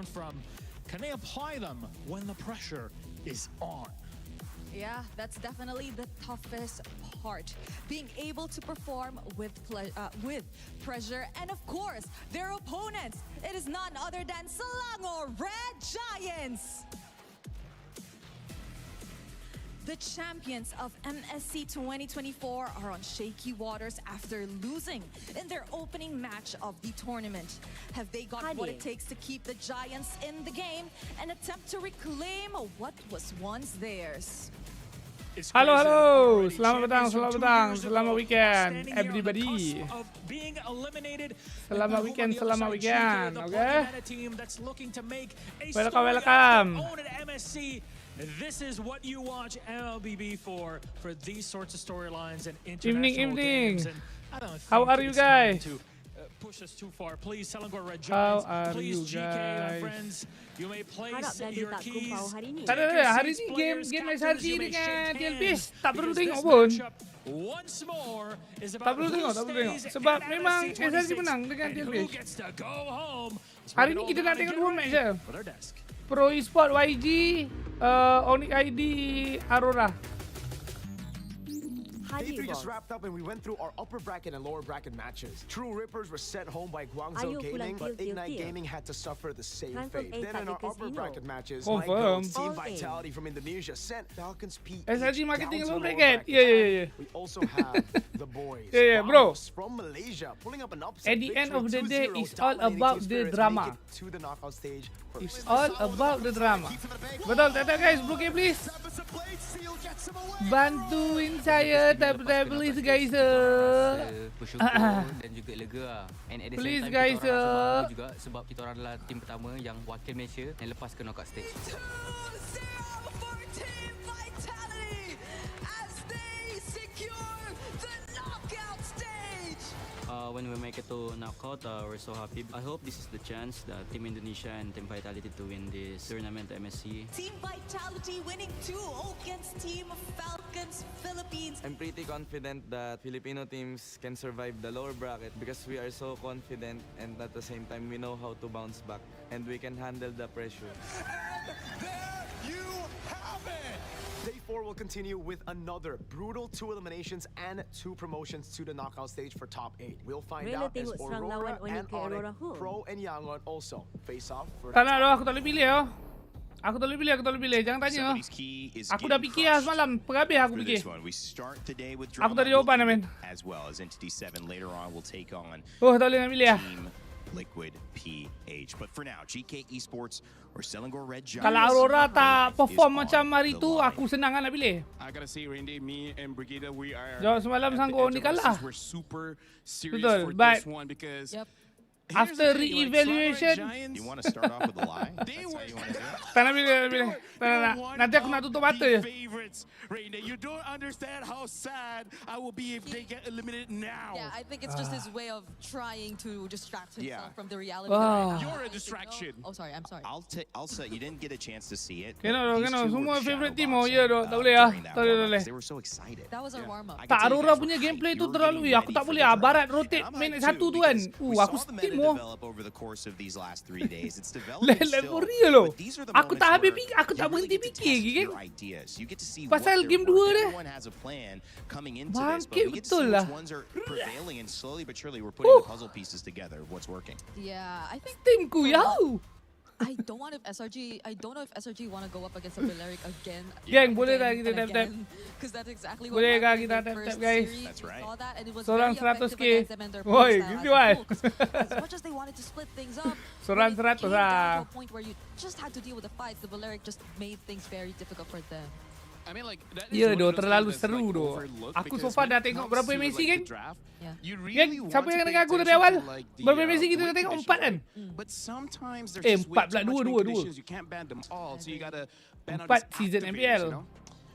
learn from? Can they apply them when the pressure is on? Yeah, that's definitely the toughest part. Being able to perform with pressure, and of course, their opponents. It is none other than Selangor Red Giants. The champions of MSC 2024 are on shaky waters after losing in their opening match of the tournament. Have they got what it takes to keep the Giants in the game and attempt to reclaim what was once theirs? Halo, selamat datang, selamat weekend, everybody. Selamat weekend, okay? Welcome. This is what you watch MLBB for these sorts of storylines and international Evening. games. And I don't How think are you it's time guys? to push us too far. Please, Selangor Red How Giants. are Please, you GK, my guys? friends. You may place your keys. Tak ada, hari ni game nice hati dengan TLP tak perlu tengok pun. Once more is Tak perlu tengok. Sebab memang SRG menang dengan TLP. Hari ni kita nak tengok dua match je. Pro Esport YG, Onyx ID, Aurora. Day 3 just wrapped up and we went through our upper bracket and lower bracket matches. True Rippers were sent home by Guangzhou Gaming, but Ignite Gaming had to suffer the same fate. Then in our upper bracket matches, Team Vitality from Indonesia sent Falcons P SRG down marketing to lower lower bracket. bracket. Yeah. We also have the boys Bro. from Malaysia pulling up an upset At the end victory, of the day, 2-0, it's all dominating about Team the Spirits, drama. make it to the knockout stage. It's all about the drama. Betul, tak guys? Bro, please. Bantuin saya tap-tap please guys. Bersyukur dan juga lega. And at the Please, same time guys, kita orang rasa bangga juga sebab kita orang adalah tim pertama yang wakil Malaysia yang lepas ke knockout stage. When we make it to knockout, we're so happy. I hope this is the chance that Team Indonesia and Team Vitality to win this tournament MSC. Team Vitality winning 2 against Team Falcons Philippines. I'm pretty confident that Filipino teams can survive the lower bracket because we are so confident and at the same time we know how to bounce back and we can handle the pressure. And there you have it! Day 4 will continue with another brutal 2 eliminations and 2 promotions to the knockout stage for top 8. We'll find out as Aurora and Onyx, Pro and Yangon also face off for Tak nak aku tak boleh pilih Aku tak boleh pilih, jangan tanya Aku dah fikir semalam, perhabis aku fikir. Aku tak ada jawapan men. Oh, tak boleh nak pilih Liquid PH. But for now, GK Esports or Selangor Red Giants. Kalau Aurora tak perform macam hari tu, aku senang nak pilih. I gotta say, Randy, me and Brigida, we are. Jauh semalam sanggup ni kalah. We're super serious Betul, for but this one because. After re-evaluation, you want to start off with a lie? That's how you want to do it? tak nak pilih. Tak nak. Nanti aku nak tutup mata je. You don't understand how sad I will be if they get eliminated now. Yeah, I think it's just his way of trying to distract himself from the reality. You're a distraction. Oh, sorry, I'm sorry. I'll say you didn't get a chance to see it. Kena. Semua favorite team ya doh. Tak boleh Tak boleh. They were so excited. That was our warm up. Tak, Aurora punya gameplay tu terlalu aku tak boleh Barat rotate minit 1 tu kan. Aku steam over the course of these last 3 days. It's level real loh. Aku tak habis fikir, aku tak berhenti fikir lagi kan. Pasal game 2 dia. Bangkit betul lah. Prevailing and slowly but surely we're putting the puzzle pieces together of what's working. Yeah, I think Timku yau. I don't know if SRG want to go up against a Balearic again. Gang, boleh tak kita tap-tap? Because that's exactly what Boleh kah happened kita in the tap-tap first guys? series. That's right. We saw that and it was Seorang very effective 100k. against them and their Woi, playstyle gitu as kan. a whole. As much as they wanted to split things up, Seorang when it 100 came down lah. to a point where you just had to deal with the fights, the Balearic just made things very difficult for them. I mean, like, that Ya is one doh, of those terlalu things that's, seru like, doh. overlooked Aku because so far when dah it tengok comes berapa to, MSC like, kan? the draft, Yeah. you Gang, really siapa want to yang pay dengan aku dari attention awal? to, like, the, Berapa MSC kita dah win tengok? condition, 4 kan? But sometimes there's Eh, just way 4 pula, too much 2. win conditions. You can't ban them all, so you gotta ban out 4 these season activators, MPL. you know?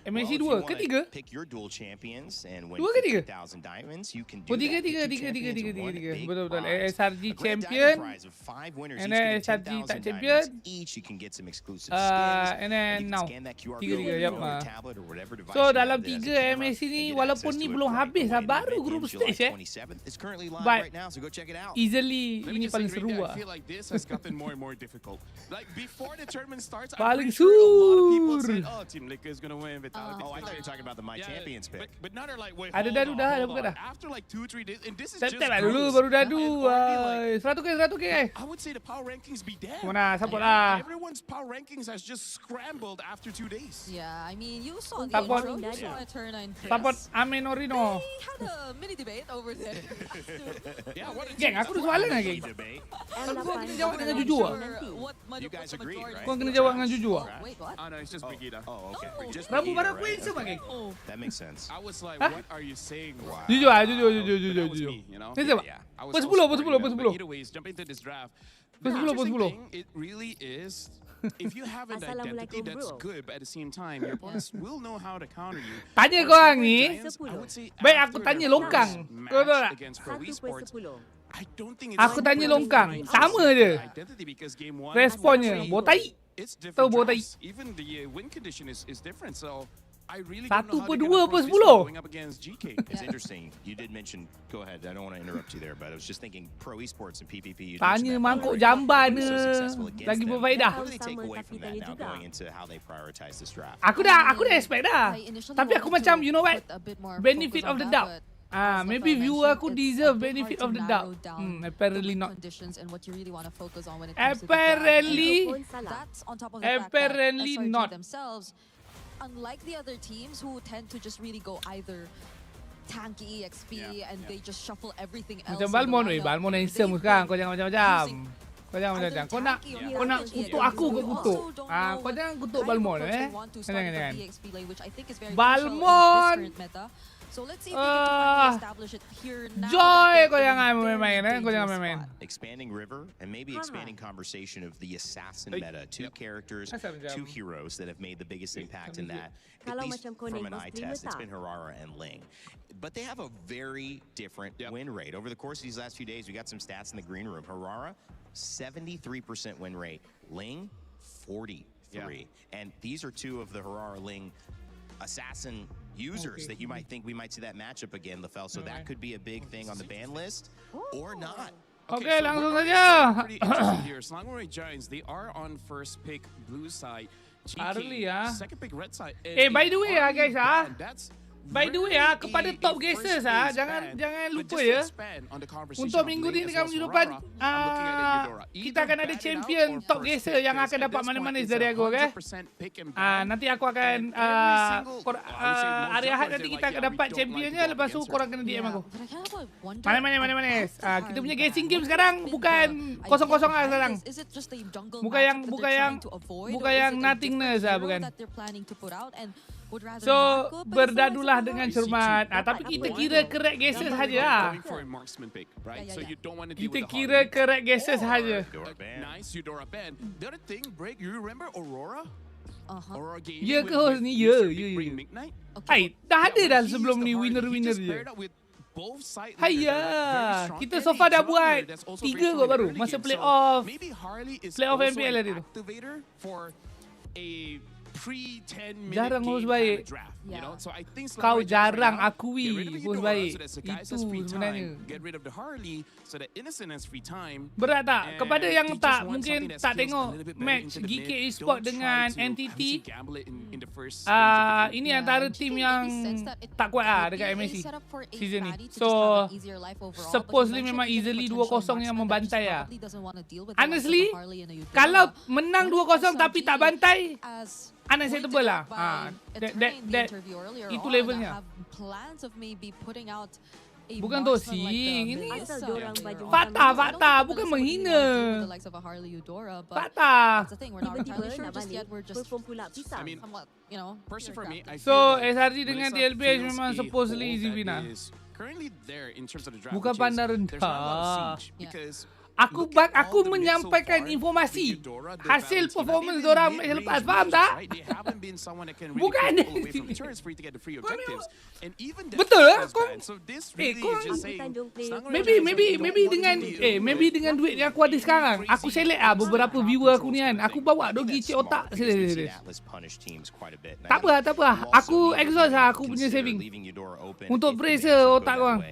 MSC if you 2 wanna ke 3? pick your dual champions and win 2 ke 3? 50,000 diamonds, you can do Oh, that. 3. Get two champions and one big Betul. prize. SRG A grand champion. diamond prize of 5 winners And each then getting SRG 10,000 champion. diamonds each. You can get some exclusive skins. And then you can now. scan that QR 3, code yep. on your tablet or whatever device So you dalam have that has 3 a camera MSC ni and get walaupun access ni to it belum right habis away. lah, The baru event group ends July stage 27th. It's currently live But right now, so go check it out. easily Let me ini just paling say, seru I lah. feel like this has gotten more and more difficult. Like before the tournament starts, I'm Paling pretty sure a lot of people sur. said, "Oh, Team Liquor is gonna win." Vitality. Oh, I thought you were talking about the My Champions pick. But now they're like, wait, Ada hold dadu on, dah, hold dah buka on. dah. After like 2-3 days, and this is just Tap lah dulu groups. baru dadu. And already, 100k. I would say the power rankings be dead. Mana, support Yeah, lah. Everyone's power rankings has just scrambled after 2 days. Yeah, I mean, you saw the Support. intro, you saw Eterna and Chris. Support Amin Orino. They had a mini debate over there. Yeah, what Geng, aku ada soalan lah, geng. Debate. Kau kena jawab dengan jujur lah. You guys agreed, right? Kau kena jawab dengan jujur lah. Wait, what? Oh no, it's just Brigida. Oh, okay. Just Rabu Brigida, baru aku right? answer mah, geng. Oh, That makes sense. I was like, Huh? what are you saying? Wow. Jujur lah, jujur. That was me, you know? Answer, Pak. Yeah. I was Pukul 10, so supporting pukul 10, them, pukul but 10. either ways, jumping into this draft, Pukul 10, the pukul interesting 10. thing, it really is, if you have an identity that's good, but at the same time, your opponents will know how to counter you. Tanya For kau orang Samurai ni. Giants, I would say Baik, aku after tanya their longkang. first Kau tahu match tak? against Pro Esports, I don't think it's Aku tanya super longkang. defined Sama as je. identity because game one Responnya, was bau tai. it's Tahu different bau tai. drafts. Even the win condition is different. So I really Satu don't know how per they're dua gonna per approach this 10. going up against GK. It's interesting. You did mention. Go ahead. I don't want to interrupt you there, but I was just thinking Pro Esports and PvP. You Tanya mentioned that mangkuk before. jamban They were so ni. successful against Lagi them. berfaedah. What do they take away from that now going into how they prioritize this draft? Aku dah expect dah. I initially Tapi aku wanted macam, to you know what? put a bit more Benefit focus of on the that, doubt. but as Maybe Rafael viewer aku mentioned, deserve it's a bit benefit hard of to the doubt. narrow down Apparently the not. conditions and what you really want to focus on when it comes to the Apparently, draft. That's on top of the fact that apparently SRG not. themselves, unlike the other teams who tend to just really go either tanky EXP and they just shuffle everything else. Macam in the Balmon, lineup, Balmon they've handsome been sekarang. Kau jangan macam-macam. using Kau jangan macam-macam. Kau nak kutuk aku, kau kutuk. Kau jangan kutuk Balmon Jangan. Balmon. So let's see if they can finally establish it here now. Joy, that kau they're jangan in a main-main very Kau jangan dangerous main-main. spot. Expanding River and maybe expanding conversation of the assassin meta. Two characters, two heroes that have made the biggest impact in that. At least from an eye test, it's been Harara and Ling. But they have a very different win rate. Over the course of these last few days, we got some stats in the green room. Harara, 73% win rate. Ling, 43. And these are two of the Harara Ling assassin users that you might think we might see that matchup again, LaFell. So that could be a big thing on the ban list or not. Okay, so langsung we're saja. pretty interesting here. Samurai Giants, they are on first pick blue side. Early, GK, second pick red side. by the way guys That's By the way kepada top guessers jangan lupa ya. Untuk minggu ni dengan minggu depan kita akan ada champion top guesser yang akan dapat manis-manis dari aku, okay? Nanti aku akan hari Ahad nanti kita akan dapat championnya, lepas tu korang kena DM aku. Manis. Kita punya guessing game sekarang bukan kosong-kosong lah sekarang. Bukan yang nothingness lah, bukan. So berdadulah dengan cermat. Tapi kita kira correct guesses saja lah. Kita kira correct guesses saja. Nice Eudora ban. The other thing, Break, you remember Aurora? Aurora Gaming. Ya ke host ni? Ya. Hai, dah ada dah sebelum ni winner-winner je. Haiya, kita so far dah buat 3 kot baru masa playoff MPL hari tu. Jarang host baik. Kau jarang akui host baik. Itu sebenarnya. Berat tak? Kepada yang tak mungkin tak tengok match GK Esports dengan NTT, ini antara tim yang tak kuat lah dekat MSC season ni. So supposedly memang easily 2-0 yang membantai lah. Honestly, kalau menang 2-0 tapi tak bantai, unacceptable lah. Itu levelnya. Bukan tossing. Ini fakta, bukan menghina. Fakta. So SRG dengan TLBH memang supposedly easy win lah. Bukan pandang rendah. Aku menyampaikan informasi hasil performance dorang match lepas. Faham tak? Bukan. Betul lah. Maybe dengan duit yang aku ada sekarang, aku select beberapa viewer aku ni kan. Aku bawa dogi cik otak. Tak apa. Aku exhaust lah aku punya saving untuk brace otak korang.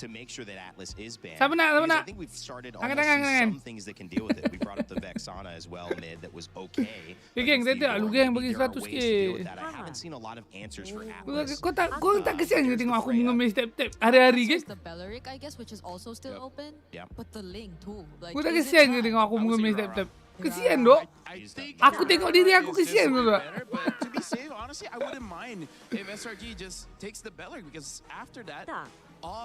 To make sure that Atlas is banned. Siapa nak? I think we've started almost some things that can deal with it. We brought up the Vexana as well mid that was okay. Geng, lu geng bagi 100 sikit. I haven't seen a lot of answers for Atlas. Kau tak kesian ke tengok aku mengemis tap-tap hari-hari ke? The Belleric, I guess, which is also still open. But the Ling too. Kau tak kesian ke tengok aku mengemis tap-tap? Kesian dok. Aku tengok diri aku kesian ke tak? But to be safe, honestly, I wouldn't mind if SRG just takes the Belleric because after that,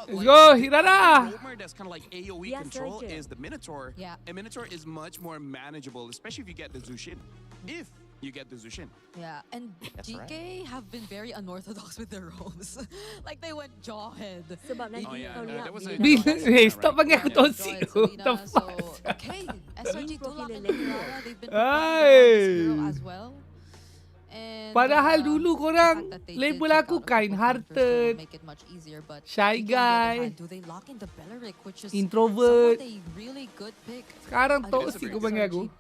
let's go, Hirara. The roamer that's kind of like AoE control is the Minotaur. Yeah. And Minotaur is much more manageable, especially if you get the Zushin. If you get the Zushin. Yeah, and GK have been very unorthodox with their roams. Like they went jawhead. That was a Hey, stop panggil aku toxic. Okay, SRG Tulak and Hirara, they've been performing as well. And, padahal dulu korang label aku kind-hearted, shy guy, introvert. Sekarang toxic kau panggil aku.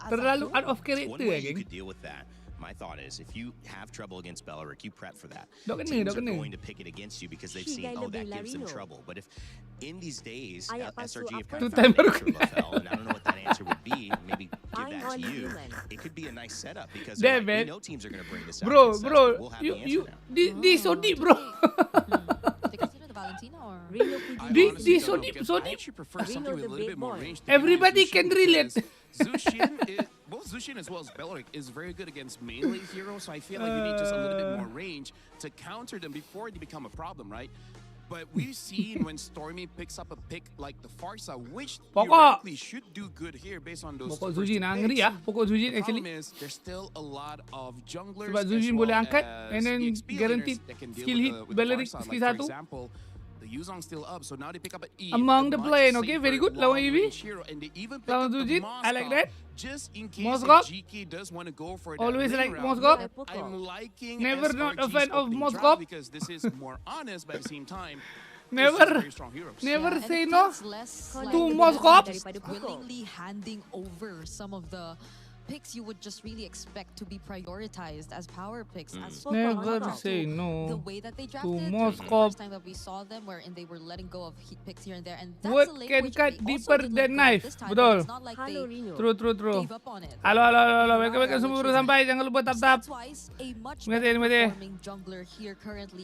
Terlalu out of character geng. My thought is, if you have trouble against Belleric, you prep for that. Teams are going to pick it against you because they've seen, that gives them trouble. But if in these days, SRG have kind of found an answer, Lafel, and I don't know what that answer would be, maybe give that to you. It could be a nice setup because we know teams are going to bring this out. Bro, we'll have the answer now. This so deep, bro. This so deep. I actually prefer something with a little bit more range. Everybody can relate. Both Zushin as well as Belleric is very good against melee heroes, so I feel like you need just a little bit more range to counter them before they become a problem, right? But we've seen when Stormy picks up a pick like the Farsa, which theoretically should do good here based on those Pokok Zushin angry ah. Pokok Zushin actually. Problem is there's still a lot of junglers. Sebab Zushin boleh angkat and then guaranteed skill hit Belleric skill 1. Yuzong's still up, so now they pick up an E. Among the plane, okay, very good. Lawan EV. Lawan Zushin, I like that. Just in case GK does want to go for that. Always like Moskov. I'm liking never not a fan of Moskov because this is more honest, but at the same time, never say no to Moskov. Willingly handing over some of the picks you would just really expect to be prioritized as power picks. As never say no the way that they drafted to Moskov. The first time that we saw them, wherein they were letting go of heat picks here and there, and that's what a lane can which cut they deeper also than knife. Betul. Like True. Gave up on it. Halo. Welcome semua baru sampai. Jangan lupa tap.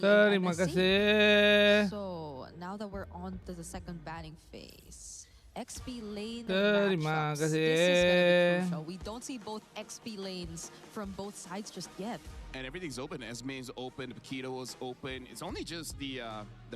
Terima kasih. So now that we're on to the second banning phase. XP lane Terima matchups. kasih. This is going to be crucial. We don't see both XP lanes from both sides just yet. And everything's open. Esme is open. Paquito is open. It's only just the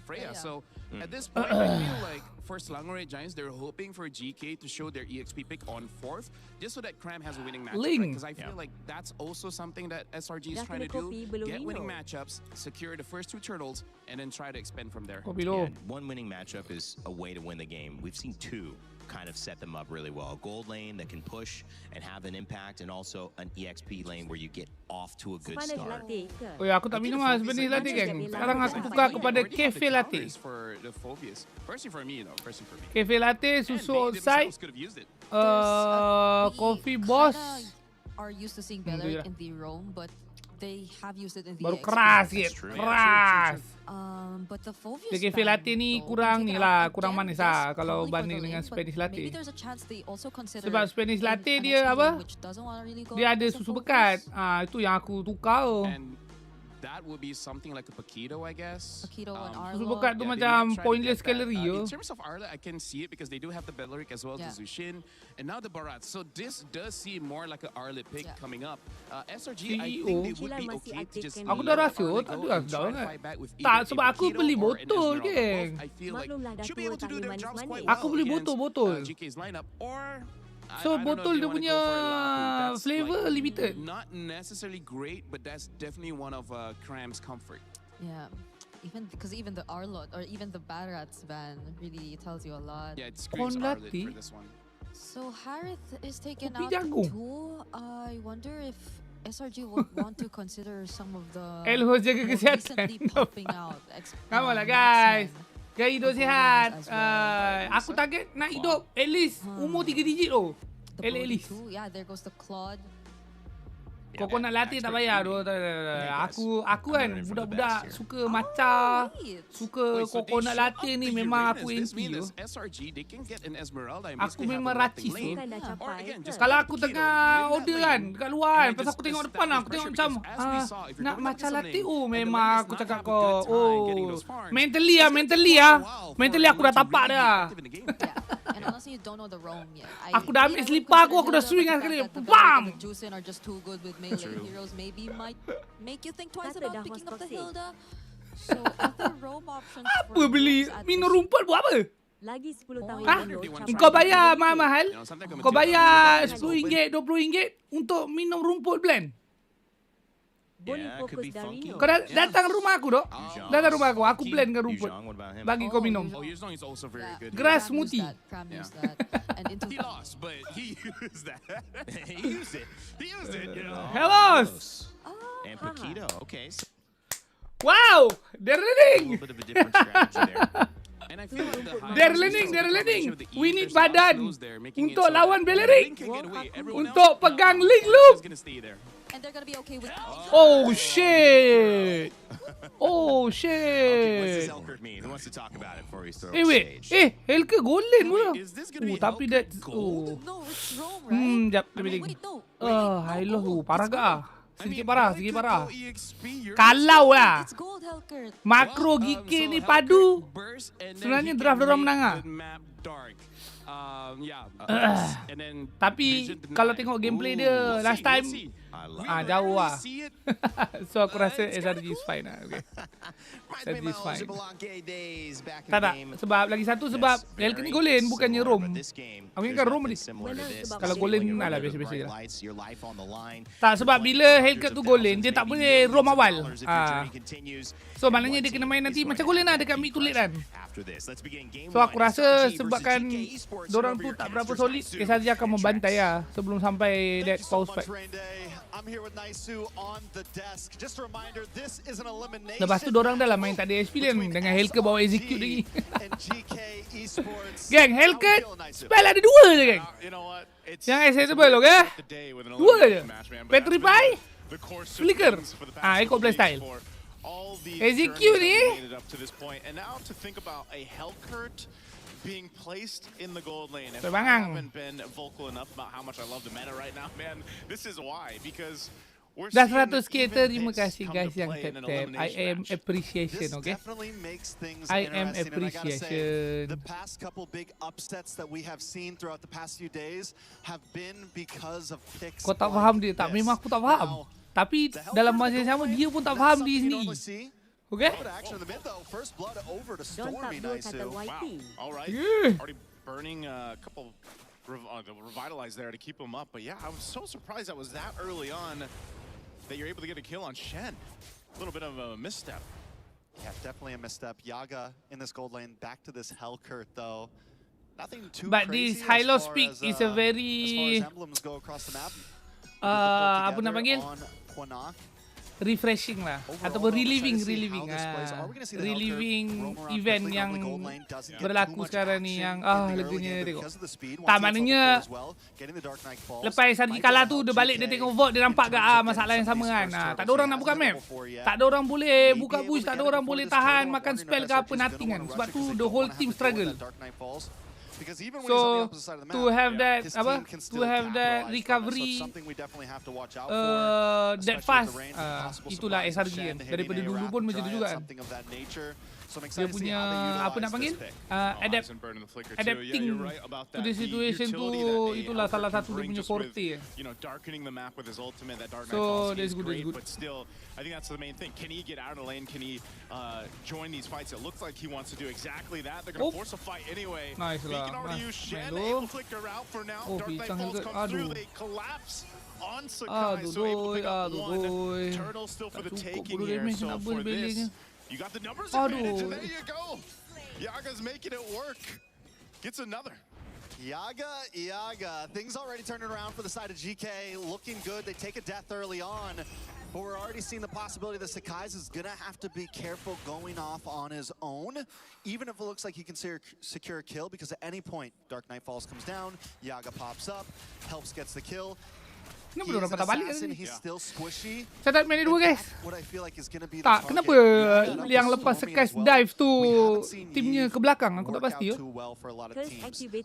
Freya. So at this point, I feel like for Slangore Giants, they're hoping for GK to show their EXP pick on 4th, just so that Cram has a winning matchup. Because I feel like that's also something that SRG is trying to do. Get winning matchups, secure the first 2 turtles, and then try to expand from there. One winning matchup is a way to win the game. We've seen 2 kind of set them up really well. A gold lane that can push and have an impact, and also an EXP lane where you get off to a good start. Oh ya, aku tak minum lah Spanish latte geng. Sekarang aku tukar kepada cafe latte. For the phobias. Firstly for me, Cafe latte, susu outside, coffee boss. Are used to seeing Belleric in the roam, but they have used it in the baru keras sikit. Keras. But the Phobius cafe latte ni kurang ni lah, kurang manis lah kalau banding dengan Spanish latte. Sebab Spanish latte dia apa? Dia ada susu bekat. Itu yang aku tukar. That would be something like a Paquito, I guess. Paquito and Arlo. Susu bekat tu macam pointless calorie. In terms of Arlo, I can see it because they do have the Belleric as well as the Zushin, and now the Barat. So this does seem more like an Arlo pick coming up. SRG, I think they would be okay to just aku dah rasa, tak ada dah. Tak, sebab aku beli botol, geng. I feel like should be able to do their jobs quite well. Aku beli botol. GK's lineup, or so botol dia punya flavor limited. Not necessarily great, but that's definitely one of Cram's comfort. Yeah. even the Arlot or even the Barats ban really tells you a lot. Yeah, it screams Arlot for this one. So Harith is taken Kopi out jagung. too. I wonder if SRG would want to consider some of the Elhos jaga more kesihatan. recently popping out. Come on lah guys. marksmen. Gaya hidup sihat. Aku target nak hidup at least umur 3 digit tu. The At Brody least. too. Yeah, there goes the Claude. Kau nak latih tak payah tu. Aku kan budak-budak suka matcha, suka kau nak latih ni memang aku anti tu. Aku memang racis tu. Kalau aku tengah order kan dekat luar kan, pasal aku tengok depan aku tengok macam nak matcha latte, memang aku cakap kau, mentally aku dah tapak dah. And honestly, you don't know the roam yet. Aku dah ambil slipper aku dah swing sekali. Bam! Juicin are just too good with melee heroes. Maybe might make you think twice about picking up the Hilda. So other roam options. Apa beli minum rumput buat apa? Lagi 10 tahun. Kau bayar mahal-mahal? Kau bayar RM10, RM20 untuk minum rumput blend? Boleh fokus Gengarino. Kau datang rumah aku dok. Datang rumah aku blend ke rumput. Bagi kau minum. Grass smoothie. He lost, but he used that. He used it, you know. Hello. And Paquito, okay. So Wow, they're learning. a little bit of a different strategy there. And I feel like the They're learning. We need badan untuk lawan Bellerin. Untuk pegang link loop. And they're gonna be okay with. Oh shit. Oh What's shit. this Elkert mean? Who wants to talk about it before we throw Wait. stage? Helke golden pula. Is this gonna be Tapi Elkert that gold? No, it's roam, right? Jap, I mean, wait, no. I love tu. Parah ke? Sedikit parah. EXP, you're Kalau lah It's gold, Helkert. makro GK ni padu, sebenarnya draft dorang menang lah. Tapi kalau tengok gameplay dia last time jauh lah. So aku rasa SRG is fine lah. Okay. SRG is fine. Tak, sebab lagi satu sebab Helkert ni golden bukannya Rom. Aku ingatkan Rom ni. Kalau golden alah biasa-biasa je lah. Tak, sebab bila Helkert tu golden dia tak boleh Rom awal. So maknanya dia kena main nanti macam golden lah dekat mid to late kan. So aku rasa sebabkan dorang tu tak berapa solid, SRG akan membantai lah sebelum sampai that pause fight. Lepas tu dorang dah lah main tak ada experience dengan Helkert bawa execute lagi. Gang, Helkert spell ada 2 je gang. Yang acceptable okay? 2 je. Petrify, Flicker, Echo Blast style. Execute ni being placed in the gold lane. If I Terbangang. haven't been vocal enough about how much I love the meta right now, man, this is why. Because we're dah seeing 100k, terima kasih guys yang tap. I am appreciation, This okay? definitely makes things I am interesting, and I gotta say, appreciation. the past couple big upsets that we have seen throughout the past few days have been because of picks. Kau tak like faham dia tak? this. Memang aku tak faham. Tapi dalam masa yang sama dia pun tak faham diri sendiri. Okay? Don't tap dua kata YT. All right. Already burning a couple revitalize there to keep him up. But yeah, I was so surprised that was that early on that you're able to get a kill on Shen. A little bit of a misstep. Yeah, definitely a misstep. Yaga in this gold lane. Back to this Helkert though. Nothing too But crazy this high-low as far speak as, is a very as far as emblems go across the map. apa nak panggil? On Quanok. Refreshing lah ataupun reliving event yang berlaku sekarang ni yang leganya tengok. Tak, maknanya lepas SRG kalah tu dia balik dia tengok vote dia nampak ke masalah yang sama kan. Tak ada orang nak buka map. Tak ada orang boleh buka bush, tak ada orang boleh tahan makan spell ke apa, nothing kan. Sebab tu the whole team struggle. So to have that recovery that fast, itulah SRG kan. Daripada dulu pun macam tu juga kan. Dia punya apa nak panggil adapting to the situation tu, itulah salah satu dia punya forte. So that's good, that's good. But still, I think that's the main thing. Can he get out of the lane? Can he join these fights? It looks like he wants to do exactly that. They're going to force a fight anyway. Nice He can already use Shen. Able to flicker out for now. Dark Knight Falls come through. They collapse on Sakai. So able to pick up one. Turtle still for the taking here. So for this, You got the numbers advantage, and there you go. Yaga's making it work. Gets another. Yaga. Things already turning around for the side of GK. Looking good. They take a death early on. But we're already seeing the possibility that Sakai's is going to have to be careful going off on his own, even if it looks like he can secure a kill, because at any point, Dark Knight Falls comes down, Yaga pops up, helps gets the kill. He is an assassin, he's still squishy. Saya tak main ni dua guys. What I feel like is going to be the Tak, target. kenapa yang lepas Sakai's dive tu timnya ke belakang? Aku tak pasti.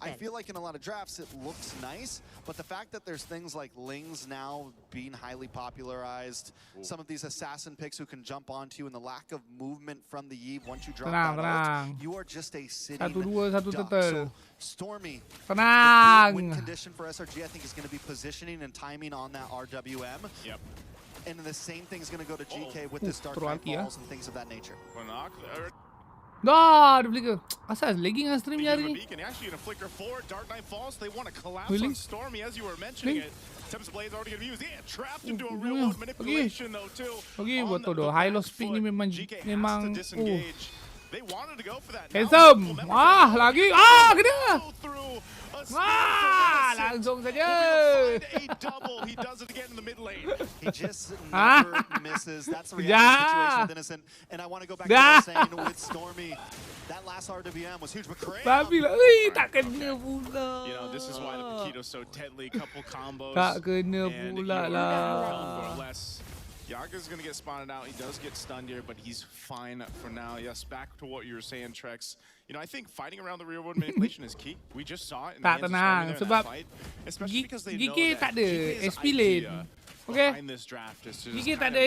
I feel like in a lot of drafts it looks nice, but the fact that there's things like Lings now being highly popularized, some of these assassin picks who can jump onto you, and the lack of movement from the Eve once you drop that ult, you are just a sitting duck. So Stormy, the win condition for SRG I think is going to be positioning and timing on that RWM. Yep. And then the same thing is going to go to GK with this Dark Knight Falls and things of that nature. Dah, dia flicker. Asal lagging lah stream hari ni. Actually in a flicker forward, Dark Knight Falls, they want to collapse on Stormy as you were mentioning it. Tempest Blade's already going to be used. Yeah, trapped into a real world manipulation though too. Okay, betul doh. High loss speed ni memang They wanted to go for that. Handsome. Lagi. Kena. Langsung saja. A double. He does it again in the mid lane. He just never misses. That's the reality situation with Innocent. And I want to go back to what I was saying with Stormy. That last RWM was huge, but Tapi tak kena pula. You know, this is why the Paquito's so deadly. Couple combos. Tak kena pula lah. Yaga's going to get spotted out. He does get stunned here, but he's fine for now. Yes, back to what you were saying, Trex. You know, I think fighting around the real world manipulation is key. We just saw it in the hands of Stormy there in that fight. Especially because they know that GK's idea behind this draft is to just kind of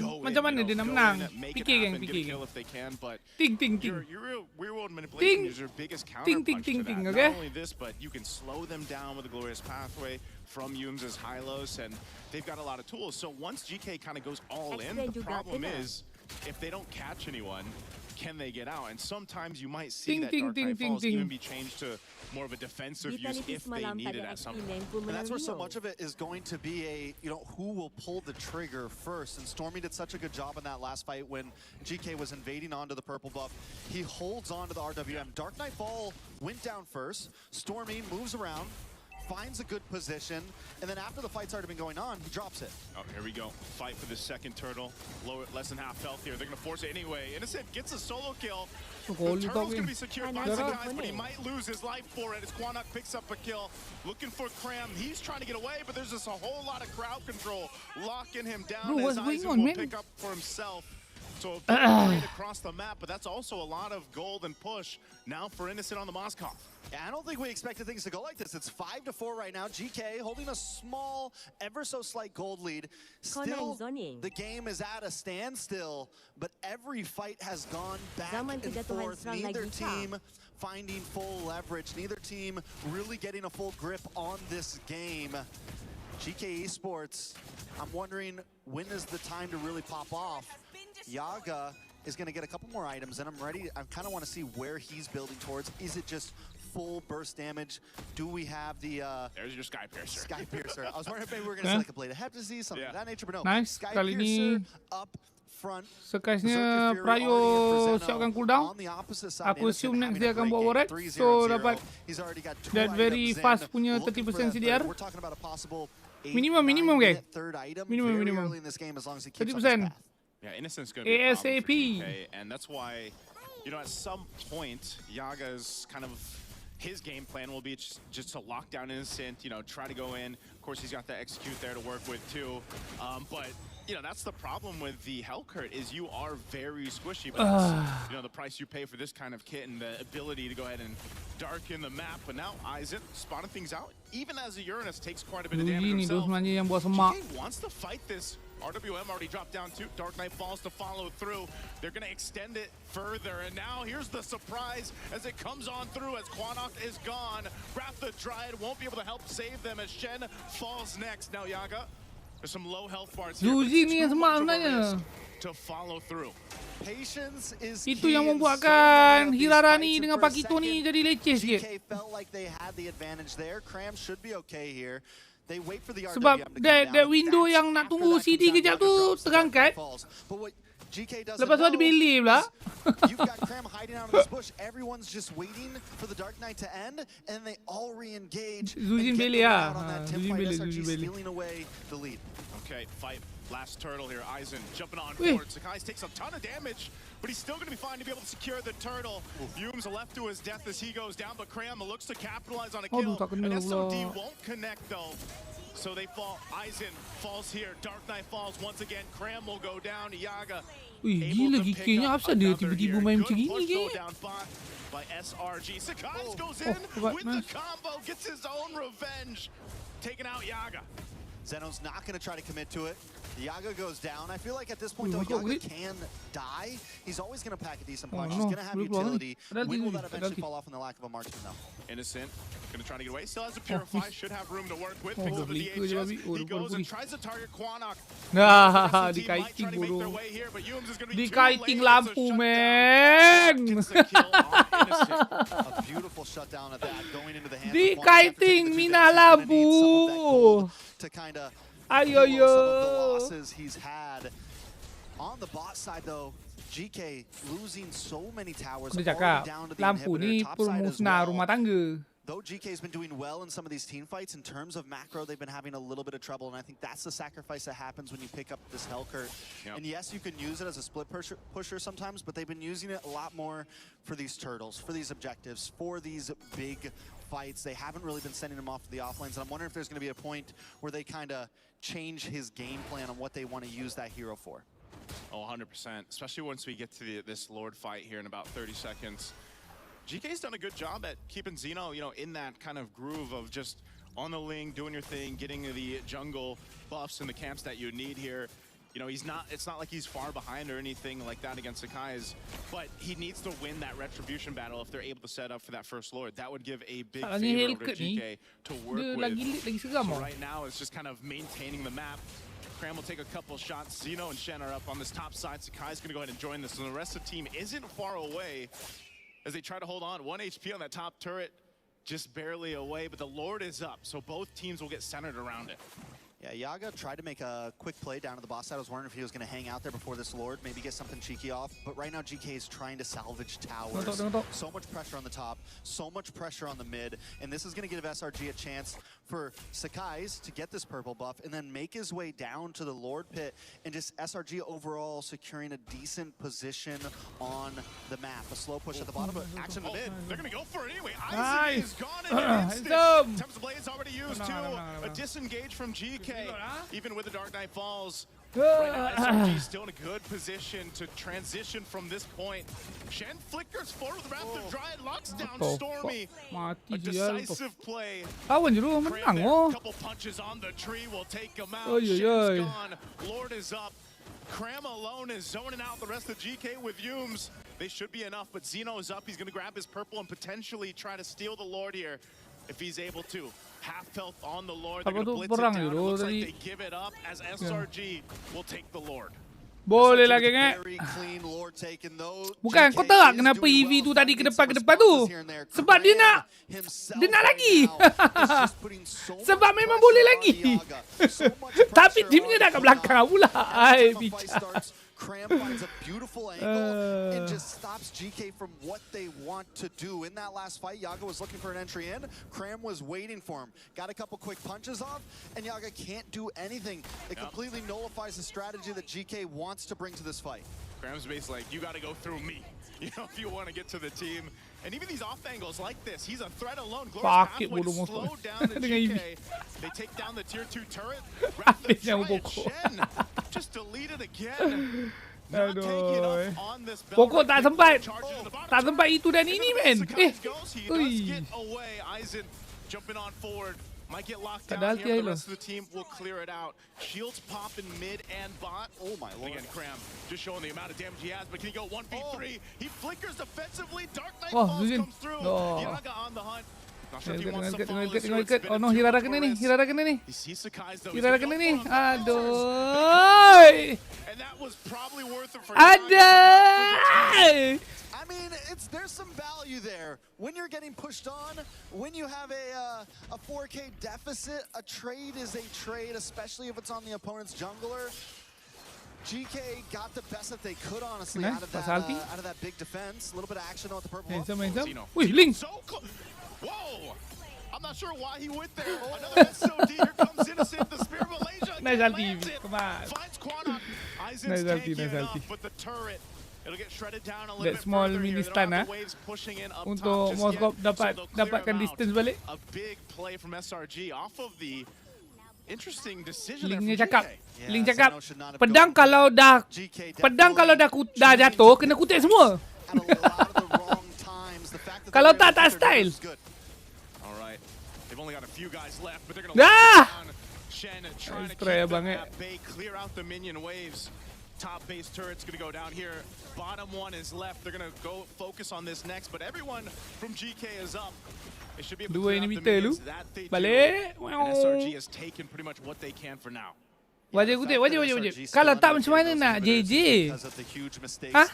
go in, make it happen, get a kill if they can, but your real world manipulation is your biggest counterpunch to that. Not only this, but you can slow them down with a glorious pathway from Yums' high-lows, and they've got a lot of tools. So once GK kind of goes all in, the problem is, if they don't catch anyone, can they get out? And sometimes you might see that Dark Knight Falls even be changed to more of a defensive use if they need it at some point. And that's where so much of it is going to be who will pull the trigger first. And Stormy did such a good job in that last fight when GK was invading onto the purple buff. He holds on to the RWM. Dark Knight Fall went down first. Stormy moves around, finds a good position, and then after the fight's already been going on, he drops it. Oh, here we go. Fight for the second turtle. Lower, less than half health here. They're going to force it anyway. Innocent gets a solo kill. The turtle's going to be secured by Sakai, but he might lose his life for it as Quanok picks up a kill. Looking for Cram. He's trying to get away, but there's just a whole lot of crowd control locking him down. Bro, what's going on, will man? pick up for himself. So trade across the map, but that's also a lot of gold and push now for Innocent on the Moskov. Yeah, I don't think we expected things to go like this. It's 5-4 right now. GK holding a small, ever so slight gold lead. Still, the game is at a standstill, but every fight has gone back and forth. Neither team finding full leverage. Neither team really getting a full grip on this game. GK Esports, I'm wondering, when is the time to really pop off? Yaga is going to get a couple more items, and I kind of want to see where he's building towards. Is it just full burst damage? Do we have the... There's your Sky Piercer. Sky Piercer. I was wondering if maybe we were going to see like a Blade of Hep Disease, something of that nature, but no. Nice. Sky Kali Piercer ni up front. Sakai'snya Prayo siapkan cooldown. Aku assume next dia akan buat warret, so dapat that very fast punya 30% CDR. Minimum guys. Minimum. 30%. Yeah, Innocent's going to be ASAP. And that's why, you know, at some point, Yaga's kind of, his game plan will be just to lock down Innocent, you know, try to go in. Of course, he's got the execute there to work with too. But, you know, that's the problem with the Hellcurt is you are very squishy. But that's, you know, the price you pay for this kind of kit and the ability to go ahead and darken the map. But now Aizen spotting things out. Even as a Uranus takes quite a bit of damage himself. GK wants to fight this. RWM already dropped down too. Dark Knight Falls to follow through. They're going to extend it further. And now here's the surprise as it comes on through as Quanok is gone. Wrath the Dryad won't be able to help save them as Shen falls next. Now Yaga, there's some low health bars here. To follow through. Patience is Itu yang membuatkan Hirarani dengan Pakito ni jadi leceh sikit. GK felt like they had the advantage there. Cram should be okay here. They wait for the RWM Sebab to come down. that window yang nak tunggu CD kejap tu terangkat. But what GK doesn't Lepas tu ada know Billy pula. you've got Cram hiding out of this bush. Everyone's just waiting for the Dark Knight to end, and they all re-engage. Zuzin and get Billy the ah. round on that Zuzin Timfight. Billy, SRG Zuzin Billy. stealing away the lead. Okay, fight. Last turtle here. Aizen jumping on Wait. board. Sakai takes a ton of damage, but he's still going to be fine to be able to secure the turtle. Yume's left to his death as he goes down, but Cram looks to capitalize on a kill. tak kena And SOD pula. won't connect though. So they fall. Aizen falls here. Dark Knight falls once again. Cram will go down. Yaga Wih, able gila to pick GK-nya up asal dia another tiba-tiba here. main Good macam gini push je. though down bot by SRG. Sakai goes in hebat, with the nice. combo. Gets his own revenge. Taking out Yaga. Zeno's not going to try to commit to it. Yaga goes down. I feel like at this point, though, masuk Yaga grid. can die. He's always going to pack a decent Oh, punch. no. He's going to have Boleh keluar utility. ni. Ada When will lagi, that ada eventually lagi. fall off in the lack of a marksman, though? Innocent, gonna try to get away. Still has a purify, should have room to work with. Oh, Picks up the beli ke je, DHS. Abi? Oh, He lupa, goes lupa and ni. tries to target Quanok. Nah, The team might try dikaiting to make their bodoh. way here, but Yumes is gonna be too late. Dikaiting It's a lampu, shutdown. man. Gets the kill on Innocent. A beautiful shutdown at that, going into the hands of Dikaiting mina lampu. to kind of Ayo some of the yo. losses he's had. On the bot side, though, GK losing so many towers, Dia already cakap down to the lampu ni inhibitor, top side as permusnah well. rumah tangga. Though GK's been doing well in some of these team fights, in terms of macro, they've been having a little bit of trouble, and I think that's the sacrifice that happens when you pick up this Hellcurt. Yep. And yes, you can use it as a split pusher sometimes, but they've been using it a lot more for these turtles, for these objectives, for these big fights. They haven't really been sending him off to the offlanes, and I'm wondering if there's going to be a point where they kind of change his game plan on what they want to use that hero for. Oh, 100%. Especially once we get to this Lord fight here in about 30 seconds. GK's done a good job at keeping Xeno, in that kind of groove of just on the ling, doing your thing, getting the jungle buffs and the camps that you need here. It's not like he's far behind or anything like that against Sakai's, but he needs to win that retribution battle if they're able to set up for that first Lord. That would give a big favor over to GK to work with. So right now it's just kind of maintaining the map. Cram will take a couple shots. Xeno and Shen are up on this top side. Sakai's going to go ahead and join this, and the rest of the team isn't far away as they try to hold on. 1 HP on that top turret, just barely away, but the Lord is up, so both teams will get centered around it. Yeah, Yaga tried to make a quick play down to the boss side. I was wondering if he was going to hang out there before this Lord, maybe get something cheeky off. But right now, GK is trying to salvage towers. So much pressure on the top, so much pressure on the mid. And this is going to give SRG a chance for Sakai's to get this purple buff and then make his way down to the Lord pit. And just SRG overall securing a decent position on the map. A slow push at the bottom, but action in the mid. They're going to go for it anyway. Nice. Aizen is gone in an instant. Tempest Blade's already used too. A disengage from GK. Even with the Dark Knight falls, right now SRG's still in a good position to transition from this point. Shen flickers forward with Raptor Dryad, locks down Stormy. A decisive play. Kawan je tu menang oh. Couple punches on the tree will take him out. Oi, oi, Shen's oi. gone. Lord is up. Cram alone is zoning out the rest of GK with Yumes. They should be enough, but Xeno is up. He's going to grab his purple and potentially try to steal the Lord here if he's able to. Half health on the Lord. They're going to blitz it down. It looks like they give it up as SRG will take the Lord. Boleh lah geng. Very clean Lord taken, though. Bukan, kau tahu tak kenapa EV tu tadi ke depan tu? Sebab dia nak lagi. Sebab memang boleh lagi. Tapi timnya dah kat belakang pula. Ai bicara. Cram finds a beautiful angle and just stops GK from what they want to do. In that last fight, Yaga was looking for an entry in. Cram was waiting for him. Got a couple quick punches off, and Yaga can't do anything. It completely nullifies the strategy that GK wants to bring to this fight. Cram's basically like, you got to go through me, if you want to get to the team. And even these off angles like this, he's a threat alone. Glorious pathway to slow down the GK. They take down the tier 2 turret. Wrap the giant Shen. Just delete it again. Not taking off on this Pokok tak sempat. Tak sempat itu dan ini men. He does get away. Aizen jumping on forward. Might get locked down here, but the rest of the team will clear it out. Shields pop in mid and bot. Oh my lord. Again, Cram just showing the amount of damage he has, but can he go 1v3? He flickers defensively. Dark Knight falls comes through. Yaga on the hunt. Not sure if he wants to follow this through. It's been Oh no, Hirara kena ni. Hirara kena ni. He sees Sakai's though. Hirara kena ni. Aduh. And that was probably worth it for Ada. mean, there's some value there. When you're getting pushed on, when you have a 4K deficit, a trade is a trade, especially if it's on the opponent's jungler. GK got the best that they could, honestly, out of that big defense. A little bit of action with the purple. Wih, Link. Whoa! I'm not sure why he went there. Another SOD. Here comes Innocent, the Spear of Malaysia. Nice ulti. Come on. Finds Quanok. Nice ulti. But the turret, it'll get shredded down a little That bit small further mini here. stun untuk Moskop dapatkan distance balik. A big play from SRG off of the interesting decision. Linknya cakap. Link cakap, pedang kalau dah jatuh kena kutip semua. Kalau tak style. Alright. They've only got a few guys left, but they're going to Dah! Shen trying to keep them at bay, clear out the minion waves. Top base turret's going to go down here. Bottom one is left. They're going to go focus on this next, but everyone from GK is up. They should be able to clear out the minions. That they do. And SRG has taken pretty much what they can for now. Wajib. Kalau tak macam mana nak JJ? Hah?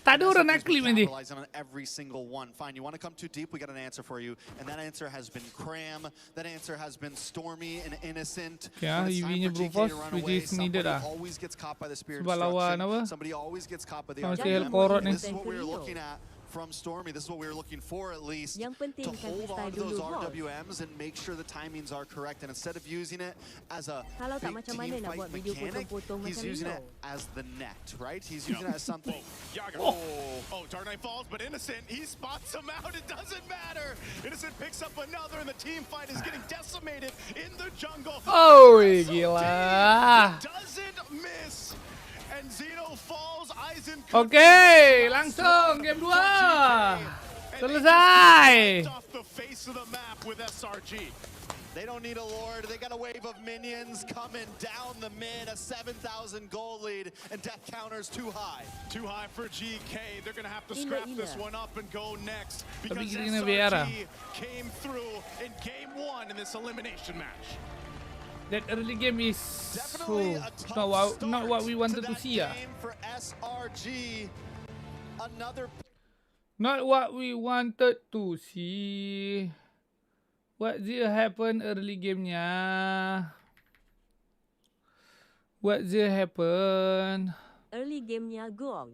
Tak ada orang nak claim nanti. On every single one. Fine, you want to come too deep, we got an answer for you. And that answer has been Cram. That answer has been Stormy and Innocent. Ya, EV-nya Brufos, which is needed lah. Sebab lawan apa? Somebody always gets caught by the This is what we were looking at from Stormy. This is what we were looking for, at least, to hold on to those RWMs and make sure the timings are correct. And instead of using it as a big team fight mechanic, he's using it as the net, right? He's using it as something. Oh, Dark Knight falls, but Innocent, he spots him out. It doesn't matter. Innocent picks up another, and the team fight is getting decimated in the jungle. Oh, gila. Doesn't miss. And Zeno falls. Aizen. Okay, langsung game 2. Selesai. Off the face of the map with SRG. They don't need a Lord. They got a wave of minions coming down the mid. A 7,000 gold lead, and death counter's too high. Too high for GK. They're going to have to scrap this one up and go next. Because Tapi kita kena biar. SRG came through in game 1 in this elimination match. That early game is not what we wanted to see. For SRG, another. Not what we wanted to see. What did happen early gamenya? What did happen? Early gamenya gong.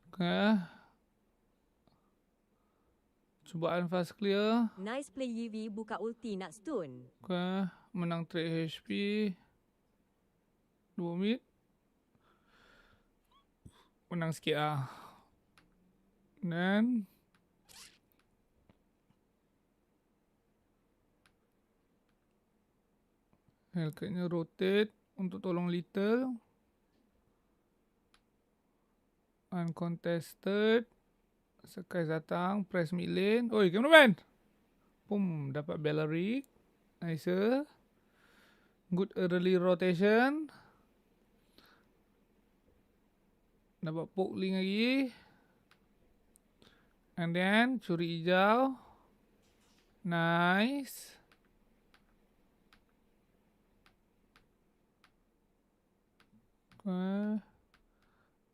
Okay. Cubaan fast clear. Nice play UV, buka ulti nak stun. Okay. Menang trade HP. 2 mid. Menang sikit lah. Dan Hellcatnya rotate untuk tolong Little. Uncontested. Sekai datang, press mid lane. Oi, cameraman. Pum, dapat Bellaric. Nice. Good early rotation. Dapat poke link lagi. And then curi hijau. Nice.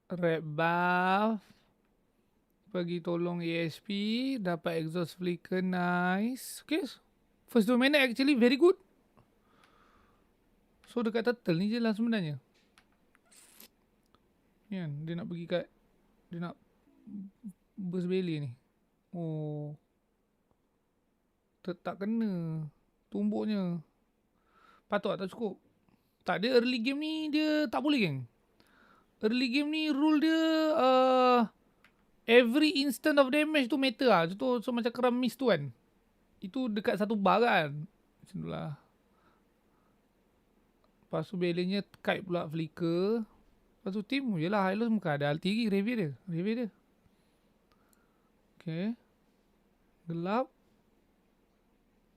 Red buff. Pergi tolong ESP. Dapat exhaust flicker. Nice. Okay. First 2 minute actually very good. So dekat turtle ni je lah sebenarnya. Kan, dia nak pergi kat, dia nak burst belly ni. Oh. Tak kena tumbuknya. Patut tak cukup. Tak, dia early game ni dia tak boleh geng. Early game ni rule dia every instant of damage tu matter lah. Contoh so macam keram miss tu kan. Itu dekat satu bar kan. Macam tu lah. Lepas tu belenya kite pula flicker. Lepas tu team yelah Hylos muka ada ulti lagi. Reveal dia. Okay. Gelap.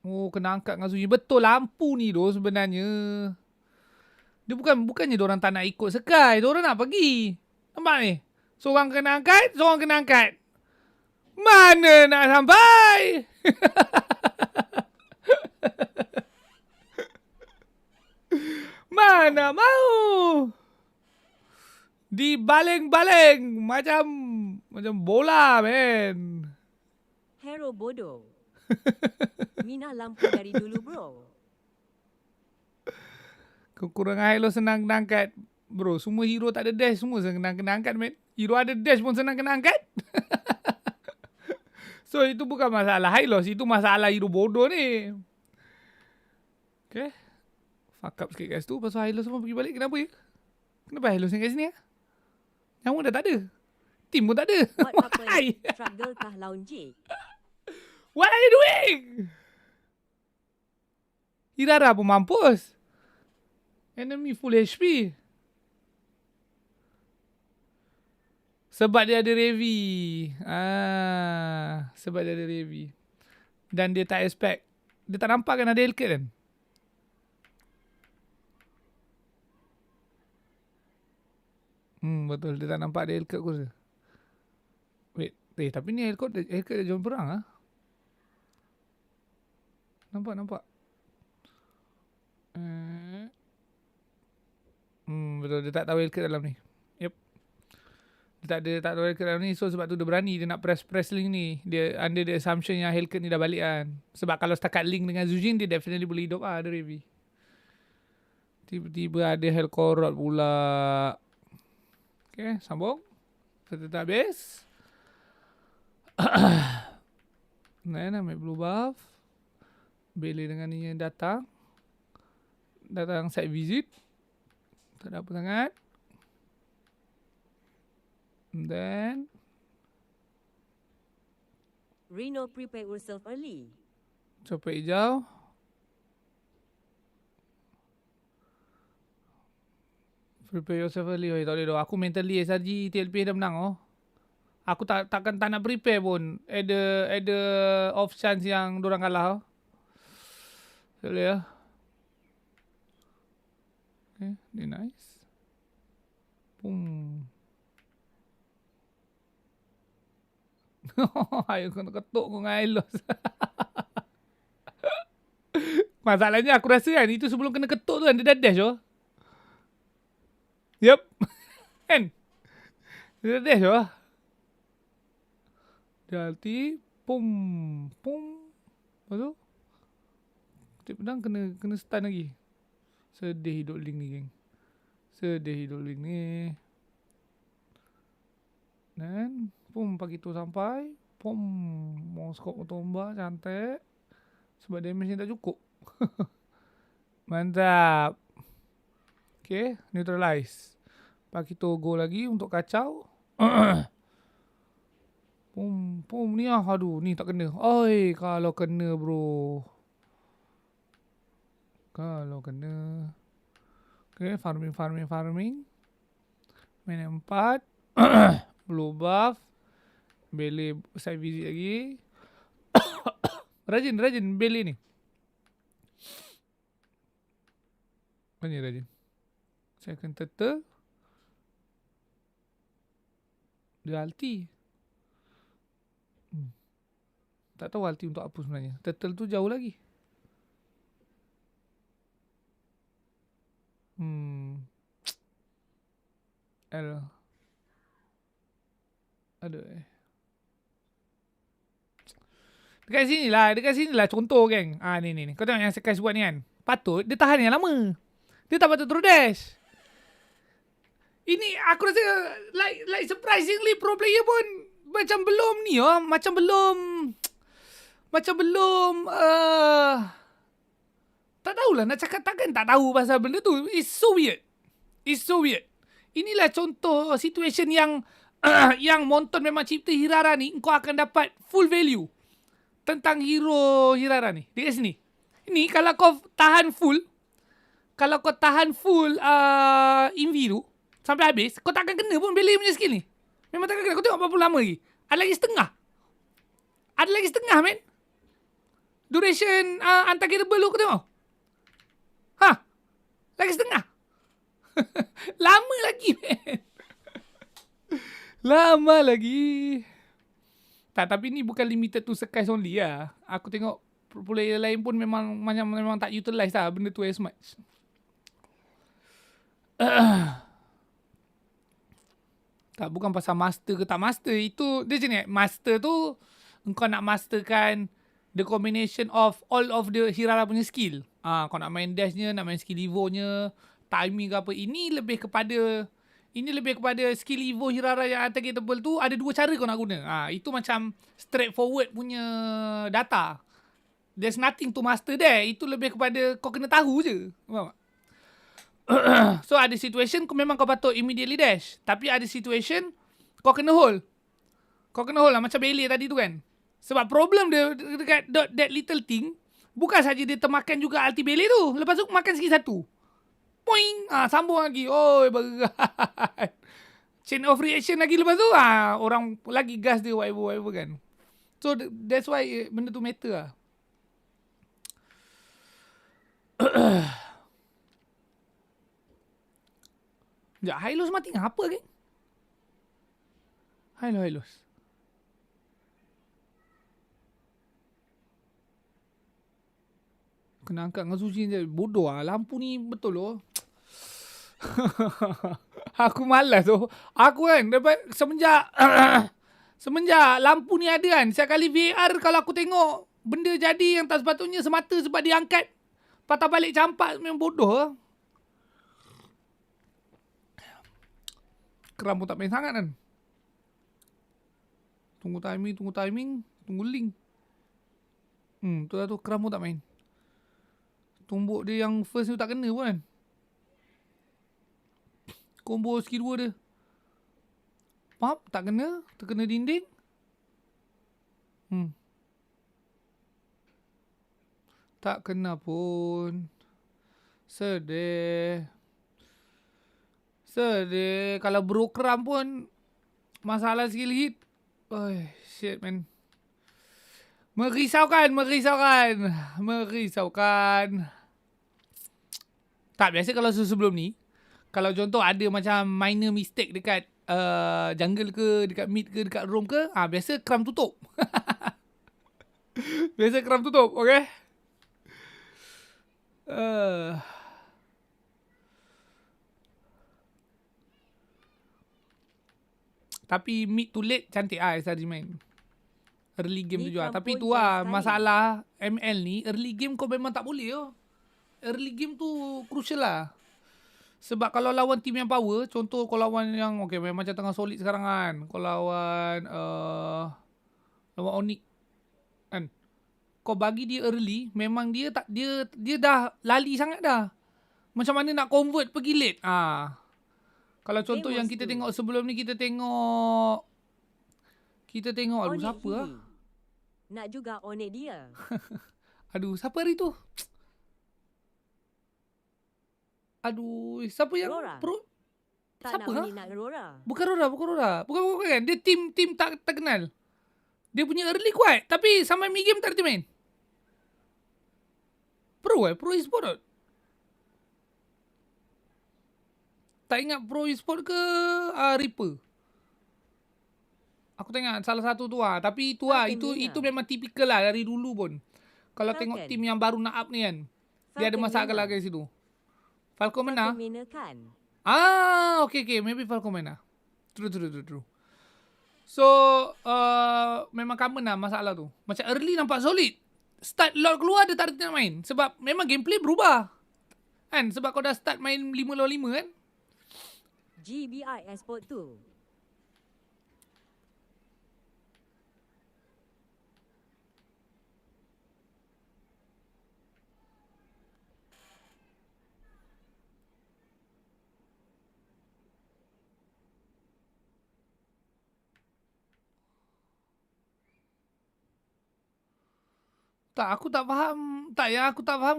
Oh, kena angkat dengan Suji. Betul lampu ni doh sebenarnya. Dia bukannya diorang tak nak ikut Sky. Diorang nak pergi. Nampak ni? Seorang kena angkat, seorang kena angkat. Mana nak sampai? Mana mau? Dibaling-baling macam bola, men. Hero bodoh. Mina lampu dari dulu, bro. Kekurangan hero senang kena angkat. Bro, semua hero tak ada dash, semua senang kena angkat, men. Hero ada dash pun senang kena angkat. So, itu bukan masalah high loss. Itu masalah hero bodoh ni. Okay. Fuck up sikit kat situ. Pasal high loss semua pergi balik. Kenapa ya? Kenapa high loss yang kat sini ya? Yang pun dah tak ada. Team pun tak ada. Why? Struggle kah lawan Jake? What are you doing? Irara pun mampus. Enemy full HP. Sebab dia ada Revi. Sebab dia ada Revi. Dan dia tak expect. Dia tak nampak kan ada Hellcat kan? Betul. Dia tak nampak ada Hellcat kot. Wait. Tapi ni Hellcat dah jom perang ah. Nampak. Betul. Dia tak tahu Hellcat dalam ni. Yep. Dia tak tahu Hellcat dalam ni. So sebab tu dia berani. Dia nak press link ni. Dia under the assumption yang Hellcat ni dah balik kan. Sebab kalau setakat link dengan Zujin, dia definitely boleh hidup ada Revi. Tiba-tiba ada Hellcorrot pula. Okay, sambung. Kita tak habis. Nah, ambil blue buff. Beli dengan ni yang datang. Datang site visit. Tak ada apa sangat. And then Reno prepare yourself early. Copet hijau. Prepare yourself early. Tak boleh dah. Aku mentally SRG TLP dah menang oh. Aku takkan tak nak prepare pun. Ada off chance yang dorang kalah oh. Tak boleh lah. Okay, dia nice. Boom. Ayo kau nak ketuk kau dengan Ailos. Masalahnya aku rasa kan itu sebelum kena ketuk tu kan dia dah dash oh. Yup. Kan? Dia dah dash oh. Dia ulti. Pum. Lepas tu tip pedang kena stun lagi. Sedih hidup Link ni geng. Sedih hidup Link ni. Dan pagi tu sampai. Mau skop tombak cantik. Sebab damage ni tak cukup. Mantap. Okay, neutralize. Pagi tu go lagi untuk kacau. Ni aduh ni tak kena. Oi, kalau kena bro. Kalau kena. Okay, farming. Main 4. Blue buff. Beli side visit lagi. Rajin beli ni. Rajin. Second turtle. Dia ulti. Tak tahu ulti untuk apa sebenarnya. Turtle tu jauh lagi. Aduh. Dekat sini lah contoh geng. Ni. Kau tengok yang Sekai buat ni kan. Patut dia tahan yang lama. Dia tak patut terus dash. Ini aku rasa like surprisingly pro player pun macam belum ni oh, macam belum tak tahulah nak cakap takkan tak tahu pasal benda tu. It's so weird. Inilah contoh situation yang yang Monton memang cipta Hirara ni, kau akan dapat full value tentang hero Hirara ni. Dekat sini. Ini kalau kau tahan full Invi tu sampai habis, kau takkan kena pun Belly punya skill ni. Memang takkan kena. Kau tengok berapa lama lagi. Ada lagi setengah men. Duration untargetable lu kau tengok. Lagi setengah. Lama lagi men. Lama lagi. Tapi ni bukan limited to Sekai only lah. Aku tengok player lain pun memang tak utilize lah benda tu as much. Tak, bukan pasal master ke tak master. Itu, dia macam ni, master tu, engkau nak masterkan the combination of all of the Hirara punya skill. Kau nak main dashnya, nak main skill evo-nya, timing ke apa. Ini lebih kepada skill evo Hirara yang targetable tu, ada dua cara kau nak guna. Itu macam straightforward punya data. There's nothing to master there. Itu lebih kepada kau kena tahu je. Faham tak? So ada situation memang kau patut immediately dash. Tapi ada situation kau kena hold. Kau kena hold lah macam Bailey tadi tu kan. Sebab problem dia dekat that little thing, bukan saja dia termakan juga ulti Bailey tu. Lepas tu makan sikit satu. Poing. Sambung lagi. Oi, berat. Chain of reaction lagi lepas tu. Orang lagi gas dia whatever kan. So that's why benda tu matter lah. Sekejap, Hylos mati apa ke? Hylos. Kena angkat dengan Sushi je. Bodoh lah. Lampu ni betul loh. Aku malas tu. Aku kan semenjak lampu ni ada kan. Setiap kali VR kalau aku tengok benda jadi yang tak sepatutnya semata sebab dia angkat patah balik campak memang bodoh lah. Keram pun tak main sangat kan. Tunggu timing, tunggu link. Tu lah tu, keram pun tak main. Tumbuk dia yang first tu tak kena pun kan. Combo skill 2 dia. Pump tak kena, terkena dinding. Tak kena pun. Sedih. Kalau bro kram pun masalah skill hit. Shit man. Merisaukan. Tak, biasa kalau sebelum ni, kalau contoh ada macam minor mistake dekat jungle ke, dekat mid ke, dekat roam ke, biasa kram tutup. Okay? Tapi mid to late cantik SRG main. Early game tu juga. Tapi tu masalah ML ni, early game kau memang tak boleh . Early game tu crucial lah. Sebab kalau lawan team yang power, contoh kau lawan yang macam tengah solid sekarang kan. Kau lawan Onyx kan. Kau bagi dia early, memang dia dah lali sangat dah. Macam mana nak convert pergi late. Kalau contoh yang kita tengok sebelum ni, kita tengok aduh siapa lah. Nak juga onek dia. Aduh siapa hari tu? Aduh siapa yang Rora. Tak siapa nak nak Rora. Bukan Rora kan. Dia team tak kenal. Dia punya early kuat, tapi sampai mid game tak ada main. Pro e-sport. Tak ingat Pro e-sport ke Reaper. Aku tengok salah satu tu Tapi tu itu memang tipikal lah dari dulu pun. Kalau tengok tim yang baru nak up ni kan, dia ada masalah ke situ. Falcon mana? Kan? Okay. Maybe Falcon mana. True. So, memang common lah masalah tu. Macam early nampak solid. Start lot keluar dia tak ada nak main. Sebab memang gameplay berubah. Kan? Sebab kau dah start main 5 lawan 5 kan? GBI Esport 2. Aku tak faham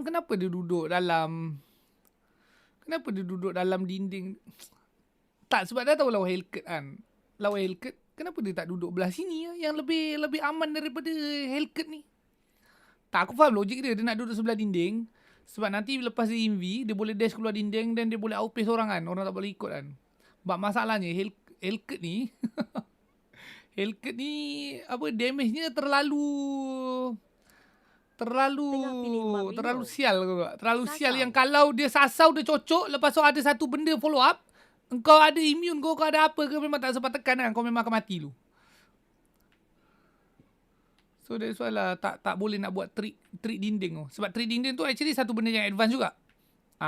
kenapa dia duduk dalam dinding. Tak, sebab dia tahu lawan Hellcat kan. Lawan Hellcat, kenapa dia tak duduk belah sini yang lebih aman daripada Hellcat ni? Tak, aku faham logik dia nak duduk sebelah dinding. Sebab nanti lepas dia inv, dia boleh dash keluar dinding dan dia boleh outpace orang kan. Orang tak boleh ikut kan. Sebab masalahnya Hellcat ni damage-nya terlalu sial. Terlalu sial yang kalau dia sasau dia cocok, lepas tu ada satu benda follow up, engkau ada immune, kau ada apa ke, memang tak sempat tekan kan, kau memang akan mati lu. So that's why lah tak boleh nak buat trik dinding tu. Sebab trik dinding tu actually satu benda yang advance juga.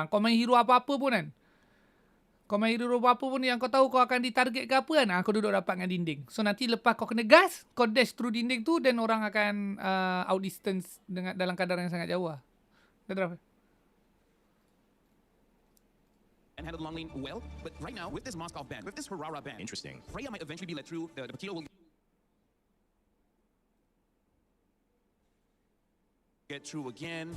Kau main hero apa-apa pun kan. Kau main hero apa-apa pun yang kau tahu kau akan ditarget ke apa kan. Kau duduk dapat dengan dinding. So nanti lepas kau kena gas, kau dash through dinding tu, then orang akan outdistance dengan dalam kadar yang sangat jauh lah. Dah draft. And handle the long lane well, but right now with this Moskov ban, with this Harara ban, Interesting. Freya might eventually be let through. The Pakito will get through again.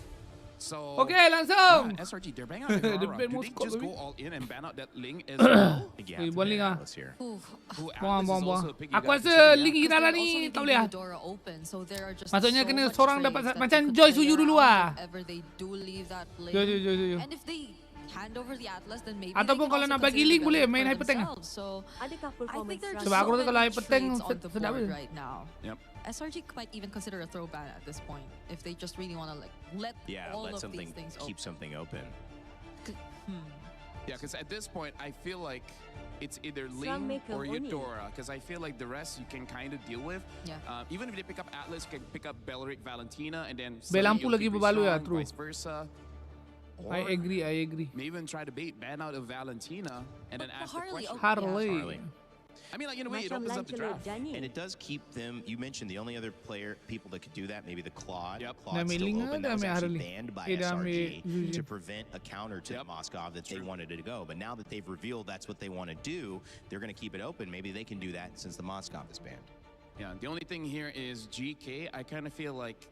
So okay, langsung. Yeah, SRG, they're banging out the Harara. Do they just go all in and ban out that Ling as well? Buat Ling lah. Let's hear. Buang. Aku rasa Ling Hirala ni tak boleh lah. Maksudnya kena seorang dapat macam Joy Suyu dulu lah. Jo. And if they hand over the Atlas, then maybe ataupun kalau nak bagi Link boleh main hypertank. So Adakah performance sebab aku rasa kalau hypertank sedap je. Right now. Yep. SRG might even consider a throw ban at this point if they just really want to like let all of these things keep something open. Yeah, because at this point I feel like it's either Ling or Eudora, because I feel like the rest you can kind of deal with. Yeah. Even if they pick up Atlas, you can pick up Beleric, Valentina, and then Belampu lagi berbaloi lah, true. vice versa. I agree. Maybe even try to ban out of Valentina and then ask the question. Harley. I mean, like, in a way, it opens up the draft. And it does keep them, you mentioned the only other people that could do that, maybe the Claude. Yep. Claude's still open. That was actually banned by SRG to prevent a counter to the Moskov that they wanted it to go. But now that they've revealed that's what they want to do, they're going to keep it open. Maybe they can do that since the Moskov is banned. Yeah, the only thing here is GK. I kind of feel like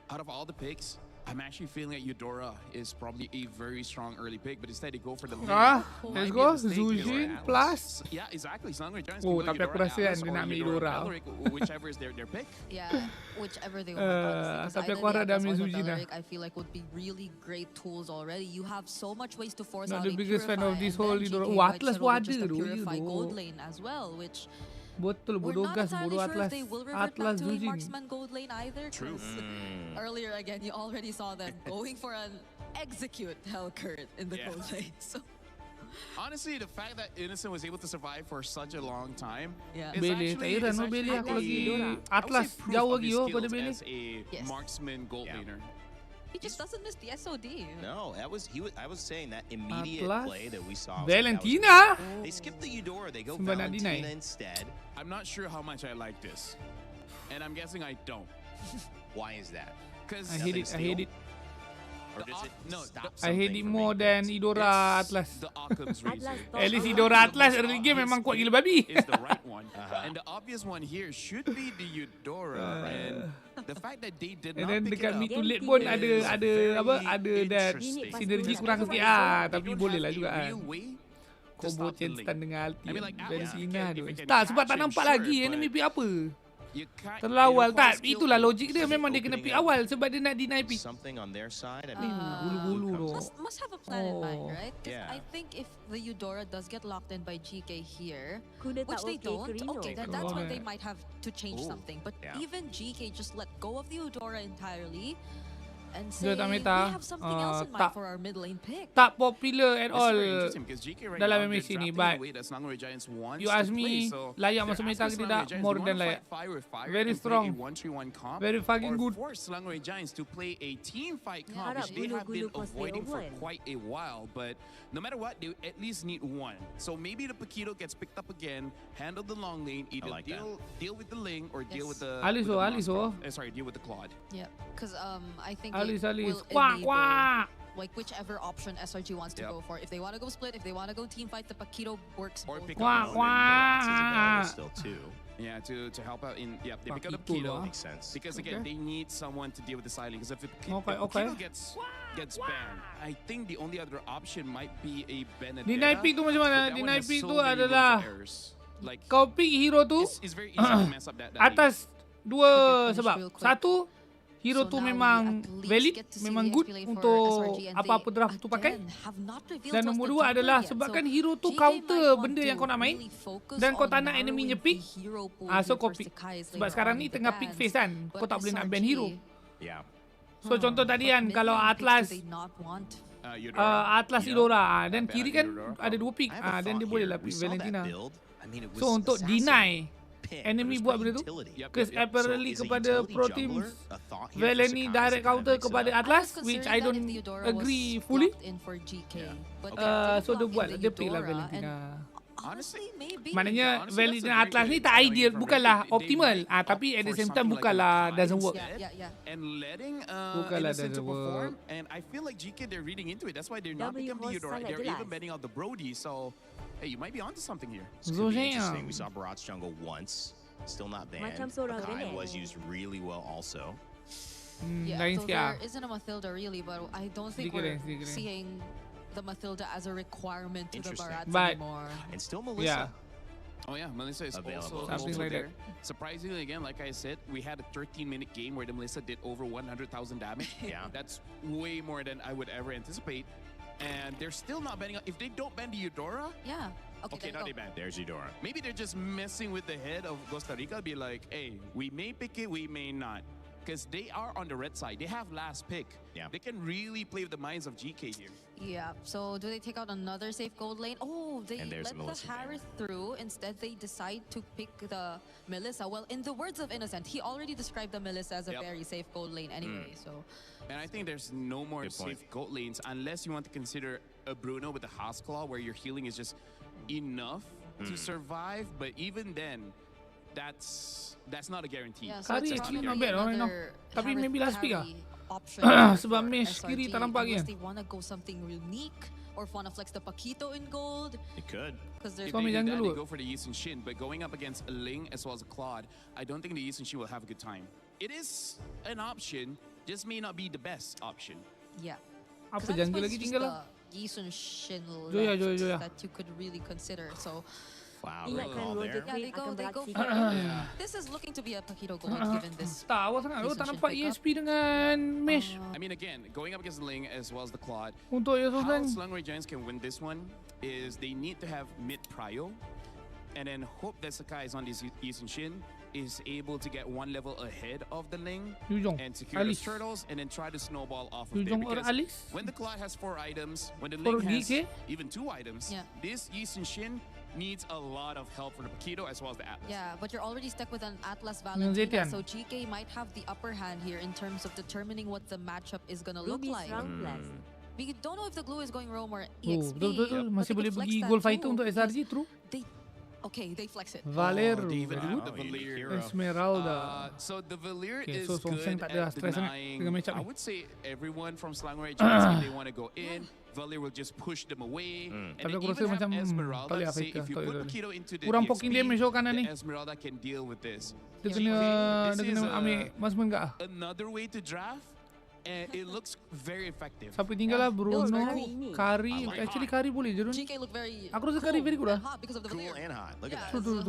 out of all the picks, I'm actually feeling that Eudora is probably a very strong early pick, but instead they go for the let's go Zujin plus. Yeah, exactly. Tapi aku rasa kan dia nak ambil Eudora. Whichever is their pick. Yeah, whichever they want. Tapi aku harap dia ambil Zujin lah. I feel like would be really great tools already. You have so much ways to force not out the biggest fan of this and whole then Eudora. Atlas pun ada tu. Purify gold lane as well, which betul, bodoh gas, bodoh Atlas. Atlas Zujin. Marksman gold lane either. True. Earlier again, you already saw them going for an execute Hellcurt in the gold lane. So honestly, the fact that Innocent was able to survive for such a long time is Bele, tak heran no Bele aku lagi Atlas jauh lagi pada Bele. As a marksman gold laner. He just doesn't miss the SOD. No, I was saying that immediate play that we saw. Valentina. They skipped the Eudora. They go Valentina instead. I'm not sure how much I like this, and I'm guessing I don't. Why is that? Because I hate it. Or does it stop I hate it more than Eudora Atlas. The Occam's reason. At least Eudora Atlas early game memang kuat gila babi. Is the right one. And the obvious one here should be the Eudora. And the fact that they did not pick it dekat up mid to late pun ada that sinergi kurang sikit tapi boleh lah juga kan. Combo chain stun dengan ulti Valentina tu. Tak, sebab tak nampak lagi enemy pick apa. Terlalu awal tak, itulah logik dia, memang dia kena pick awal sebab dia nak deny pick. Something on their side. I mean, bulu-bulu tu. Must have a plan in mind, right? Because I think if the Eudora does get locked in by GK here, which they don't, okay, then that's when they might have to change something. But even GK just let go of the Eudora entirely and say we have something else in mind for our mid lane pick. Tak popular at all dalam MSC ni, but you ask me, layak masuk meta ke tidak? More than layak. Very strong. Very fucking good. Force Langway Giants to play a team fight comp, which they have been avoiding for quite a while. But no matter what, they at least need one. So maybe the Paquito gets picked up again, handle the long lane, either deal with the Ling or deal with the Aliso. Sorry, deal with the Claude. Yeah, because I think Alice. Quack. Like whichever option SRG wants to go for. If they want to go split, if they want to go team fight, the Paquito works both. Still too. Yeah, to help out in they pick up the Paquito. Makes sense. Because again, they need someone to deal with the silent. Because if the Paquito gets banned, I think the only other option might be a Benedetta. Deny pick tu macam mana? Deny pick tu adalah kau pick hero tu atas dua sebab. Satu, hero tu memang valid, memang good untuk apa-apa draft tu pakai. Dan nombor dua adalah sebabkan hero tu counter benda yang kau nak main dan kau tak nak enemy pick, so kau pick. Sebab sekarang ni tengah pick phase kan, kau tak boleh nak ban hero. So contoh tadi kan, kalau Atlas Atlas Eudora. Dan kiri kan ada 2 pick. Dan dia boleh lah pick Valentina. So untuk deny enemy buat benda tu, because apparently kepada pro teams Valen ni direct counter kepada Atlas, which I don't agree fully. So dia buat, dia pick lah Valentina. Honestly, maybe. Maknanya Valentina Atlas ni tak ideal, bukanlah optimal. Tapi at the same time bukanlah doesn't work. And letting Bukanlah Innocent to doesn't work. perform, and I feel like GK they're reading into it. That's why they're not picking the Eudora. They're even betting out the Brody. So, hey, you might be onto something here. This could be interesting. We saw Barat's jungle once, still not banned. Kai was used really well also. So there isn't a Mathilda really, but I don't think we're seeing the Mathilda as a requirement to the Barats anymore. And still Melissa. Oh yeah, Melissa is available. also there. Surprisingly, again, like I said, we had a 13-minute game where the Melissa did over 100,000 damage. That's way more than I would ever anticipate. And they're still not banning. If they don't ban the Eudora, okay, now they ban. There's Eudora. Maybe they're just messing with the head of Costa Rica. Be like, hey, we may pick it, we may not. Because they are on the red side. They have last pick. They can really play with the minds of GK here. So do they take out another safe gold lane? Oh, they let the Harith through. Instead, they decide to pick the Melissa. Well, in the words of Innocent, he already described the Melissa as a very safe gold lane anyway. So, and I think there's no more safe gold lanes unless you want to consider a Bruno with the House Claw where your healing is just enough to survive. But even then, that's not a guarantee. Kari actually not bad, tapi maybe last pick sebab mesh kiri tak nampak kan. They want to go something unique or want to flex the Paquito in gold. It could. If they do that, they go for the Yi Sun Shin, but going up against a Ling as well as a Claude, I don't think the Yi Sun Shin will have a good time. It is an option, just may not be the best option. Apa jungle lagi tinggal lah? Yi Sun Shin Joya. that you could really consider. So. Wow, good call there. They go for it. This is looking to be a Paquito gold given this. Tak, awak sangat. Tak nampak ESP dengan mesh. I mean, again, going up against the Ling as well as the Claude, Untuk how Slangway Giants can win this one is they need to have mid prio and then hope that Sakai is on this Yi Sun Shin is able to get one level ahead of the Ling and secure the turtles and then try to snowball off of there. Because when the Claude has 4 items, when the Ling has even 2 items, this Yi Sun Shin needs a lot of help from the Paquito as well as the Atlas. But you're already stuck with an Atlas Valentina, so GK might have the upper hand here in terms of determining what the matchup is going to look like. We don't know if the glue is going roam or EXP. Betul. Masih boleh pergi gold fighter untuk SRG, true? They flex it. Valero, they even have the Valir. Esmeralda. So the Valir is good tak at stress denying. dengan I would say everyone from Slangway Giants, if they want to go in, Valir will just push them away. And then even have Esmeralda say, if you put Paquito into the EXP, the Esmeralda can deal with this. Dia kena ambil Masman ke? Another way to draft. And it looks very effective. Siapa tinggal lah Bruno, Kari. Actually Kari boleh je. GK look very aku rasa Kari very good lah. Cool and hot. Look at that. True.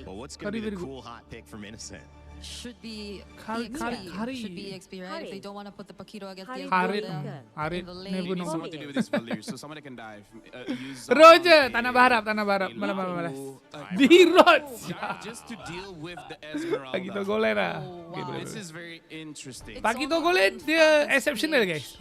But what's going to be the cool hot pick from Innocent? Should be Kari. Should be EXP, right? If they don't want to put the Paquito against the Harit never know. Someone to do with this Valir, so someone can dive. Roger, tanah berharap. Malas. D-Rod. Just to deal with the Esmeralda. Paquito Golen lah. This is very interesting. Paquito Golen dia exceptional guys.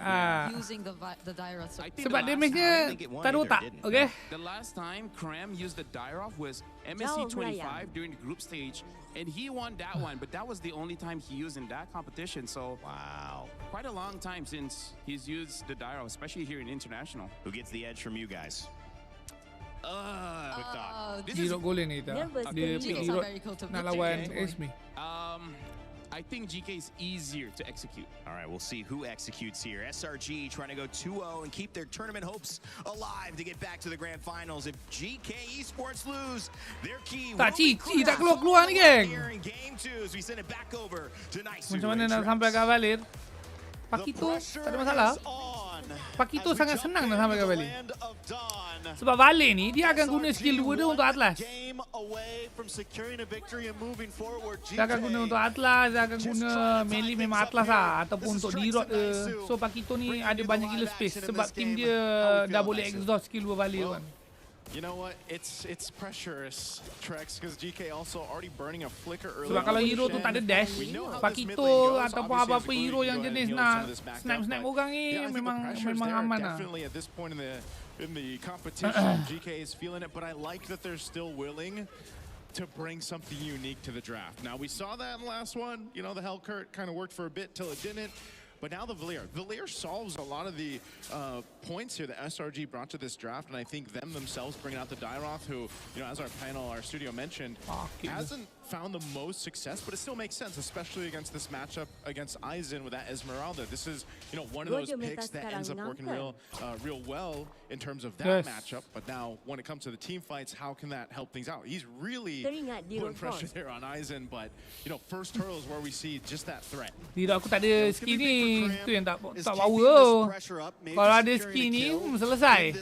Using the Dyrod. Sebab damage-nya tak ada otak. Okay. The last time Cram used the Dyrod was MSC 25 during the group stage, and he won that one. But that was the only time he used in that competition. So wow, quite a long time since he's used the Dyrod, especially here in international. Who gets the edge from you guys? Quick thought. D-Rod Golen ni tak. Dia pick D-Rod nak lawan Esme. I think GK is easier to execute. All right, we'll see who executes here. SRG trying to go 2-0 and keep their tournament hopes alive to get back to the grand finals. If GK Esports lose, their key will be tak keluar ni geng. here in game 2 as we send it back over to Nice. Macam mana nak sampai ke Valir? Paquito tak ada masalah. Paquito sangat senang nak sampai ke Valir. Sebab Valir ni dia akan guna skill 2 dia untuk Atlas. Dia akan guna untuk Atlas, dia akan guna melee memang Atlas lah, ataupun untuk D-Rod ke. So Paquito ni ada banyak gila space sebab team dia dah boleh exhaust skill 2 Valir kan. You know what? It's pressurous, Trex, because GK also already burning a flicker early. Sebab kalau hero tu tak ada dash, Pakito ataupun apa-apa hero yang jenis nak snap orang ni memang aman lah. Definitely at this point in the competition, GK is feeling it, but I like that they're still willing to bring something unique to the draft. Now we saw that in the last one. You know, the Hellcurt kind of worked for a bit till it didn't. But now the Valier solves a lot of the points here that SRG brought to this draft, and I think them themselves bringing out the Dyroth, who, you know, as our panel, our studio mentioned, hasn't found the most success, but it still makes sense, especially against this matchup against Aizen with that Esmeralda. This is, you know, one of those picks that ends up working real well in terms of that matchup. But now, when it comes to the team fights, how can that help things out? He's really putting pressure there on Aizen, but, you know, first turtle is where we see just that threat. Tidak, aku tak ada skill ni. Itu yang tak power. Kalau ada skill ni, selesai.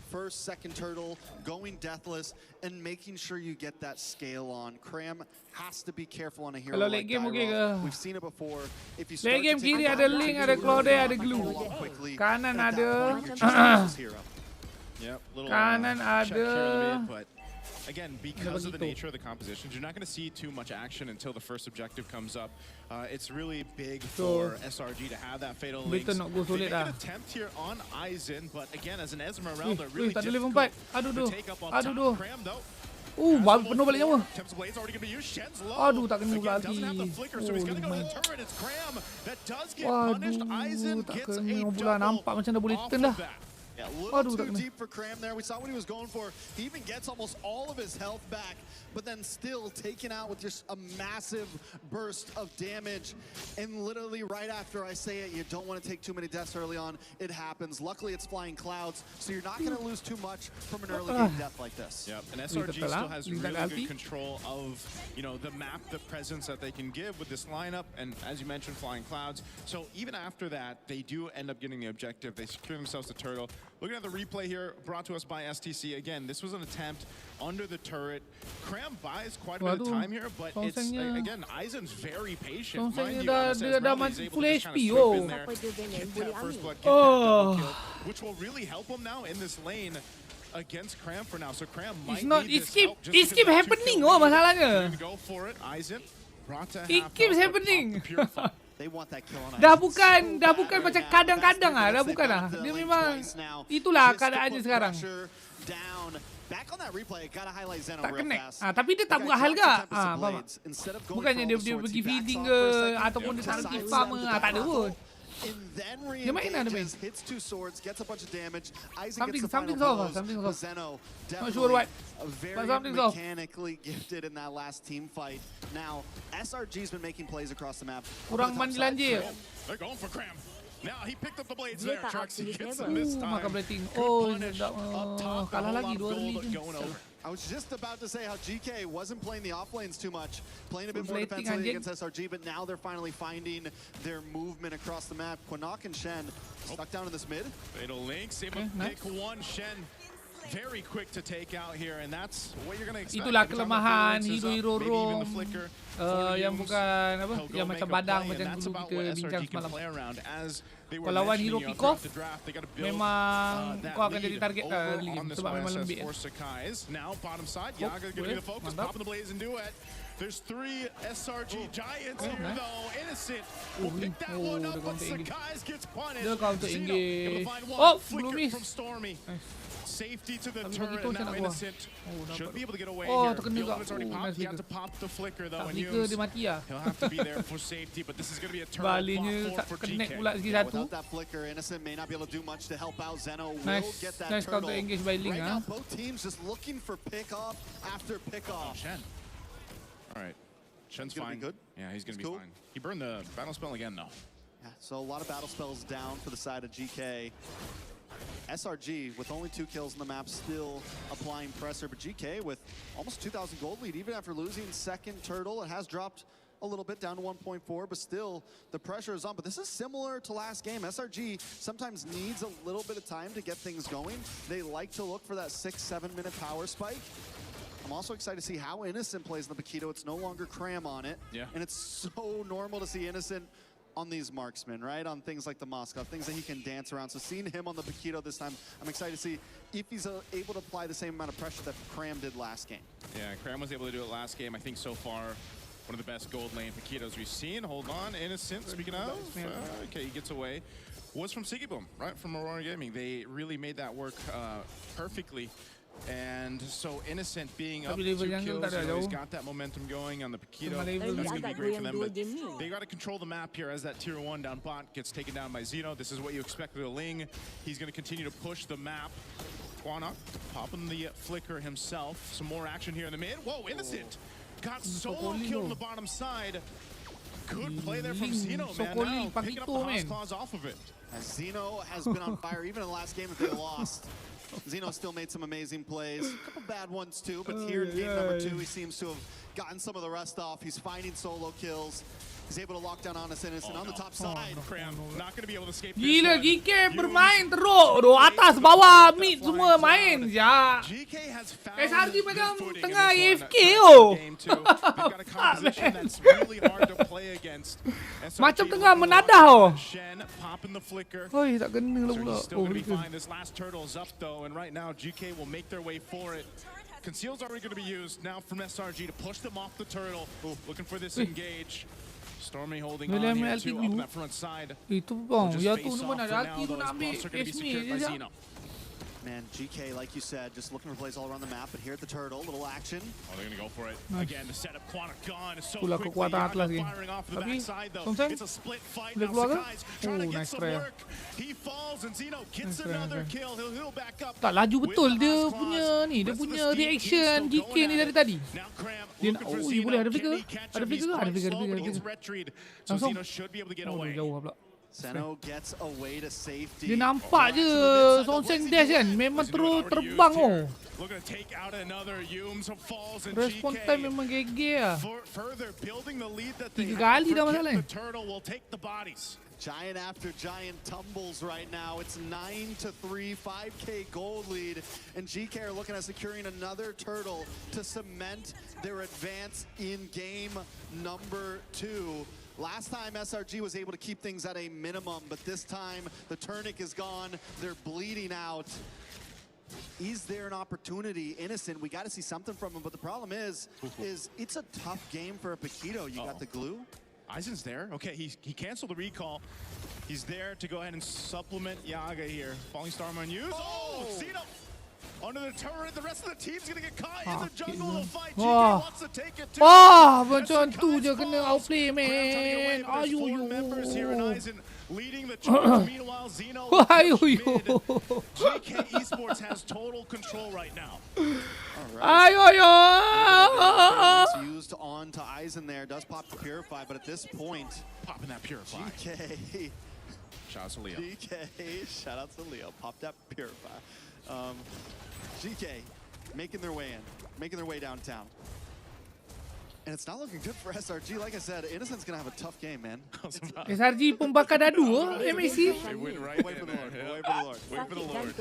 First, second turtle, going deathless, and making sure you get that scale on. Cram has to be careful on a hero like Dyroth. We've seen it before. If you start game kiri ada Link, ada Claude, ada Glue. Kanan ada. Kanan ada. Again, because of the nature of the compositions, you're not going to see too much action until the first objective comes up. It's really big for SRG to have that fatal link. They make an attempt here on Aizen, but again, as an Esmeralda, really difficult to take up on top. Cram, though. Penuh balik nyawa. Aduh, tak kena pula lagi. Waduh, tak kena pula. Nampak macam dah boleh turn dah. Yeah, a little too deep for Cram there. We saw what he was going for. He even gets almost all of his health back, but then still taken out with just a massive burst of damage. And literally right after I say it, you don't want to take too many deaths early on. It happens. Luckily, it's flying clouds, so you're not going to lose too much from an early game death like this. Yep, and SRG still has really good control of, you know, the map, the presence that they can give with this lineup, and as you mentioned, flying clouds. So even after that, they do end up getting the objective. They secure themselves the turtle. Looking at the replay here, brought to us by STC. Again, this was an attempt under the turret. Cram buys quite a bit of time here, but it's, again, Aizen's very patient. Mind you, he's able to just kind of swoop in there, get that first blood, get that double kill, which will really help him now in this lane against Cram for now. So Cram might need this help. It keeps happening, masalahnya. Go for it, Aizen. It keeps happening. They want that kill on dah bukan macam kadang-kadang dah bukan dah. Dia memang itulah keadaannya sekarang. Back on that replay, gotta highlight Zeno tak real connect. fast. Tapi dia tak buka hal ke? Bukannya dia pergi feeding ke ataupun dia tak pergi farm ke? Tak ada pun. Dia main lah, dia main. Something solve. Not sure what. But something's off. Mechanically gifted in that last team fight. Now, SRG's been making plays across the map. Kurang mandilan je. They're going for Cram. Now he picked up the blades there. Trucks, he gets them this time. Makan plating. Kalah lagi 2 early. I was just about to say how GK wasn't playing the off lanes too much, playing a bit more defensively against SRG, but now they're finally finding their movement across the map. Quinnock and Shen stuck down in this mid. Fatal Links, able to pick one. Shen very quick to take out here, and that's what you're going to expect. Itulah kelemahan hero roam yang bukan apa, yang macam badang macam dulu kita bincang semalam. Kalau lawan hero pick off, memang kau akan jadi target early game sebab memang lembik. Now bottom side, Yaga going to be the focus, popping the blaze and duet. There's 3 SRG Giants here though. Innocent will pick that one up, but Sakai's gets punished. Dia counter engage. Belum miss. From Stormy. Safety to the turret, and now Innocent should be able to get away here. The ultimate's already popped. He had to pop the flicker though, and he'll have to be there for safety, but this is going to be a turret for GK. Without that flicker, Innocent may not be able to do much to help out. Zeno will get that turtle. Right now, both teams just looking for pick-off after pick-off. Shen. All right. Shen's fine. Good. Yeah, he's going to be fine. He burned the battle spell again, though. Yeah, so a lot of battle spells down for the side of GK. SRG, with only 2 kills in the map, still applying pressure, but GK with almost 2,000 gold lead, even after losing second turtle. It has dropped a little bit down to 1.4, but still the pressure is on. But this is similar to last game. SRG sometimes needs a little bit of time to get things going. They like to look for that 6-7 minute power spike. I'm also excited to see how Innocent plays in the Paquito. It's no longer Cram on it. Yeah. And it's so normal to see Innocent on these marksmen, right? On things like the Moskov, things that he can dance around. So seeing him on the Paquito this time, I'm excited to see if he's able to apply the same amount of pressure that Cram did last game. Yeah, Cram was able to do it last game. I think so far, one of the best gold lane Paquitos we've seen. Hold on, Innocent, speaking of. Okay, he gets away. Was from Sigiboom, right? From Aurora Gaming. They really made that work perfectly. And so Innocent being up 2 kills, he's got that momentum going on the Paquito. That's going to be great for them. But they got to control the map here as that tier 1 down bot gets taken down by Zeno. This is what you expect of the Ling. He's going to continue to push the map. Quanok popping the flicker himself. Some more action here in the mid. Whoa, Innocent got solo killed on the bottom side. Good play there from Zeno, man. Now picking up the House Claws off of it. As Zeno has been on fire, even in the last game that they lost. Zeno still made some amazing plays. A couple bad ones too, but here in game number 2, he seems to have gotten some of the rest off. He's finding solo kills. He's able to lock down Honest Innocent on the top side. Cram not going to be able to escape. Gila, GK bermain teruk. Atas, bawah, mid semua main. Ya. SRG macam tengah AFK oh. Macam tengah menadah oh. Oi, tak kena lah pula. And right now, GK will make their way for it. Conceal's already going to be used now from SRG to push them off the turtle. Looking for this engage. Stormy holding on here too, up that front side. Itu bang, ya tu naman ada hati tu nak ambil Esme je. Man, GK, like you said, just looking for plays all around the map, but here at the turtle, little action. Oh, they're going to go for it. Again, the setup, Quanok gone so Pula quickly. Firing off the backside, though. It's a split fight now. Sakai's trying to get some work. He falls, and Zeno gets another kill. He'll heal back up. Tak laju betul dia punya ni, dia punya reaction GK ni dari tadi. Dia nak, oh, boleh ada flicker? Ada flicker? Ada flicker. Langsung. Oh, jauh pula. Zeno gets away to safety. Dia nampak je Sonseng dash kan, memang terus terbang oh. Respon time memang geger lah. 3 kali dah masalah ni. Giant after giant tumbles right now. It's 9-3, 5K gold lead. And GK are looking at securing another turtle to cement their advance in game number 2. Last time SRG was able to keep things at a minimum, but this time the Turnip is gone. They're bleeding out. Is there an opportunity? Innocent, we got to see something from him, but the problem is it's a tough game for a Paquito. You got the glue. Aizen's there. Okay, he canceled the recall. He's there to go ahead and supplement Yaga here. Falling Star on use. Oh, Zeno under the turret. The rest of the team's gonna get caught in the jungle. They'll fight. GK wants to take it too. Macam tu je kena outplay man. Ayu. Members here in Aizen leading the charge. Meanwhile, Zeno GK Esports has total control right now. It's used on to Aizen there. Does pop the Purify, but at this point, popping that Purify. GK. Shout out to Leo. GK. Shout out to Leo. Pop that Purify. GK making their way in, making their way downtown. And it's not looking good for SRG. Like I said, Innocent's going to have a tough game, man. SRG pun bakal dadu MSC. Wait for the Lord. Wait for the Lord.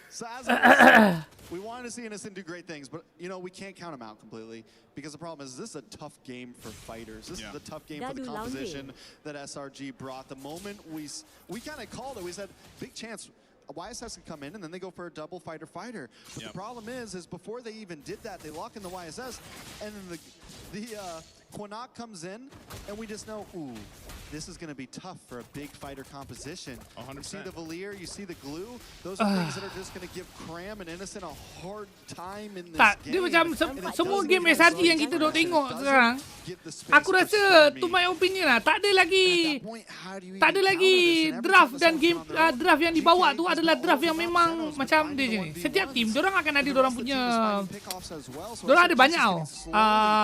So as I said, we wanted to see Innocent do great things, but you know, we can't count him out completely because the problem is this is a tough game for fighters. This is a tough game for the composition that SRG brought. The moment we kind of called it, we said, big chance YSS can come in and then they go for a double fighter-fighter. But the problem is before they even did that, they lock in the YSS and then the Quanok comes in and we just know, ooh, this is going to be tough for a big fighter composition. 100%. You see the Valier, you see the glue. Those are things that are just going to give Cram and Innocent a hard time in this game. Dia macam semua game SRG yang kita dok tengok sekarang. Aku rasa, to my opinion lah, tak ada lagi draft dan game draft yang dibawa tu adalah draft yang memang macam dia je ni. Setiap team, dorang akan ada dorang punya, dorang ada banyak tau.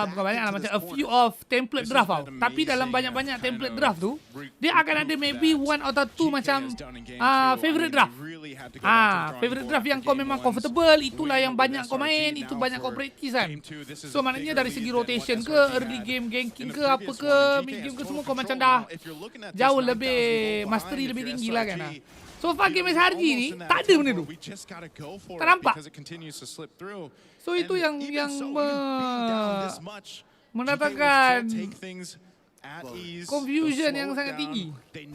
Bukan banyak lah, macam a few of template draft tau. Tapi dalam banyak-banyak template draft tu, dia akan ada maybe one atau two macam favorite draft. Favorite draft yang kau memang comfortable, itulah yang banyak kau main, itu banyak kau practice kan. So maknanya dari segi rotation ke, early game ganking ke, apa ke, mid game ke, semua kau macam dah jauh lebih, mastery lebih tinggi lah kan. So far game SRG ni, tak ada benda tu. Tak nampak. So itu yang mendatangkan at ease. Confusion yang sangat tinggi. They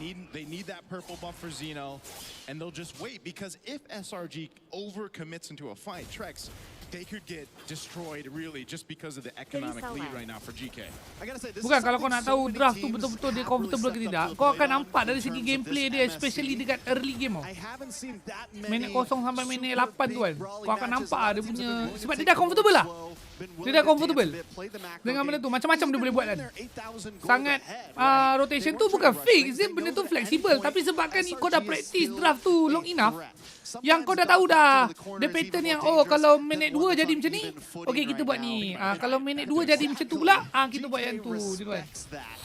need that purple buff for Xeno, and they'll just wait because if SRG overcommits into a fight, Trex, they could get destroyed really just because of the economic lead right now for GK. I gotta say, this Bukan, is kalau kau nak tahu something so draft many tu teams betul-betul dia have comfortable really ke stepped tidak, up to kau the akan plate nampak on dari in segi terms of gameplay this dia, MSC. especially dekat early game tau. I haven't seen that many Minit 0 sampai minit 8 tu kan, brawly kau akan matches. nampak A lot dia of teams punya, have been willing to sebab dia take dah it comfortable lah. slow, been Dia willing dah to comfortable dance a bit, play the macro dengan benda game. tu, macam-macam dia boleh buat kan. They're 8,000 gold Sangat ahead, right? rotation They tu weren't bukan trying to rush fix things. dia, They benda know tu that at any fleksibel, point, tapi sebabkan kau dah SRG is practice still draft tu a long enough, threat. yang kau dah tahu dah dia Sometimes pattern even yang more kalau dangerous minit than 2 one jadi on macam ni, even footing okey kita right buat now. ni. Kalau minit 2 jadi macam tu pula, kita buat yang tu. Dia buat. Respects that.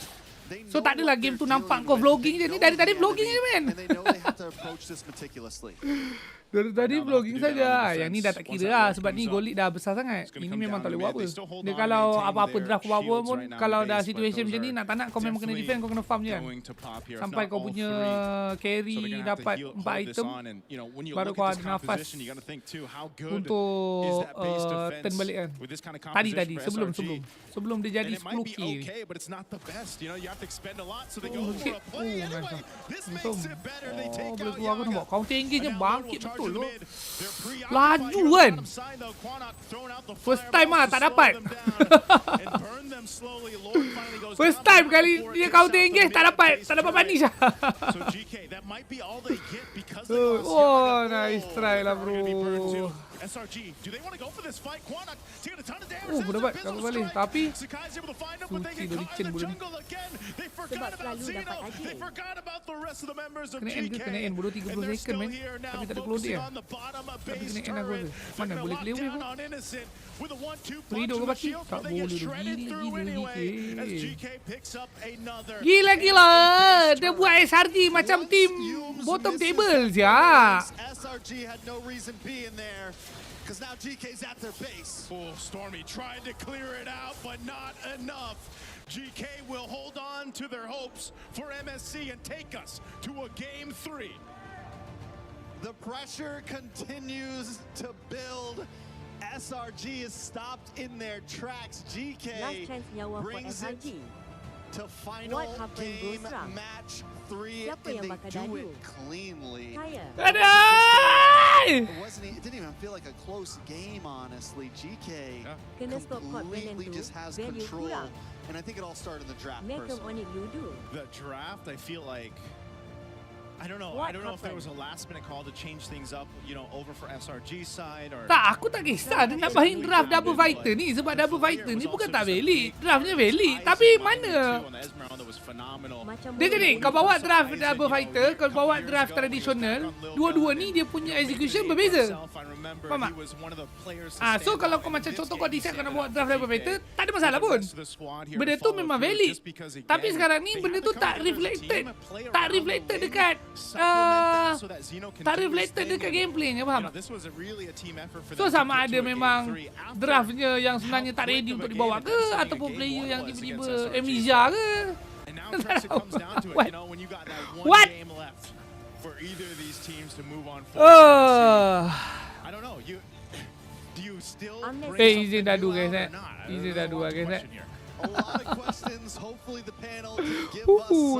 They So know tak adalah what game they're tu nampak dealing kau with. vlogging They je ni, know dari the tadi vlogging enemy, je man. and they know they have to approach this meticulously. Dari tadi Now vlogging they'll have to do saja. that on Yang ni defense dah tak once kira that lah wall sebab ni comes goal up. lead dah besar sangat. It's gonna Ini come memang down tak to boleh buat mid. apa. They still hold Dia on, kalau maintain apa-apa their draft apa shields pun, right now kalau in dah base, but situation those macam ni are nak tak nak kau memang kena definitely defend, kau kena farm je kan. going to pop here. If Sampai not kau all punya three. So carry they're gonna have to dapat 4 hold this item on, and you know when you baru look kau at ada this nafas composition, you got to think too how good is untuk that base turn defense balik kan. with this kind of Tadi composition for sebelum SRG. sebelum dia jadi And it might 10k be ni. okay, but it's not the best. You know, you have to expend a lot, so they go Oh, for shit. a play Oh, anyway. nice. This Untung. makes it better. They take Boleh out keluar kau nampak. Yaga. Counter engage-nya And now bangkit Lord will betul charge loh. in the mid. They're preoccupied Laju here on the kan. bottom side, though. Quanok throwing out the First flare time balls ah, to tak slow dapat. them down and burn them slowly. Lord finally goes First down, time but kali before it dia takes counter out the engage tak dapat mid-base punish. turret. So GK, that might be all they get because they lost Oh, Yaga. nice try lah they're gonna be burned bro. too. SRG, do they want to go for this fight? Quanok taking a ton of damage. Oh, There's dapat a dapat physical balik. strike. Tapi Sakai's able to find him, but they Suki get caught licin in the bodoh ni. jungle again. They forgot Sebab about selalu Zeno. dapat aje. They forgot about the rest of the members of Kena end ke? GK. Kena end bodoh 30 And they're second still man. here now, Tapi tak ada close focusing dia. on the bottom of Tapi base kena end aku turret. rasa. They're Mana gonna boleh lock clear down wave on Innocent with a 1-2 Free punch dog to ke the baki? shield, Tak but they get boleh tu. shredded Gila, through gila, anyway as gila. GK picks up another. Gila. Dia buat SRG macam team bottom table je. SRG had no reason being there because now GK's at their base. Oh, Stormy tried to clear it out, but not enough. GK will hold on to their hopes for MSC and take us to a game 3. The pressure continues to build. SRG is stopped in their tracks. Last GK chance nyawa for brings it SRG. to final What happened game goes wrong. match 3, Siapa and yang they bakal do dadu? it cleanly. Saya. Adai! It didn't even feel like a close game, honestly. GK Kena stop court completely penentu, just has value control, kurang. and I think it all started in the draft. Make them Personally. on it ludu. The draft, I feel like, I don't know. What I don't know if there happened? was a last-minute call to change things up, you know, over for SRG side or. Tak, aku tak kisah dia nak bahin draft double fighter ni sebab double fighter ni bukan tak valid. Draftnya valid. Tapi mana dia jadi kau bawa draft double fighter, kau bawa draft tradisional, dua-dua ni dia punya execution berbeza. Faham tak? So kalau kau macam contoh kau decide kau nak bawa draft double fighter, tak ada masalah pun. Benda tu memang valid. Tapi sekarang ni benda tu tak reflected. Tak reflected dekat tak reflected dekat gameplaynya, faham tak? So sama ada memang draftnya yang sebenarnya tak ready untuk dibawa ke, ataupun player yang tiba-tiba amnesia ke. What? What? Izin dadu guys izin dadu guys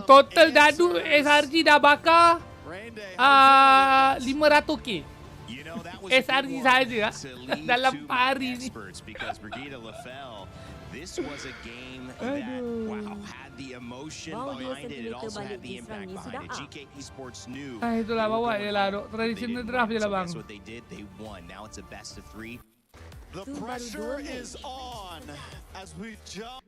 total dadu SRG dah bakar 500k SRG saja dalam 4 hari ni. This was a game that, wow, had the emotion behind it. It also had the impact behind it. GK Esports knew. Itulah bawa je lah, dok. Traditional draft je lah bang. That's what they did. They won. Now it's a best of 3. The pressure is on as we jump.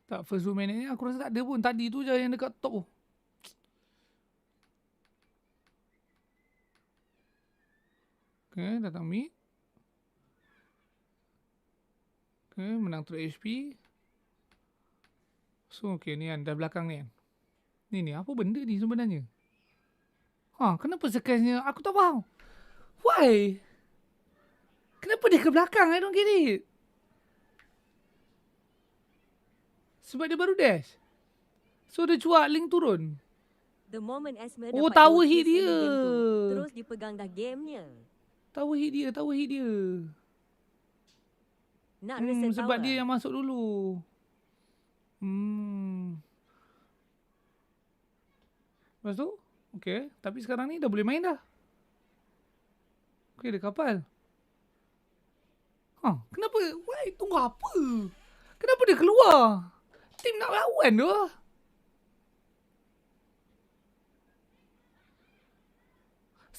Tak, first 2 minit ni aku rasa tak ada pun. Tadi tu je yang dekat top tu. Okay, datang mid. Okay, menang 3 HP. So, okay, ni kan, dah belakang ni kan. Ni, apa benda ni sebenarnya? Kenapa sekalinya? Aku tak faham. Why? Kenapa dia ke belakang? I don't get it. Sebab dia baru dash. So dia cuak link turun. The moment Esmer Oh, dapat tower goal hit kiss in the dia. game tu, terus dipegang dah gamenya. Tower hit dia. Nak reset Sebab tower. dia yang masuk dulu. Lepas tu, okay. Tapi sekarang ni dah boleh main dah. Okay, dia kapal. Kenapa? Why? Tunggu apa? Kenapa dia keluar? Tim nak lawan tu.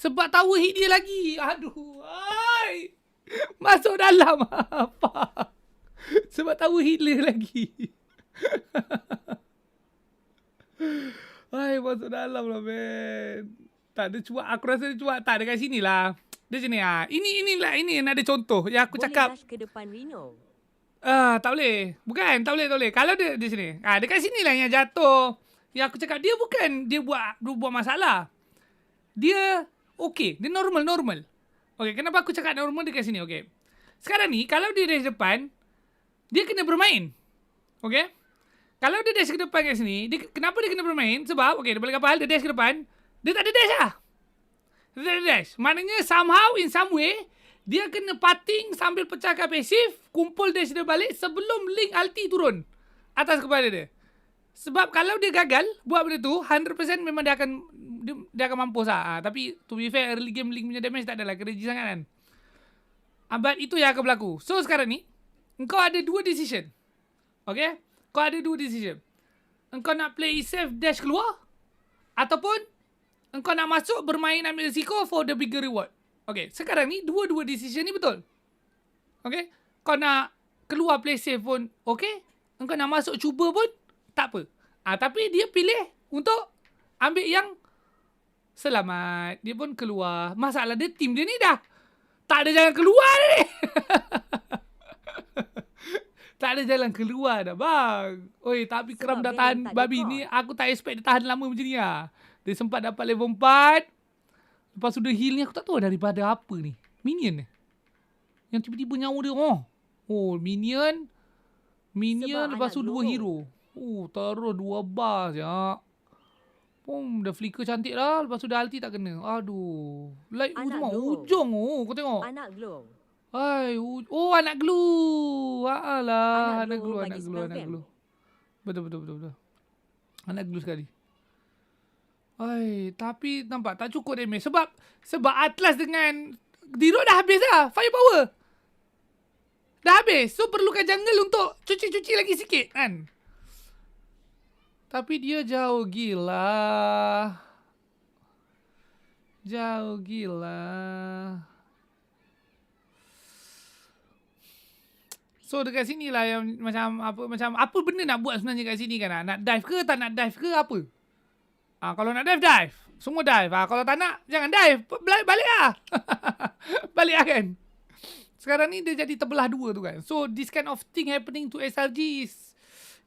Sebab tower hit dia lagi. Aduh. Ay. Masuk dalam. Apa? Sebab tower hit dia lagi. Ay, masuk dalam lah, man. Tak ada cuak. Aku rasa dia cuak. Tak, dekat sini lah. Dia sini lah. Ini yang ada contoh. Yang aku cakap. Boleh dash ke depan Rino. Tak boleh. Bukan, tak boleh. Kalau dia di sini. Dekat sini lah yang jatuh. Yang aku cakap, dia bukan dia buat masalah. Dia okey. Dia normal. Okey, kenapa aku cakap normal dekat sini? Okey. Sekarang ni, kalau dia dari depan, dia kena bermain. Okey? Kalau dia dash ke depan kat sini, kenapa dia kena bermain? Sebab, okey, dia balik kapal, dia dash ke depan, dia tak ada dash lah. Dia tak ada dash. Maknanya, somehow, in some way, dia kena putting sambil pecahkan pasif, kumpul dash dia balik sebelum link ulti turun atas kepala dia. Sebab kalau dia gagal buat benda tu, 100% memang dia akan mampus lah. Tapi to be fair, early game link punya damage tak adalah crazy sangat kan. But itu yang akan berlaku. So sekarang ni, engkau ada dua decision. Okay? Kau ada dua decision. Engkau nak play safe dash keluar, ataupun engkau nak masuk bermain ambil risiko for the bigger reward. Okay, sekarang ni dua-dua decision ni betul. Okay? Kau nak keluar play safe pun okay. Engkau nak masuk cuba pun tak apa. Tapi dia pilih untuk ambil yang selamat. Dia pun keluar. Masalah dia, tim dia ni dah tak ada jalan keluar ni. Tak ada jalan keluar dah, bang. Oi, tapi Kram dah tahan babi ni. Aku tak expect dia tahan lama macam ni lah. Dia sempat dapat level 4. Lepas tu dia heal ni, aku tak tahu daripada apa ni. Minion ni. Yang tiba-tiba nyawa dia. Oh, minion. Lepas tu 2 hero. Terus 2 bar sekejap. Dah flicker cantik dah. Lepas tu dah ulti tak kena. Aduh. Like ujung. Kau tengok. Anak glow. Hai, anak glue. Alah, anak glue. Betul. Anak glue sekali. Hai, tapi nampak tak cukup damage sebab Atlas dengan Dirot dah habis dah. Firepower. Dah habis. So perlukan jungle untuk cuci-cuci lagi sikit kan. Tapi dia jauh gila. So dekat sini lah yang macam apa benda nak buat sebenarnya kat sini kan? Nak dive ke, tak nak dive ke, apa? Kalau nak dive. Semua dive. Kalau tak nak, jangan dive. Balik lah. Balik lah kan? Sekarang ni dia jadi terbelah dua tu kan. So this kind of thing happening to SRG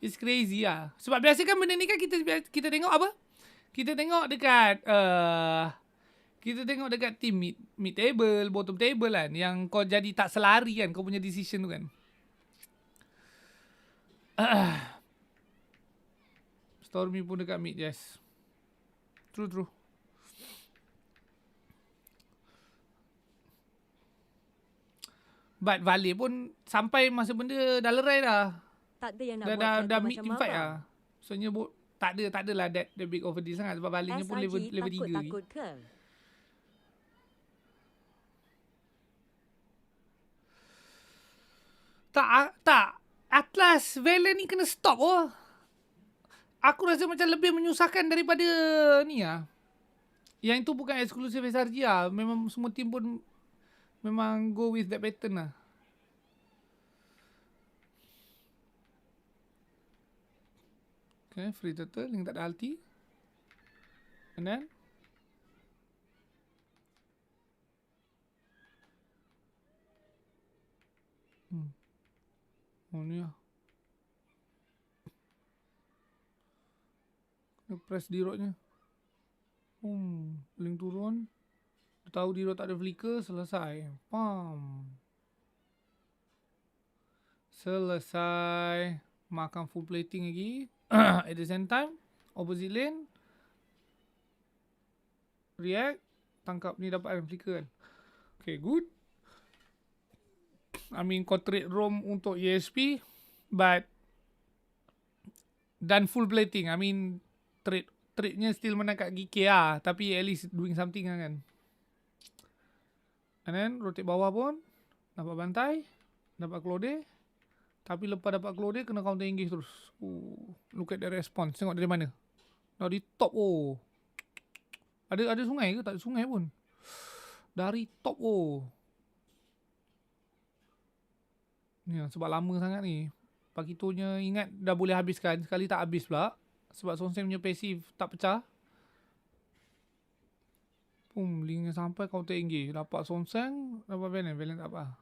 is crazy lah. Sebab biasa kan benda ni kan kita tengok apa? Kita tengok dekat team mid table, bottom table kan. Yang kau jadi tak selari kan kau punya decision tu kan. Stormy pun dekat mid, yes. True. But Vale pun sampai masa benda dah lerai dah. Tak ada yang nak buat dah macam mid fight lah. Maksudnya tak adalah that big over deal sangat sebab Vale nya pun level 3 lagi. Takut ke? Tak. Atlas Valen ni kena stop Aku rasa macam lebih menyusahkan daripada ni lah. Yang itu bukan eksklusif SRG lah. Memang semua team pun memang go with that pattern lah. Okay, free turtle yang tak ada ulti. And then ni lah. Kena press D-Rod-nya. Link turun. Dia tahu D-Rod tak ada flicker. Selesai. Selesai. Makan full plating lagi. At the same time, opposite lane. React. Tangkap ni dapat kan flicker kan. Okay, good. I mean, kau trade roam untuk ESP. But dan full plating. I mean, trade-nya still menang kat GK lah. Tapi at least doing something lah kan. And then, rotate bawah pun. Dapat bantai. Dapat Claude. Tapi lepas dapat Claude, kena counter engage terus. Look at the response. Tengok dari mana. Dari top. Ada sungai ke? Tak ada sungai pun. Dari top. Ni sebab lama sangat ni. Pakitonya ingat dah boleh habiskan. Sekali tak habis pula. Sebab Sonseng punya passive tak pecah. Linknya sampai counter engage. Dapat Sonseng. Dapat Valen. Valen tak apa.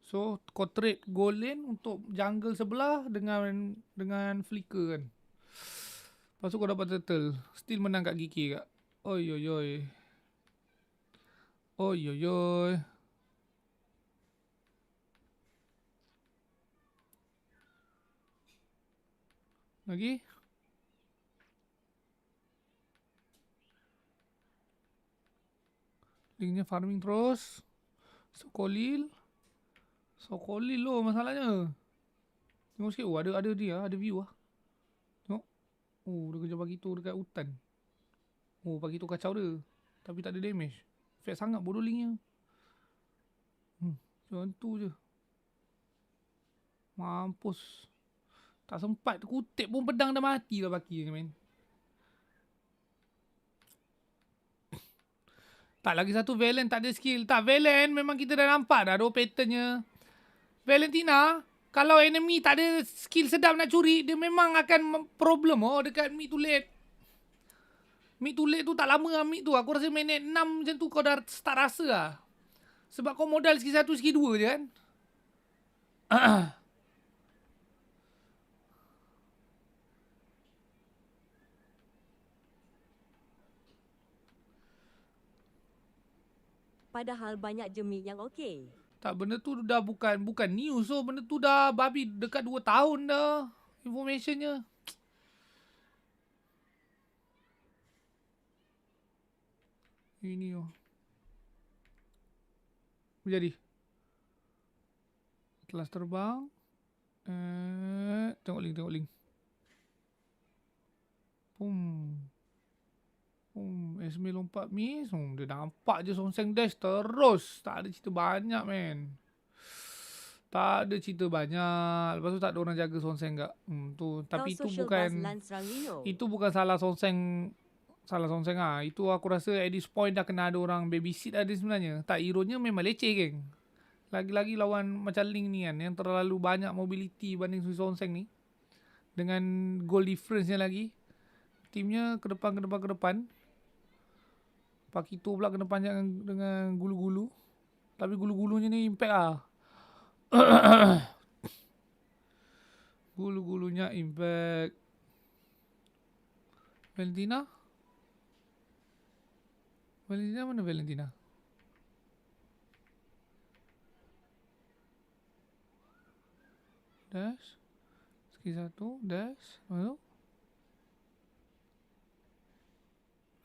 So kau trade gold lane untuk jungle sebelah dengan flicker kan. Lepas tu kau dapat turtle. Still menang kat GK kat. Oi. Lagi. Linknya farming terus. Sokolil loh masalahnya. Tengok sikit. Ada dia. Ada view lah. Tengok. Dia kerja Pakito dekat hutan. Pakito kacau dia. Tapi tak ada damage. Effect sangat bodoh linknya. Macam tu je. Mampus. Tak sempat. Kutip pun pedang dah mati dah Paki main. Tak, lagi satu Valen tak ada skill. Tak, Valen memang kita dah nampak dah patternnya. Valentina, kalau enemy tak ada skill sedap nak curi, dia memang akan problem dekat mid to late. Mid to late tu tak lama lah mid tu. Aku rasa minit 6 macam tu kau dah start rasa lah. Sebab kau modal skill 1, skill 2 je kan. Padahal banyak jemik yang okey. Tak, benda tu dah bukan news. So benda tu dah babi dekat 2 tahun dah informationnya. Ini jadi kelas terbang. Tengok link. Esme lompat miss. Dia nampak je Sonseng dash terus. Tak ada cerita banyak man. Tak ada cerita banyak. Lepas tu tak ada orang jaga Sonseng kat. Tapi itu bukan salah Sonseng. Salah Sonseng lah. Itu aku rasa at this point dah kena ada orang babysit ada sebenarnya. Tak, hero-nya memang leceh geng. Lagi-lagi lawan macam Link ni kan. Yang terlalu banyak mobility banding Sonseng ni. Dengan goal difference-nya lagi. Timnya ke depan. Pakito pula kena panjang dengan gulu-gulu. Tapi gulu-gulunya ni impact lah. Gulu-gulunya impact. Valentina mana Valentina? Dash. Skill 1. Dash. Masuk.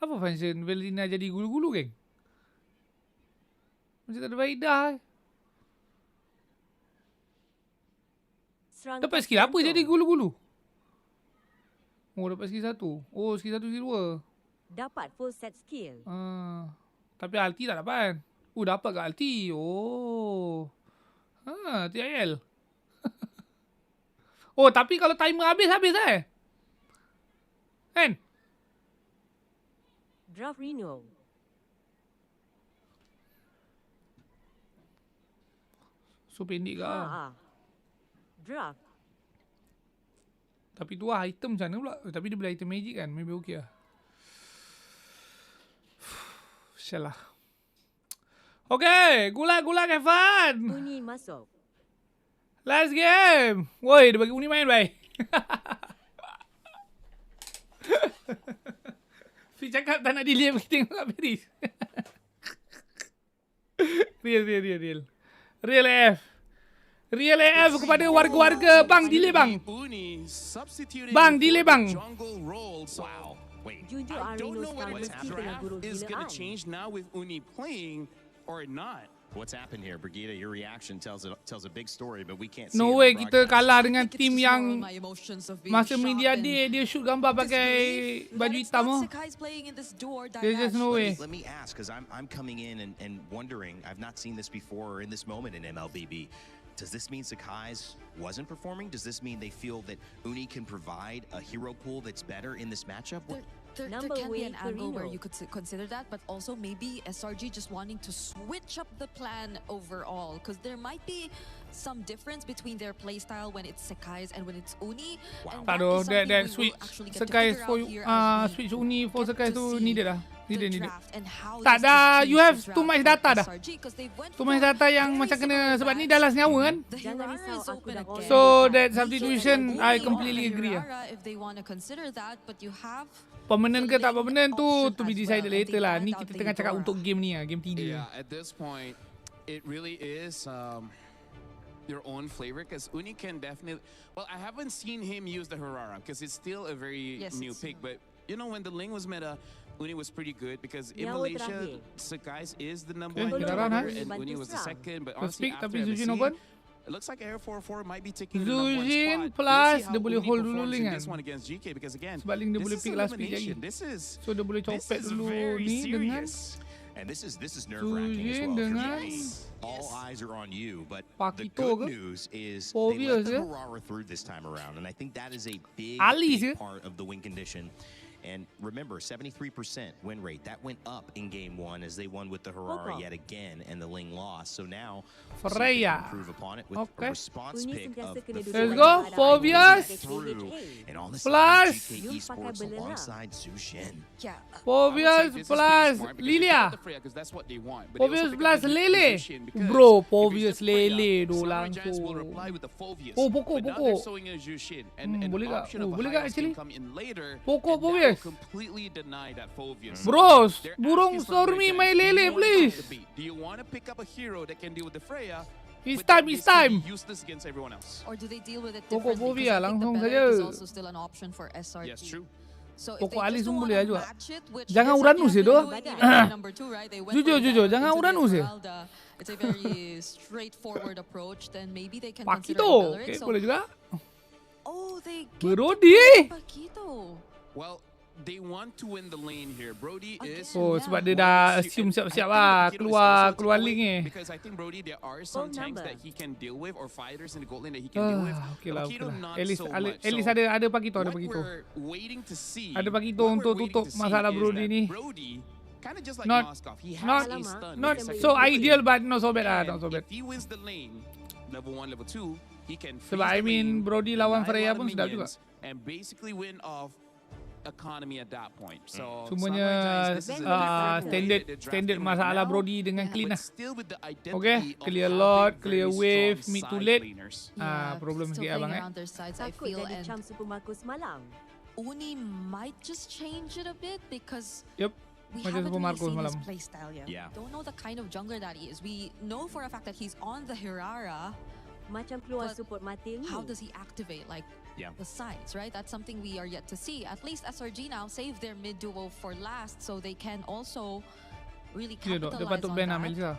Apa function Valentina jadi gulu-gulu geng? Macam tak ada faedah. Dapat skill apa jadi gulu-gulu? Dapat skill 1. Skill 1, skill 2. Dapat full set skill. Tapi ulti tak dapat. Dapat ke ulti? TIL. Tapi kalau timer habis kan? Draft Reno. So pendek ke? Draft. Tapi tu lah item macam mana pula? Tapi dia boleh item magic kan? Maybe okay lah. Syallah. Okay, gulag have fun. Uni masuk. Last game. Woi, dia bagi Uni main bye. Fi cakap tak nak delay kita tengok kat Paris. Real AF. Real AF kepada warga-warga. Bang, delay bang. Bang, delay bang. Wait, Jujur I don't know whether Arino this draft is going to change now with Uni playing or not. What's happened here, Brigida? Your reaction tells a big story, but we can't see No it way on kita broadcast. kalah dengan tim yang masa media dia shoot gambar pakai baju hitam oh. There's just no way. Let me ask, because I'm coming in and wondering, I've not seen this before in this moment in MLBB. Does this mean Sakai's wasn't performing? Does this mean they feel that Uni can provide a hero pool that's better in this matchup? There can be an angle where you could consider that, but also maybe SRG just wanting to switch up the plan overall, because there might be some difference between their playstyle when it's Sakai's and when it's Uni. Wow. Aduh, that switch Sakai's for switch Uni for Sakai's tu needed lah. Needed. Tak dah, you have too much data dah. Too much data yang macam kena, sebab ni dah last nyawa kan. So that substitution, I completely agree lah. If they want to consider that, but you have permanent ke tak permanent tu to be decided later lah. Ni kita tengah cakap untuk game ni lah, game 3. Yeah, at this point, it really is your own flavor, because Uni can definitely... Well, I haven't seen him use the Harara because it's still a very new pick, but you know, when the Ling was meta, Uni was pretty good because in Malaysia, Sakai's is the number 1 jungler and Uni was the second, but honestly after MSC, it looks like Air 4-4 might be taking the number 1 spot. Plus dia boleh hold dulu Ling kan. This one against GK, because again, sebab Ling dia boleh pick last pick lagi. So dia boleh copet dulu ni dengan And this is nerve-wracking as well. Dengan all eyes are on you, but the Pakito good news is they let the Harara through this time around, and I think that is a big part of the win condition. And remember, 73% win rate. That went up in game 1 as they won with the Harara yet again, and the Ling lost. So now, Freya improve upon it with a response pick of the let's go, Phobias and all this plus GK Esports alongside Zushin. Phobias plus Lilia. Phobias plus Lele. Bro, Phobias Lele do langsung. Oh, Poco. Boleh tak? Boleh tak actually? Poco, Phobias. Completely deny that Phobias. Bros, burung Stormy my Lele, please. Do you want to pick up a hero that can deal with the Freya? It's time. Useless against everyone else. Or do they deal with it Poco differently? Phobia langsung saja. Is also still an option for SRG. Yes, true. So Poco Alice pun boleh juga. Jangan Uranus ya doh. Jujur, jangan Uranus ya. It's a very straightforward approach. Then maybe they can consider Pakito, Beleric. boleh juga. Oh, they Brody. Pakito. Well, they want to win the lane here. Brody is... Oh, sebab dia dah assume siap-siap lah keluar link ni. Because I think Brody, there are some tanks that he can deal with, or fighters in the gold lane that he can deal with. Okay lah. Not At least so much. ada Pakito. What we're waiting to see, ada Pakito untuk tutup masalah Brody ni. Brody, kind of just like Moskov, he has a stun. Not so ideal, but not so bad lah. Not so bad. If he wins the lane, level 1, level 2, he can sebab I mean Brody lawan Freya pun sedap juga. And basically win off economy at that point. So semuanya standard masalah Brody dengan clean lah. Okay, clear lot, clear wave, mid to late. Problem sikit abang Takut jadi macam Super Marcos malam. Uni might just change it a bit because we macam haven't Super really Marcos seen malam. his playstyle yet. Don't know the kind of jungler that he is. We know for a fact that he's on the Hirara. Macam keluar support mati ni. How does he activate the sides, right? That's something we are yet to see. At least SRG now save their mid duo for last, so they can also really capitalize on that.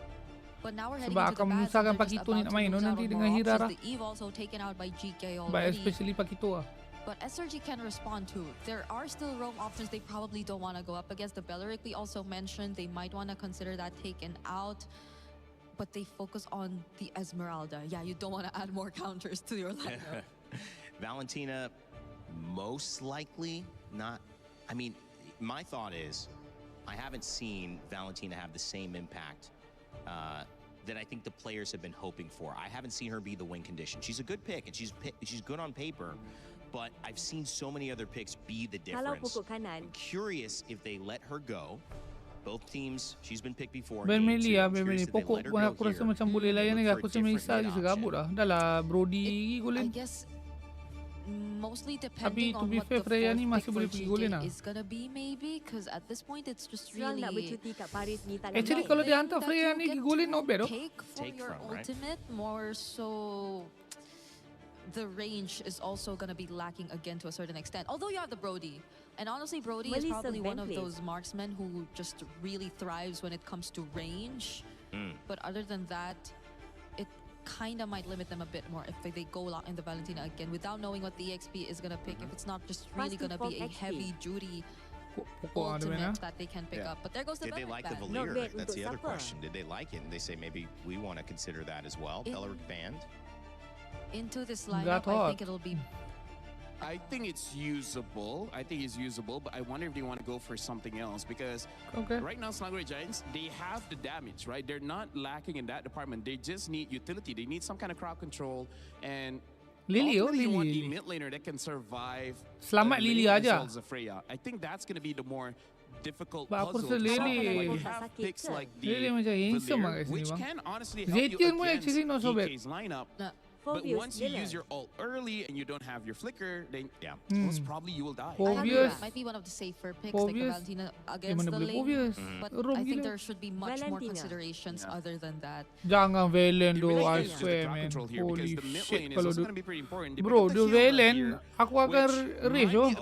But now we're heading into the bad, so they're just about to lose out on more options. The Eve also taken out by GK already. But especially Pakito lah. But SRG can respond too. There are still roam options. They probably don't want to go up against the Beleric. We also mentioned they might want to consider that taken out. But they focus on the Esmeralda. Yeah, you don't want to add more counters to your lineup. Valentina, most likely not. I mean, my thought is, I haven't seen Valentina have the same impact that I think the players have been hoping for. I haven't seen her be the win condition. She's a good pick, and she's good on paper. But I've seen so many other picks be the difference. I'm curious if they let her go. Both teams, she's been picked before. Ben Meli pokok aku rasa macam boleh layan ni. Aku macam Melissa je serabut lah. Dah lah Brody golin. I guess mostly depending on what the Freya ni masih boleh pick pergi for golin GK lah. is gonna be maybe, because at this point it's just really nak bercuti kat Paris ni tak actually kalau dia hantar Freya ni pergi golin not bad. Take for your ultimate, more so the range is also gonna be lacking again to a certain extent. Although you have the Brody, And honestly, Brody is probably one of those marksmen who just really thrives when it comes to range. But other than that, it kind of might limit them a bit more if they go out in the Valentina again without knowing what the EXP is going to pick. If it's not just really going to be a heavy-duty ultimate that they can pick up. But there goes the Did they like the Valier? That's the other question. Did they like it? And they say maybe we want to consider that as well. Pelor banned? Into this lineup, I think it'll be... I think it's usable. But I wonder if they want to go for something else because right now, Slangre Giants, they have the damage, right? They're not lacking in that department. They just need utility. They need some kind of crowd control and Lily, you want a mid laner that can survive. Selamat Lily aja. I think that's going to be the more difficult Aku puzzle. rasa Lily. You have picks like Lily macam handsome Valier, kat sini which bang. can honestly help you Zetian pun against actually not so bad. DK's lineup. But once you use your ult early and you don't have your flicker, then most probably you will die. Obvious. It might be one of the safer picks like the Valentina against the lane. But I think there should be much more considerations other than that. Jangan Valen tu, I swear man. Holy shit kalau tu. Bro, the Valen, aku akan rage oh.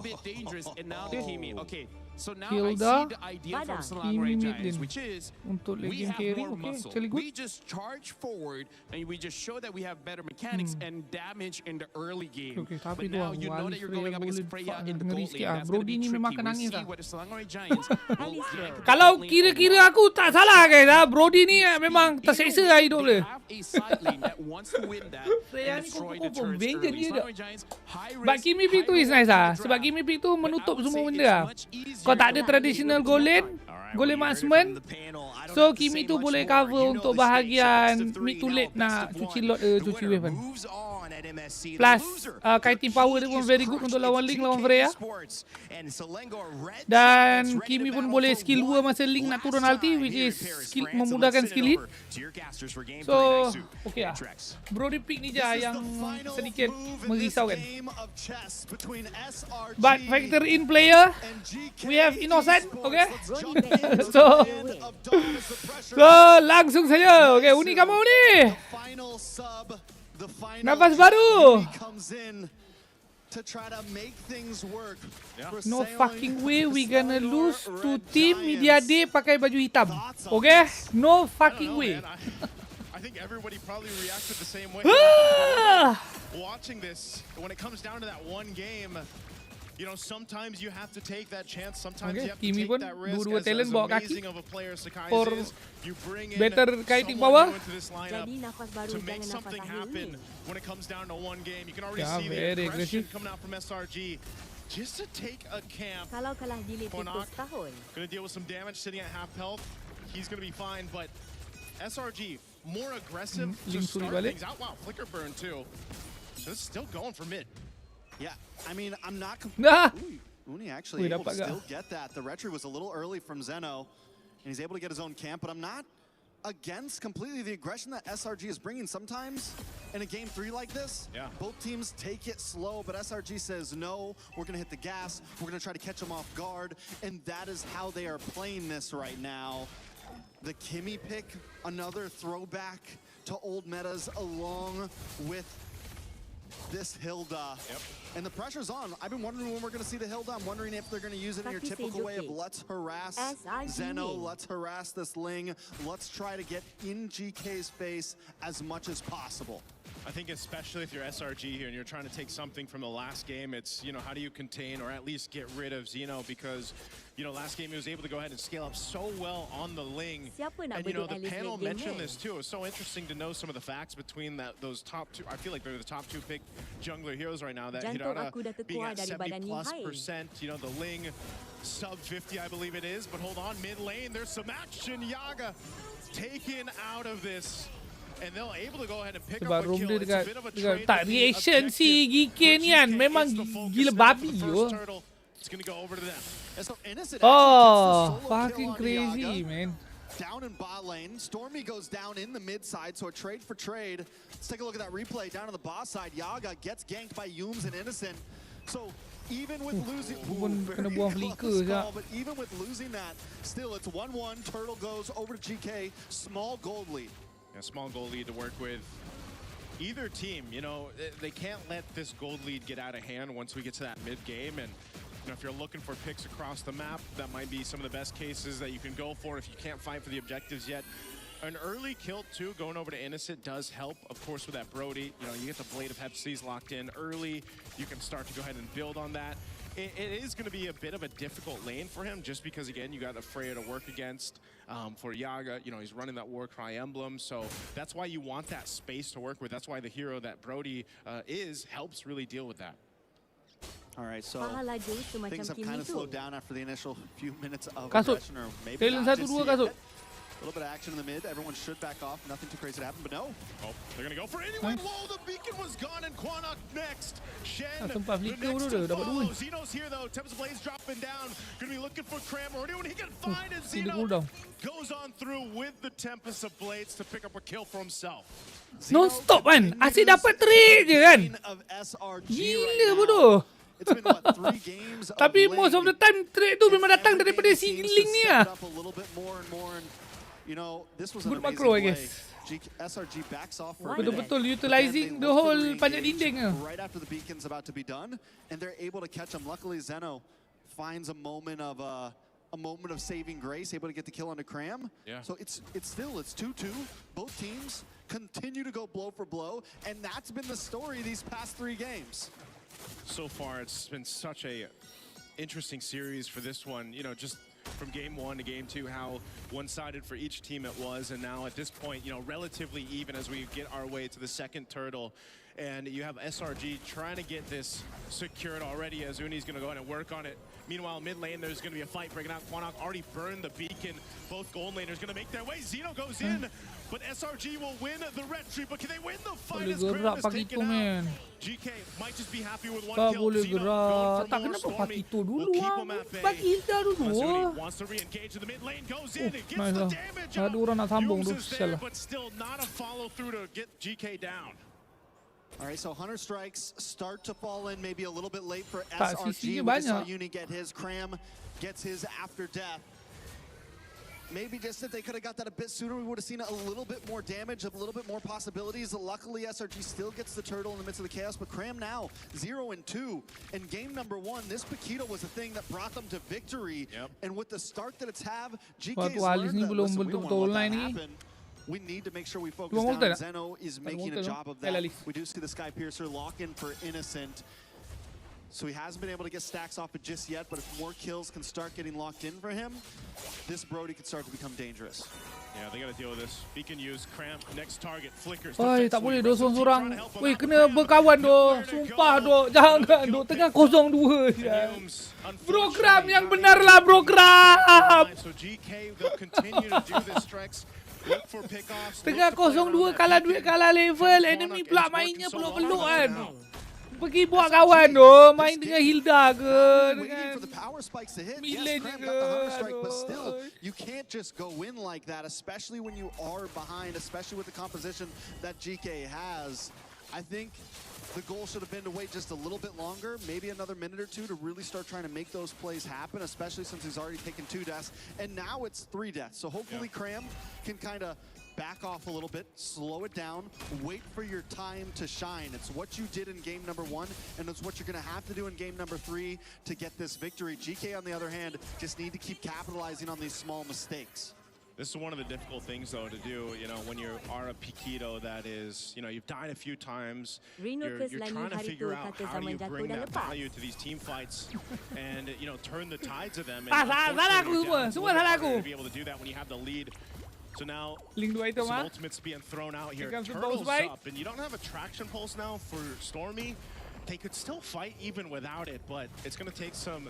Okay. So now Hilda, I see the idea from Slangre Giants, which is we have more muscle. We just charge forward and we just show that we have better mechanics and damage in the early game. But now you know that you're going up against Freya in the gold lane. That's going to be tricky. We'll see what the Slangre Giants will do. Kalau kira-kira aku tak salah guys, Brody ni memang terseksa lah hidup dia. A side lane that wants to win that and destroy the turrets early. Slangre Giants, high risk, But Kimi pick tu is nice lah. Sebab Kimi pick tu menutup semua benda lah. Kau tak ada traditional goal lane marksman. So Kimi tu boleh cover untuk bahagian mid to late nak cuci weapon. Plus kiting power dia pun very good untuk lawan Link, lawan Freya. Dan Kimi pun boleh skill 2 masa Link nak turun ulti, which is skill, memudahkan skill hit. So okay lah. Brody pick ni je yang sedikit merisaukan. But factor in player, we have Innocent, okay? so langsung saja. Okay, Uni kamu Uni. Nafas baru. No fucking way we gonna lose to team Media Day pakai baju hitam. Okay? No fucking way. I think everybody probably reacted the same way. Watching this, when it comes down to that one game, you know, sometimes you have to take that chance. Sometimes you have to take that risk. As amazing of a player Sakai is, you bring in someone new into this lineup to make something happen when it comes down to one game. You can already see the aggression coming out from SRG. Just to take a camp. Konak going to deal with some damage sitting at half health. He's going to be fine, but SRG more aggressive to start things out. Wow, flicker burn too. So it's still going for mid. Yeah, I mean, I'm not... Uni actually able to still get that. The retry was a little early from Zeno, and he's able to get his own camp, but I'm not against completely the aggression that SRG is bringing. Sometimes in a game 3 like this, both teams take it slow, but SRG says, no, we're going to hit the gas, we're going to try to catch them off guard, and that is how they are playing this right now. The Kimi pick, another throwback to old metas along with this Hilda. And the pressure's on. I've been wondering when we're going to see the Hilda. I'm wondering if they're going to use it in your typical way of let's harass Zeno, let's harass this Ling, let's try to get in GK's face as much as possible. I think especially if you're SRG here and you're trying to take something from the last game, it's, you know, how do you contain or at least get rid of Zeno? Because, you know, last game he was able to go ahead and scale up so well on the Ling. And, you know, the panel mentioned this too. It was so interesting to know some of the facts between those top two. I feel like they're the top 2 pick jungler heroes right now. That Hirata being at 70+%. You know, the Ling sub 50, I believe it is. But hold on, mid lane, there's some action. Yaga taken out of this. And they're able to go ahead and pick up a kill. It's a bit of a trade. Tak reaction si GK ni kan memang gila babi yo. It's going to go over to them. Oh, fucking crazy, man. Down in bot lane, Stormy goes down in the mid side, so a trade for trade. Let's take a look at that replay down on the boss side. Yaga gets ganked by Yums and Innocent. So even with losing, but even with losing that, still it's 1-1. Turtle goes over to GK. Small gold lead. A small gold lead to work with. Either team, you know, they can't let this gold lead get out of hand once we get to that mid game. And if you're looking for picks across the map, that might be some of the best cases that you can go for if you can't fight for the objectives yet. An early kill, too, going over to Innocent does help, of course, with that Brody. You get the Blade of Hepsies locked in early. You can start to go ahead and build on that. It is going to be a bit of a difficult lane for him just because, again, you got Freya to work against. For Yaga, he's running that Warcry emblem, so that's why you want that space to work with. That's why the hero that Brody helps really deal with that. All right, so things have kind of slowed down after the initial few minutes of aggression, or maybe not just yet. A little bit of action in the mid. Everyone should back off. Nothing too crazy to happen, but no. Oh, they're going to go for it anyway. Whoa, the beacon was gone, and Quanok next. Shen, the next to follow. Xeno's here, though. Tempest Blaze dropping down. Going to be looking for Cram or anyone he can find, and Xeno goes on through with the Tempest of Blades to pick up a kill for himself. Non-stop kan? Asyik dapat trade je kan? Gila bodoh. Tapi most of the time trade tu memang datang daripada si Link ni lah. Good macro, I guess. SRG backs off for betul-betul utilizing the whole panjat dinding. Right after the beacon's about to be done, and they're able to catch him. Luckily, Zeno finds a moment of saving grace, able to get the kill onto Cram. Yeah. So it's 2-2. Both teams continue to go blow for blow, and that's been the story these past 3 games. So far, it's been such a interesting series for this one. Just from game 1 to game 2, how one-sided for each team it was, and now at this point, relatively even as we get our way to the second turtle. And you have SRG trying to get this secured already, as Uni's going to go ahead and work on it. Meanwhile, mid lane, there's going to be a fight breaking out. Quanok already burned the beacon. Both gold laners going to make their way. Xeno goes in, but SRG will win the red tree. But can they win the fight as Cram is taken out? GK might just be happy with one kill. Xeno going for more. Stormy will keep him at bay. Masuni wants to re-engage in the mid lane, goes in, and gets the damage out. Uses there, but still not a follow-through to get GK down. All right, so Hunter Strikes start to fall in maybe a little bit late for SRG. We just saw Uni get his. Cram gets his after death. Maybe just if they could have got that a bit sooner, we would have seen a little bit more damage, a little bit more possibilities. Luckily, SRG still gets the turtle in the midst of the chaos, but Cram now 0-2. In game number 1, this Paquito was the thing that brought them to victory. Yep. And with the start that it's have, GK's learned that, listen, we don't want to let that happen. We need to make sure we focus down. Zeno is making a job of that. We do see the Sky Piercer lock in for Innocent. So he hasn't been able to get stacks off it just yet, but if more kills can start getting locked in for him, this Brody could start to become dangerous. Yeah, they got to deal with this. Beacon use, Cramp, next target, flickers. Oi, tak boleh doh seorang-seorang. Weh, kena berkawan doh. Sumpah doh. Jangan doh. Tengah 0-2 je. Program yang benar lah, program. So GK will continue to do this, Strex. Look for pickoffs. Tengah 0-2, kalah duit, kalah level. Enemy pula mainnya peluk-peluk kan. Pergi buat kawan doh, main dengan Hilda ke, dengan Milen ke. You can't just go in like that, especially when you are behind, especially with the composition that GK has. I think the goal should have been to wait just a little bit longer, maybe another minute or 2 to really start trying to make those plays happen, especially since he's already taken 2 deaths, and now it's 3 deaths. So hopefully Cram can kind of back off a little bit, slow it down, wait for your time to shine. It's what you did in game number 1, and it's what you're going to have to do in game number 3 to get this victory. GK, on the other hand, just need to keep capitalizing on these small mistakes. This is one of the difficult things, though, to do, when you are a Paquito that is, you've died a few times, you're trying to figure out how do you bring that value to these team fights and, turn the tides of them. And to be able to do that when you have the lead. So now, some ultimates being thrown out here. Turtles up, and you don't have a traction pulse now for Stormy. They could still fight even without it, but it's going to take some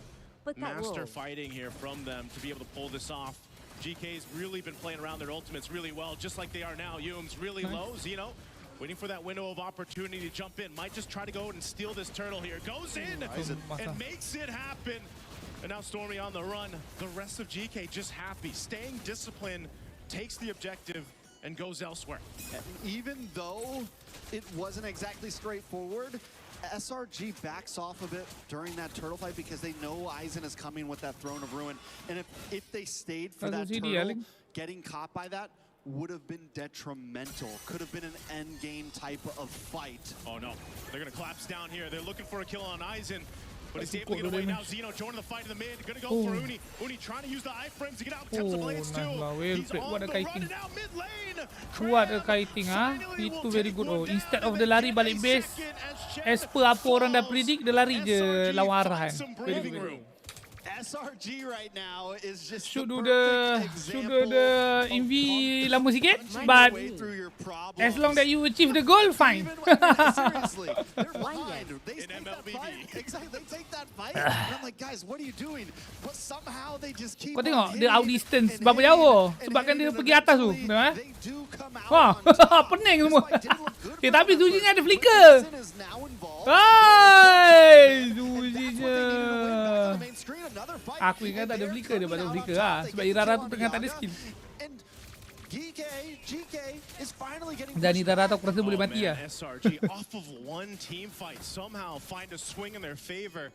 master fighting here from them to be able to pull this off. GK's really been playing around their ultimates really well, just like they are now. Yum's really low. Xeno waiting for that window of opportunity to jump in. Might just try to go and steal this turtle here. Goes in and makes it happen. And now Stormy on the run. The rest of GK just happy, staying disciplined, takes the objective, and goes elsewhere. Even though it wasn't exactly straightforward, SRG backs off a bit during that turtle fight because they know Aizen is coming with that Throne of Ruin. And if they stayed for that turtle, getting caught by that would have been detrimental. Could have been an end game type of fight. Oh no, they're gonna collapse down here. They're looking for a kill on Aizen. But he's able to get away now. Zeno joining the fight in the mid. Gonna go for Uni. Uni trying to use the iframes to get out. Comes the blades too. He's on the run now mid lane. Kuat kiting Itu very good. Instead of dia lari balik base, as per apa orang dah predict, dia lari je lawan arah kan. Very good. SRG right now is just should do the MV lama sikit, but as long that you achieve the goal, fine. Seriously, they're fine. They take that fight. Exactly, they take that fight. And I'm like, guys, what are you doing? But somehow they just keep. Kau tengok dia out distance berapa jauh sebabkan dia pergi atas tu. Wah, pening semua. Tapi Zujinya ada flicker. Hai, Zujinya. Aku ingat tak ada flicker, dia pada flicker lah. Sebab Irara tu tengah tak ada skill. Dan Irara tu aku rasa boleh mati lah. SRG off of one team fight somehow find a swing in their favor.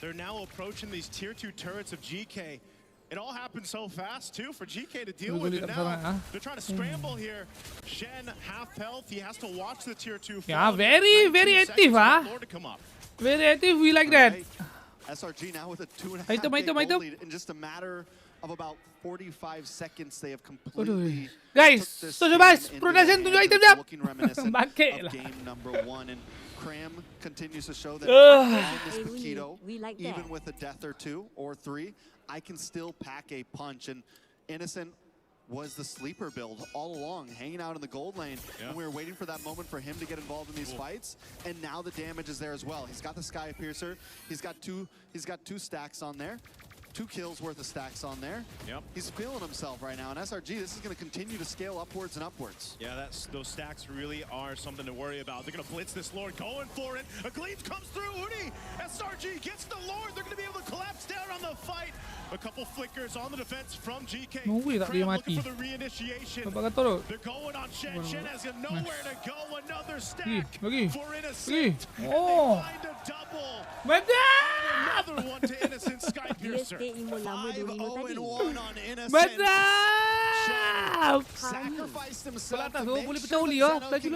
They're now approaching these tier 2 turrets of GK. It all happened so fast too for GK to deal with it now. They're trying to scramble here. Shen half health. He has to watch the tier 2. Yeah, very active Very active. We like that. SRG now with a 2.5K gold lead in just a matter of about 45 seconds. They have completely guys, social bus production tunjuk item jap. Bangkit lah. Game number 1 and Cram continues to show that this Paquito, even with a death or 2 or 3, I can still pack a punch. And Innocent was the sleeper build all along, hanging out in the gold lane, and we were waiting for that moment for him to get involved in these fights, and now the damage is there as well. He's got the Sky Piercer, he's got two stacks on there, 2 kills worth of stacks on there. He's feeling himself right now, and SRG, this is going to continue to scale upwards and upwards. Yeah, those stacks really are something to worry about. They're going to blitz this Lord, going for it. A Gleam comes through, Uni! SRG gets the Lord, they're going to be able to collapse down on the fight. A couple flickers on the defense from GK. Dia mati. For the reinitiation. They're going on Shen. Shen has nowhere to go. Another stack for Innocent. Oh. Find a double. Mantap. Another one to Innocent Sky Piercer. 5-0-1 on Innocent. Mantap. Sacrificed himself. Boleh pecah oli ah. Laju.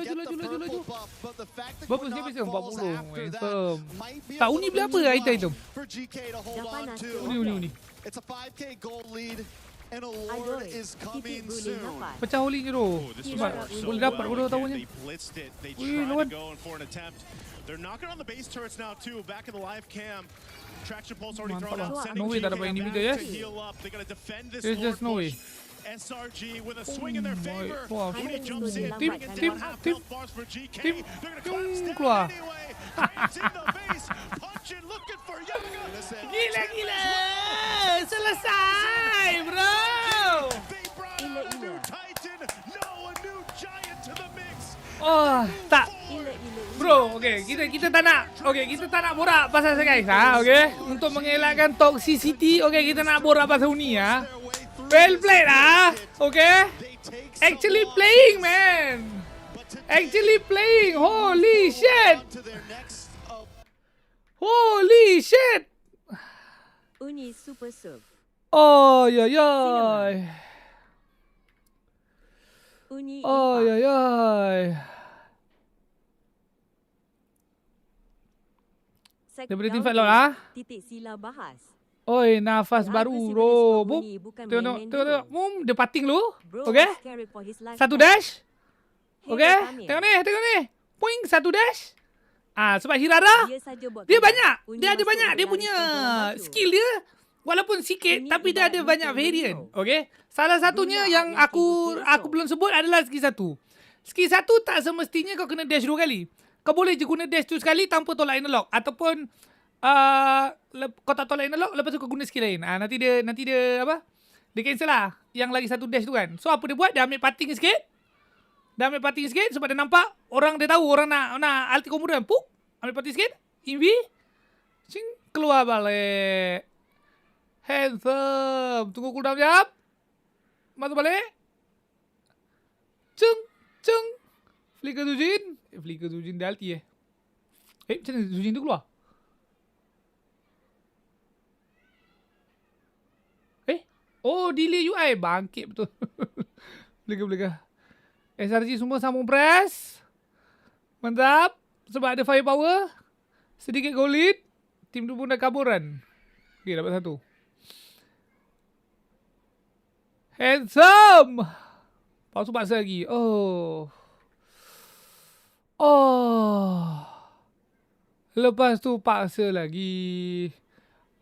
Berapa sikit bisa? 40. Tak, Uni beli apa item? For GK to hold on to. Uni. It's a 5K gold lead, and a Lord is coming soon. Pecah oli je tu. Sebab boleh dapat bodoh tahunya. They're knocking on the base turrets now too. Back in the live cam. Traction pulse already thrown out. No way tak dapat inhibitor, yes? They're going to defend this. There's just no way. SRG with a swing in their favor. Uni jumps in. Tim. They're going to collapse down anyway. Cranes in the base. Punching, looking for Yaga. Gila. Selesai, bro. They brought out a new Titan. No, a new giant to the mix. Oh, tak. Bro, okay, kita tak nak borak pasal saya guys, okay? Untuk mengelakkan toxicity, okay, kita nak borak pasal Uni ya. Well played okay? Actually playing, man. Holy shit. Uni super sub. Oh, ya. Uni. Oh, ya. Daripada team fight lawan Titik sila bahas. Oi, nafas baru bro. Tengok. Dia pating lu. Okay? Satu dash. Okay? Tengok ni. Poing satu dash. Sebab Hirara dia banyak. Dia ada banyak. Dia punya skill dia walaupun sikit tapi dia ada banyak variant. Okay? Salah satunya yang aku belum sebut adalah skill 1. Skill 1 tak semestinya kau kena dash 2 kali. Kau boleh je guna dash tu sekali tanpa tolak analog. Ataupun kau tak tolak analog, lepas tu kau guna skill lain. Nanti dia apa? Dia cancel lah yang lagi satu dash tu kan. So apa dia buat? Dia ambil parting sikit. Sebab dia nampak orang, dia tahu orang nak ulti kemudian. Puk! Ambil parting sikit. Invi. Cing. Keluar balik. Handsome. Tunggu cooldown jap. Masuk balik. Ceng. Flicker Zujin dah ulti macam mana Zujin tu keluar? Oh, delay UI. Bangkit betul. Belega. SRG semua sambung press. Mantap. Sebab ada firepower. Sedikit gold lead. Tim tu pun dah kaburan. Okay, dapat satu. Handsome! Lepas tu paksa lagi. Lepas tu paksa lagi.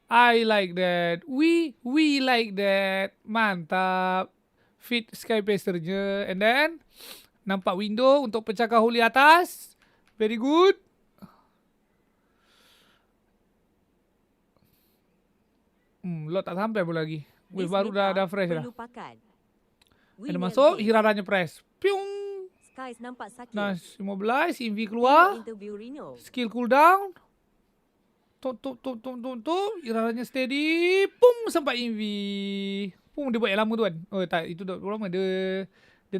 I like that. We like that. Mantap. Fit Skypacer-nya. And then, nampak window untuk pecahkan hole di atas. Very good. Lot tak sampai pun lagi. Wave baru dah fresh dah. Ada masuk, Hiraranya press. Piung. Skies nampak sakit. Nice, 15, Invi keluar. Skill cooldown. Tuk. Hiraranya steady. Pum, sampai Invi. Pum, dia buat yang lama tu kan. Oh tak, itu dah lama. Dia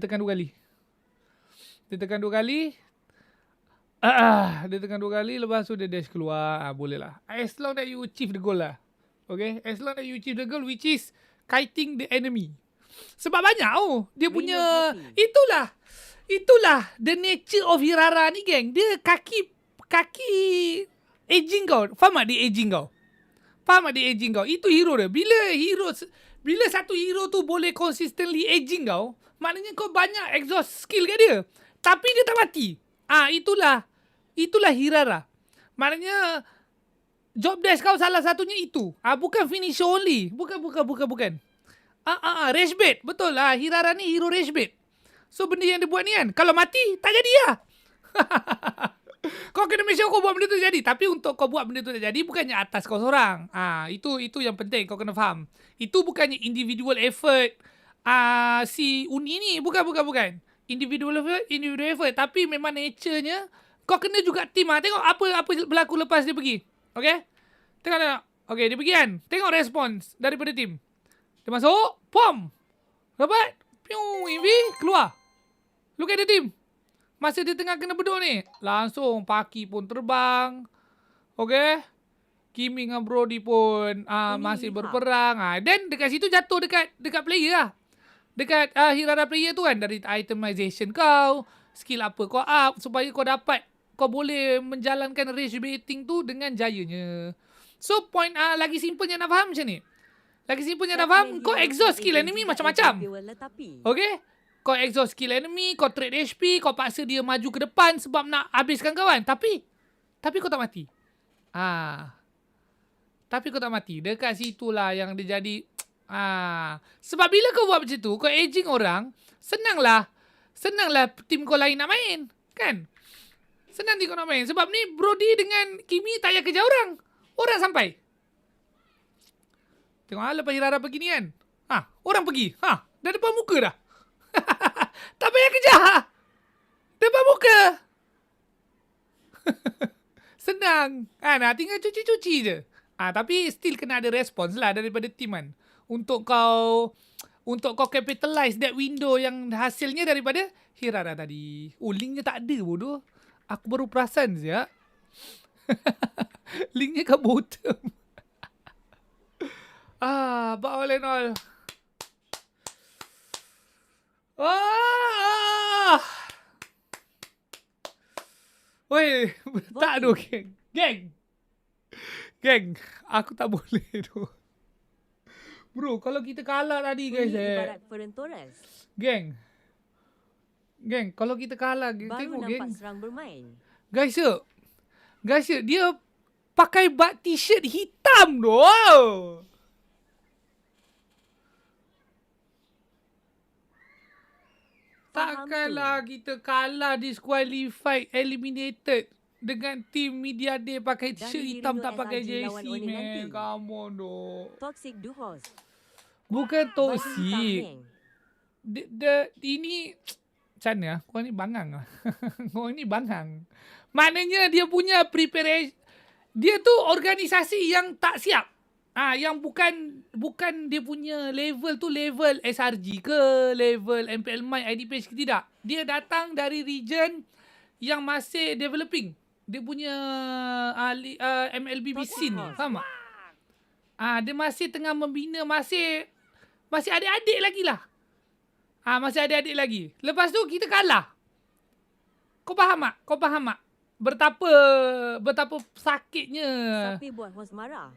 tekan 2 kali. Dia tekan 2 kali, lepas tu dia dash keluar. Boleh lah. As long that you achieve the goal lah. Okay, as long that you achieve the goal, which is kiting the enemy. Sebab banyak dia punya, itulah the nature of Hirara ni geng. Dia kaki aging kau. Faham tak dia aging kau? Itu hero dia. Bila satu hero tu boleh consistently aging kau, maknanya kau banyak exhaust skill kat dia. Tapi dia tak mati. Itulah Hirara. Maknanya job desk kau salah satunya itu. Bukan finisher only. Bukan. Rage bait. Betul lah. Hirara ni hero rage bait. So benda yang dia buat ni kan, kalau mati, tak jadi lah. Kau kena make sure kau buat benda tu jadi. Tapi untuk kau buat benda tu jadi, bukannya atas kau seorang. Itu yang penting kau kena faham. Itu bukannya individual effort. Si Uni ni. Bukan. Individual effort. Tapi memang nature-nya, kau kena juga team. Tengok apa berlaku lepas dia pergi. Okay? Tengok. Okay, dia pergi kan. Tengok respons daripada tim. Dia masuk. Pom. Dapat. Piung. Invi. Keluar. Look at the team. Masa dia tengah kena beduk ni. Langsung Paki pun terbang. Okay? Kimi dengan Brody pun masih berperang. Then dekat situ jatuh dekat player lah. Dekat Hirara player tu kan. Dari itemization kau. Skill apa kau up. Supaya kau dapat. Kau boleh menjalankan rage baiting tu dengan jayanya. So point lagi simplenya nak faham macam ni. Kau exhaust skill enemy macam-macam. Okay? Kau exhaust skill enemy, kau trade HP, kau paksa dia maju ke depan sebab nak habiskan kawan. Tapi kau tak mati. Tapi kau tak mati. Dekat situlah yang dia jadi. Sebab bila kau buat macam tu, kau aging orang, senanglah tim kau lain nak main. Kan? Senang dia kau nak main. Sebab ni Brody dengan Kimi tak payah kejar orang. Orang sampai. Tengok lepas Hirara pergi ni kan. Orang pergi. Dah depan muka dah. Tak payah kejar. Depan muka. Senang. Tinggal cuci-cuci je. Tapi still kena ada respons lah daripada tim kan. Untuk kau capitalize that window yang hasilnya daripada Hirara tadi. Linknya tak ada bodoh. Aku baru perasan siap. Linknya kat bottom. But all in all. Woi, tak tu geng. Aku tak boleh tu. Bro, kalau kita kalah tadi guys Geng, kalau kita kalah, tengok geng. Serang bermain. Guys, dia pakai bak t-shirt hitam tu. Takkanlah kita kalah, disqualified, eliminated dengan tim Media Day pakai t-shirt hitam tak pakai jersey, man. Come on doh. Toxic duos. Bukan toxic. Ini macam mana? Kau ni bangang lah. Kau ni bangang. Maknanya dia punya preparation. Dia tu organisasi yang tak siap. Yang bukan dia punya level tu level SRG ke, level MPL My IDPH ke tidak. Dia datang dari region yang masih developing. Dia punya MLBB scene ni. Faham tak? Dia masih tengah membina, masih adik-adik lagi lah. Masih adik-adik lagi. Lepas tu kita kalah. Kau faham tak? betapa sakitnya. Siapa buat host marah?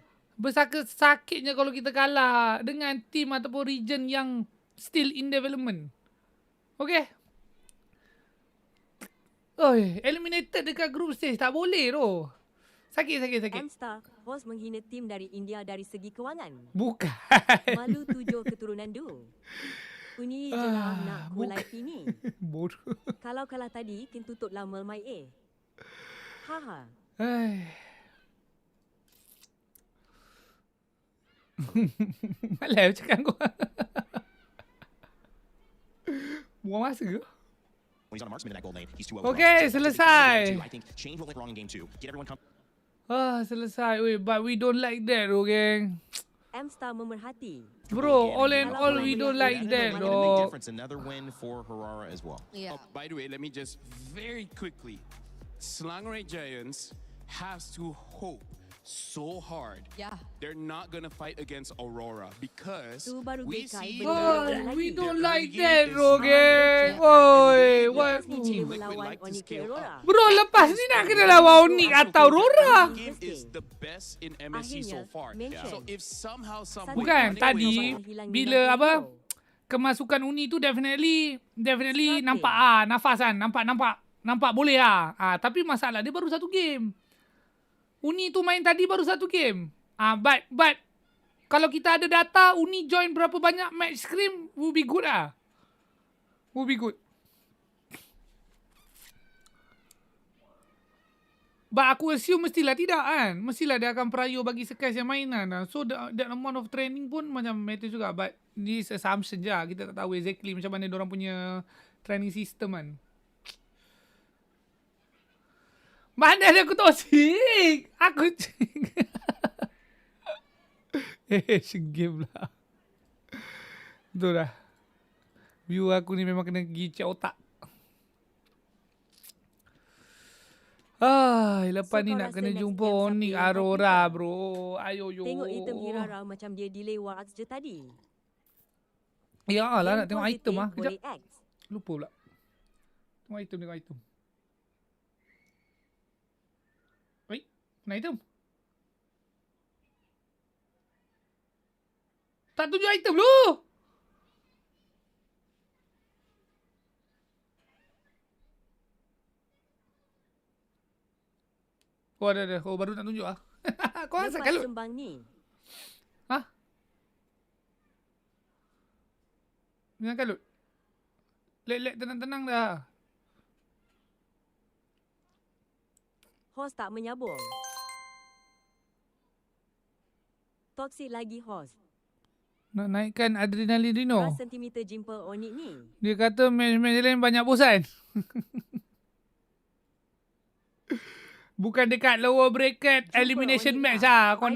Sakitnya kalau kita kalah dengan team ataupun region yang still in development. Okay. Oi, eliminated dekat group stage. Tak boleh tu. Sakit. M-Star, host menghina tim dari India dari segi kewangan. Bukan. Malu 7 keturunan du. Uni je lah nak go live ini. Bodoh. Kalau kalah tadi, kin tutup lama mai Haha. Malah cakap kau. Buang masa ke? Okay, selesai. Selesai. But we don't like that, okay? M-Star memerhati. Bro, all in all, we don't like that, though. Another win for Harara as well. Yeah. By the way, let me just very quickly. Slangerai Giants has to hope so hard. Yeah. They're not going to fight against Aurora because we see we don't like that, okay? Oi, what? Bro, lepas ni nak kena lawan Onyx atau Aurora? Is the best in MSC so far. So if somehow bukan tadi bila apa kemasukan Uni tu definitely nampak nafas kan, nampak boleh tapi masalah dia baru satu game. Uni tu main tadi baru satu game. But kalau kita ada data Uni join berapa banyak match scrim, will be good Will be good. But aku assume mestilah tidak kan. Mestilah dia akan perayu bagi sekas yang mainan. So that amount of training pun macam matter juga. But this assumption je. Kita tak tahu exactly macam mana diorang punya training system kan. Mana ada aku toxic? Aku game lah. Betul dah. View aku ni memang kena gicap otak. Lepas ni nak kena jumpa Onyx Aurora, bro. Ayo yo. Tengok item Hirara macam dia delay warats je tadi. Ya lah, nak tengok item Kejap. Lupa pula. Tengok item. Nah item. Tak tunjuk item lu. Ada. Baru nak tunjuk Kau asal kalut? Sembang ni. Jangan kalut. Lek tenang dah. Host tak menyabung. Toxic lagi host. Nak naikkan adrenalin Dino. Berapa sentimeter jumpa Onyx ni? Dia kata match lain banyak bosan. Bukan dekat lower bracket jumpa elimination match Kau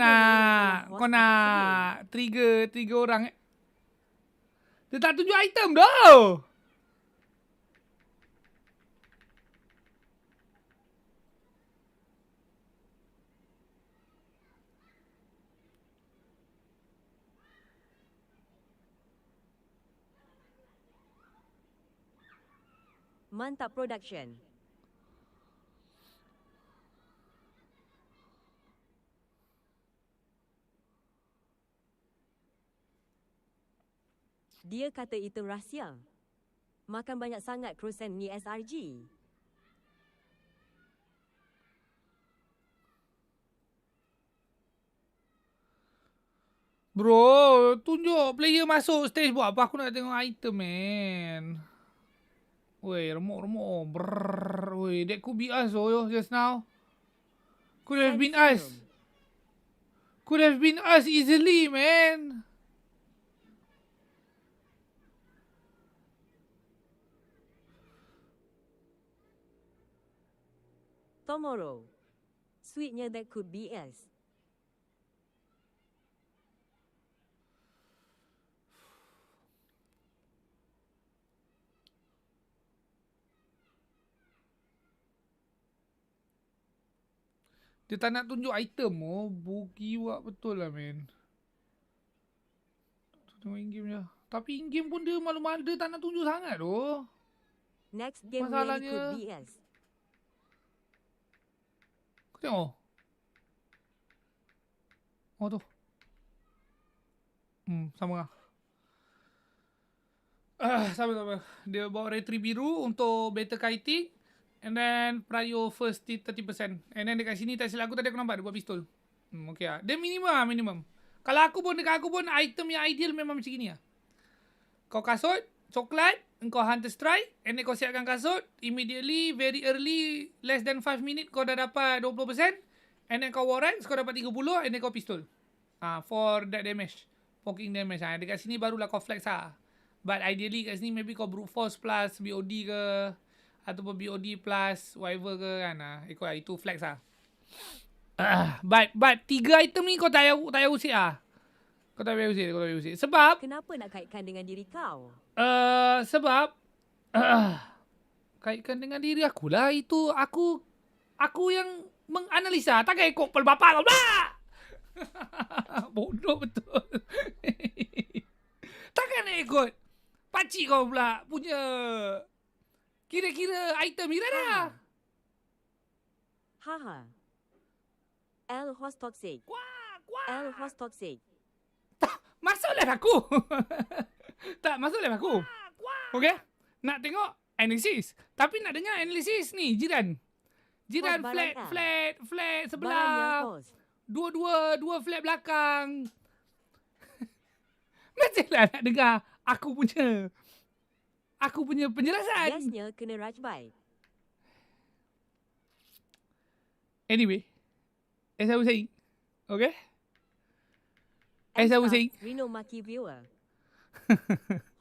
nak trigger 3 orang Dia tak tunjuk item dah. Mantap production. Dia kata item rahsia. Makan banyak sangat krosen ni SRG. Bro, tunjuk player masuk stage buat apa? Aku nak tengok item, man. Weh, remuk. Weh, that could be us, just now. Could have been us easily, man. Tomorrow. Sweetnya that could be us. Dia tak nak tunjuk item. Bugi buat betul lah, man. Tengok in-game je. Tapi in-game pun dia malu-malu. Dia tak nak tunjuk sangat tu. Next game masalahnya really could be us. Tengok. Oh tu. Sama lah. Sama-sama. Dia bawa retri biru untuk beta kiting. And then prio first 30%. And then dekat sini tak silap aku tadi aku nampak dia buat pistol. Okay lah. Dia minimum. Kalau aku pun dekat aku pun item yang ideal memang macam gini lah. Kau kasut, coklat, engkau hunter strike, and then kau siapkan kasut, immediately, very early, less than 5 minit kau dah dapat 20%, and then kau warrax, kau dapat 30, and then kau pistol. For that damage. Poking damage. Dekat sini barulah kau flex lah. But ideally kat sini maybe kau brute force plus BOD ke, ataupun BOD plus whatever ke kan. Itu flex lah. But 3 item ni kau tak payah usik lah. Kau tak payah usik. Sebab kenapa nak kaitkan dengan diri kau? Sebab kaitkan dengan diri aku lah. Itu aku yang menganalisa. Takkan ikut pel bapak kau pula. Bodoh betul. Takkan nak ikut pakcik kau pula punya kira-kira item ni dah. Haha. L host toxic. L host toxic. Masuk live aku. Tak, masuk live aku. Okay? Nak tengok analisis. Tapi nak dengar analisis ni, jiran. Jiran flat sebelah. Dua flat belakang. Mestilah nak dengar aku punya penjelasan. Gasnya kena rajbai. Anyway, as I was saying, okay? As I was saying, Rino maki viewer.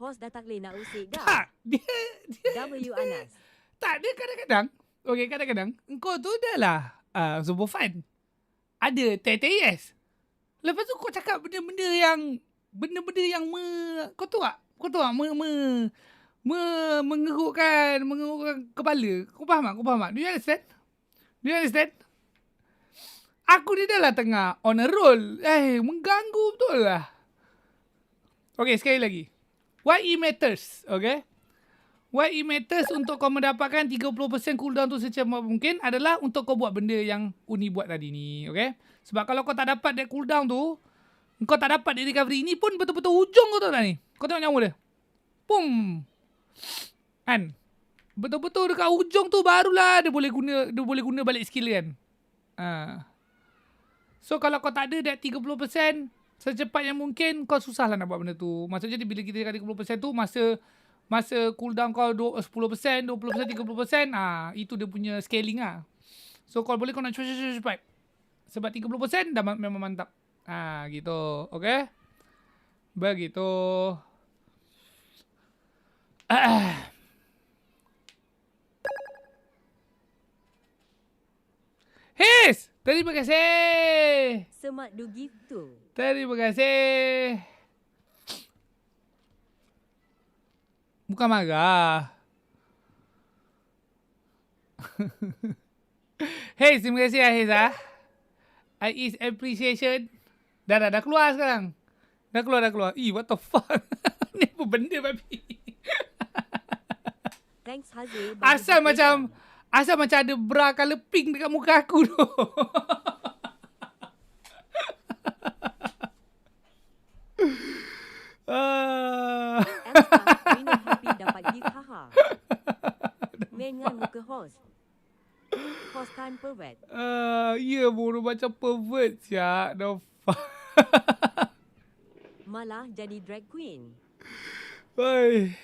Host dah tak boleh nak usik dah. Tak, dia W Anas. Tak, dia kadang-kadang engkau tu dah lah super fun. Ada TTS. Lepas tu kau cakap benda-benda yang kau tahu tak? Mengerutkan kepala. Kau faham tak? Do you understand? Aku ni dah lah tengah on a roll. Mengganggu betul lah. Okay, sekali lagi. Why it matters, okay? Why it matters untuk kau mendapatkan 30% cooldown tu secepat mungkin adalah untuk kau buat benda yang Uni buat tadi ni, okay? Sebab kalau kau tak dapat that cooldown tu, kau tak dapat that recovery ni pun betul-betul ujung kau tahu tak ni? Kau tengok nyawa dia. Pum. Kan? Betul-betul dekat ujung tu barulah dia boleh guna balik skill kan. So kalau kau tak ada that 30% secepat yang mungkin, kau susahlah nak buat benda tu. Maksudnya bila kita dekat 30% tu, masa cooldown kau 10%, 20%, 30%, itu dia punya scaling lah. So kalau boleh kau nak cepat. Sebab 30% dah memang mantap. Gitu. Okay? Begitu. His! Terima kasih! Semak do gift tu. Terima kasih. Bukan marah. Hey, terima kasih Ahiz I is appreciation. Dah keluar sekarang. Dah keluar. What the fuck? Ni apa benda babi? Thanks Hazil. Asal macam ada bra colour pink dekat muka aku tu. Rino happy dapat gift haha. Dengan muka host. Host kan pervert. Ya, bodoh macam pervert siap. The fuck. Malah jadi drag queen. Oi.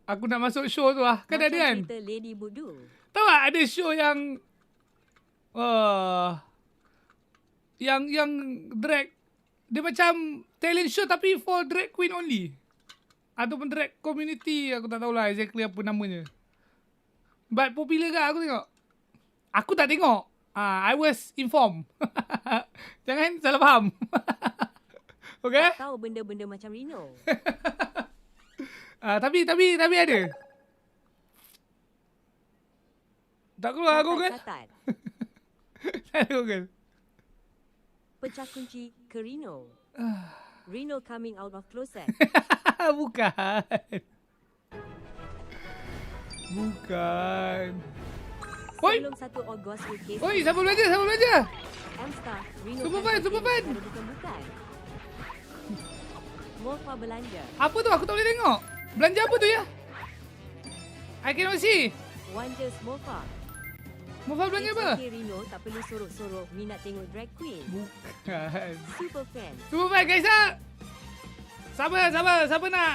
Aku nak masuk show tu lah. Kan ada kan? Cerita Lady Budu. Tahu tak ada show yang drag. Dia macam talent show tapi for drag queen only. Ataupun drag community. Aku tak tahulah exactly apa namanya. But popular ke aku tengok? Aku tak tengok. I was informed. Jangan salah faham. Okay? Tak tahu benda-benda macam Rino. Tapi ada. Tak keluar Google. Catat. Tak Google. Pecah kunci ke Rino. Rino coming out of closet. Bukan. Oi. Sebelum 1 Ogos weekday. Oi, siapa belanja? Siapa belanja? M-Star, Reno Super Fan fan, super fan. ada bukan-bukan. Mofa belanja. Apa tu? Aku tak boleh tengok. Belanja apa tu ya? I cannot see. Wonders Mofa. Mofa belanja apa? Okay, Reno tak perlu sorok-sorok minat tengok drag queen. Bukan. Super fan. Super fan guys ah. Siapa nak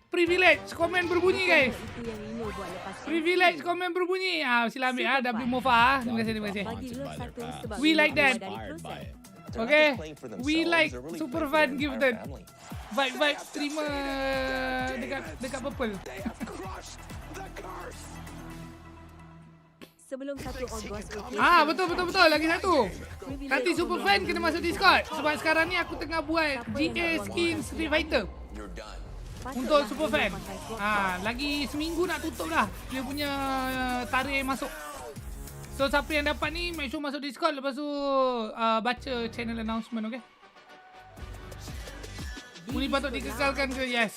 privilege komen berbunyi guys. Itu yang Reno buat lepas Privilege komen berbunyi. Sila ambil W Mofa. Terima kasih. bagi lo satu sebab We like that. dari proses. Okay. We like super fun gifted. Vibe terima dekat purple. Sebelum 1 Ogos weekday. Betul. Lagi satu. Nanti super fan kena masuk Discord. Sebab sekarang ni aku tengah buat GA skin Street Fighter. Untuk super fan. Lagi seminggu nak tutup dah. Dia punya tarikh masuk. So siapa yang dapat ni make sure masuk Discord, lepas tu baca channel announcement, okay? Muni patut dikekalkan ke? Yes.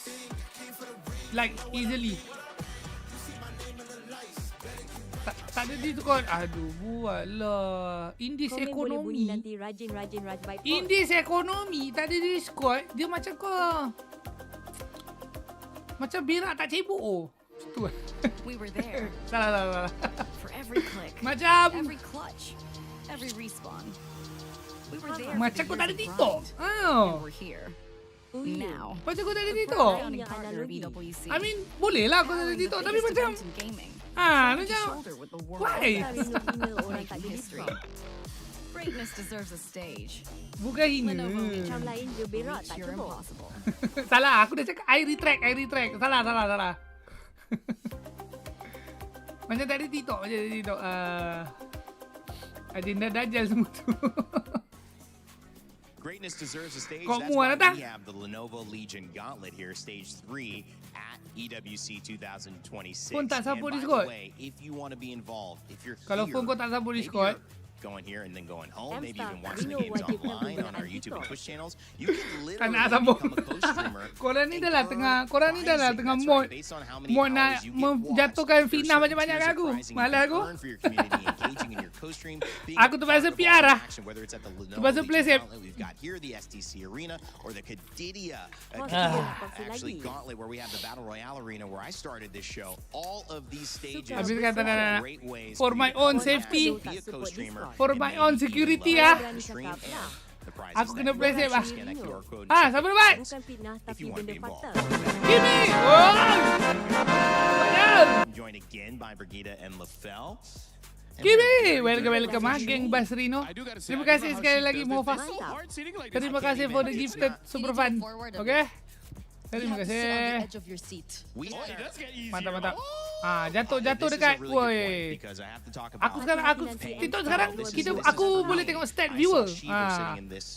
Like easily. Tak ada Discord. Aduh, buatlah. Indis Komen boleh bunyi ekonomi. nanti rajin vibe. Indis ekonomi tak ada Discord. Dia macam kau. Macam berak tak cebok. Itu. We were there Salah. for every click, Macam every clutch, every respawn. We were there. Macam for kau the tak ada years of TikTok. grind, and we're here now. Macam kau tak ada TikTok. Founding partner of EWC. I mean, boleh lah kau tak ada TikTok, tapi macam macam why? Orang tak ada Discord. Greatness deserves a stage. Bukan hina. Macam lain je berak tak You're cebok. impossible. Salah, aku dah cakap I retract. Salah. Macam tak ada TikTok. Agenda Dajjal semua tu. Greatness deserves a stage. Kok That's muat why datang? we have the Lenovo Legion Gauntlet here, stage 3 at EWC 2026. Pun tak And support by Discord. the way, if you want to be involved, if you're Kalau here, pun kau tak support maybe Discord, you're going here and then going home, maybe M-Star, even watching the Reno games wajib online on our menggunakan YouTube and TikTok. Twitch channels, you can tak nak literally sambung. become a co-streamer. Korang ni dah lah and tengah earn prizing. That's mod right, based on how many mod nak hours you get watched. menjatuhkan There's fitnah certain banyak-banyak tiers kat of aku. prizing you Malah can aku. earn for your community, engaging in your co-stream, being Aku a terpaksa part of PR all lah. the action, whether it's at the Lenovo Terpaksa Legion play safe. Gauntlet we've got here, the STC Arena, or the Kadidia actually Gauntlet, where we have the Battle Royale Arena, where I started this show. All of these stages Habis kata are great ways for you my to own come safety, back, be a co-streamer, for and my maybe own even security level ah. up the stream and the prizes Aku that kena you play get. safe ah. Scan that QR code. Siapa dapat? Bukan fitnah If you tapi want to benda be involved. fatal. Gimme! I'm joined again by Brigida and LaFell. Gimme! Welcome geng Bas Rino. I do gotta say, Terima I don't kasih know how sekali she lagi does this. Mofa. It's so hard sitting like this. Terima I can't kasih even- for the it's gifted not- super fun. Okay? You Terima have to sit on the kasih. edge of your seat. We Oh, it does get easier. Mantap. Oh! Jatuh This is a dekat. really good point Woi. because I have to talk Aku about sekarang TikTok sekarang aku boleh tengok stat viewer.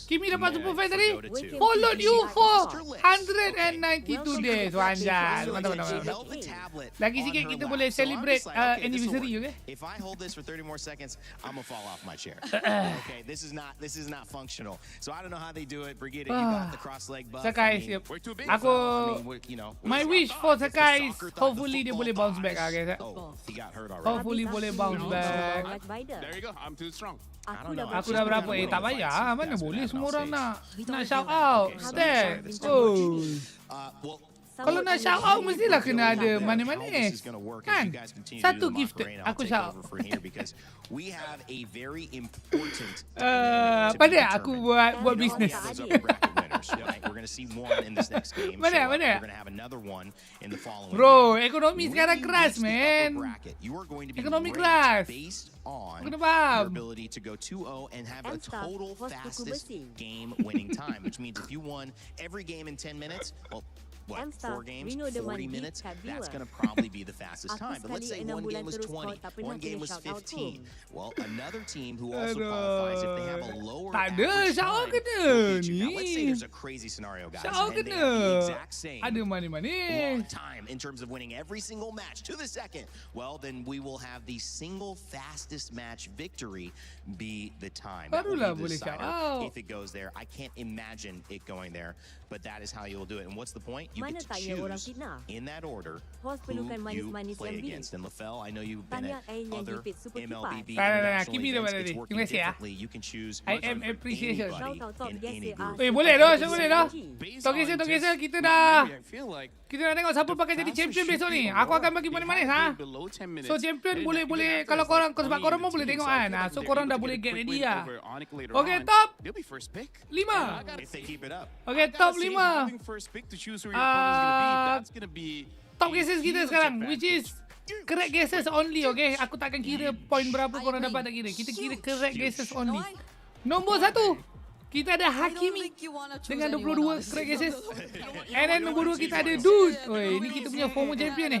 Kimi dapat super fan tadi. Followed you for 192 days. Wanjal. Mantap. Lagi sikit kita boleh celebrate anniversary, okay? If I hold this for 30 more seconds, I'm gonna fall off my chair. Okay, this is not functional. So I don't know how they do it. Brigida, you got the cross leg buff. Sakai I mean, siap. We're too big. Aku you know, my wish for Sakai is hopefully dia boleh bounce back guys. Oh, he got hurt already. Hopefully boleh bounce back. There you go. I'm too strong. Aku dah berapa? Tak payah. Mana boleh semua orang nak shout out. Stat. Oh. Kalau nak shout out mestilah kena ada manis-manis. Kan? Satu gift aku shout out. We have a very important pandai aku buat bisnes. We're going to see one in this next game. Mana? We're going to have another one in the following. Bro, ekonomi sekarang keras, man. You are going to be Ekonomi ranked keras. based on Kena your faham. ability to go 2-0 and have a M-Star, total host fastest buku bersih. game winning time, which means if you won every game in 10 minutes, well, what, M-Star, 4 games, Reno the 40 one minutes, beat kat that's viewer. going to probably be the fastest Aku time. But let's say sekali 6 one game bulan was terus 20, kau tak pernah one game kena was shout out 15. pun. Well, another team who also qualifies if they have a lower Tak ada, average shout out time kena will beat you. Now, let's say ni. there's a crazy scenario, guys, Shout out and they kena. have the exact same Ada long manis-manis. time in terms of winning every single match to the second, well, then we will have the single fastest match victory be the time. That will Barulah be the boleh shout decider out. if it goes there. I can't imagine it going there, but that is how you will do it. And what's the point? You you Mana get to tanya orang choose fitnah? in that order Host who pelukan you manis-manis play yang against. And LaFell, I know you've been Tanya at Ain yang other jepit super MLBB kipas. international Kimi events. dah It's balik. working Terima kasih ya. differently. You can choose I am from appreciation. anybody in any group. Boleh dah, boleh dah. Tok Gesel, kita dah tengok siapa bakal jadi champion besok ni. Aku akan bagi manis-manis ha. So champion boleh kalau korang sebab korang mau boleh tengok kan. So korang dah boleh get ready lah. Okay, top 5. If they keep it up. Okay, top 5. Top guesses kita sekarang, which is correct guesses only, okay? Aku takkan kira point berapa korang dapat tak kira. Kita kira correct guesses only. Nombor 1, kita ada Hakimi dengan 22 correct guesses. And then nombor 2 kita ada Dude. Oi, ini kita punya former champion ni.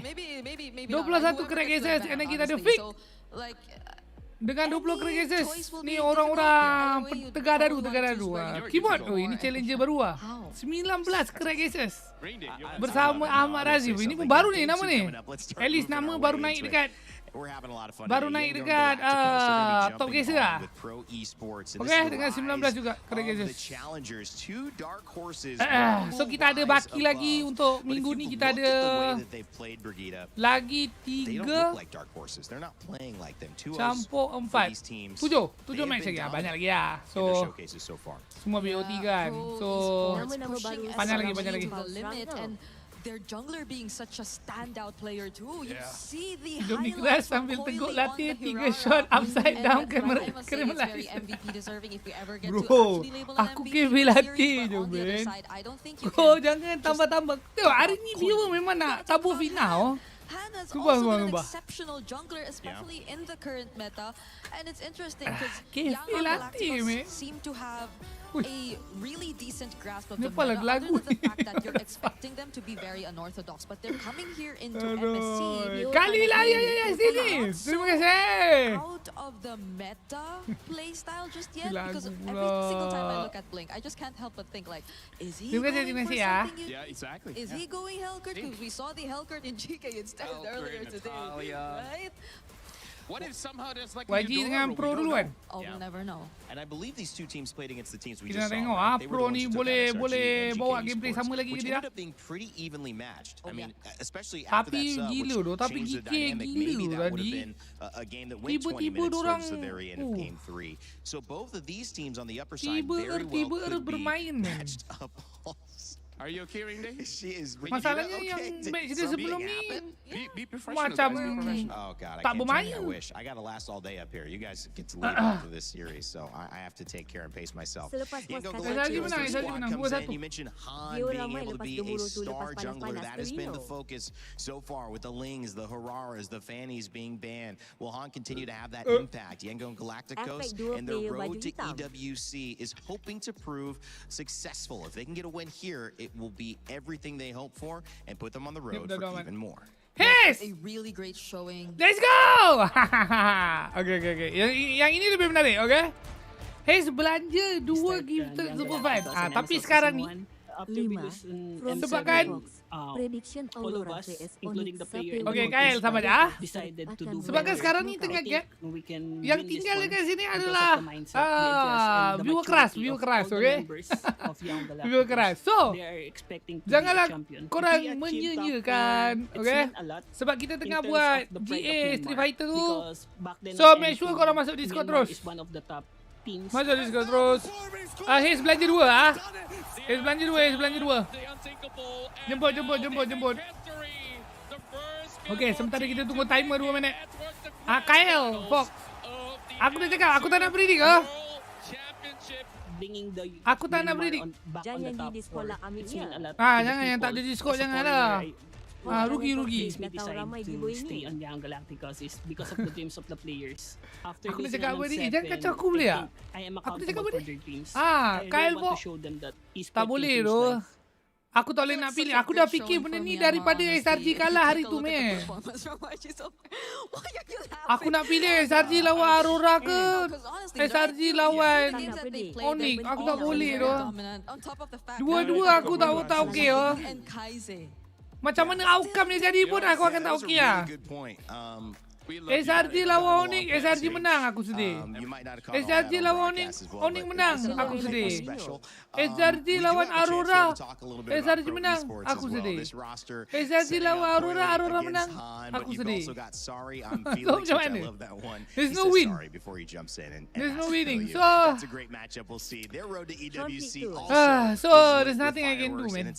21 correct guesses. And then kita ada Fik dengan 20 correct guesses. Ni orang-orang tegar daru. Keyboard. Oh, ini challenger baru lah. 19 correct guesses. Bersama Ahmad Razif. Ini pun baru ni nama ni. At least nama baru naik dekat top guesser lah. Okay, dengan 19 juga correct guesses. So kita ada baki lagi untuk minggu ni. Kita ada lagi 3 campur 4 7 match lagi lah. Banyak lagi lah. So semua BOT kan. So panjang lagi. Their jungler being such a standout player too. You see the Dominic highlights sambil from teguk Coily latih on the 3 Hirara. shot upside down And kamera I must say it's very live. MVP deserving if we ever get to Bro, actually label an aku MVP kira latih series, je but on the other Ben. side, I don't think you Kau can jangan tambah-tambah. Tengok hari ni viewer memang nak tabur final. Hannah's Cuba, also been an cuba. exceptional jungler, especially in the current meta. And it's interesting because Kefe Young latih, mate. Galacticos seem to have a really decent grasp of the Ni apa meta, lagu-lagu other than the fact that you're expecting them to be very unorthodox. But they're coming here into MSC. Kali lah ya sini. Terima kasih. Out of the meta playstyle just yet, Lagu because every pula. single time I look at Blink, I just can't help but think like, is he Terima kasih, going for ya. something? Yeah, exactly. Is he going Hellcurt? Because we saw the Hellcurt in GK instead earlier today, right? What if somehow there's like YG dengan Pro dulu kan? Oh, we'll never know. And I believe these two teams played against the teams we Kita just nak saw. tengok Right? They were Pro the ni ones who took out SRG boleh and bawa GK gameplay Esports, sama lagi ke which tidak? ended up being pretty evenly matched. I mean, especially after Tapi that sub, gila which doh, tapi changed the GK dynamic. Maybe gila that would tadi. have been a game that went 20 Tiba-tiba minutes dorang towards the very end of game 3. So both of these teams on the upper side Tiba very well could be bermain man. matched up. Are you okay, Ring Day? She is Masalahnya yang match dia sebelum ni Be professional. macam guys, be professional. Oh God, I tak can't tell you, I bermain. wish. I gotta last all day up here. You guys get to leave after this series, so I have to take care and pace myself. Selepas Yango puas Galacticos, menang, their Izali squad menang, comes 2-1. in. You mentioned Han Dia being ramai able to lepas be a gemuruh tu, star lepas jungler. panas-panas That has been the Gengarino. focus so far with the Lings, the Hararas, the Fannies being banned. Will Han continue to have that impact? Yango Galacticos Efek dua and their player road baju to hitam. EWC is hoping to prove successful. If they can get a win here, it will be everything they hope for and put them on the road Yep, for dah, even more. Yes! A really great showing. Let's go! Okay. Yang ini lebih menarik, okay? Hayes belanja 2 gifted super vibe. Tapi sekarang ni 5 from sebabkan prediction all of Aurora us, vs including the player, Okay, Kyle, sabar je. decided to do Sebabkan better. sekarang ni I tengah think gap. we can Yang win this tinggal one dekat sini because adalah of the mindset, the adjust, and the viewer maturity keras, of all the okay? members of Young Galacticos. Viewer keras. So, They are expecting to janganlah be a champion. korang If we achieve menyanyikan, top 10, okay? it's not a lot Sebab kita in tengah terms buat of the pride GA of Street Myanmar, Fighter tu. because back then So, at make sure N2, korang masuk Discord Myanmar terus. is one of the top teams. Masuk Discord terus. Hayes belanja 2 ah. Hayes belanja 2. Jemput. Okay, sementara kita tunggu timer 2 minit. Kyle, Fox. Aku dah cakap, aku tak nak predict ke? Bringing the Aku tak nak Myanmar predict. back on the Jangan top di sekolah four. Amit It's mean ya. a lot Ah, to the jangan, yang tak people. ada Discord As a jangan caller, lah. Rugi. we Dah tahu decide ramai to jibo ini. stay on Young Galacticos is because of the dreams of the players. After Aku dah losing cakap apa round ni? 7, Jangan kacau aku boleh I tak? think I am Aku dah accountable cakap apa for ni? their dreams. Ah, I Kyle really want Fox. to show them that esport Tak can boleh change tu. lives. Aku tak boleh nak pilih. Aku dah fikir benda ni daripada SRG kalah hari tu, meh. Aku nak pilih SRG lawan Aurora ke SRG lawan Onyx. Aku tak boleh tu. Dua-dua aku tak okey lah. Macam mana outcome dia jadi pun aku akan tak okey lah. SRG lawan Onyx, SRG menang, aku sedih. SRG lawan Onyx, Onyx menang, aku sedih. SRG lawan Aurora, SRG menang, aku sedih. SRG lawan Aurora, Aurora menang, aku sedih. So macam mana? There's no win. There's no winning. So so there's nothing I can do, man.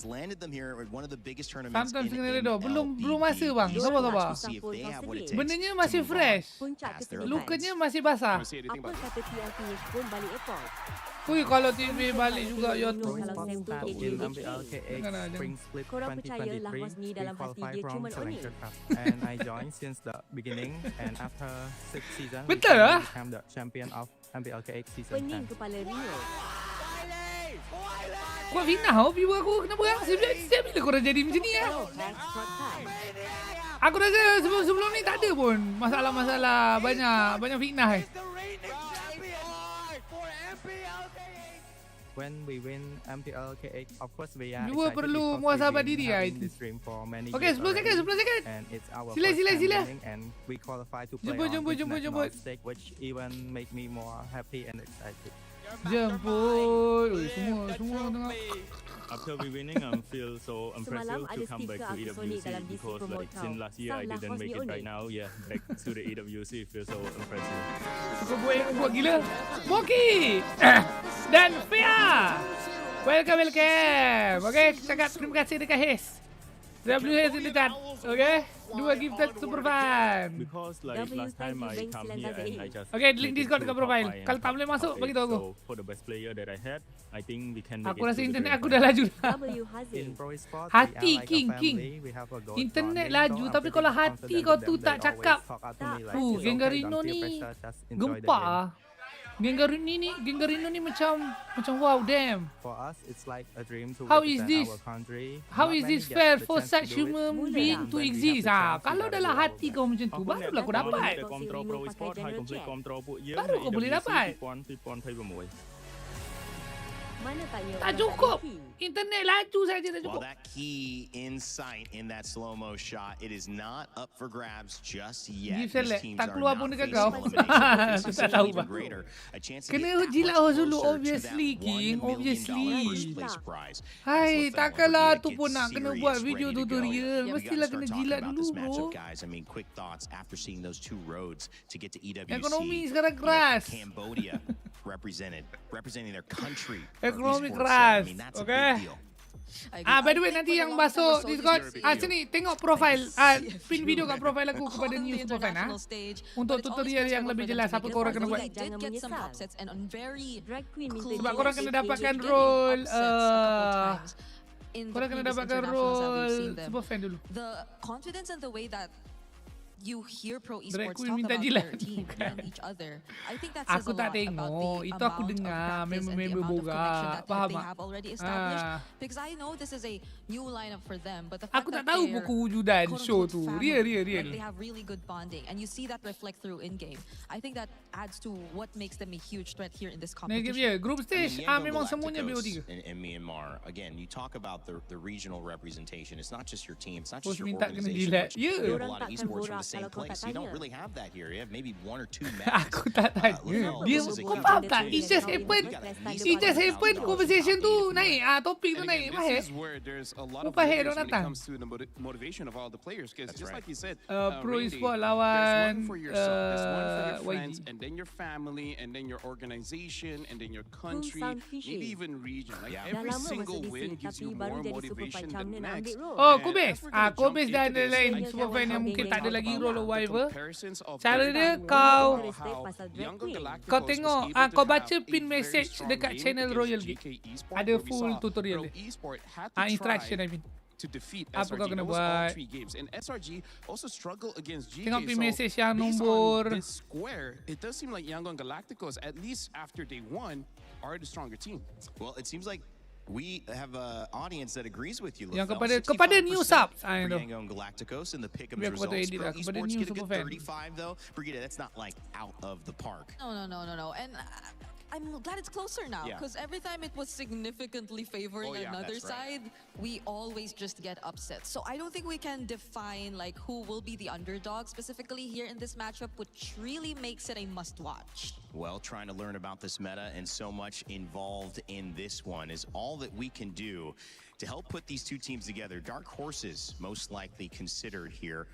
Sometimes kena redo. Belum masa bang. Sabar. Benarnya masih fresh. Lukanya masih basah. Apa kata TLPH pun balik airport? Ui, kalau TV balik juga ya tu. Korang percayalah Hosni dalam hati dia cuma Onyx. And I joined since the beginning, and after 6 seasons, betul lah. Became the champion of MPLKX season 10. Pening kepala Rio. Kau fitnah viewer aku kenapa yang setiap bila korang jadi macam ni ya? Aku rasa sebelum ni tak ada pun masalah-masalah banyak fitnah When we win MPLKX, of course we are Viewer perlu muhasabah diri ya itu. Okay, 10 second. And it's our Sila. And we qualify to play Jemput. Stage, which even make me more happy and excited. Jemput. Semua tengok. After we winning, I feel so impressive to come back to EWC because like since last year I didn't make it right now. Yeah, back to the EWC feels so impressive. Kau buat gila. Moki dan Fia. Welcome. Okay, cakap terima kasih dekat Hes. WH in the chat. Okay, 2 gifted super fan. Because like last time I come here and I just okay, link Discord dekat profile. Kalau tak boleh masuk, bagi tahu aku. So for the best player that I had, I think we can. Aku rasa internet aku dah laju dah. Hati king. Internet laju tapi kalau hati kau tu tak cakap. Gengarino ni gempak. Gengarino ni macam wow, damn. For us, it's like a dream to How is represent this? our country. How is this fair for such human being to exist? Kalau dalam hati kau macam tu, barulah kau dapat. Baru kau boleh dapat. Tak cukup. Internet laju saja tak cukup. Well, that key in sight in that slow-mo shot, it is not up for grabs just yet. These teams tak are keluar not pun dekat facing kau. elimination. This is Tak tahu even bah. greater. A chance to Kena get jilat much dulu, closer to obviously, that King. $1 million Obviously. first place prize. Hai, As takkanlah Lamborghini tu pun gets nak kena serious, buat video ready to go. tutorial. We Mestilah gotta kena start jilat talking about dulu, this matchup, bro. guys. I mean, quick thoughts after seeing those two roads to get to EWC. Ekonomi sekarang keras. Cambodia representing their country. Ekonomi Esports. keras. I mean, that's a Okay. big deal. By the way, nanti yang masuk Discord, sini tengok profile, pin video kat profile aku kepada new super fan untuk tutorial yang lebih jelas apa korang kena buat. Sebab korang kena dapatkan role korang kena dapatkan role super fan dulu. The confidence and the way that you hear pro Drag esports queen talk minta about jilat. their team and each other. I think that says Aku a tak lot about tengok, the itu aku amount of dengar practice and the member-member amount of connection boga. that Faham they tak? have already established. Because I know this is a new lineup for them, but the fact Aku tak that tahu they're buku wujudan show quote-unquote tu. family, Real. like they have really good bonding, and you see that reflect through in game. I think that adds to what makes them a huge threat here in this Negatif competition. je. Group stage memang semuanya BO3. In Myanmar, again, you talk about the regional representation. It's not just your team. It's not Coach just your minta kena organization. jilat. Ya. You have a lot of esports from the same place. You don't really have that here. You have maybe 1 or 2 matches. Aku tak tanya. Dia kau faham tak? It just happen. Conversation tu naik. Topik tu naik. This is where there's a lot of Upahir layers when it datang. comes to the motivation of all the players. Because just like you said, Pro Randy, Esport there's lawan one for yourself, there's one for your YG. friends, and then your family, and then your organization, and then your country, maybe even region. Like every single win gives you more motivation than the next. Oh, Kubes. Kubes dan ada lain super fan yang mungkin tak ada lagi role or whatever. Cara dia kau tengok, kau baca pin message dekat channel Royal Geek. Ada full tutorial dia. Instruction I mean. To defeat apa SRG. kau kena It was buat. all 3 games, and SRG also struggle against GK. Tengok pin message yang based nombor on this square, it does seem like Yangon Galacticos, at least after day 1, are the stronger team. Well, it seems like we have an audience that agrees with you. Yang Lafel. kepada new subs. For Yangon Galacticos and the Pick'ems Biar aku results. edit Pro lah, kepada Esports new get a super good fan. 35 though. Brigitte, that's not like out of the park. No. And I'm glad it's closer now, because every time it was significantly favoring another side, we always just get upset. So I don't think we can define like who will be the underdog specifically here in this matchup, which really makes it a must-watch. Well, trying to learn about this meta and so much involved in this one is all that we can do to help put these two teams together. Dark horses most likely considered here.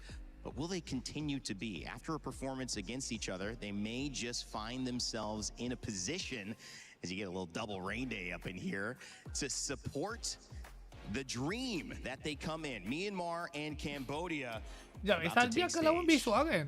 But will they continue to be? After a performance against each other, they may just find themselves in a position, as you get a little double rain day up in here, to support the dream that they come in. Myanmar and Cambodia. About to take stage.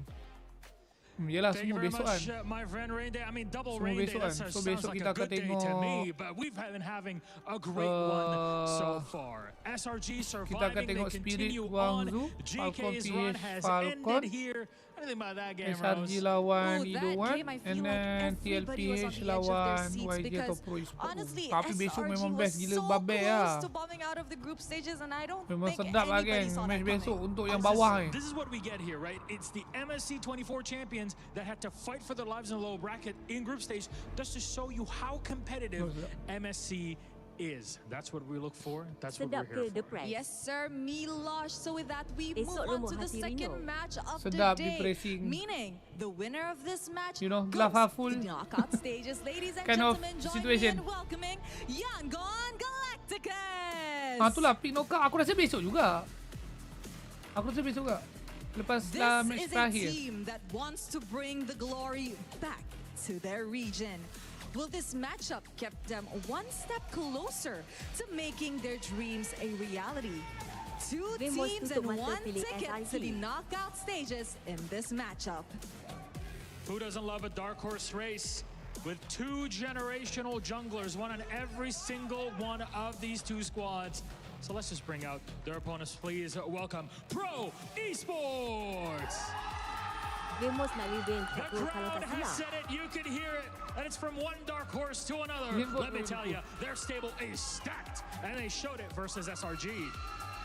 Yelah, semua besok kan. My friend Rain Day. I mean, double rain day. That sounds like a good day to me. But we've been having a great one so far. SRG surviving. They continue on. GK's run has ended here. Anything about that game, Rose? SRG lawan Idoan, and then TLPH lawan YG atau Pro Esports. Honestly, Tapi besok SRG memang was best gila so babe close to bombing out of the group stages, and I don't memang think sedap lah anybody geng saw match that besok coming. untuk yang bawah ni. This is what we get here, right? It's the MSC 24 champions that had to fight for their lives in the low bracket in group stage just to show you how competitive MSC is. That's what we look for. That's what we're here for. Yes, sir, Milosh. So with that, we move on to the second match of the Sedap day. depressing. Meaning, the winner of this match glass half full to knockout stages. Ladies and kind of gentlemen, join situation. me in welcoming Yangon Galacticus. Itulah pick knockout. Aku rasa besok juga. Lepas lah match This is a terakhir. team that wants to bring the glory back to their region. Will this matchup keep them one step closer to making their dreams a reality? Two teams and one ticket to the knockout stages in this matchup. Who doesn't love a dark horse race with two generational junglers, one on every single one of these two squads? So let's just bring out their opponents. Please welcome Pro Esports. The crowd has said it, you can hear it, and it's from one dark horse to another. Let me tell you, their stable is stacked, and they showed it versus SRG.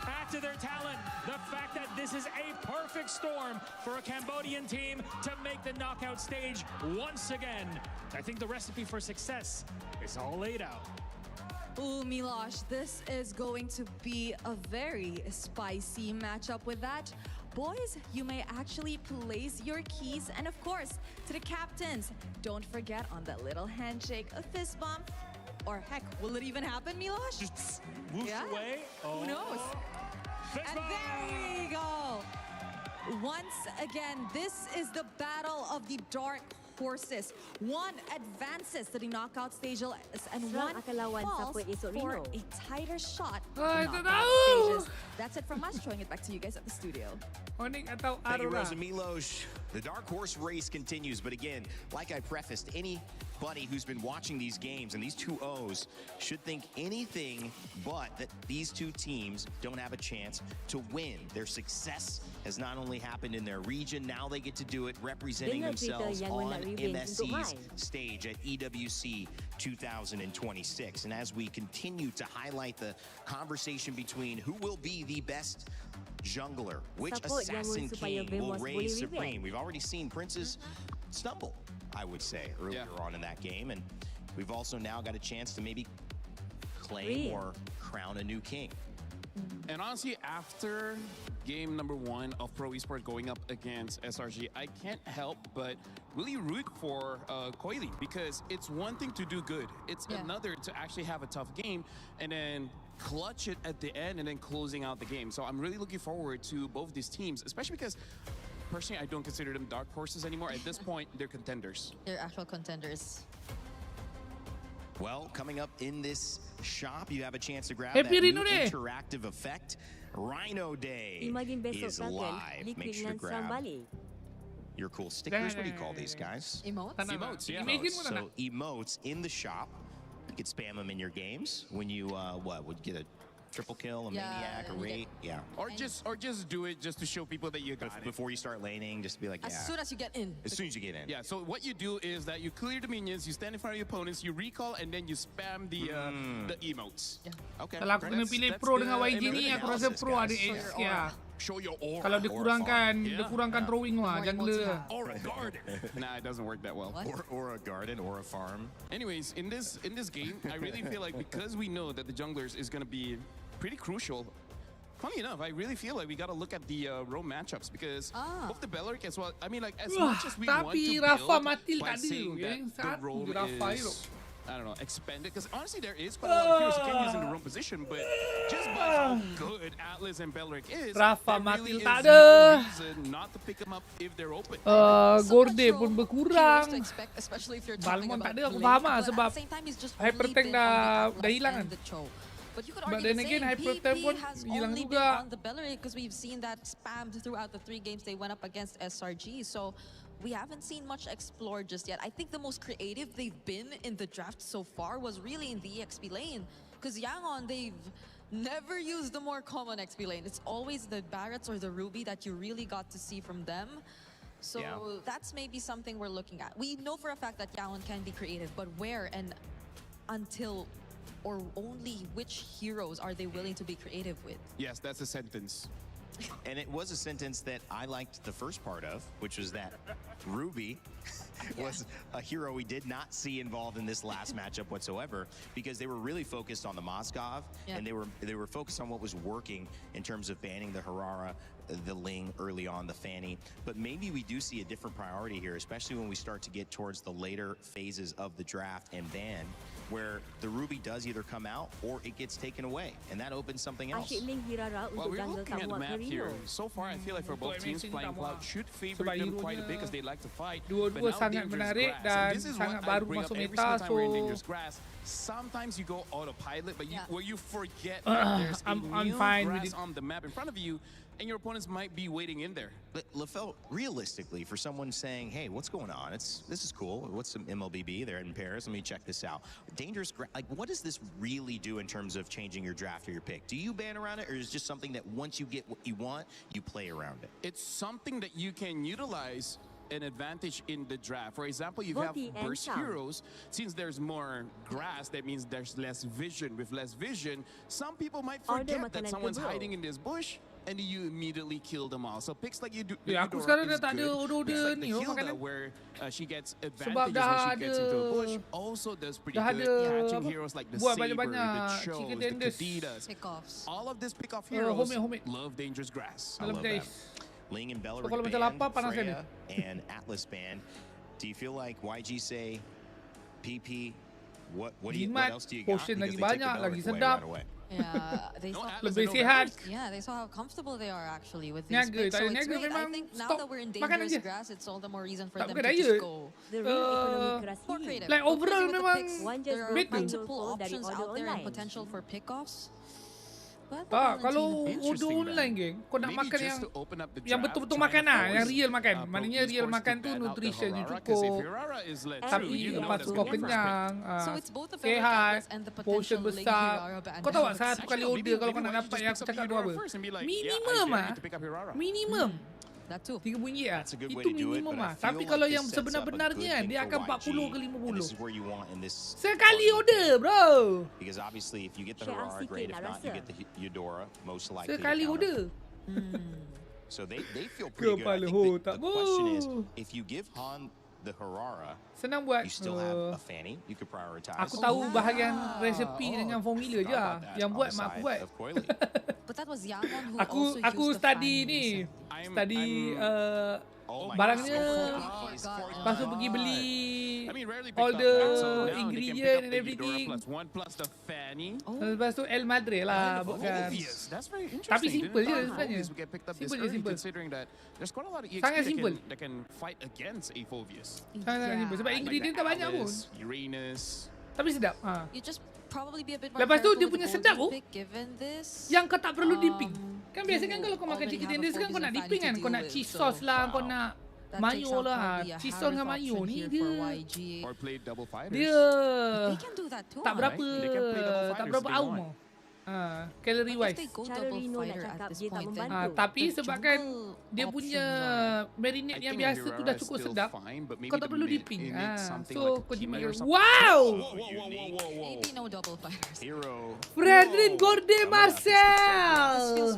Add to their talent the fact that this is a perfect storm for a Cambodian team to make the knockout stage once again. I think the recipe for success is all laid out. Ooh, Milosh, this is going to be a very spicy matchup with that. Boys, you may actually place your keys, and of course, to the captains, don't forget on that little handshake, a fist bump, or heck, will it even happen, Milosh? Just whoosh away. Oh. Who knows? Fist And bump. there we go. Once again, this is the battle of the dark horses. One advances to the knockout stage and one falls for a tighter shot to knockout stages. That's it from us. Showing it back to you guys at the studio. Thank you, Rose and Milosh. The dark horse race continues, but again, like I prefaced, anybody who's been watching these games and these two O's should think anything but that these two teams don't have a chance to win. Their success has not only happened in their region, now they get to do it representing themselves on MSC's stage at EWC 2026. And as we continue to highlight the conversation between who will be the best jungler, which assassin king will reign supreme. We've already seen Prince's stumble, I would say, earlier on in that game. And we've also now got a chance to maybe claim or crown a new king. And honestly, after game number 1 of Pro Esports going up against SRG, I can't help but really root for Coily, because it's one thing to do good. It's another to actually have a tough game and then clutch it at the end and then closing out the game. So I'm really looking forward to both these teams, especially because personally, I don't consider them dark horses anymore. At this point, they're contenders. They're actual contenders. Well, coming up in this shop, you have a chance to grab that new interactive effect. Rhino Day is live. Make sure to grab your cool stickers. What do you call these guys? Emotes? Emotes, yeah. So emotes in the shop. You could spam them in your games when you, would get a triple kill, a maniac, a raid. Yeah. Or just do it just to show people that you got it. Before you start laning, just be like, yeah. As soon as you get in. As soon as you get in. Yeah, so what you do is that you clear the minions, you stand in front of your opponents, you recall, and then you spam the emotes. Okay. Kalau aku kena pilih Pro dengan YG ni, aku rasa Pro ada edge. show your aura. Kalau dia kurangkan throwing lah, jungler. Or a garden. Nah, it doesn't work that well. Or a garden or a farm. Anyways, in this game, I really feel like because we know that the junglers is going to be pretty crucial. Funny enough, I really feel like we got to look at the roam matchups because both the Belleric as well. I mean, like as much as we want to build by saying that the roam is, I don't know, expanded. Because honestly, there is quite a lot of heroes you can use in the roam position, but just by how good Atlas and Belleric is, Rafa there really Matil is no reason not to pick them up if they're open. Gorde pun berkurang. Balmond tak ada, aku faham lah sebab hyper tank dah hilang kan. But you could But argue then the again, same. Hypertech pun PP has hilang only juga. been on the Belleric because we've seen that spammed throughout the 3 games they went up against SRG. So we haven't seen much explore just yet. I think the most creative they've been in the draft so far was really in the XP lane. Because Yangon, they've never used the more common XP lane. It's always the Barretts or the Ruby that you really got to see from them. So that's maybe something we're looking at. We know for a fact that Yangon can be creative, but where and until or only which heroes are they willing to be creative with? Yes, that's a sentence. And it was a sentence that I liked the first part of, which was that Ruby was a hero we did not see involved in this last matchup whatsoever, because they were really focused on the Moskov, and they were focused on what was working in terms of banning the Harara, the Ling early on, the Fanny. But maybe we do see a different priority here, especially when we start to get towards the later phases of the draft and ban, where the Ruby does either come out or it gets taken away, and that opens something else. Well, we're looking at the map here. So far, I feel like for both teams, Flying Cloud should favor them quite a bit because they like to fight. But now sangat menarik dan sangat baru masuk meta, so sometimes you go autopilot, but where you forget that there's a new grass on the map in front of you, and your opponents might be waiting in there. But LaFell, realistically, for someone saying, hey, what's going on? This is cool. What's some MLBB? They're in Paris. Let me check this out. Dangerous, like, what does this really do in terms of changing your draft or your pick? Do you ban around it, or is it just something that once you get what you want, you play around it? It's something that you can utilize an advantage in the draft. For example, you have burst heroes. Since there's more grass, that means there's less vision. With less vision, some people might forget that someone's hiding in this bush, and you immediately kill them all. So picks like you do, aku sekarang dah tak ada order ni makanan. Where she gets advantages when she gets into a bush. Also does pretty good catching heroes like the Saber, the Chos, the Kadidas. All of these pick-off heroes love dangerous grass. I love that. Ling and Belleric banned, Freya and Atlas banned. Do you feel like YG say, PP, what else do you got? Potion lagi banyak, lagi sedap. Yeah, they saw lebih sihat. Yeah, they saw how comfortable they are actually with these picks. So it's great. I think now that we're in dangerous grass, it's all the more reason for them to just go more creative. Like overall memang there are multiple options out there and potential for pickoffs. Kalau udah online geng, kau nak makan yang betul-betul makan lah, yang real makan. Maknanya real makan tu nutrition cukup, tapi lepas tu kau kenyang, sehat, portion besar. Kau tahu tak satu kali order kalau kau nak dapat yang aku cakap tu apa? Minimum lah, minimum RM3 lah. Itu minimum lah. Tapi kalau yang sebenar-benarnya dia akan 40 ke 50. Sekali order bro. Because obviously if you get the Harara, great. If not, you get the Eudora, most likely. Sekali order. So they feel pretty good. I think the question is, if you give Han the Harara, senang buat. You still have a Fanny. You could prioritize. Aku tahu bahagian resepi dengan formula je lah. Yang buat mak aku buat. But that was Yangon who aku study ni. Study barangnya. Lepas tu pergi beli all the ingredient and everything. Lepas tu El Madre lah buatkan. Tapi simple je sebenarnya. Simple je, simple. Sangat simple. Sangat simple. Sebab ingredient tak banyak pun. Tapi sedap. Lepas tu dia punya sedap tu yang kau tak perlu dipping. Kan biasa kan kalau kau makan chicken tenders kan kau nak dipping kan. Kau nak cheese sauce lah, kau nak mayo lah. Cheese sauce dengan mayo ni dia tak berapa aum calorie wise. Tapi sebabkan dia punya marinade yang biasa tu dah cukup sedap, kau tak perlu dipping. So kau jimat. Wow! Fredrin Gorde Marcel.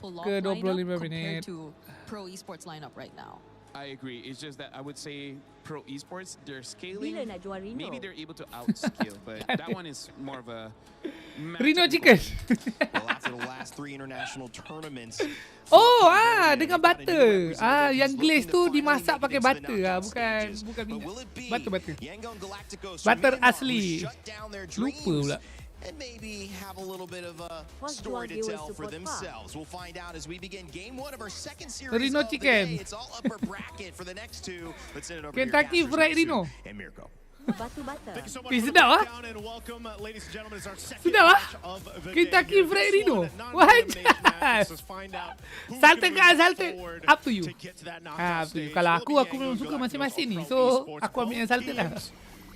pull-off ke 25 lineup menit. compared to pro esports lineup right now. I agree. It's just that I would say pro esports, they're scaling. Bila nak jual Rino? Maybe they're able to outscale, but that one is more of a Rino chicken. Well, after the last 3 international tournaments. Oh, dengan butter. Yang glaze tu dimasak pakai butter bukan butter. Butter asli. Lupa pula. And maybe have a little bit of a story to tell for themselves. We'll find out as we begin game 1 of our second series Rino of the chicken. day. It's all upper bracket for the next 2. Let's send it over Kentucky to your Fried casters, Rino. and Mirko. Batu butter. Thank you so much Eh, for the sedap breakdown and welcome, ladies and gentlemen. It's our second Sedap match of the Kentucky day. Fried This Rino. one, a What? non-elimination match. Let's find out who's Salted gonna move salted. forward Up to you. to get to that knockout Up to you. stage. Kalau Will it aku be memang Yangon suka Galacticos masing-masing or ni. Pro So Esports? aku ambil yang Both salted lah. teams,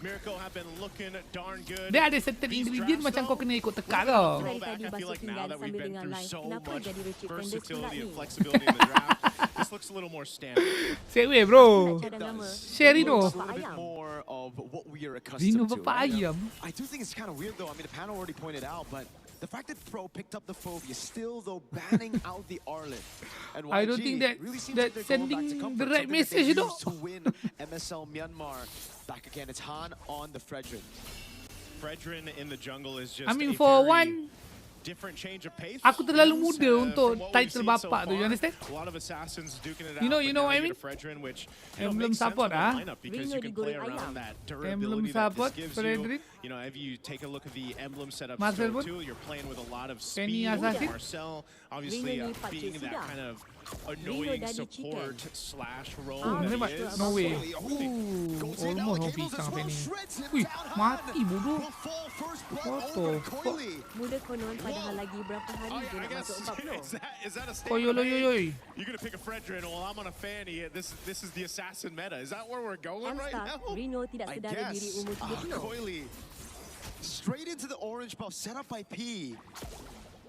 Mirko have been looking darn good. Dia ada certain ingredient macam kau kena ikut tekak tau. Dari tadi basuh pinggan sambil dengar live. Kenapa jadi Richard Penders pula Versatility ni? and flexibility in the draft. This looks a little more standard. Segway bro. Cadang nama. Share Rino. It's a little bit more of what we are Rino accustomed to. bapak ayam. I do think it's kind of weird though. I mean, the panel already pointed out, but the fact that Pro picked up the phobia, still though banning out the Arlen. And I don't YG think that really seems that like they're going back to sending comfort, the right something that they message, you know. used to win MSL Myanmar. Back again, it's Han on the Fredrin. Fredrin in the jungle is just I mean a for very one, different change of pace. aku terlalu muda From untuk what we've title seen so bapak tu. You far, understand? A lot of assassins duking it You know- out, you but know now what I you mean? get a Fredrin, which Emblem makes sense support, with the ah. lineup because Rino you can play digoreng around ayam. that Emblem durability that support, this gives Fredrin. you. You know, if you take a look at the emblem setup Marcel scope pun. too, you're playing with a lot of Penny speed. Assassin. Marcel, obviously, Rino lipat being je that sudah. kind of annoying Daddy support chicken. slash role Oh, that hebat. he is. No way. Almost no pisang apa ni. Wih, mati bodoh. What the fuck? Muda konon padahal lagi berapa hari je nak masuk 40. Is that a Oh, yo, statement? yo, yo, yo. You're gonna pick a Fredrin. Well, I'm on a Fanny. This is the assassin meta. Is that where we're going right Amstar, now? Rino tidak I sedara diri guess. umur 30. Coily straight into the orange buff set up by P.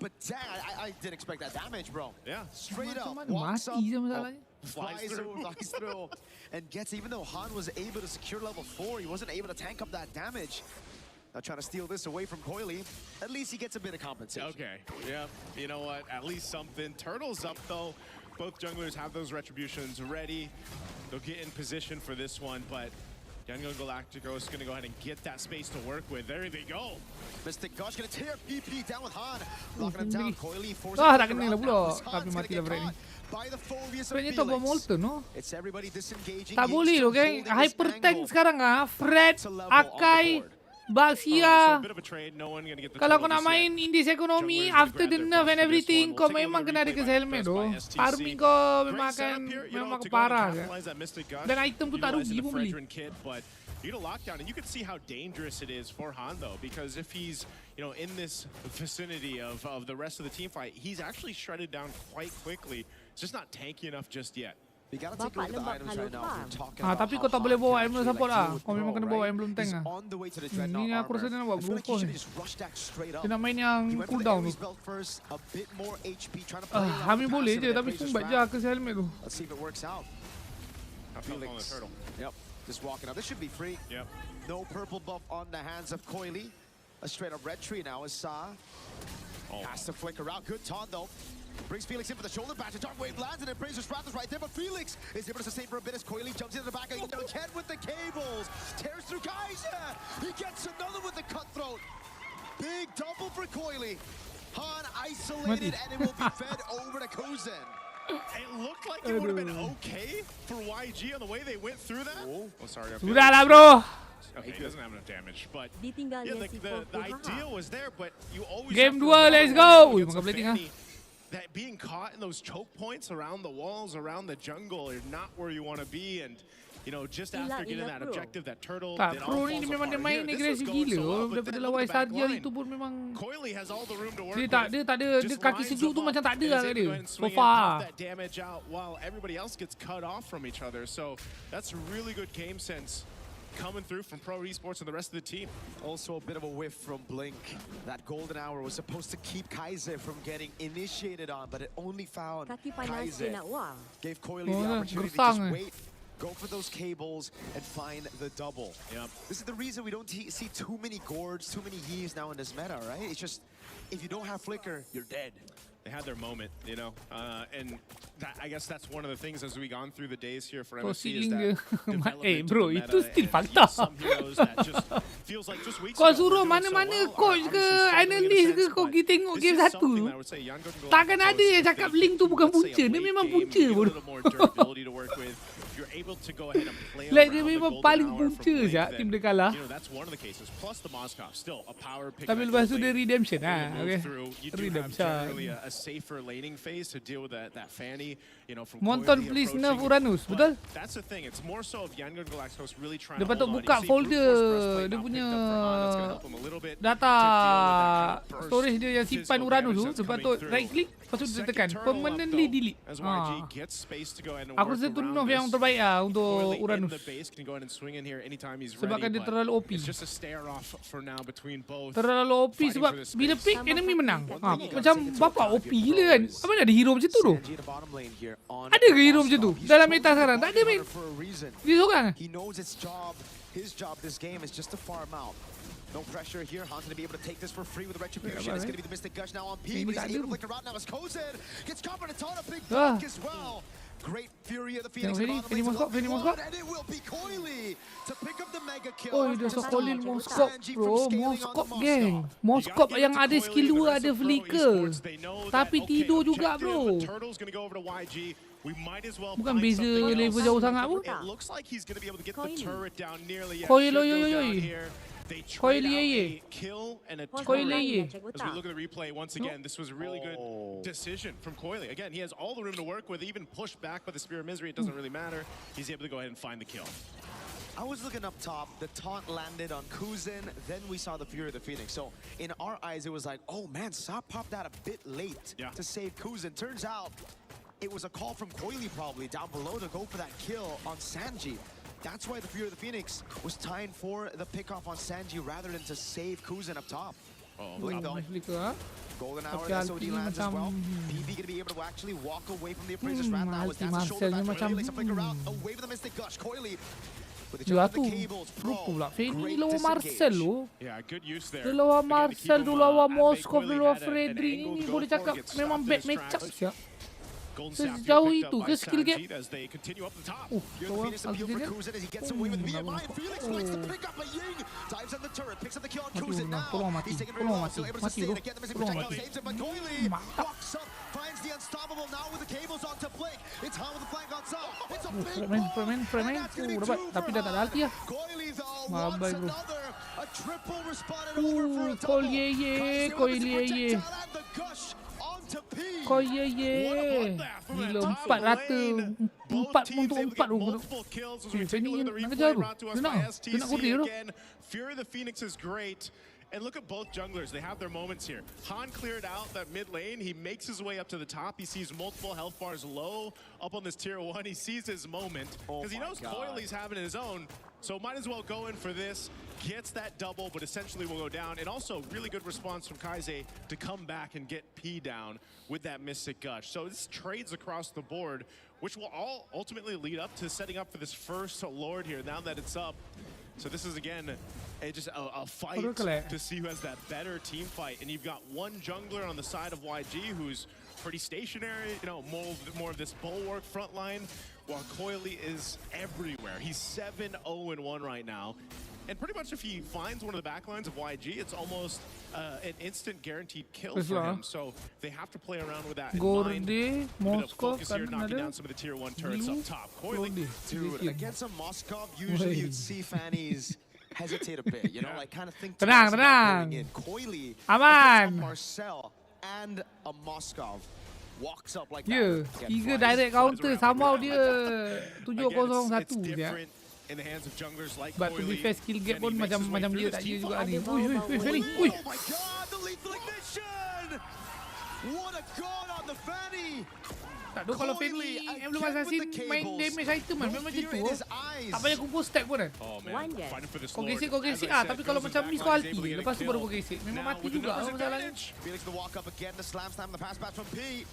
But dang, I didn't expect that damage, bro. Yeah. Straight up, Macam mana walks up, mati je masalahnya? flies through, and gets, even though Han was able to secure level 4, he wasn't able to tank up that damage. Now trying to steal this away from Coily. At least he gets a bit of compensation. Okay. Yeah. You know what? At least something. Turtle's up though. Both junglers have those retributions ready. They'll get in position for this one, but Gengarino Galacticos is going to go ahead and get that space to work with. There they go. Mystic Gosh gonna tear PP down with Han. Locking him down. Coily forcing Tak him kena around. pula. Now this Tapi Han's mati gonna lah get Brad ni. caught by the phobias of Sebenarnya tak buat Felix. Molten, no? It's everybody disengaging. Tak He's boleh still loh, geng. holding this Hyper tank angle. sekarang Fred, To level on the Akai, board. So Baxia. a bit of a trade. No one going to get the Kalau turtle kau nak just yet. main Indies Economy, Junglers after gonna the grab nerf their and buff for this everything, one. kau We'll take a memang look at kena the ada replay keselmet by tu. STC. Farming kau Great memang setup akan here, you know, memang to go and parah. capitalize that Mystic Gush, Dan item tu tak utilizing rugi the pun beli. Fredrin kit, but you get a lockdown, and you can see how dangerous it is for Han though, because if he's, you know, in this vicinity of the rest of the team fight, he's actually shredded down quite quickly. It's just not tanky enough just yet. We gotta take a look at the Bapak items lembab right now. halu We're talking Ah, about tapi how kau tak boleh Han bawa can emblem actually, support like, lah. deal with Kau memang Pro, kena bawa right? emblem tank He's lah. on the way to the Dreadnought Ni aku rasa dia nak buat armor. I feel like he Blue should've Force. just rushed that straight up. Dia nak main yang He went for the cooldown tu. Ares belt first, a bit more HP, trying to play around Hamil the boleh passive je, and tapi then sumbat Razor's je wrath. ke helmet tu. Let's see if it works out. Up on the turtle. Yep, just walking up. This should be free. Yep. No purple buff on the hands of Coily. A straight up red tree now is Sa. Has to flicker out. Good taunt though. Brings Felix in for the shoulder bash. A dark wave lands and then Razor's wrath is right there, but Felix is able to sustain for a bit as Coily jumps into the back again with the cables. Tears through Kaiser. He gets another with the cutthroat. Big double for Coily. Han isolated and it will be fed over to Kuzen. It looked like it would have been okay for YG on the way they went through that. Oh, sorry. Sudah lah bro. Okay, he doesn't have enough damage, but Ditinggal yeah, yang si the Fofu idea Haha. was there, but you always Game have to 2, let's remember go. when Ui, against makan a plating ah. Fanny, that being caught in those choke points around the walls, around the jungle, are not where you want to be, and you know, just after getting that bro. objective, that turtle, Tak, it Pro all ni falls memang dia apart. main Here, this agresi was going gila. so well, but Daripada then lawan look at the back Sardial line. itu pun memang Coily has all the room to work dia with. tak ada Just kaki lines sejuk of tu up macam tak ada and lah is kat able to dia. go ahead and So swing and pop far. that damage out while everybody else gets cut off from each other. So that's really good game sense coming through from Pro Esports and the rest of the team. Also a bit of a whiff from Blink. That golden hour was supposed to keep Kaiser from getting initiated on, but it only found Kaki panas dia Kaiser. nak wah. Gave Coily the Oh, opportunity to gersang just eh. wait. go for those cables, and find the double. Yep. This is the reason we don't see too many gourds, too many Yees now in this meta, right? It's just, if you don't have Flicker, you're dead. They had their moment, you know, and I guess that's one of the things as we gone through the days here for MSC is that bro, itu still fakta. Kau suruh mana-mana coach ke analyst ke kau pergi tengok game satu, takkan ada yang cakap Link tu bukan punca. Dia memang punca bro. Like dia memang paling punca je tim dia kalah. Tapi lepas tu dia redemption okay. Redemption. Safer laning phase to deal with that Fanny, you know, from Monton please nerf Uranus, betul? That's the thing. It's more so of Yangon Galacticos really trying dia to patut buka folder dia punya data storage dia yang simpan Uranus tu. Dia patut right click, lepas tu dia tekan permanently delete. Aku rasa tu nerf yang terbaik untuk Uranus. Sebab kan dia terlalu OP. Terlalu OP sebab bila pick enemy menang. Macam bapak OP gila kan. Apa ada hero macam tu tu? Ada ke hero macam tu dalam meta sekarang? Tak ada main. Dia seorang. He knows his job this game is just to farm out. No pressure here. Han's going to be able to take this for free with the Retribution. It's going to be the Mystic Gush now on P, but he's able to flicker out now as Kozen gets covered. It's on a big block as well. Great Fury of the Phoenix and it will be Coily to pick up the mega kill. Oh, dia sekolin Moskop bro. Moskop gang. Moskop yang ada skill 2 ada flicker. Tapi tidur juga bro. Bukan beza level jauh sangat pun. Coil Koily. As we look at the replay once again, this was a really good decision from Coily. Again, he has all the room to work with, even pushed back by the Spear of Misery. It doesn't really matter. He's able to go ahead and find the kill. I was looking up top, the taunt landed on Kuzin, then we saw the Fury of the Phoenix. So in our eyes, it was like, oh man, Saab popped that a bit late to save Kuzin. Turns out it was a call from Coily probably down below to go for that kill on Sanji. That's why the Fury of the Phoenix was tying for the pickoff on Sanji rather than to save Kuzin up top. Golden Hour and SOD lands as well. PB going to be able to actually walk away from the Appraiser's Wrath now as that's a shoulder back for Coily to flicker out away from the Mystic Gush. Coily with the jump of the cables. Ini lawan Marcel lo. Yeah, good use there. Dia lawan Marcel, dia lawan Moskov, dia lawan Fredrik. Ini boleh cakap memang bad matchup siap. Sejauh itu ke skill gap. Looking for Kuzin as he gets away with Nehemiah. Felix likes to pick up a Ying. Dives on the turret, picks up the kill on Kuzin now. He's taking very well, still able to sustain again. The missing projectile saves him, but Coily walks up, finds the unstoppable now with the cables onto Blake. It's Han with the flank on top. It's a big one. Dapat, tapi dah tak ada ulti lah. Coily though wants another. A triple responded over for a double. Coily. Kau ye. Gila 4 rata. 4 untuk 4 tu. Ini nak kejar tu. Dia nak korea tu. Fury of the Phoenix is great. And look at both junglers. They have their moments here. Han cleared out that mid lane. He makes his way up to the top. He sees multiple health bars low up on this tier 1. He sees his moment because he knows Coily's having his own. So might as well go in for this. Gets that double, but essentially will go down. And also really good response from Kaize to come back and get P down with that Mystic Gush. So this trades across the board, which will all ultimately lead up to setting up for this first Lord here now that it's up. So this is again just a fight to see who has that better team fight. And you've got one jungler on the side of YG who's pretty stationary, you know, more of this bulwark front line, while Coily is everywhere. He's 7-0-1 right now. And pretty much if he finds one of the backlines of YG, it's almost an instant guaranteed kill for him. So they have to play around with that in mind. Focus here, knocking down some of the tier 1 turrets up top. Coily. Dude, against a Moskov, usually you'd see Fanny's hesitate a bit, you know, like kind of think tenang. Coily, aman. Marcel and a Moskov walks up like that. 3 direct counter somehow dia 7-0-1 dia. In the hands of junglers like But to be fair, skill gap pun macam dia tak je juga ni. Oh my god, the lethal ignition! What a god on the Fanny! Tak tahu kalau Fanny belum assassin main damage item kan memang macam tu. Tak payah kumpul stack pun kan. Kau gesek tapi kalau macam miss kau ulti lepas tu baru kau gesek memang mati juga masalahnya. Felix the walk up again, the slam the pass back from P.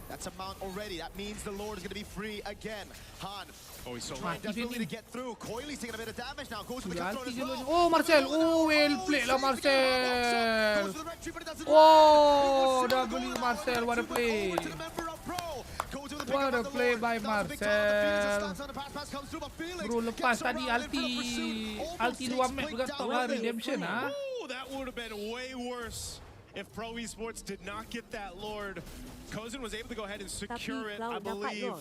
That's a mount already. That means the Lord is going to be free again. Han. Oh, he's so trying desperately to get through. Coily's taking a bit of damage now. Goes with the control as well. Oh, Marcel. Oh, well played lah Marcel. Oh, double Marcel. What a play. What a play by Marcel. Bro, lepas tadi ulti 2 map juga top lah redemption ah. That would have been way worse if Pro Esports did not get that Lord. Kozen was able to go ahead and secure it, I believe,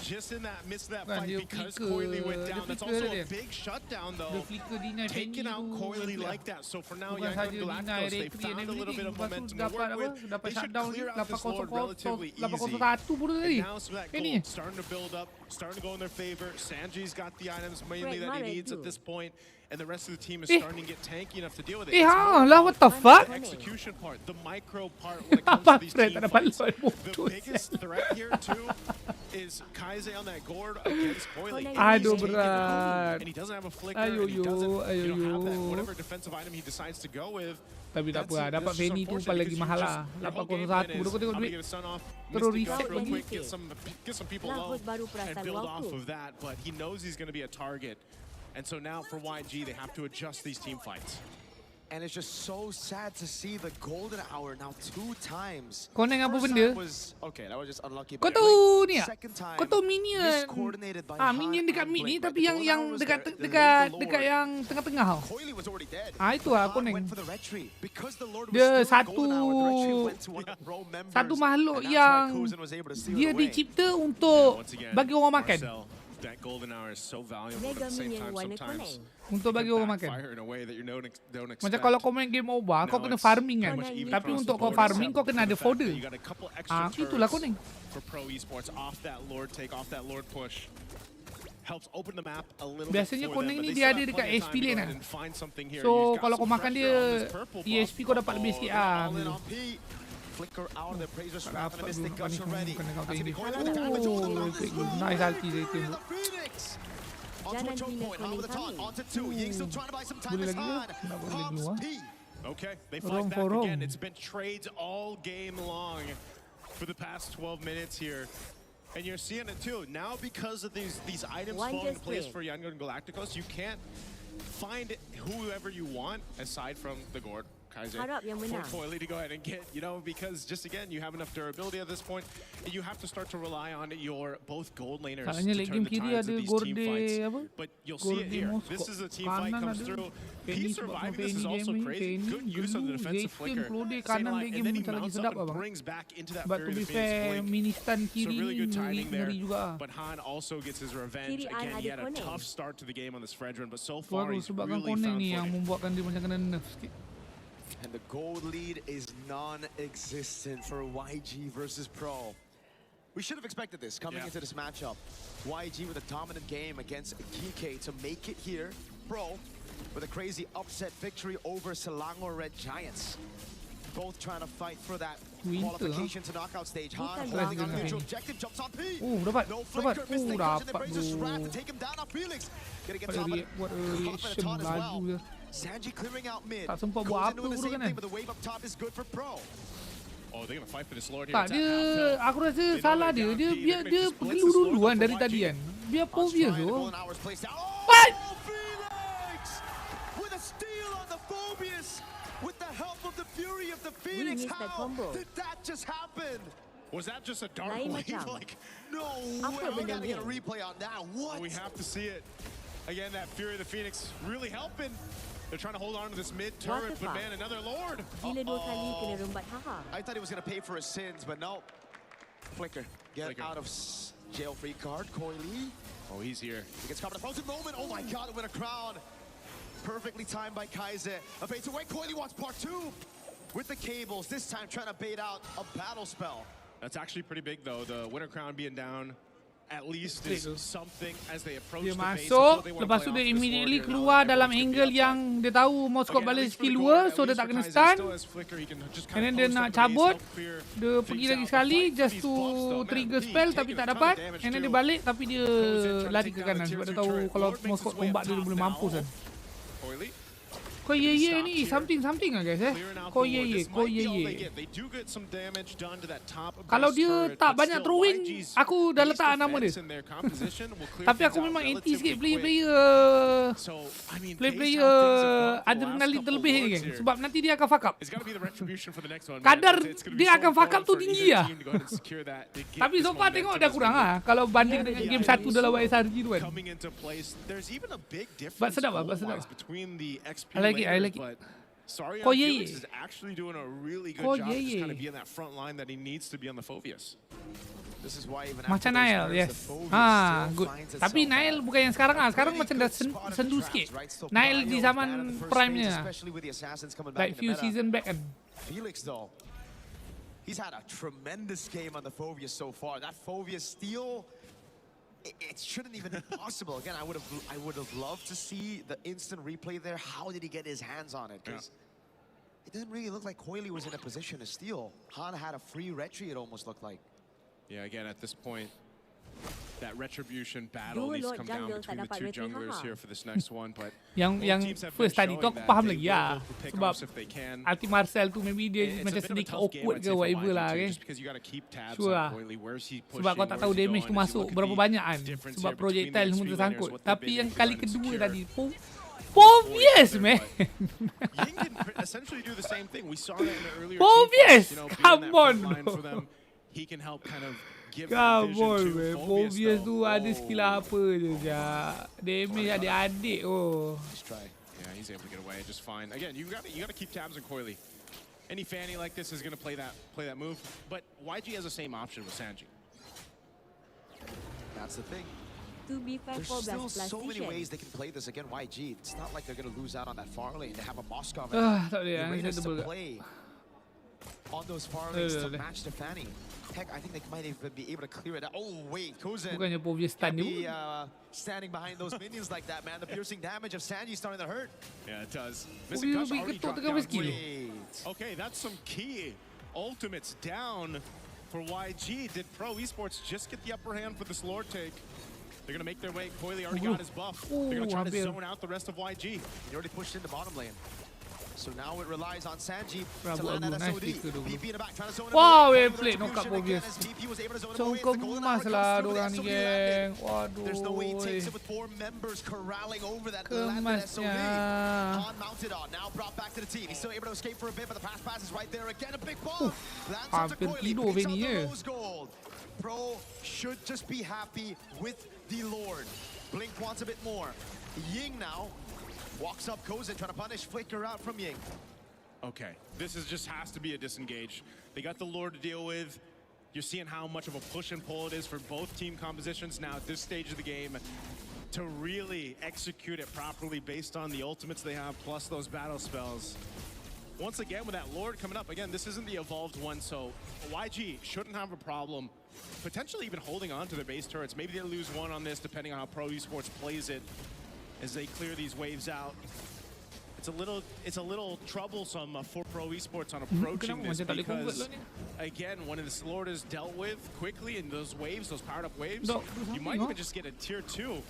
just in that midst of that fight because Coily went down. That's also a big shutdown, though. Taking out Coily like that. So for now, Yangon Galacticos, they found a little bit of momentum to work with. They should clear out this Lord relatively easy. And now some of that gold starting to build up, starting to go in their favor. Sanji's got the items mainly that he needs at this point. And the rest of the team is starting to get tanky enough to deal with it. What the fuck? The execution part, the micro part when it comes to these team fights. The biggest threat here, too, is Kaise on that gourd against Coily. Aduh berat. And he doesn't have a flicker, and he doesn't have that whatever defensive item he decides to go with. Tapi tak apa, dapat Benny tu paling lagi mahal lah. 801. Kau tengok duit. Terus reset lagi. Get some people low and build off of that, but he knows he's going to be a target. And so now for YG, they have to adjust these team fights. And it's just so sad to see the golden hour now 2 times. Kau neng apa benda? Okay, that was just unlucky. Kau tahu ni tak? Kau tahu minion. Minion dekat mid ni tapi yang dekat yang tengah-tengah tau. Itu lah kau neng. Dia satu makhluk yang dia dicipta untuk bagi orang makan. That golden hour is so valuable, but at the same time, sometimes untuk bagi orang makan. Macam kalau kau main game MOBA, kau kena farming kan. Tapi untuk kau farming, kau kena ada fodder. Itulah kau neng. For Pro Esports, off that Lord take, off that Lord push. Helps open the map a little biasanya bit for them, koneng but ni they dia still ada have dekat plenty of SP time to lane go lah. ahead and find something here. So You've got kalau kau some makan pressure dia on this purple buff. ESP kau dapat lebih sikit ah. Flicker out of the Praisers wrap and a Mystic Bukan Gush already. Nice ulti dia tu. Onto a choke point, on with the taunt, onto 2. Ying still trying to buy some time as Han. Pops P. Okay, they fight back again. It's been trades all game long for the past 12 minutes here. And you're seeing it too. Now because of these items falling into place for Yangon Galacticos, you can't find whoever you want aside from the Gord. Kaise for Coily to go ahead and get, because just again, you have enough durability at this point, and you have to start to rely on your both gold laners to turn the tides of these team fights. But you'll see it here. This is a team fight comes through. He surviving this is also crazy. Good use of the defensive flicker. And then he mounts up and brings back into that Fury of the Phoenix Blink. So really good timing there. But Han also gets his revenge. Again, he had a tough start to the game on this Fredrin, but so far he's really found footing. And the gold lead is non-existent for YG versus Pro. We should have expected this coming into this matchup. YG with a dominant game against GK to make it here. Pro with a crazy upset victory over Selangor Red Giants. Both trying to fight for that qualification to knockout stage. Han holding on neutral objective, jumps on P. No flicker, Mystic Gush in the Brazos wrap to take him down on Felix. Gonna get top of the ton as well. Sanji clearing out mid. Goes into the same thing, but the wave up top is good for Pro. Oh, they're gonna fight for this Lord here. Tak, aku rasa salah dia. Dia pergi duluan dari tadi kan. Biar obvious tu. What? Felix with a steal on the Phobius with the help of the Fury of the Phoenix. How did that just happen? Was that just a dark wave? Like, no way. We gotta get a replay on that. What? We have to see it. Again, that Fury of the Phoenix really helping. They're trying to hold on to this mid turret, but man, another Lord. I thought he was going to pay for his sins, but no. Flicker. Get out of jail free card. Coily. Oh, he's here. He gets caught in a frozen moment. Oh my god, with a crown. Perfectly timed by Kaise. A bait away. Coily wants part 2 with the cables. This time trying to bait out a battle spell. That's actually pretty big though. The Winter Crown being down at least is something as they approach dia the base. masuk, lepas tu dia immediately keluar dalam angle yang dia tahu mau scope balik skill 2, so dia tak kena stun. And then dia nak cabut, dia pergi lagi sekali just to trigger spell tapi tak dapat. And then dia balik tapi dia lari ke kanan sebab dia tahu kalau mau scope combat dia boleh mampus kan. Koyeye ni something lah guys Koyeye. Kalau dia tak banyak throwing, aku dah letak nama dia. Tapi aku memang anti sikit player adrenalin terlebih ni geng. Sebab nanti dia akan fuck up. Kadar dia akan fuck up tu tinggi lah. Tapi so far tengok dah kurang lah. Kalau banding dengan game 1 dalam YSRG tu kan. But sedap lah, I like it. Koyeye is actually doing a really good job just kind of being that front line that he needs to be on the Phobius. This is why even macam Nail, yes. Good. Tapi Nail bukan yang sekarang ah. Sekarang macam dah sendu sikit. Nail di zaman prime-nya. Like few season back kan. Felix though, he's had a tremendous game on the Phobius so far. That Phobius steal, it shouldn't even be possible. Again, I would have loved to see the instant replay there. How did he get his hands on it? Because it didn't really look like Coily was in a position to steal. Han had a free retry, it almost looked like. Yeah, again, at this point, that retribution battle needs to come down between the two junglers here for this next one. But yang first tadi tu aku faham lagi lah. Sebab Ulti Marcel tu maybe dia macam sedikit awkward ke whatever lah kan. Sure lah. Sebab kau tak tahu damage tu masuk berapa banyak kan. Sebab projectile semua tersangkut. Tapi yang kali kedua tadi Phobius man. Ying can essentially do the same thing. We saw that in the earlier Phobius, come on. He can help kind of give come vision on, to man. Phobius tu ada skill apa je damage adik-adik Nice try. Yeah, he's able to get away just fine. Again, you got to keep tabs on Coily. Any Fanny like this is going to play that move, but YG has the same option with Sanji. That's the thing. To be fair, there's still so many ways they can play this again. YG, it's not like they're going to lose out on that far lane. They have a Moskov and readiness to play on those far lanes to match the Fanny. Heck, I think they might even be able to clear it out. Oh, wait, Kozen can't be standing behind those minions like that, man. The piercing damage of Sanji starting to hurt. Yeah, it does. Missing Gush already dropped down. Okay, that's some key ultimates down for YG. Did Pro Esports just get the upper hand for this Lord take? They're going to make their way. Coily already got his buff. They're going to try to zone out the rest of YG. He already pushed in the bottom lane. So now it relies on Sanji to land that SOD. PP in the back trying to zone him away. Wow, well played. Knock up Phobius. Cukup emas lah dorang ni geng. Waduh. There's no way he takes it with 4 members corralling over that landed SOD. Han mounted on, now brought back to the team. He's still able to escape for a bit, but the pass is right there again. A big ball. Lands up to Coily. Picks up the rose gold. Pro should just be happy with the Lord. Blink wants a bit more. Ying now walks up Kozen, trying to punish Flicker out from Ying. Okay, this just has to be a disengage. They got the Lord to deal with. You're seeing how much of a push and pull it is for both team compositions now at this stage of the game to really execute it properly based on the ultimates they have, plus those battle spells. Once again, with that Lord coming up, again, this isn't the evolved one, so YG shouldn't have a problem potentially even holding on to their base turrets. Maybe they lose one on this, depending on how Pro Esports plays it. As they clear these waves out, it's a little troublesome for Pro Esports on approaching this because, again, when this Lord is dealt with quickly in those waves, those powered up waves, you might even just get a tier 2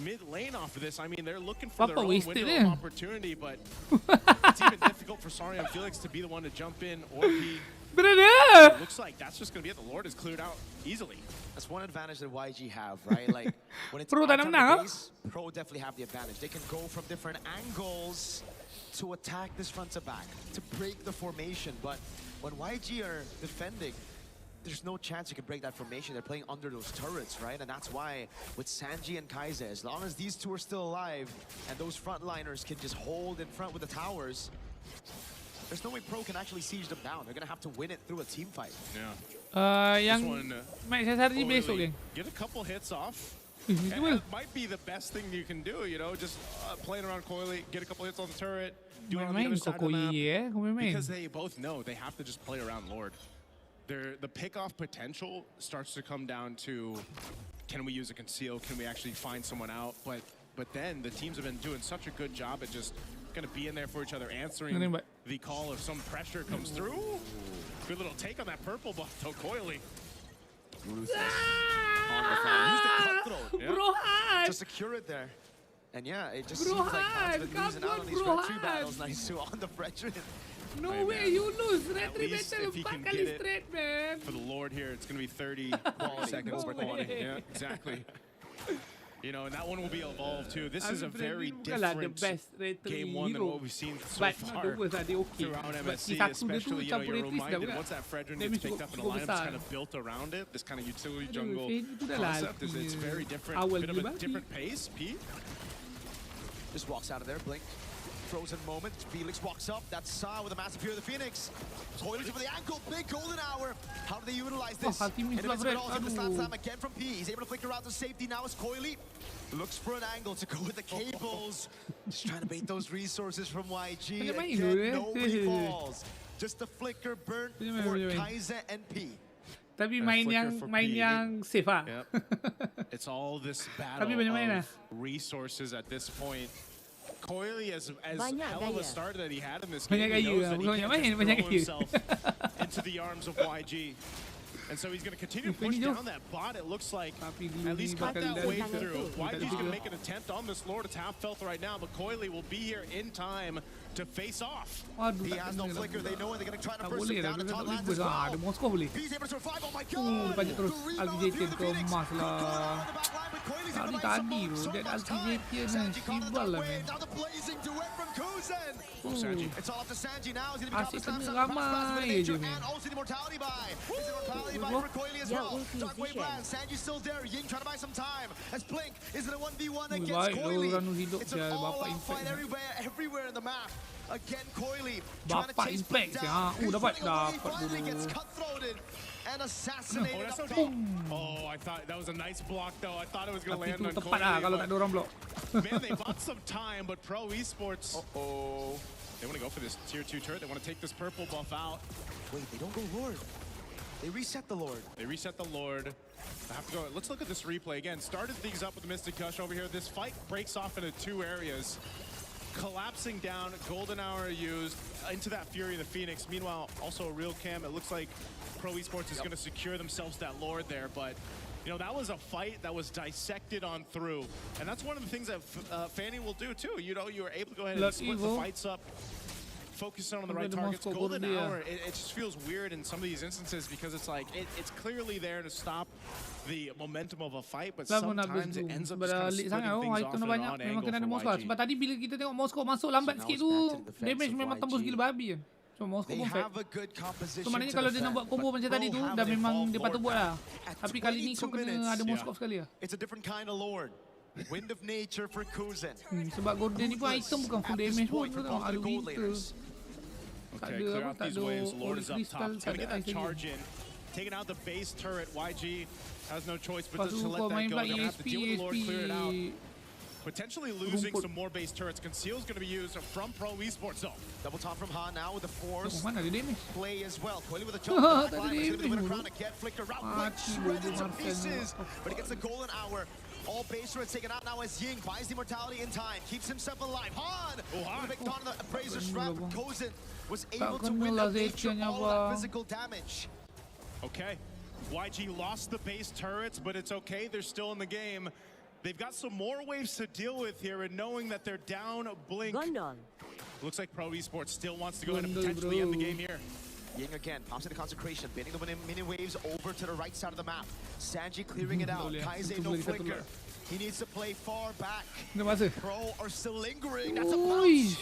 mid lane off of this. I mean, they're looking for their own window of opportunity, but it's even difficult for Sari and Felix to be the one to jump in or be. It looks like that's just going to be it. The Lord is cleared out easily. That's one advantage that YG have, right? Like, when it's on the base, Pro definitely have the advantage. They can go from different angles to attack this front to back, to break the formation. But when YG are defending, there's no chance you can break that formation. They're playing under those turrets, right? And that's why with Sanji and Kaize, as long as these two are still alive and those frontliners can just hold in front with the towers, there's no way Pro can actually siege them down. They're going to have to win it through a team fight. Yeah. Yang match SRG besok geng. Get a couple hits off. And it might be the best thing you can do, you know, just playing around Coily, get a couple hits on the turret, do it on the other side of the map. Because they both know they have to just play around Lord. The pick-off potential starts to come down to, can we use a conceal? Can we actually find someone out? But then the teams have been doing such a good job at just going to be in there for each other, answering the call if some pressure comes through. Good little take on that purple buff, though, Coily. Ruthless. On the front. Use the cutthroat. Bro, to secure it there. And yeah, it just seems like Han's been losing out on these red 3 battles. Nice to on the veteran. No way, you lose. Red 3 battle 4 kali straight, man. For the Lord here, it's going to be 30 seconds for quality. Yeah, exactly. You know, and that one will be evolved too. This is a very different game one than what we've seen so far throughout MSC, especially, you know, you're reminded once that Fredrin gets picked up in a lineup that's kind of built around it, this kind of utility jungle concept, it's very different, bit of a different pace. P just walks out of there, blink. Frozen moment, Felix walks up, that's Sa with a massive Fear of the Phoenix. Toilet for the ankle, big golden hour. How do they utilize this? And if it's at all, the slam again from P. He's able to flicker out to safety now as Coily looks for an angle to go with the cables. Just trying to bait those resources from YG. Again, nobody falls. Just a flicker burnt for Kaiser and P. Tapi main yang safe ah. It's all this battle of resources at this point. Coily, as hell of a start that he had in this game, he knows that he can't just throw himself into the arms of YG. And so he's going to continue to push down that bot, it looks like. At least cut that wave through. YG's going to make an attempt on this Lord. It's half health right now, but Coily will be here in time to face off. He has no flicker, they know it. They're going to try to burst him down to top lands as well. He's able to survive, oh my god! Banyak terus Alvijated kemas lah. Tadi dia Alvijated sibal lah, man. It's all up to Sanji now. He's going to be asyik kena ramai je, man. Also the immortality buy. Is the immortality buy for Coily as well. Dark Wave lands. Sanji's still there. Ying trying to buy some time. As Blink is in a 1v1 against Coily. It's an all-out fight everywhere in the map. Again, Coily trying to chase Blink down. Finally gets cutthroated and assassinated. Oh, I thought that was a nice block though. I thought it was going to land on Coily. Man, they bought some time, but Pro Esports. They want to go for this tier 2 turret. They want to take this purple buff out. Wait, they don't go Lord. They reset the Lord. They reset the Lord. I have to go. Let's look at this replay again. Started things up with the Mystic Kush over here. This fight breaks off into 2 areas. Collapsing down, golden hour used into that Fury of the Phoenix. Meanwhile, also a real cam. It looks like Pro Esports is going to secure themselves that Lord there, but you know, that was a fight that was dissected on through. And that's one of the things that Fanny will do too. You know, you were able to go ahead and split the fights up, focus on the right targets. Golden hour, it just feels weird in some of these instances because it's like, it's clearly there to stop the momentum of a fight, but sometimes it ends up just kind of splitting things off in an odd angle for YG. Sebab tadi bila kita tengok Moskow masuk lambat sikit tu, damage memang tembus gila babi kan. So Moskow pun fat. So maknanya kalau dia nak buat combo macam tadi tu, dah memang dia patut buat lah. Tapi kali ni kau kena ada Moskow sekali lah. It's a different kind of Lord. Wind of Nature for Kuzen. Sebab Golden ni pun item bukan full damage pun, tu tengok ada winter. Okay, clear out these waves. Lord is up top. He's gonna get that charge in. Taking out the base turret. YG has no choice but to let that go. They're gonna have to deal with the Lord, clear it out. Potentially losing some more base turrets. Conceal's gonna be used from Pro Esports though. Double top from Han now with the force. Play as well. Coily with a jump. He's gonna win a crown again. Flicker out. Blink shreds into pieces. But he gets the golden hour. All base turrets taken out now as Ying buys the immortality in time. Keeps himself alive. Han! With a big on the Brazier strap. Kozen was able to win the nature all that physical damage. Okay. YG lost the base turrets, but it's okay. They're still in the game. They've got some more waves to deal with here, and knowing that they're down Blink. Looks like Pro Esports still wants to go ahead and potentially end the game here. Ying again, pops into Consecration, bending the mini waves over to the right side of the map. Sanji clearing it out. Kaise no flicker. He needs to play far back. Pro are still lingering. That's a bounce.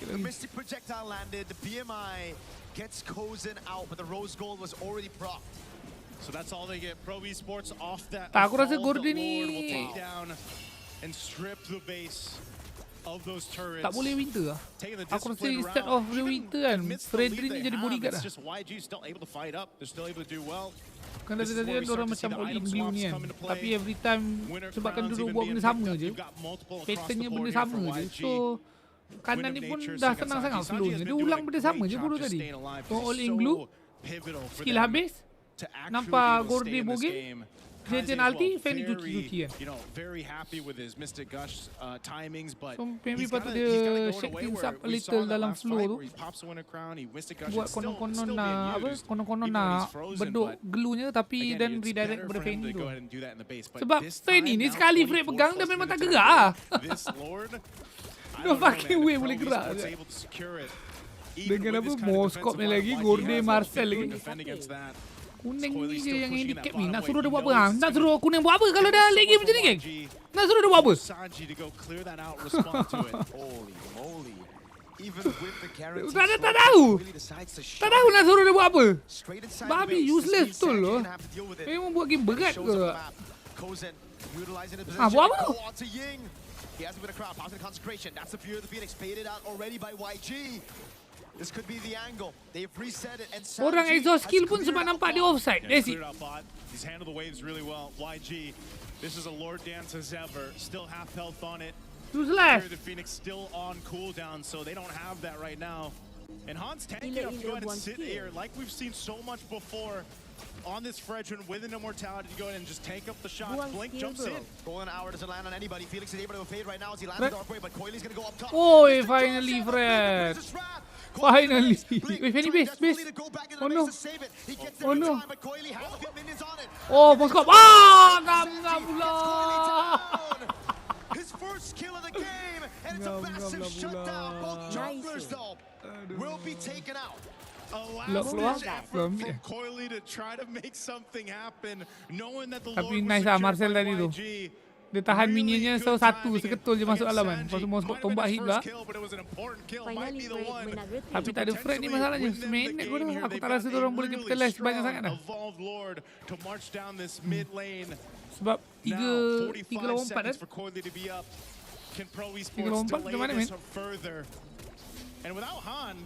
The Mystic Projectile landed. The BMI gets Kozen out, but the Rose Gold was already procced. So that's all they get. Pro Esports off that. Aku rasa Lord Golden will ni take down and strip the base of those turrets. tak boleh winter lah. Aku rasa instead of the winter kan, Fredrin ni jadi bodyguard lah. It's just YG still able to fight up. They're still able to do well. Kerana dia orang macam all-in blue ni kan. Tapi every time sebabkan duduk buat benda sama je, patternnya benda sama je. So kanan ni pun dah senang sangat flow-nya. Dia ulang benda sama je dulu tadi. So all-in blue, skill habis, nampak Gordy bogey, kejadian ulti, Fanny cuci-cuci kan. You know, very happy with his Mystic Gush timings, but So maybe he's patut gotta dia go shake in a way things where up a we saw little in that dalam last flow fight tu. where he pops the Winter Crown, he Mystic Gush, Buat it's still konon-konon being nak apa? used, Konon-konon even when nak he's frozen, beduk but gelunya tapi again, dan it's redirect better kepada for him Fanny to tu. go ahead and do that in the base, but Sebab this Fanny time ni now, sekali Fred 24 pegang plus dia memang tak minutes gerak. this Lord, I No don't know, fucking man, way if boleh Pro gerak Esports je. able to secure it, even Dengan with apa this kind of Moskop defensive ni line, lagi, YG Gorde has Marcel to lagi. defend against that. Kuning Coily ni je still yang pushing in handicap that ni. Nak bottom suruh wave. dia buat He apa? knows Ha? it's Nak gonna- suruh kuning buat apa kalau dah There's so late game much macam ni from geng? YG. Nak suruh dia buat apa? Sanji to go clear that out, respond to it. Holy moly. Even with the guarantee Tak tahu. really decides to Tak shove tahu nak suruh dia buat apa. straight inside Babi the base. useless This means betul Sanji loh. gonna have to deal with it. Memang buat game berat Shows ke? up the map. Kozen utilizing his Ah, position. buat apa? Go on to Ying. He has a bit of crowd, passing concentration. That's the Fury of the Phoenix, faded out already by YG. This could be the angle. They've reset it and Orang Sanji exhaust has skill pun cleared sebab out nampak dia bot. offside. Yeah, That's it. cleared out bot. He's handled the waves really well. YG, this is a Lord dance as ever. Still half health on it. Useless. Fury of the Phoenix still on cooldown, so they don't have that right now. And Hans tanking Ile up to go ahead and buang sit kill. here like we've seen so much before on this Fredrin with an immortality to go ahead and just tank up the shots. Buang Blink skill, jumps bro. in. Golden hour doesn't land on anybody. Felix is able to fade right now as he lands Fred. the dark way, but Coily's gonna go up top. Oi, finally Fred. Finally. Wait, Fanny base. Oh no. Oh no. Oh, Moskop. Ah, ngam pula. His first kill of the game, and it's a massive shutdown. Both junglers, though, will be taken out. A Lock last-ditch keluar. effort Belum. from Coily to try to make something happen, knowing that the Tapi Lord was nice lah secured Marcel by tadi tu. YG. Dia tahan Really minionnya good satu, timing seketul je masuk against alaman. Sanji. Lepas tu Moskop Might have been tombak his hit first pula. kill, but it was an important kill. Might Finally be the Fred one menang Tapi to tak ada Fred ni potentially masalahnya. win them the Seminit game pun here. aku They've tak got rasa a diorang boleh really capitalize banyak strong, sangat dah. evolved Lord to march down this mid lane. Sebab Now, 3 45 lawan 4 kan. seconds for Coily to be up. Can Pro Tiga Esports lawan empat, delay macam mana, this men? further? And without Han,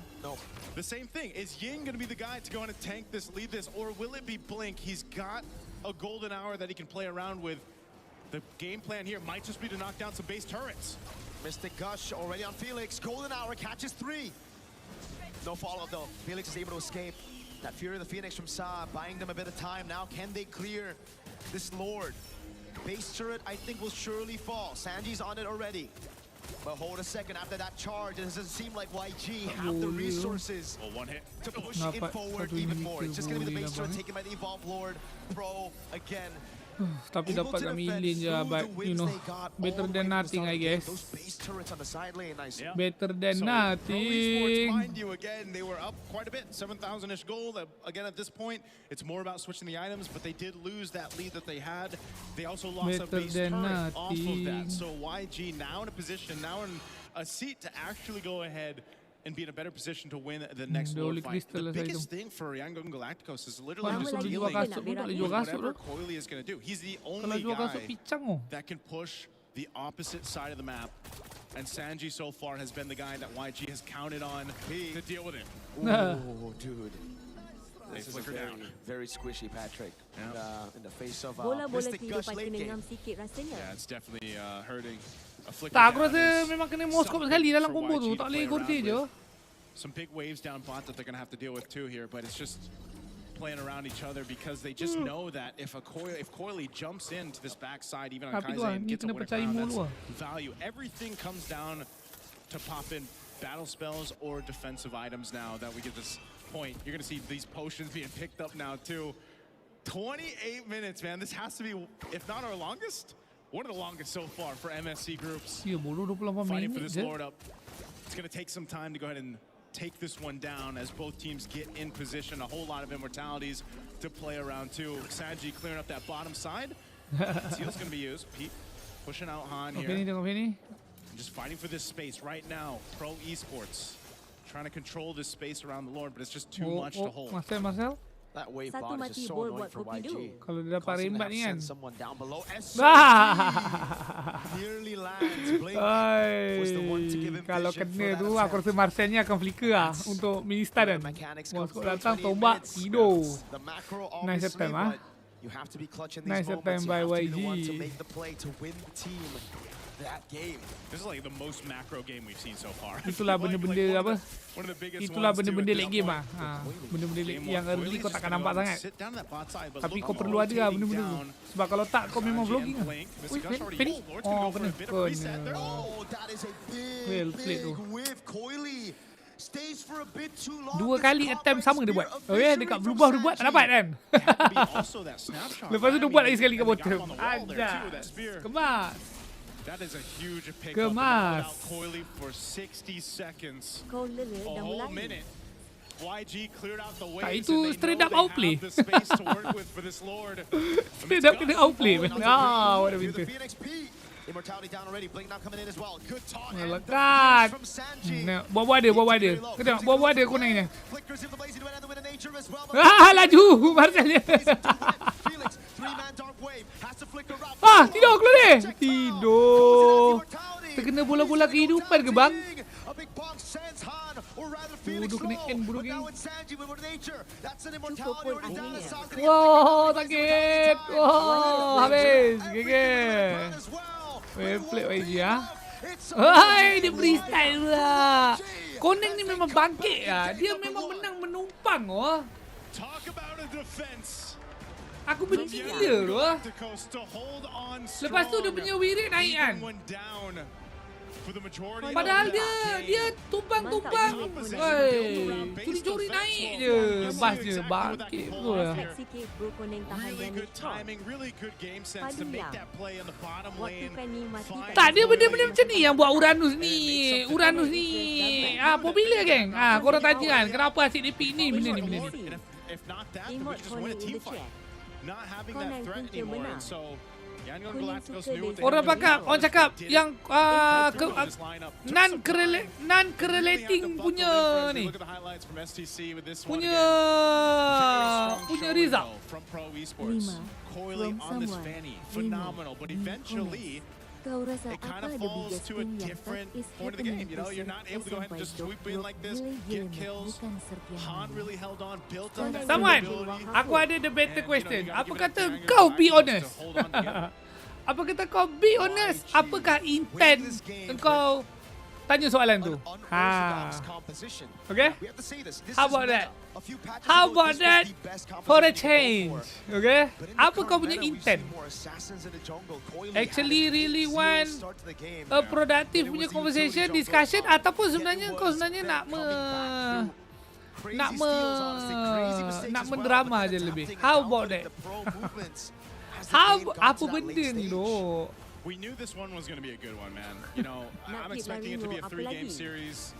the same thing. Is Ying going to be the guy to go in and tank this, lead this, or will it be Blink? He's got a golden hour that he can play around with. The game plan here might just be to knock down some base turrets. Mystic Gush already on Felix. Golden hour catches 3. No follow-up though. Felix is able to escape. That Fury of the Phoenix from Sa buying them a bit of time. Now can they clear this Lord? Base turret I think will surely fall. Sanji's on it already. But hold a second, after that charge, it doesn't seem like YG have the resources one hit to push it forward even more. It's just going to be the base turret taken by the Evolved Lord. Pro again. Tapi dapat kat million je lah, but you know, better than nothing I guess. Those base turrets on the side lane, nice. Better than So, Pro Esports, nothing. mind you, again, they were up quite a bit, 7,000-ish gold. Again, at this point, it's more about switching the items, but they did lose that lead that they had. They also lost a Better base than turret off of nothing. that. So YG now in a position, now in a seat to actually go ahead and be in a better position to win the next Dia Lord boleh fight. crystal The lah saya biggest tu. thing for Yangon Galacticos is literally Kalau just dia jual dealing kasut pun tak boleh jual with kasut whatever tu. Coily is going to do. He's the Kalau only jual kasut guy picang oh. that can push the opposite side of the map. And Sanji so far has been the guy that YG has counted on to deal with it. Oh, dude. They This is a flicker down. very squishy Patrick in the face of Bola-bola Mystic Gush kehidupan late kena game. ngam sikit rasanya. Yeah, it's definitely hurting. A flicker Tak, aku down rasa is memang kena Moskop something sekali dalam for combo tu. YG to Tak play boleh Gorde around je. with. Some big waves down bot that they're going to have to deal with too here, but it's just playing around each other because they just know that if Coily jumps into this backside, even on Tapi tu Kaizen, lah, ni gets a kena winner percaya crown, mulu lah. that's value. Everything comes down to pop in battle spells or defensive items now that we get this point. You're going to see these potions being picked up now too. 28 minutes, man. This has to be, if not our longest, one of the longest so far for MSC groups. Ya, bodoh 28 Fighting for minit this je. Lord up. It's going to take some time to go ahead and take this one down as both teams get in position. A whole lot of immortalities to play around too. Sanji clearing up that bottom side. Seal's going to be used. Pete pushing out Han Tengok here. Fanny, tengok Fanny. Just fighting for this space right now. Pro Esports trying to control this space around the Lord, but it's just too much to hold. Marcel. That wave Satu bot is mati just so bol annoying buat for kopi YG. dulu. Kalau dia dapat Causing them rembat to ni have kan. to send someone down below. Ah. Nearly lands. Blink was the one to give him Kalau vision kena for that tu aku attempt. rasa Marcel ni akan flicker lah untuk mini stun kan. Moskop datang tombak tidur. The macro Nice obviously, attempt ah. but you have to be clutch in these Nice moments. attempt You by have to be the one YG. to make the play to win the team that game. This is like the most macro game we've seen so far. Itulah benda-benda apa? One of the biggest Itulah ones too benda-benda at late that game point. Benda-benda late yang early kau takkan nampak sangat. Sit down that bot side, but Tapi look kau perlu ada lah benda-benda tu. Sebab kalau tak kau memang vlogging lah. Wih, Penny. Oh, kena. Oh, that is a Fail, big, plate tu. big whiff. Coily stays for a bit too long. 2 kali attempt sama dia buat. Okay, dekat blue ball dia buat tak dapat kan? Lepas tu dia buat lagi sekali kat bottom. Ajar. Kemas. That is a huge pick Kemas. up Coily for 60 seconds. Kau lele A dah whole mulai. minute. YG cleared out the Tak, waves itu and they straight know up they outplay. have the space to work with for this Lord. Straight up kena outplay. Ah, what a winter. Immortality down already. Blink now coming in as well. Good taunt. Lekat. Buat-buat dia. Kau tengok, buat-buat dia kuningnya. Flickers if the Blazy went out with a nature as well. Laju Marcel dia. Felix, 3-man dark wave. Has to flicker up. Tidur keluar dia. Tidur. Terkena bola-bola kehidupan ke bang? A big bonk sends Han, or rather Felix Bodoh kena low. end, bodoh But now geng. it's Sanji with nature. That's an immortality already down the side. Wow, sakit. Wow, habis. Gege. Well played YG ah. Hai, dia freestyle pula. Koneng ni memang bangkit lah. Dia memang menang menumpang oh. Talk about a defense. Aku benci gila tu ah. Lepas tu dia punya wirid naik kan. Padahal dia tumpang-tumpang. Woi, curi-curi naik je. Bas je bangkit betul lah. Sikit bro koneng tahan damage kau. Tak, dia benda-benda macam ni yang buat Uranus ni. Popular geng. Korang tanya kan kenapa asyik dia pick ni benda ni. Emote koneng in the chat. Koneng punca menang. Orang cakap yang non-correlating punya ni. Punya result. 5 from someone. Phenomenal, but eventually Kau rasa it kind apa of the falls biggest to a thing yang different tak is point of the game. happening You know, you're this not able to go ahead and just sampai swoop in like this, get kills. Han really held on, built on that Samuel, ability. aku ada the better question. Apa kata kau be honest? Apa kata kau be honest? Apakah intent kau tanya soalan tu? Okay? How about that? How about that for a change? Okay? Apa kau punya intent? Actually really want a productive punya conversation, discussion, ataupun sebenarnya kau sebenarnya nak mendrama je lebih? How about that? Apa benda ni doh? We knew this one was going to be a good one, man. You know, I'm expecting it to be a 3-game series.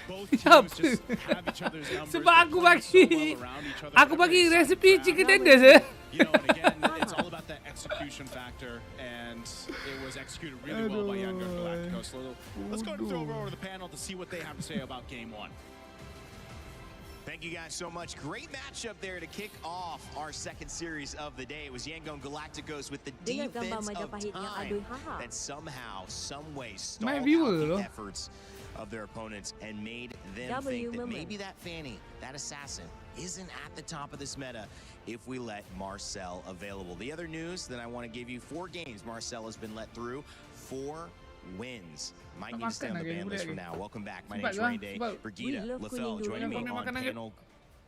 Both teams just have each other's numbers. Sebab aku bagi resipi chicken tenders You know, and again, it's all about that execution factor, and it was executed really well by Young Galacticos. So let's go and throw over to the panel to see what they have to say about Game 1. Thank you guys so much. Great matchup there to kick off our second series of the day. It was Yangon Galacticos with the defense of time that somehow, some way stalled out the efforts of their opponents and made them think that maybe that Fanny, that assassin, isn't at the top of this meta if we let Marcel available. The other news that I want to give you, 4 games Marcel has been let through, 4 wins. Might need to stay on the ban list for now. Welcome back. My name is Rain Day. Brigida Lafell joining me on panel.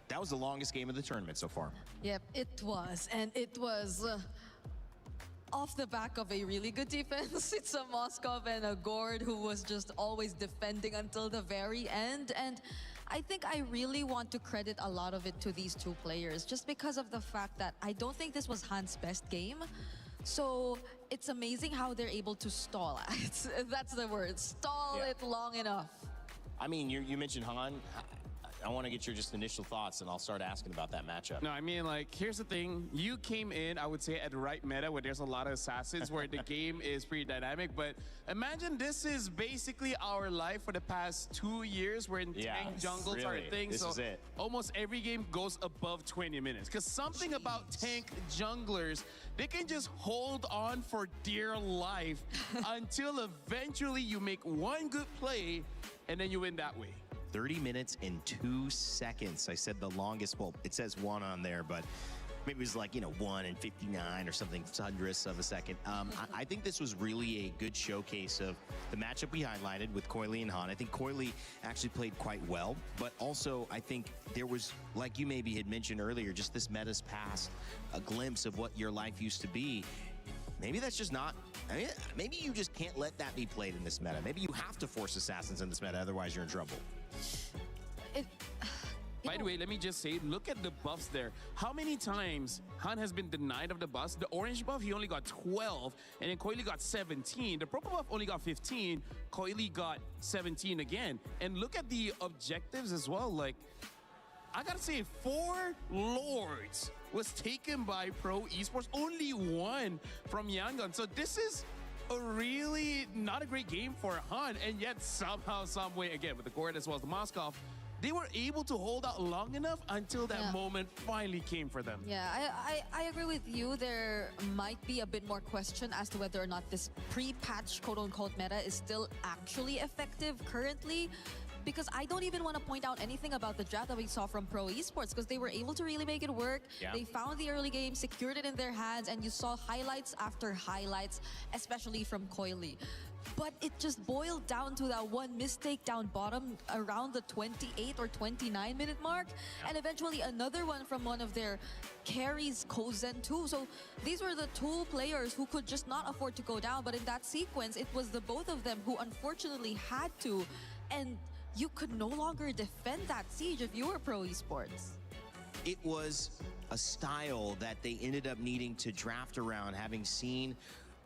That was the longest game of the tournament so far. Yep, it was. And it was off the back of a really good defense. It's a Moskov and a Gord who was just always defending until the very end. And I think I really want to credit a lot of it to these 2 players just because of the fact that I don't think this was Han's best game. So it's amazing how they're able to stall. That's the word. Stall it long enough. I mean, you mentioned Han. I want to get your just initial thoughts, and I'll start asking about that matchup. No, I mean, like, here's the thing. You came in, I would say, at the right meta where there's a lot of assassins, where the game is pretty dynamic. But imagine this is basically our life for the past 2 years, where tank jungles are a thing. This is it. Almost every game goes above 20 minutes. Because something about tank junglers, they can just hold on for dear life until eventually you make one good play, and then you win that way. 30 minutes and 2 seconds. I said the longest. Well, it says 1 on there, but maybe it was like, 1 and 59 or something, hundredths of a second. I think this was really a good showcase of the matchup we highlighted with Coily and Han. I think Coily actually played quite well, but also I think there was, like you maybe had mentioned earlier, just this meta's past, a glimpse of what your life used to be. Maybe that's just not, maybe you just can't let that be played in this meta. Maybe you have to force assassins in this meta, otherwise you're in trouble. By the way, let me just say, look at the buffs there. How many times Han has been denied of the buffs? The orange buff, he only got 12, and then Coily got 17. The purple buff only got 15. Coily got 17 again. And look at the objectives as well. Like, I gotta say, 4 Lords was taken by Pro Esports. Only 1 from Yangon. So this is a really not a great game for Han, and yet somehow, some way, again, with the Gord as well as the Moskov, they were able to hold out long enough until that moment finally came for them. Yeah, I agree with you. There might be a bit more question as to whether or not this pre-patch quote-unquote meta is still actually effective currently. Because I don't even want to point out anything about the draft that we saw from Pro Esports, because they were able to really make it work. Yeah. They found the early game, secured it in their hands, and you saw highlights after highlights, especially from Coily. But it just boiled down to that one mistake down bottom around the 28 or 29 minute mark. Yeah. And eventually another one from one of their carries, Kozen too. So these were the 2 players who could just not afford to go down. But in that sequence, it was the both of them who unfortunately had to. And you could no longer defend that siege if you were Pro Esports. It was a style that they ended up needing to draft around, having seen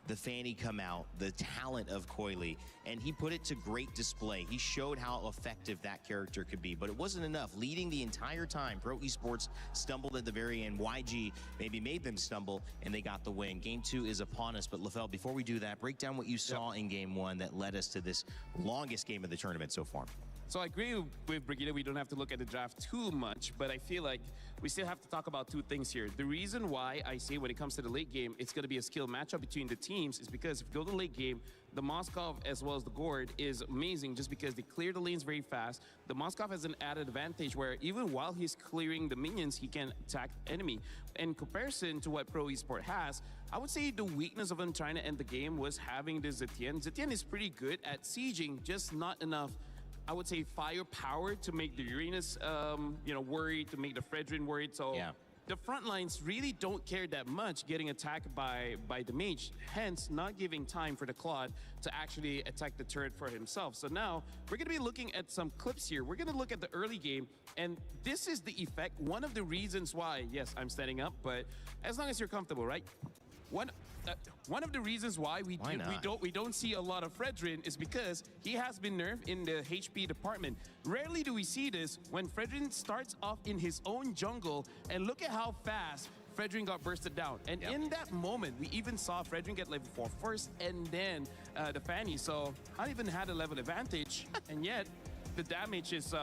the Fanny come out, the talent of Coily, and he put it to great display. He showed how effective that character could be, but it wasn't enough. Leading the entire time, Pro Esports stumbled at the very end. YG maybe made them stumble, and they got the win. Game 2 is upon us, but LaFell, before we do that, break down what you saw in Game 1 that led us to this longest game of the tournament so far. So I agree with Brigida, we don't have to look at the draft too much, but I feel like we still have to talk about 2 things here. The reason why I say when it comes to the late game, it's going to be a skill matchup between the teams is because if you go to the late game, the Moskov as well as the Gord is amazing just because they clear the lanes very fast. The Moskov has an added advantage where even while he's clearing the minions, he can attack enemy. In comparison to what Pro Esport has, I would say the weakness of him trying to end the game was having this Zetienne. Zetienne is pretty good at sieging, just not enough, I would say, firepower to make the Uranus, worried, to make the Fredrin worried. So yeah. The front lines really don't care that much getting attacked by the mage, hence not giving time for the Claude to actually attack the turret for himself. So now we're going to be looking at some clips here. We're going to look at the early game, and this is the effect. One of the reasons why, yes, I'm standing up, but as long as you're comfortable, right? One of the reasons why we don't see a lot of Fredrin is because he has been nerfed in the HP department. Rarely do we see this when Fredrin starts off in his own jungle, and look at how fast Fredrin got bursted down. And in that moment, we even saw Fredrin get level 4 first, and then the Fanny. So I even had a level advantage, and yet the damage is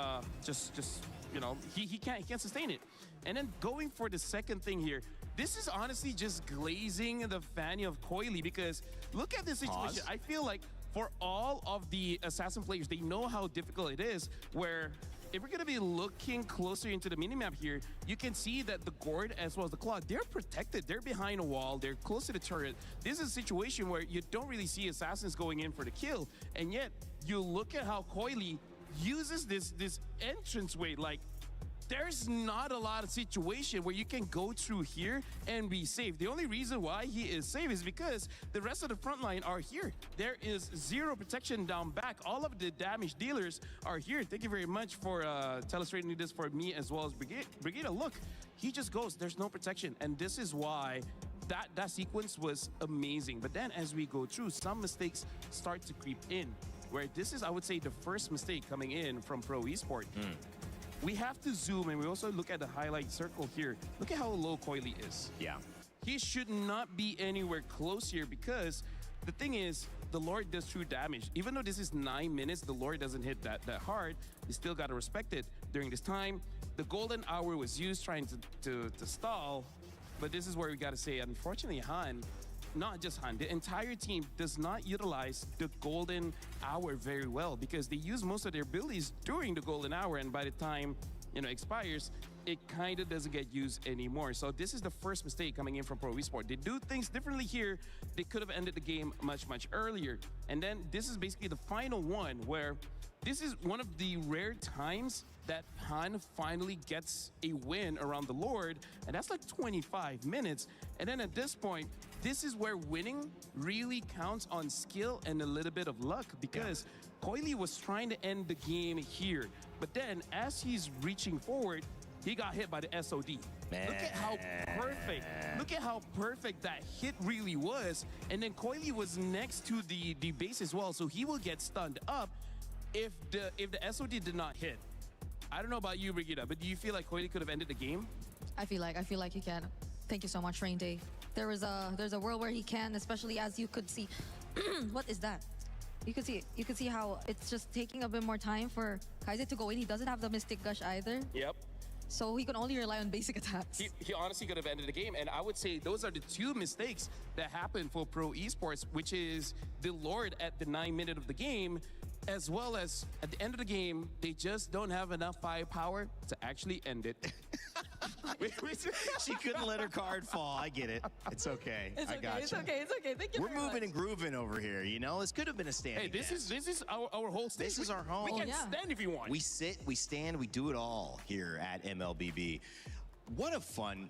he can't sustain it. And then going for the second thing here, this is honestly just glazing the Fanny of Coily, because look at this situation. Pause. I feel like for all of the Assassin players, they know how difficult it is, where if we're going to be looking closer into the minimap here, you can see that the Gord as well as the Claw, they're protected. They're behind a wall. They're close to the turret. This is a situation where you don't really see Assassins going in for the kill. And yet, you look at how Coily uses this entranceway. Like, there's not a lot of situation where you can go through here and be safe. The only reason why he is safe is because the rest of the front line are here. There is zero protection down back. All of the damage dealers are here. Thank you very much for illustrating this for me as well as Brigida. Look, he just goes. There's no protection. And this is why that sequence was amazing. But then as we go through, some mistakes start to creep in, where this is, I would say, the first mistake coming in from Pro Esport. We have to zoom, and we also look at the highlight circle here. Look at how low Coily is. Yeah. He should not be anywhere close here, because the thing is, the Lord does true damage. Even though this is 9 minutes, the Lord doesn't hit that hard. You still got to respect it. During this time, the golden hour was used trying to stall, but this is where we got to say, unfortunately, Han, not just Han, the entire team does not utilize the golden hour very well, because they use most of their abilities during the golden hour, and by the time expires, it kind of doesn't get used anymore. So this is the first mistake coming in from Pro Esports. They do things differently here. They could have ended the game much earlier. And then this is basically the final one where this is one of the rare times that Han finally gets a win around the Lord, and that's like 25 minutes. And then at this point, this is where winning really counts on skill and a little bit of luck, because Coily was trying to end the game here. But then as he's reaching forward, he got hit by the SOD. Look at how perfect that hit really was. And then Coily was next to the base as well, so he will get stunned up if the SOD did not hit. I don't know about you, Brigitte, but do you feel like Coily could have ended the game? I feel like he can. Thank you so much, Rain Day. There's a world where he can, especially as you could see. What is that? You could see how it's just taking a bit more time for Kaiser to go in. He doesn't have the Mystic Gush either. Yep. So he can only rely on basic attacks. He honestly could have ended the game, and I would say those are the two mistakes that happened for Pro Esports, which is the Lord at the 9th minute of the game, as well as at the end of the game, they just don't have enough firepower to actually end it. She couldn't let her card fall. I get it. It's okay. It's okay. Gotcha. It's okay. Thank you. We're moving and grooving over here. You know, this could have been a standing. Hey, this is our whole stage. This is our home. We can stand if you want. We sit, we stand, we do it all here at MLBB. What a fun,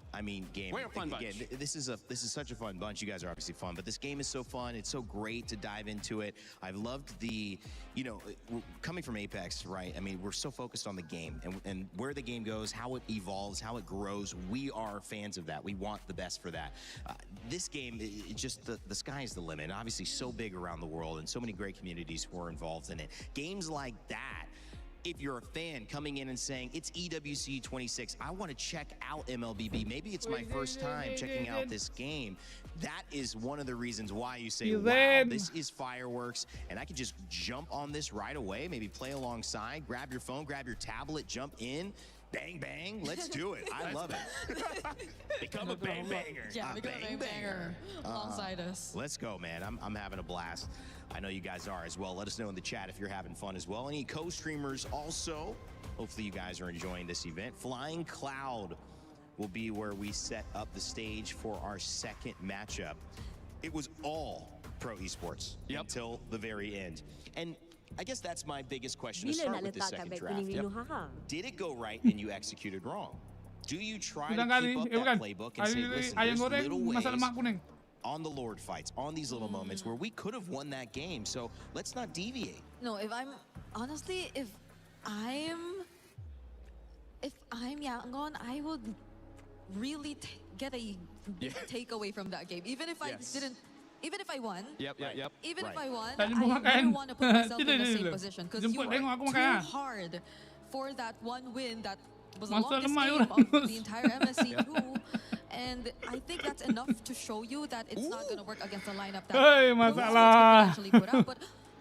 game. We're a fun bunch. Again, this is such a fun bunch. You guys are obviously fun, but this game is so fun. It's so great to dive into it. I've loved the, coming from Apex, right? I mean, we're so focused on the game and where the game goes, how it evolves, how it grows. We are fans of that. We want the best for that. This game, just the sky is the limit. Obviously, so big around the world and so many great communities who are involved in it. Games like that. If you're a fan coming in and saying, it's EWC 26, I want to check out MLBB. Maybe it's my first time checking out this game. That is one of the reasons why you say, wow, this is fireworks. And I can just jump on this right away, maybe play alongside, grab your phone, grab your tablet, jump in. Bang, bang, let's do it. I love it. Become a bang banger. Yeah, become a bang banger alongside us. Let's go, man. I'm having a blast. I know you guys are as well. Let us know in the chat if you're having fun as well. Any co-streamers also. Hopefully you guys are enjoying this event. Flying Cloud will be where we set up the stage for our second matchup. It was all Pro Esports until the very end. And I guess that's my biggest question to start with the second draft. Did it go right and you executed wrong? Do you try to keep up that playbook and say, listen, there's little ways on the Lord fights, on these little moments where we could have won that game, so let's not deviate. No, if I'm Yangon, I would really get a takeaway from that game. Even if even if I won. Even if I won, I really want to put myself in the same position, because you worked too hard for that one win that was the longest game of the entire MSC too. And I think that's enough to show you that it's not going to work against the lineup that actually put out. But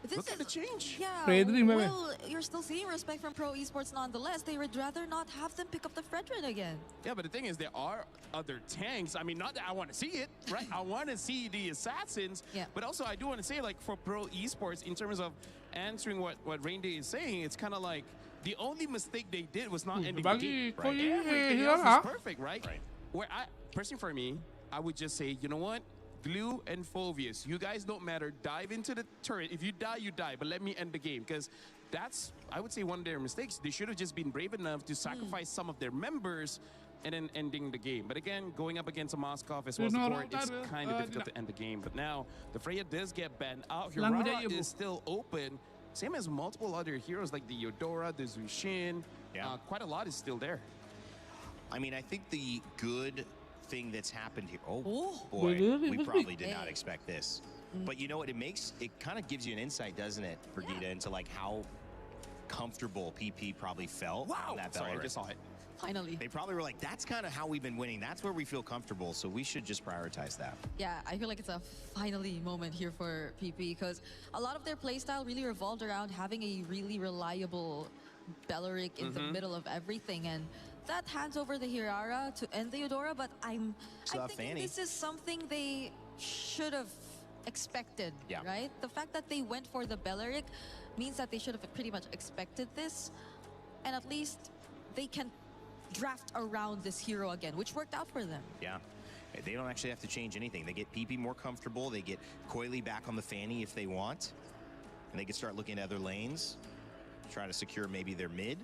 this Look at the change. Yeah, well, you're still seeing respect from Pro Esports nonetheless. They would rather not have them pick up the Fredrin again. Yeah, but the thing is, there are other tanks. I mean, not that I want to see it, right? I want to see the Assassins. Yeah. But also, I do want to say, like, for Pro Esports, in terms of answering what Rain Day is saying, it's kind of like the only mistake they did was not ending the game. Right? Everything else is perfect, right? Where personally for me, I would just say, you know what? Glue and Phovius, you guys don't matter. Dive into the turret. If you die, you die. But let me end the game, because that's, I would say, one of their mistakes. They should have just been brave enough to sacrifice some of their members and then ending the game. But again, going up against a Moskov as well as the court, it's kind of difficult to end the game. But now, the Freya does get banned out. Hirara is still open. Same as multiple other heroes like the Eudora, the Zushin. Quite a lot is still there. I mean, I think the good thing that's happened here. Oh boy, we probably did not expect this. But you know what? It kind of gives you an insight, doesn't it, Brigitte, into like how comfortable PP probably felt on that Bell. Sorry, I just saw it. Finally. They probably were like, that's kind of how we've been winning. That's where we feel comfortable. So we should just prioritize that. Yeah, I feel like it's a finally moment here for PP, because a lot of their playstyle really revolved around having a really reliable Belleric in the middle of everything, and that hands over the Hirara to end the Eudora. But I think this is something they should have expected, right? The fact that they went for the Belleric means that they should have pretty much expected this, and at least they can draft around this hero again, which worked out for them. Yeah. They don't actually have to change anything. They get PP more comfortable. They get Coily back on the Fanny if they want. And they can start looking at other lanes, trying to secure maybe their mid.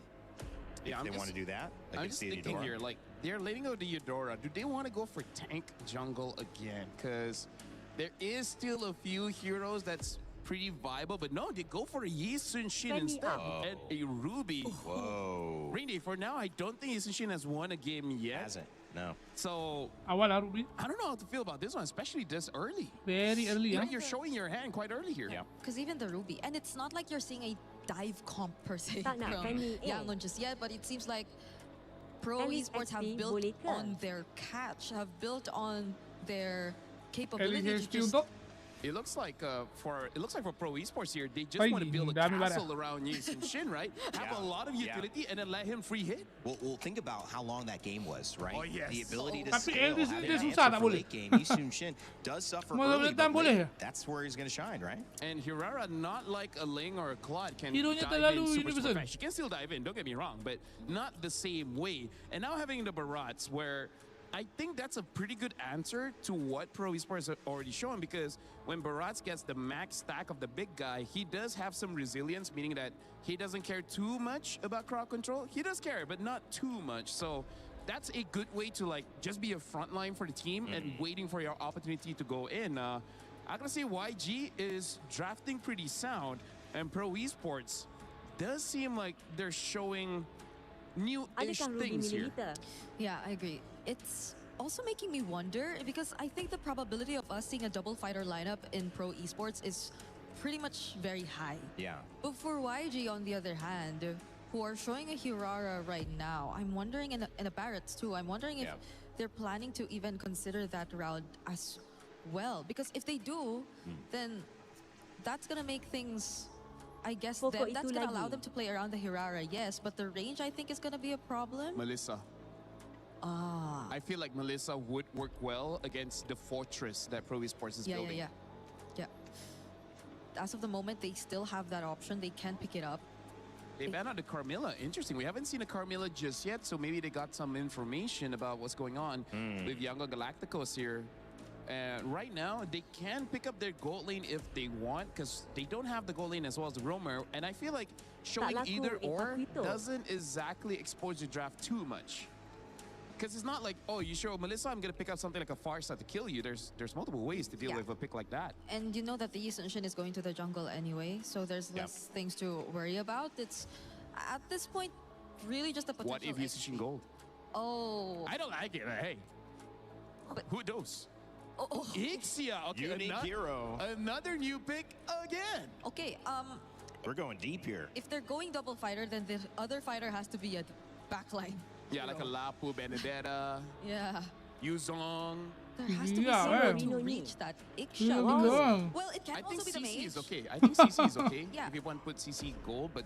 Yeah, if they want to do that. I'm just thinking here, like, they're letting go to Eudora. Do they want to go for tank jungle again? Because there is still a few heroes that's pretty viable, but no, they go for a Yi Sun-Shin instead and a Ruby. Whoa. Rindy, for now, I don't think Yi Sun-Shin has won a game yet. Hasn't, no. So, Ruby. I don't know how to feel about this one, especially this early. Very early, yeah. You're showing your hand quite early here. Yeah. Because even the Ruby, and it's not like you're seeing a dive comp per se from Yangon just yet, but it seems like Pro Esports have built on their catch, have built on their capability to just... It looks like for Pro Esports here, they just want to build a castle around Yi Sun-Shin, right? Have a lot of utility and then let him free hit. Well, think about how long that game was, right? Oh, yes. The ability to scale, this having is an susah, answer tak for boleh. late game. Yi Sun-Shin does suffer early, but late, that's where he's going to shine, right? And Hirara, not like a Ling or a Claude, can Hironya dive in terlalu super universal. fast. She can still dive in, don't get me wrong, but not the same way. And now having the Barats, where I think that's a pretty good answer to what Pro Esports are already showing, because when Barats gets the max stack of the big guy, he does have some resilience, meaning that he doesn't care too much about crowd control. He does care, but not too much. So that's a good way to like just be a front line for the team and waiting for your opportunity to go in. I'm gonna say YG is drafting pretty sound, and Pro Esports does seem like they're showing new-ish things here. Yeah, I agree. It's also making me wonder, because I think the probability of us seeing a double fighter lineup in Pro Esports is pretty much very high. Yeah. But for YG, on the other hand, who are showing a Hirara right now, I'm wondering, and a Barretts too, I'm wondering if they're planning to even consider that route as well. Because if they do, then that's going to make things... I guess that's going to allow them to play around the Hirara, yes, but the range, I think, is going to be a problem. Melissa. I feel like Melissa would work well against the fortress that Pro Esports is building. Yeah. As of the moment, they still have that option. They can pick it up. They banned out the Carmilla. Interesting. We haven't seen a Carmilla just yet, so maybe they got some information about what's going on with Younger Galacticos here. Right now, they can pick up their gold lane if they want, because they don't have the gold lane as well as the roamer. And I feel like showing either or doesn't exactly expose your draft too much. Because it's not like, oh, you show Melissa, I'm going to pick up something like a Farsa to kill you. There's multiple ways to deal with a pick like that. And you know that the Yi Sun-Shin is going to the jungle anyway, so there's less things to worry about. It's, at this point, really just a potential... What if Yi Sun-Shin gold? Oh. I don't like it. Hey. But who knows? Ixia, okay, unique hero. Another new pick again. Okay, we're going deep here. If they're going double fighter, then the other fighter has to be a backline. Yeah, like a Lapu, Benedetta. Yeah. Yuzong. There has to be someone to reach that Ixia. Well, it can also be the mage. Is okay. I think CC is okay. If you want to put CC gold, but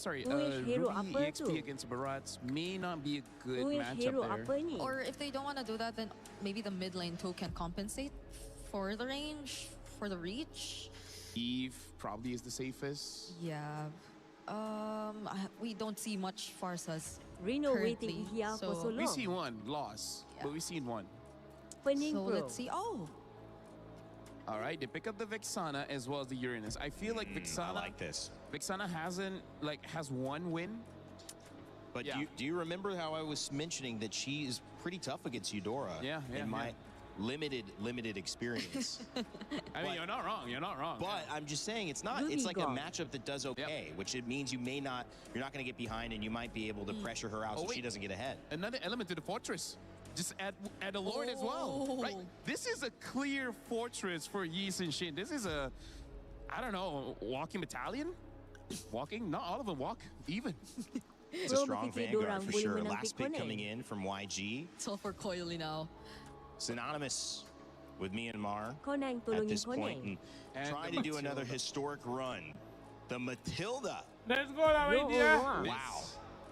sorry, Ruby EXP against Barats may not be a good matchup there. Or if they don't want to do that, then maybe the mid lane too can compensate for the range, for the reach. Eve probably is the safest. Yeah. We don't see much Farsas Reno currently, waiting here for so long. We see one loss, but we seen one. So let's see. Oh. All right, they pick up the Vexana as well as the Uranus. I feel like Vexana. I like this. Vexana has one win. But do you remember how I was mentioning that she is pretty tough against Eudora? In my limited experience. I mean, you're not wrong. But I'm just saying it's not. It's like a matchup that does okay, which it means you're not going to get behind, and you might be able to pressure her out so she doesn't get ahead. Another element to the fortress. Just add a Lord as well, right? This is a clear fortress for Yi Sun-Shin. This is a, I don't know, walking battalion? Walking? Not all of them walk even. It's a strong vanguard for sure. Last pick coming in from YG. It's all for Coily now. Synonymous with Myanmar at this point and trying to do another historic run. The Matilda. Let's go, Wow.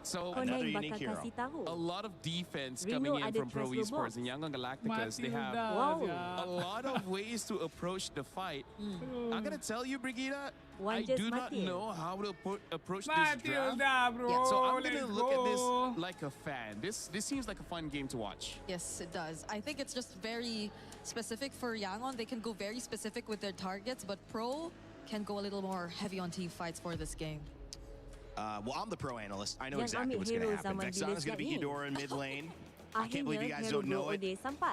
So another unique hero. A lot of defense coming in from Pro Esports and Yangon Galacticos. They have a lot of ways to approach the fight. I'm gonna tell you, Brigida, I do not know how to approach this draft. So I'm gonna look at this like a fan. This seems like a fun game to watch. Yes, it does. I think it's just very specific for Yangon. They can go very specific with their targets, but Pro can go a little more heavy on team fights for this game. Well, I'm the pro analyst. I know exactly what's going to happen. Vexon is going to be Eudora in mid lane. I can't believe you guys don't know it.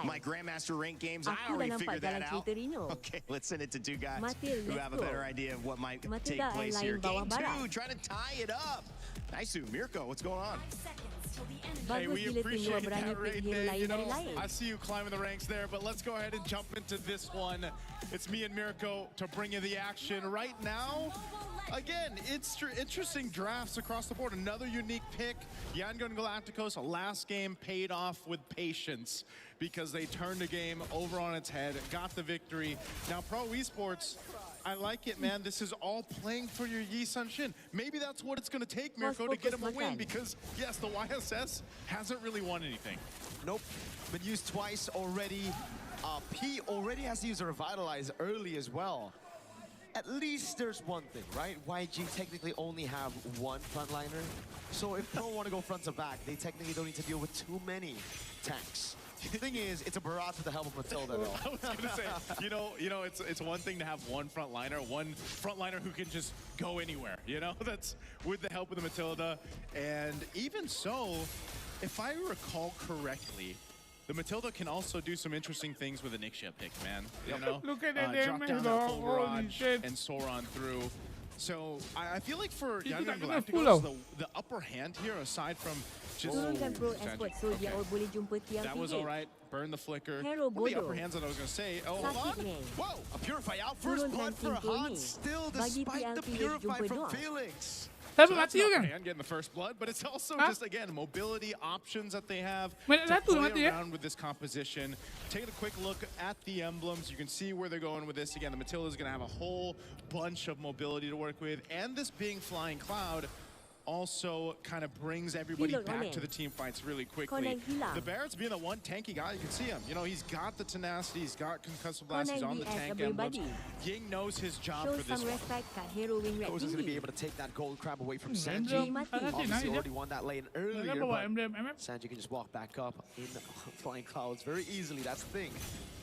My Grandmaster rank games, I already figured that out. Okay, let's send it to two guys who have a better idea of what might take place here. Game 2, trying to tie it up. Nice, Mirko. What's going on? Hey, we appreciate that right there. You know, I see you climbing the ranks there, but let's go ahead and jump into this one. It's me and Mirko to bring you the action right now. Again, it's interesting drafts across the board. Another unique pick. Yangon Galacticos, last game paid off with patience because they turned the game over on its head, got the victory. Now, Pro Esports, I like it, man. This is all playing for your Yi Sun Shin. Maybe that's what it's going to take, Mirko, to get him a win because, yes, the YSS hasn't really won anything. Nope. Been used twice already. P already has to use a Revitalize early as well. At least there's one thing, right? YG technically only have one frontliner. So if Pro want to go front to back, they technically don't need to deal with too many tanks. The thing is, it's a barrage with the help of Matilda, though. I was going to say, you know, it's one thing to have one frontliner who can just go anywhere, you know? That's with the help of the Matilda. And even so, if I recall correctly, the Matilda can also do some interesting things with the Nixia pick, man. You know, look at that drop down that full barrage and Sauron through. So I feel like for Yangon Galacticos, the upper hand here, aside from just that was all right. Burn the flicker. One of the upper hands that I was going to say. Oh, hold on. Whoa, a Purify out. First blood for Han still, despite the Purify from Felix. So that's not getting the first blood, but it's also just, again, mobility options that they have to play around with this composition. Taking a quick look at the emblems, you can see where they're going with this. Again, the Matilda is going to have a whole bunch of mobility to work with, and this being Flying Cloud also kind of brings everybody back to the team fights really quickly. The Barrett's being the one tanky guy, you can see him. You know, he's got the tenacity, he's got concussive blast, he's on the tank emblems. Ying knows his job for this one. Goes is going to be able to take that gold crab away from Sanji. Obviously already won that lane earlier, but Sanji can just walk back up in Flying Clouds very easily, that's the thing.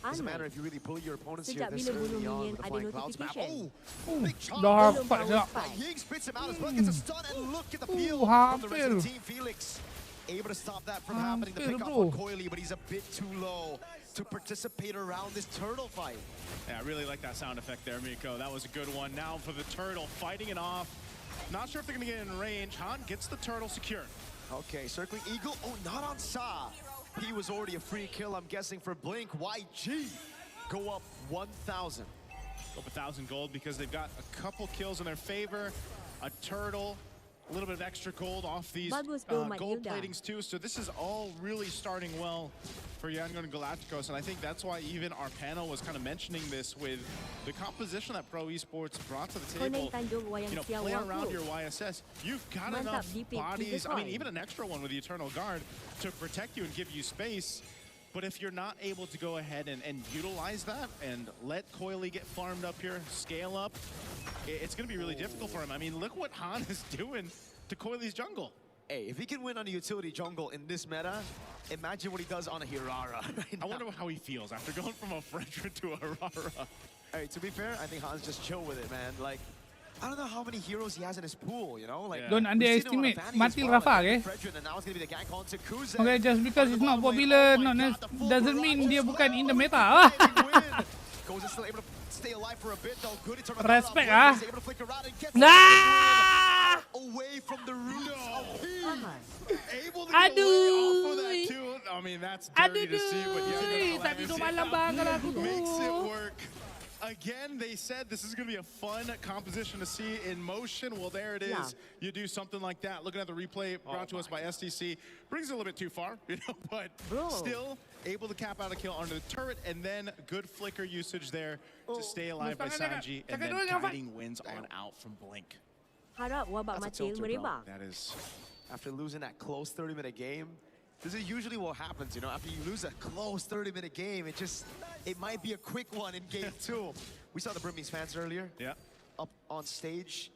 Doesn't matter if you really bully your opponents here this early on with the Flying Clouds map. Oh, big chop. Ying spits him out as well, gets a stun, and look at the peel from the rest of the team. Felix able to stop that from happening. The pick up on Coily, but he's a bit too low to participate around this turtle fight. Yeah, I really like that sound effect there, Miko. That was a good one. Now for the turtle, fighting it off. Not sure if they're going to get in range. Han gets the turtle secured. Okay, circling Eagle. Oh, not on Sa. He was already a free kill, I'm guessing, for Blink. YG go up 1,000. Up 1,000 gold because they've got a couple kills in their favor. A turtle, a little bit of extra gold off these gold platings too. So this is all really starting well for Yangon Galacticos, and I think that's why even our panel was kind of mentioning this with the composition that Pro Esports brought to the table. You know, play around your YSS. You've got enough bodies, I mean, even an extra one with the Eternal Guard to protect you and give you space. But if you're not able to go ahead and utilize that and let Coily get farmed up here, scale up, it's going to be really difficult for him. I mean, look what Han is doing to Coily's jungle. Hey, if he can win on a utility jungle in this meta, imagine what he does on a Hirara. I wonder how he feels after going from a Fredrin to a Hirara. Hey, to be fair, I think Han's just chill with it, man. Like, I don't know how many heroes he has in his pool, you know? Like, don't underestimate Matil Rafa, okay? Okay, just because it's not popular doesn't mean dia bukan in the meta. Respect, ah. Nah! Away from the roots. Able to get off of that too. I mean, that's dirty to see, but yeah, makes it work. Again, they said this is going to be a fun composition to see in motion. Well, there it is. Yeah. You do something like that. Looking at the replay brought to us by STC. Brings it a little bit too far, you know, but still able to cap out a kill under the turret, and then good flicker usage there to stay alive by Sanji, and then guiding wins on out from Blink. Harap wabak Matil meribak. That is after losing that close 30-minute game. This is usually what happens, you know, after you lose a close 30-minute game, it might be a quick one in game 2. We saw the Burmese fans earlier. Yeah. Up on stage.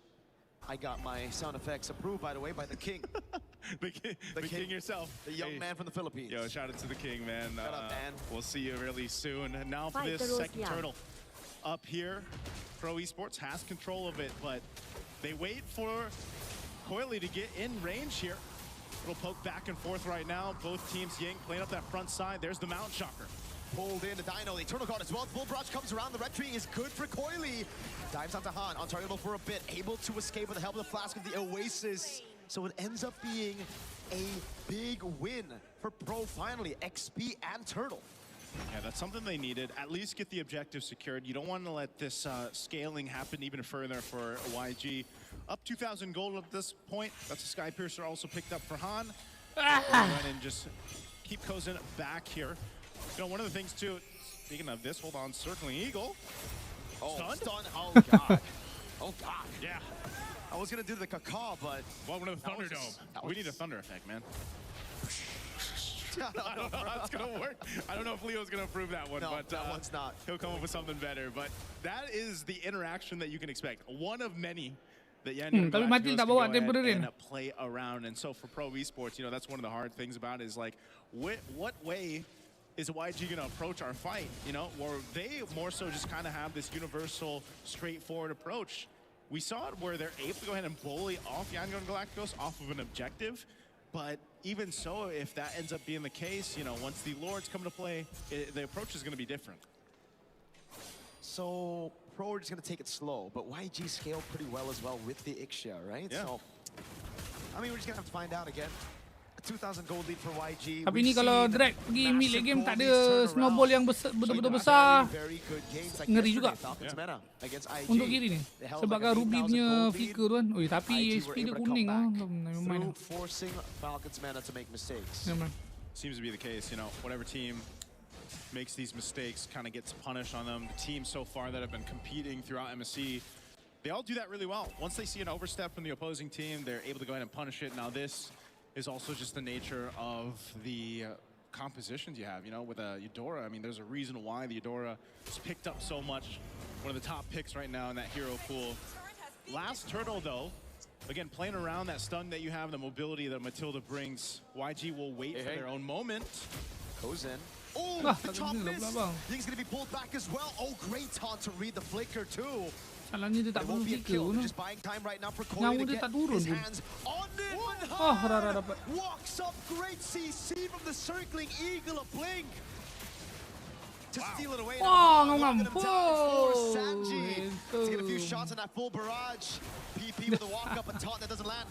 I got my sound effects approved, by the way, by the king. the king yourself. The young man from the Philippines. Yo, shout out to the king, man. Shout out, man. We'll see you really soon. And now for this second turtle. Up here, Pro Esports has control of it, but they wait for Coily to get in range here. Little poke back and forth right now. Both teams, Ying playing up that front side. There's the Mount Shocker. Pulled in the Dino, the Eternal Guard as well. Full Barrage comes around. The red tree is good for Coily. Dives onto Han, untargetable for a bit. Able to escape with the help of the Flask of the Oasis. So it ends up being a big win for Pro finally. XP and Turtle. Yeah, that's something they needed. At least get the objective secured. You don't want to let this scaling happen even further for YG. Up 2,000 gold at this point. That's a Sky Piercer also picked up for Han. And just keep Kozin back here. You know, one of the things too, speaking of this, hold on, Circling Eagle. Oh, Stun? Oh, God. Oh, God. Yeah. I was going to do the caca, but... Welcome to the Thunderdome. We need a thunder effect, man. I don't know how it's going to work. I don't know if Leo's going to approve that one, but that one's not. He'll come up with something better. But that is the interaction that you can expect. One of many that Yan and play around. And so for Pro Esports, you know, that's one of the hard things about it is like, what way is YG going to approach our fight? You know, or they more so just kind of have this universal, straightforward approach. We saw it where they're able to go ahead and bully off Yangon Galacticos off of an objective. But even so, if that ends up being the case, you know, once the Lords come to play, the approach is going to be different. So Pro are just going to take it slow, but YG scaled pretty well as well with the Ixia, right? Yeah. So, I mean, we're just going to have to find out again. 2,000 gold lead for YG. Tapi ni kalau drag pergi mid late game tak ada snowball yang betul-betul besar, ngeri juga untuk kiri ni. Sebabkan Ruby punya flicker tu kan. Oi, tapi HP dia kuning lah. Memang forcing Falcon's mana to make mistakes. Seems to be the case, you know, whatever team makes these mistakes kind of gets punished on them. The teams so far that have been competing throughout MSC, they all do that really well. Once they see an overstep from the opposing team, they're able to go ahead and punish it. Now this is also just the nature of the compositions you have, you know, with a Eudora. I mean, there's a reason why the Eudora is picked up so much. One of the top picks right now in that hero pool. Last turtle, though, again, playing around that stun that you have, the mobility that Matilda brings, YG will wait for their own moment. Goes in. Oh, the top miss. Ying's going to be pulled back as well. Oh, great taunt to read the flicker, too. Salahnya dia tak perlu flicker pun. Nyawa dia tak turun pun. Oh, dah dapat. Walks up, great CC from the Circling Eagle, a blink. To steal it away. Sanji. Let's get a few shots on that full barrage. PP with the walk up, a taunt that doesn't land.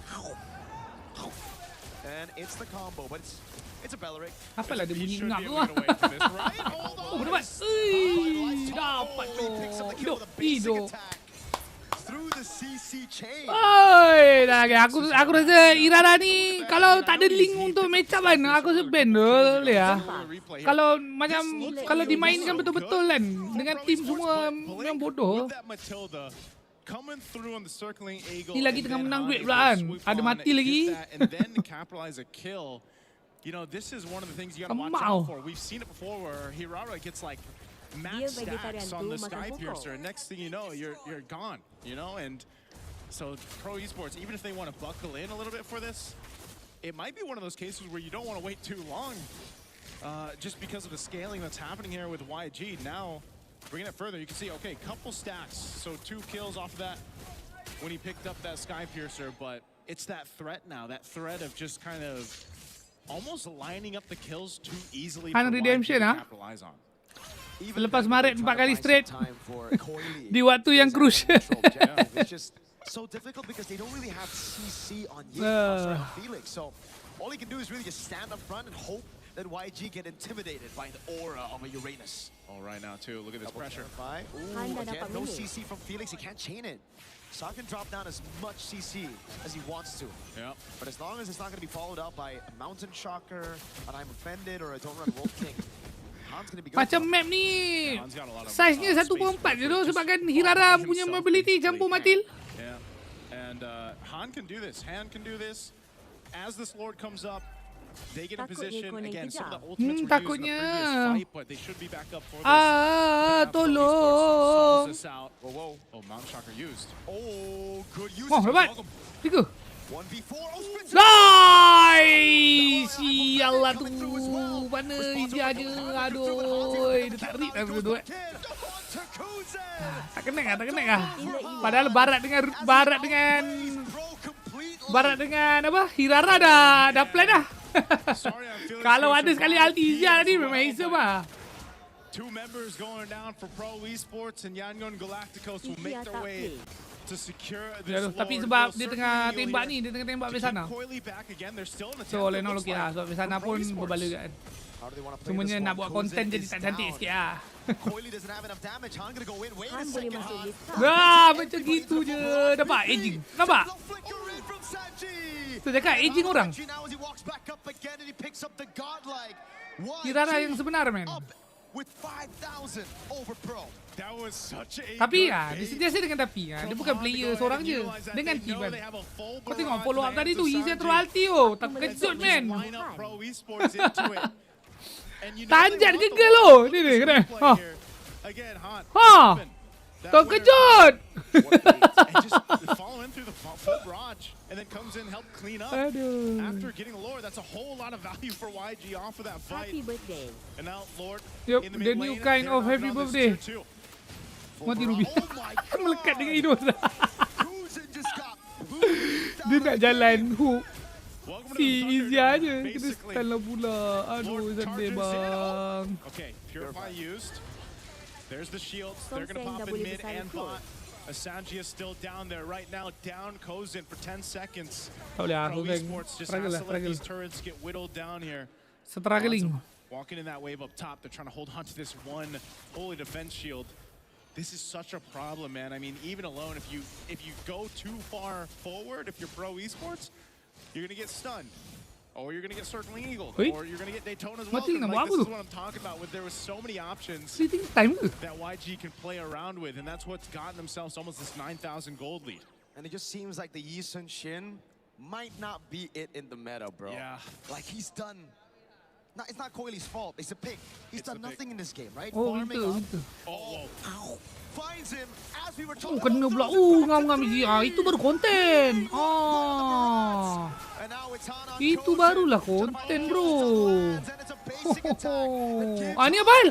And it's the combo, but it's a Belleric. Apalah dia bunyi ngap tu lah. Oh, dapat. Dapat tu. Hidup. Through the CC chain. Oi, dah aku rasa Irara ni kalau tak ada link untuk match up kan, aku rasa ban dulu ya. Kalau macam kalau dimainkan betul-betul kan dengan tim semua yang bodoh. Ni lagi tengah menang duit pula kan. Ada mati lagi. You know, this is one of the things you gotta watch out for. We've seen it before where Hirara gets like max stacks on the Sky Piercer, and next thing you know, you're gone, you know? And so Pro Esports, even if they want to buckle in a little bit for this, it might be one of those cases where you don't want to wait too long just because of the scaling that's happening here with YG. Now, bringing it further, you can see, okay, couple stacks, so 2 kills off of that when he picked up that Sky Piercer, but it's that threat now, that threat of just kind of almost lining up the kills too easily for redemption, YG to capitalize on. Lepas Maret 4 kali straight di waktu yang crucial. It's just so difficult because they don't really have CC on Felix. So all he can do is really just stand up front and hope that YG get intimidated by the aura of a Uranus. All right now too, look at this pressure. Ooh, again, no CC from Felix, he can't chain it. So I can drop down as much CC as he wants to. Yeah. But as long as it's not going to be followed up by a Mountain Shocker, an I'm Offended, or a Don't Run Wolf King, Han's going to be good. Macam map ni, size-nya 1.4 je tu sebabkan Hirara punya mobility campur matil. Yeah. And Han can do this. Han can do this. as this Lord comes up, they get in Takutnya position. konek Again, some of the kejap. ultimates were used in the takutnya. previous fight, but they should be back up for this. Tolong. This out. Whoa. Oh, Mountain Shocker used. Oh, good use. Wah, hebat. 3. 1v4. Nice! Sialah tu. Mana dia aja. Aduh. Dia tarik dah berdua. Tak kena kah? Padahal Barat dengan apa? Hirara dah plan dah. Kalau ada sekali ulti Izia ni memang handsome lah. Two members going down for Pro Esports and Yangon Galacticos will make their way to secure this Lord. Tapi sebab dia tengah tembak ni, dia tengah tembak di sana. So Leno okey lah, sebab di sana pun berbala kan. Semuanya nak buat konten jadi tak cantik sikit lah. Macam gitu je. Nampak aging. Nampak? Tu cakap aging orang. Kirara yang sebenar men. Tapi dia sentiasa dengan tapi dia bukan player seorang je. Dengan team kan. Kau tengok follow up tadi tu Izia terus ulti tu. Tak kejut men. Tanjat gegal lo. Ni kena. Terkejut. And then comes in, help clean up. After getting the Lord, that's a whole lot of value for YG off of that fight. Happy birthday. And now Lord Yep, in the the mid new lane, kind of happy birthday. Mati Ruby. Melekat dengan hidung. Dia nak jalan hook. Si Izia aja. Kena stun lah pula. Aduh, sedih bang. Okay, Purify used. There's the shields. They're going to pop in mid and bot. Asanji is still down there right now. Down Kozin for 10 seconds. Tak boleh Pro Esports just has to let these turrets get whittled down here. Struggling. Walking in that wave up top. They're trying to hold on to this one holy defense shield. This is such a problem, man. I mean, even alone, if you go too far forward, if you're Pro Esports, you're going to get stunned. Or you're going to get Circling Eagle. Or you're going to get Daytona's Welcome. Like, this is what I'm talking about. There was so many options that YG can play around with. And that's what's gotten themselves almost this 9,000 gold lead. And it just seems like the Yi Sun Shin might not be it in the meta, bro. Yeah. Like, he's done... it's not Coily's fault. It's a pick. He's done nothing in this game, right? Oh, Farming itu. up. Finds him as we were talking kena pula. Ngam-ngam Izia. Itu baru konten. Itu barulah konten, bro. Ni apa hal?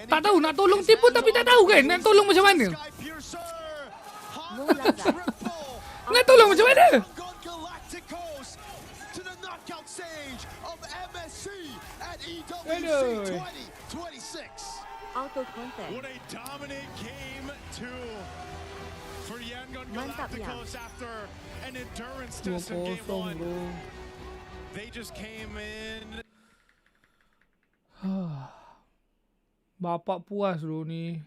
Tak tahu nak tolong tipu tapi tak tahu kan nak tolong macam mana. Nak tolong macam mana? Of MSC at EWC Aduh. 2026. Auto contact. What a dominant game for Yangon Galacticos after an endurance test in game 1. They just came in. Bapak puas bro ni.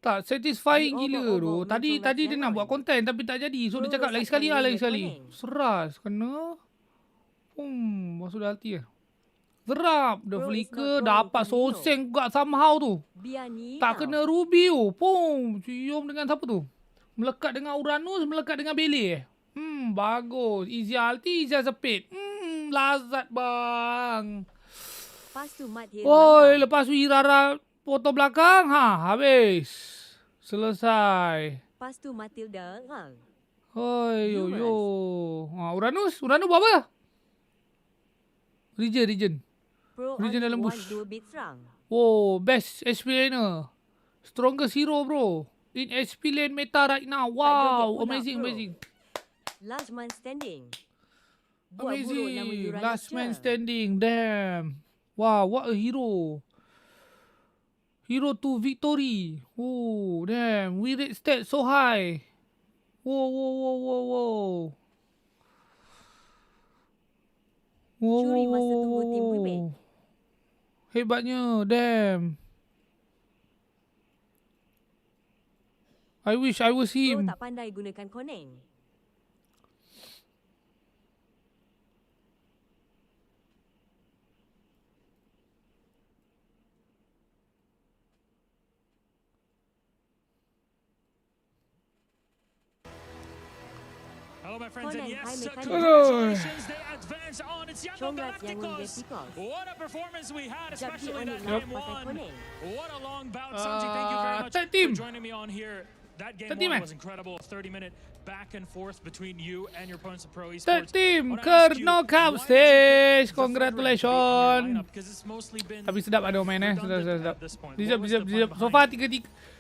Tak satisfying gila bro. Tadi dia nak buat konten tapi tak jadi. So dia cakap lagi sekali. Seras kena. Masuk dah hati lah. Serap. Dah flicker. Dapat soseng juga somehow tu. Tak kena Ruby tu. Cium dengan siapa tu? Melekat dengan Uranus. Melekat dengan Bele. Bagus. Izia ulti. Izia speed. Lazat bang. Lepas tu Irara foto belakang. Habis. Selesai. Lepas tu Matilda. Uranus buat apa? Region dalam bush. Best SP laner. Strongest hero bro. In SP lane meta right now. Wow, amazing. Last man standing. Amazing. Last man standing. Damn. Wow, what a hero. Hero to victory. Damn. We rate stats so high. Whoa. Curi masa tunggu tim remake. Hebatnya, damn. I wish I was him. Pro tak pandai gunakan koneng. Hello, my friends, and yes, Hello. congratulations, they advance on. It's Young Galacticos. What a performance we had, especially that game one. What a long bout. Sanji, thank you very much for joining me on here. That game one was incredible. 30-minute back and forth between you and your opponents of Pro Esports. Third team ke knockout stage. Congratulations. Tapi sedap ada main sedap. Dijap.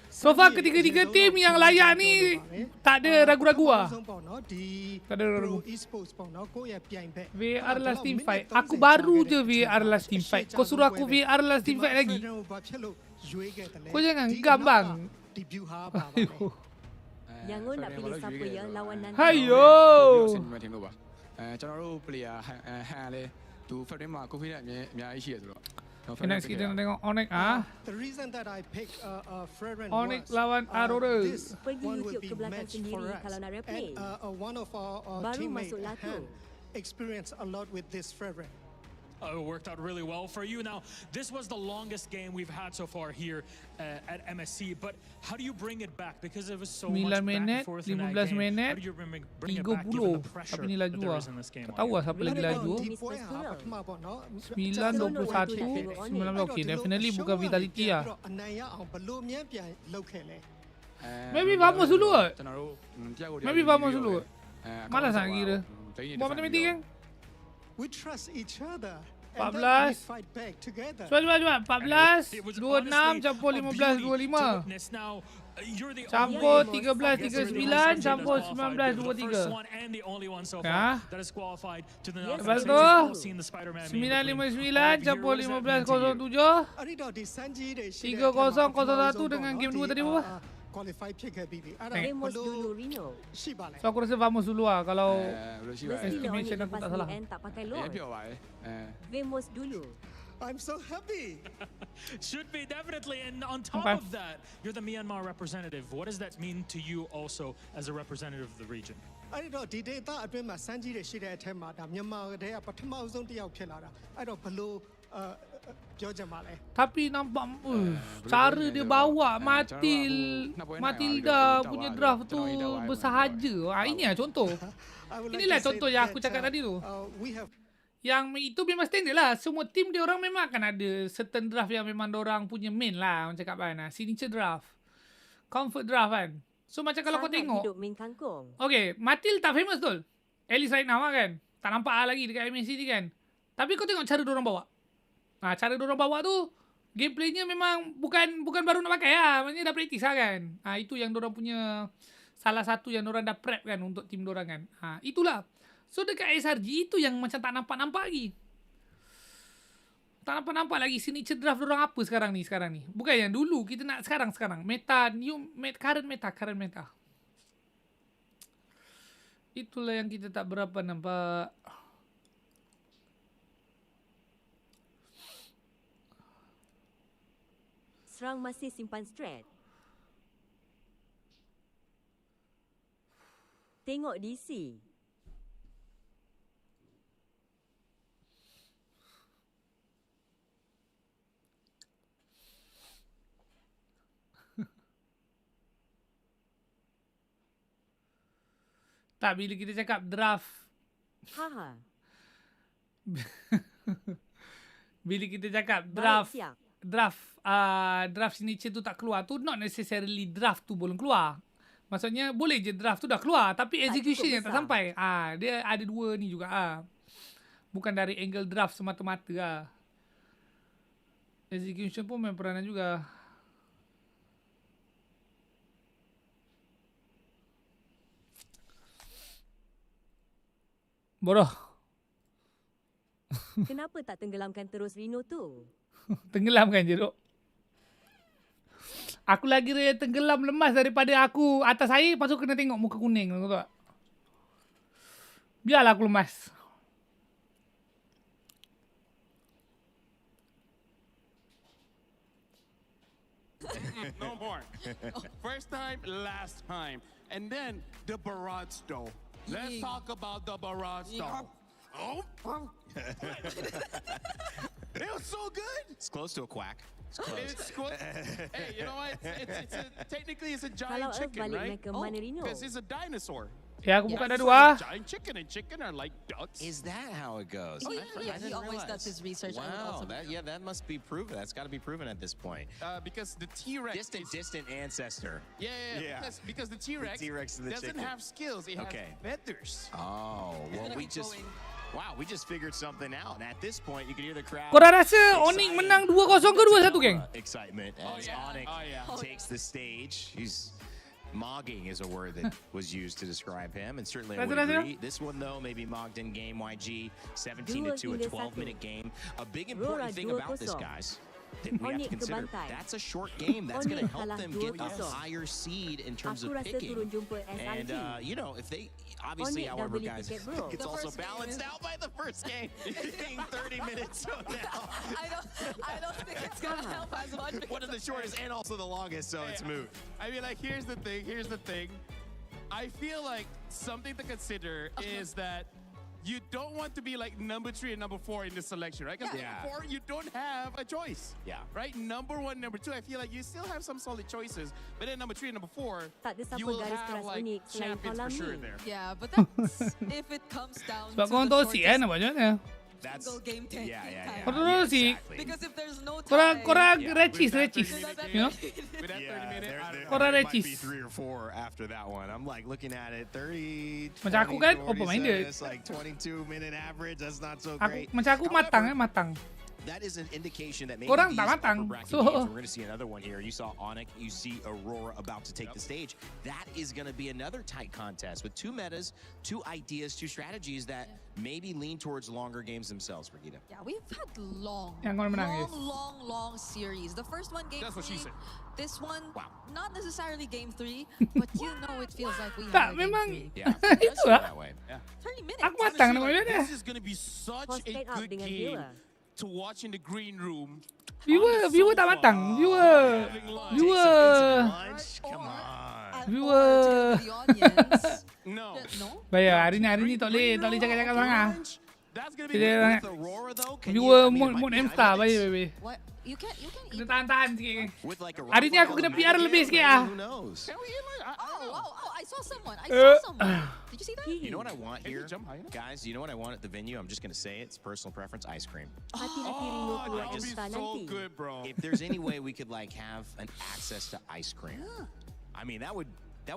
So far ketiga-tiga tim yang layak ni tak ada ragu-ragu ah. Tak ada ragu. VR last team fight. Aku baru je VR last team fight. Kau suruh aku VR last team fight lagi. Kau jangan gambang. Jangan nak pilih siapa ya lawan nanti. Hayo. ကျွန်တော်တို့ player ဟန်လေသူ frame မှာ copy နဲ့အများကြီးရှိရဆိုတော့ Next kita nak tengok Onyx The reason that I pick Fredrin Onyx lawan Aurora. Pergi YouTube ke belakang sendiri kalau nak replay. One of our teammates experienced a lot with this Fredrin. It worked out really well for you. Now, this was the longest game we've had so far here at MSC, but how do you bring it back? Because it was so much back and forth in that game. How do you bring it back given the pressure that there is in this game? Tahu lah siapa lagi laju. 9-21, 9 okey, definitely bukan Vitality lah. Maybe vamos dulu kot. Maybe vamos dulu kot. Malas nak kira. Buat matematik kan? We trust each other. 14. Cuba. 14, 26, campur 15, 25. Campur 13, 39, campur 19, 23. Ha? Lepas tu 959 campur 15, 07. 3001 dengan game 2 tadi berapa? Qualify ဖြစ်ခဲ့ပြီးပြီအဲ့ဒါ Vamos dulu Rino ရှိပါလဲ So aku rasa vamos dulu lah kalau estimation aku tak salah. Tak pakai load. Vamos dulu. I'm so happy. Should be definitely, and on top of that, you're the Myanmar representative. What does that mean to you also as a representative of the region? အဲ့တော့ဒီ data အတွင်းမှာစမ်းကြီးတွေရှိတဲ့အထက်မှာဒါမြန်မာတဲ့ပထမဆုံးတစ်ယောက်ဖြစ်လာတာအဲ့တော့ဘလို့Tapi nampak cara dia bawa Matilda punya draft tu bersahaja. Ini lah contoh. Inilah contoh yang aku cakap tadi tu. Yang itu memang standard lah. Semua tim dia orang memang akan ada certain draft yang memang dia orang punya main lah. Orang cakap kan. Signature draft. Comfort draft kan. So macam kalau kau tengok. Okay, Matil tak famous tu. At least right now kan. Tak nampak lagi dekat MSC ni kan. Tapi kau tengok cara dia orang bawa. Cara diorang bawa tu gameplaynya memang bukan baru nak pakai lah. Maksudnya dah praktis lah kan. Itu yang diorang punya salah satu yang diorang dah prep kan untuk tim diorang kan. Itulah. So dekat SRG itu yang macam tak nampak lagi. Tak nampak lagi signature draft diorang apa sekarang ni. Bukan yang dulu kita nak sekarang. Meta, current meta. Itulah yang kita tak berapa nampak. Serang masih simpan strat. Tengok DC. Tak, bila kita cakap draft. Bila kita cakap draft. Draft signature tu tak keluar tu not necessarily draft tu belum keluar. Maksudnya boleh je draft tu dah keluar tapi execution yang tak sampai. Dia ada dua ni juga Bukan dari angle draft semata-mata Execution pun main peranan juga. Bodoh. Kenapa tak tenggelamkan terus Rino tu? Tenggelamkan je duk. Aku lagi raya tenggelam lemas daripada aku atas air. Lepas tu kena tengok muka kuning. Tahu tak? Biarlah aku lemas. No more. First time, last time. And then the barrage though. Let's talk about the barrage though. It was so good. It's close to a quack. It's close. Hey, you know what? Technically, it's a giant chicken, right? Because it's a dinosaur. Ya, aku buka dah So dua. giant chicken and chicken are like ducks. Is that how it goes? Oh, I yeah, he didn't always realize. does his research. I would Wow, also that must be proven. That's got to be proven at this point. Because the T-Rex Distant ancestor. Yeah. Because the T-Rex, and the doesn't chicken. have skills. It has feathers. Oh, well, we just figured something out. And at this point, you can hear the crowd. Korang rasa Onyx menang 2-0 ke 2-1, geng? Excitement as Onyx takes the stage. He's mogging is a word that was used to describe him, and certainly I would agree. This one, though, maybe mogged in game. YG 17-2, a 12-minute game. A big important thing about this, guys, that we have to consider, that's a short game. That's going to help them get a higher seed in terms of picking. And, you know, if they, obviously, however, guys, it's also balanced out by the first game being 30 minutes from now. I don't think it's going to help as much. One of the shortest and also the longest, so it's moot. I mean, like, here's the thing. I feel like something to consider is that you don't want to be like number 3 and number 4 in the selection, right? Because number 4, you don't have a choice. Yeah. Right? Number 1, number 2, I feel like you still have some solid choices. But then number 3 and number 4, you will have like champions for sure there. Yeah, but that's if it comes down Sebab korang tahu si kan macam mana? single game time. Korang tahu si Because if there's no time, korang recis, you know? Korang There might be recis. 3 or 4 after that one. I'm like looking at it, 30, Macam aku kan 20, open-minded. 40, like 22-minute average. That's not so Aku, great. macam aku matang. That is an indication that maybe Korang these tak matang. upper bracket So- games, we're going to see another one here. You saw Onyx, you see Aurora about to take the stage. That is going to be another tight contest with 2 metas, 2 ideas, 2 strategies that maybe lean towards longer games themselves, Brigitte. yeah, we've had long series. The first one, game 3. This one, not necessarily game 3, but you know it feels like we Tak, have a memang game 3. Yeah, itu lah. that way. 30 minutes. Aku matang nama dia. This is going to be such a good game to watch in the green room. Viewer tak matang. Viewer. Come on. Viewer. No. Bayar hari ni tak boleh cakap-cakap sangat. That's going to be Dia With Aurora, though, can viewer I mean, it mood might be M-Star high bayar stakes. baby. What? You can Kena tahan sikit kan. With like a Hari ni aku kena PR lebih sikit ah. Who knows? Oh, I saw someone. Did you see that? You know what I want here? Guys, you know what I want at the venue? I'm just going to say it. It's personal preference, ice cream. That would be so good, bro. If there's any way we could like have an access to ice cream. I mean, that would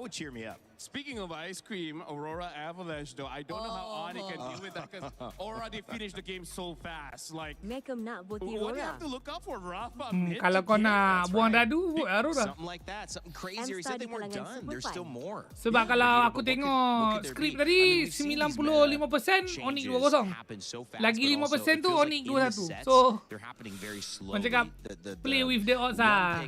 cheer me up. Speaking of ice cream, Aurora Avalanche, though, I don't know how Ani can deal with that because Aurora, they finished the game so fast. Like, what do you have to look out for, Rafa? Kalau kau nak buang dadu, buat Aurora. Something like that, something crazy, or something weren't done. There's still more. Sebab kalau aku tengok skrip tadi 95% Onyx 2-0. Lagi 5% tu Onyx 2-1. So macam cakap play with the odds ah.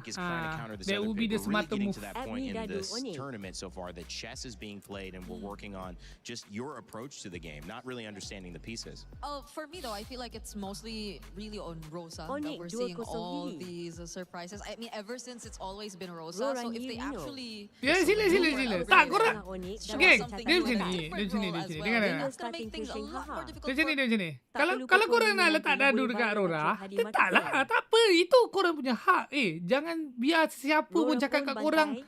That would be the smarter move. In this tournament so far that chess is being played and we're working on just your approach to the game, not really understanding the pieces. For me though, I feel like it's mostly really on Rosa that we're seeing all these surprises. I mean, ever since it's always been Rosa. So if they actually Sila. Tak, korang. Geng, dia macam ni. Dengar. it's gonna make things a lot more difficult. Dia macam ni. Kalau korang nak letak dadu dekat Aurora, letaklah. Tak apa. Itu korang punya hak. Jangan biar siapa pun cakap kat korang.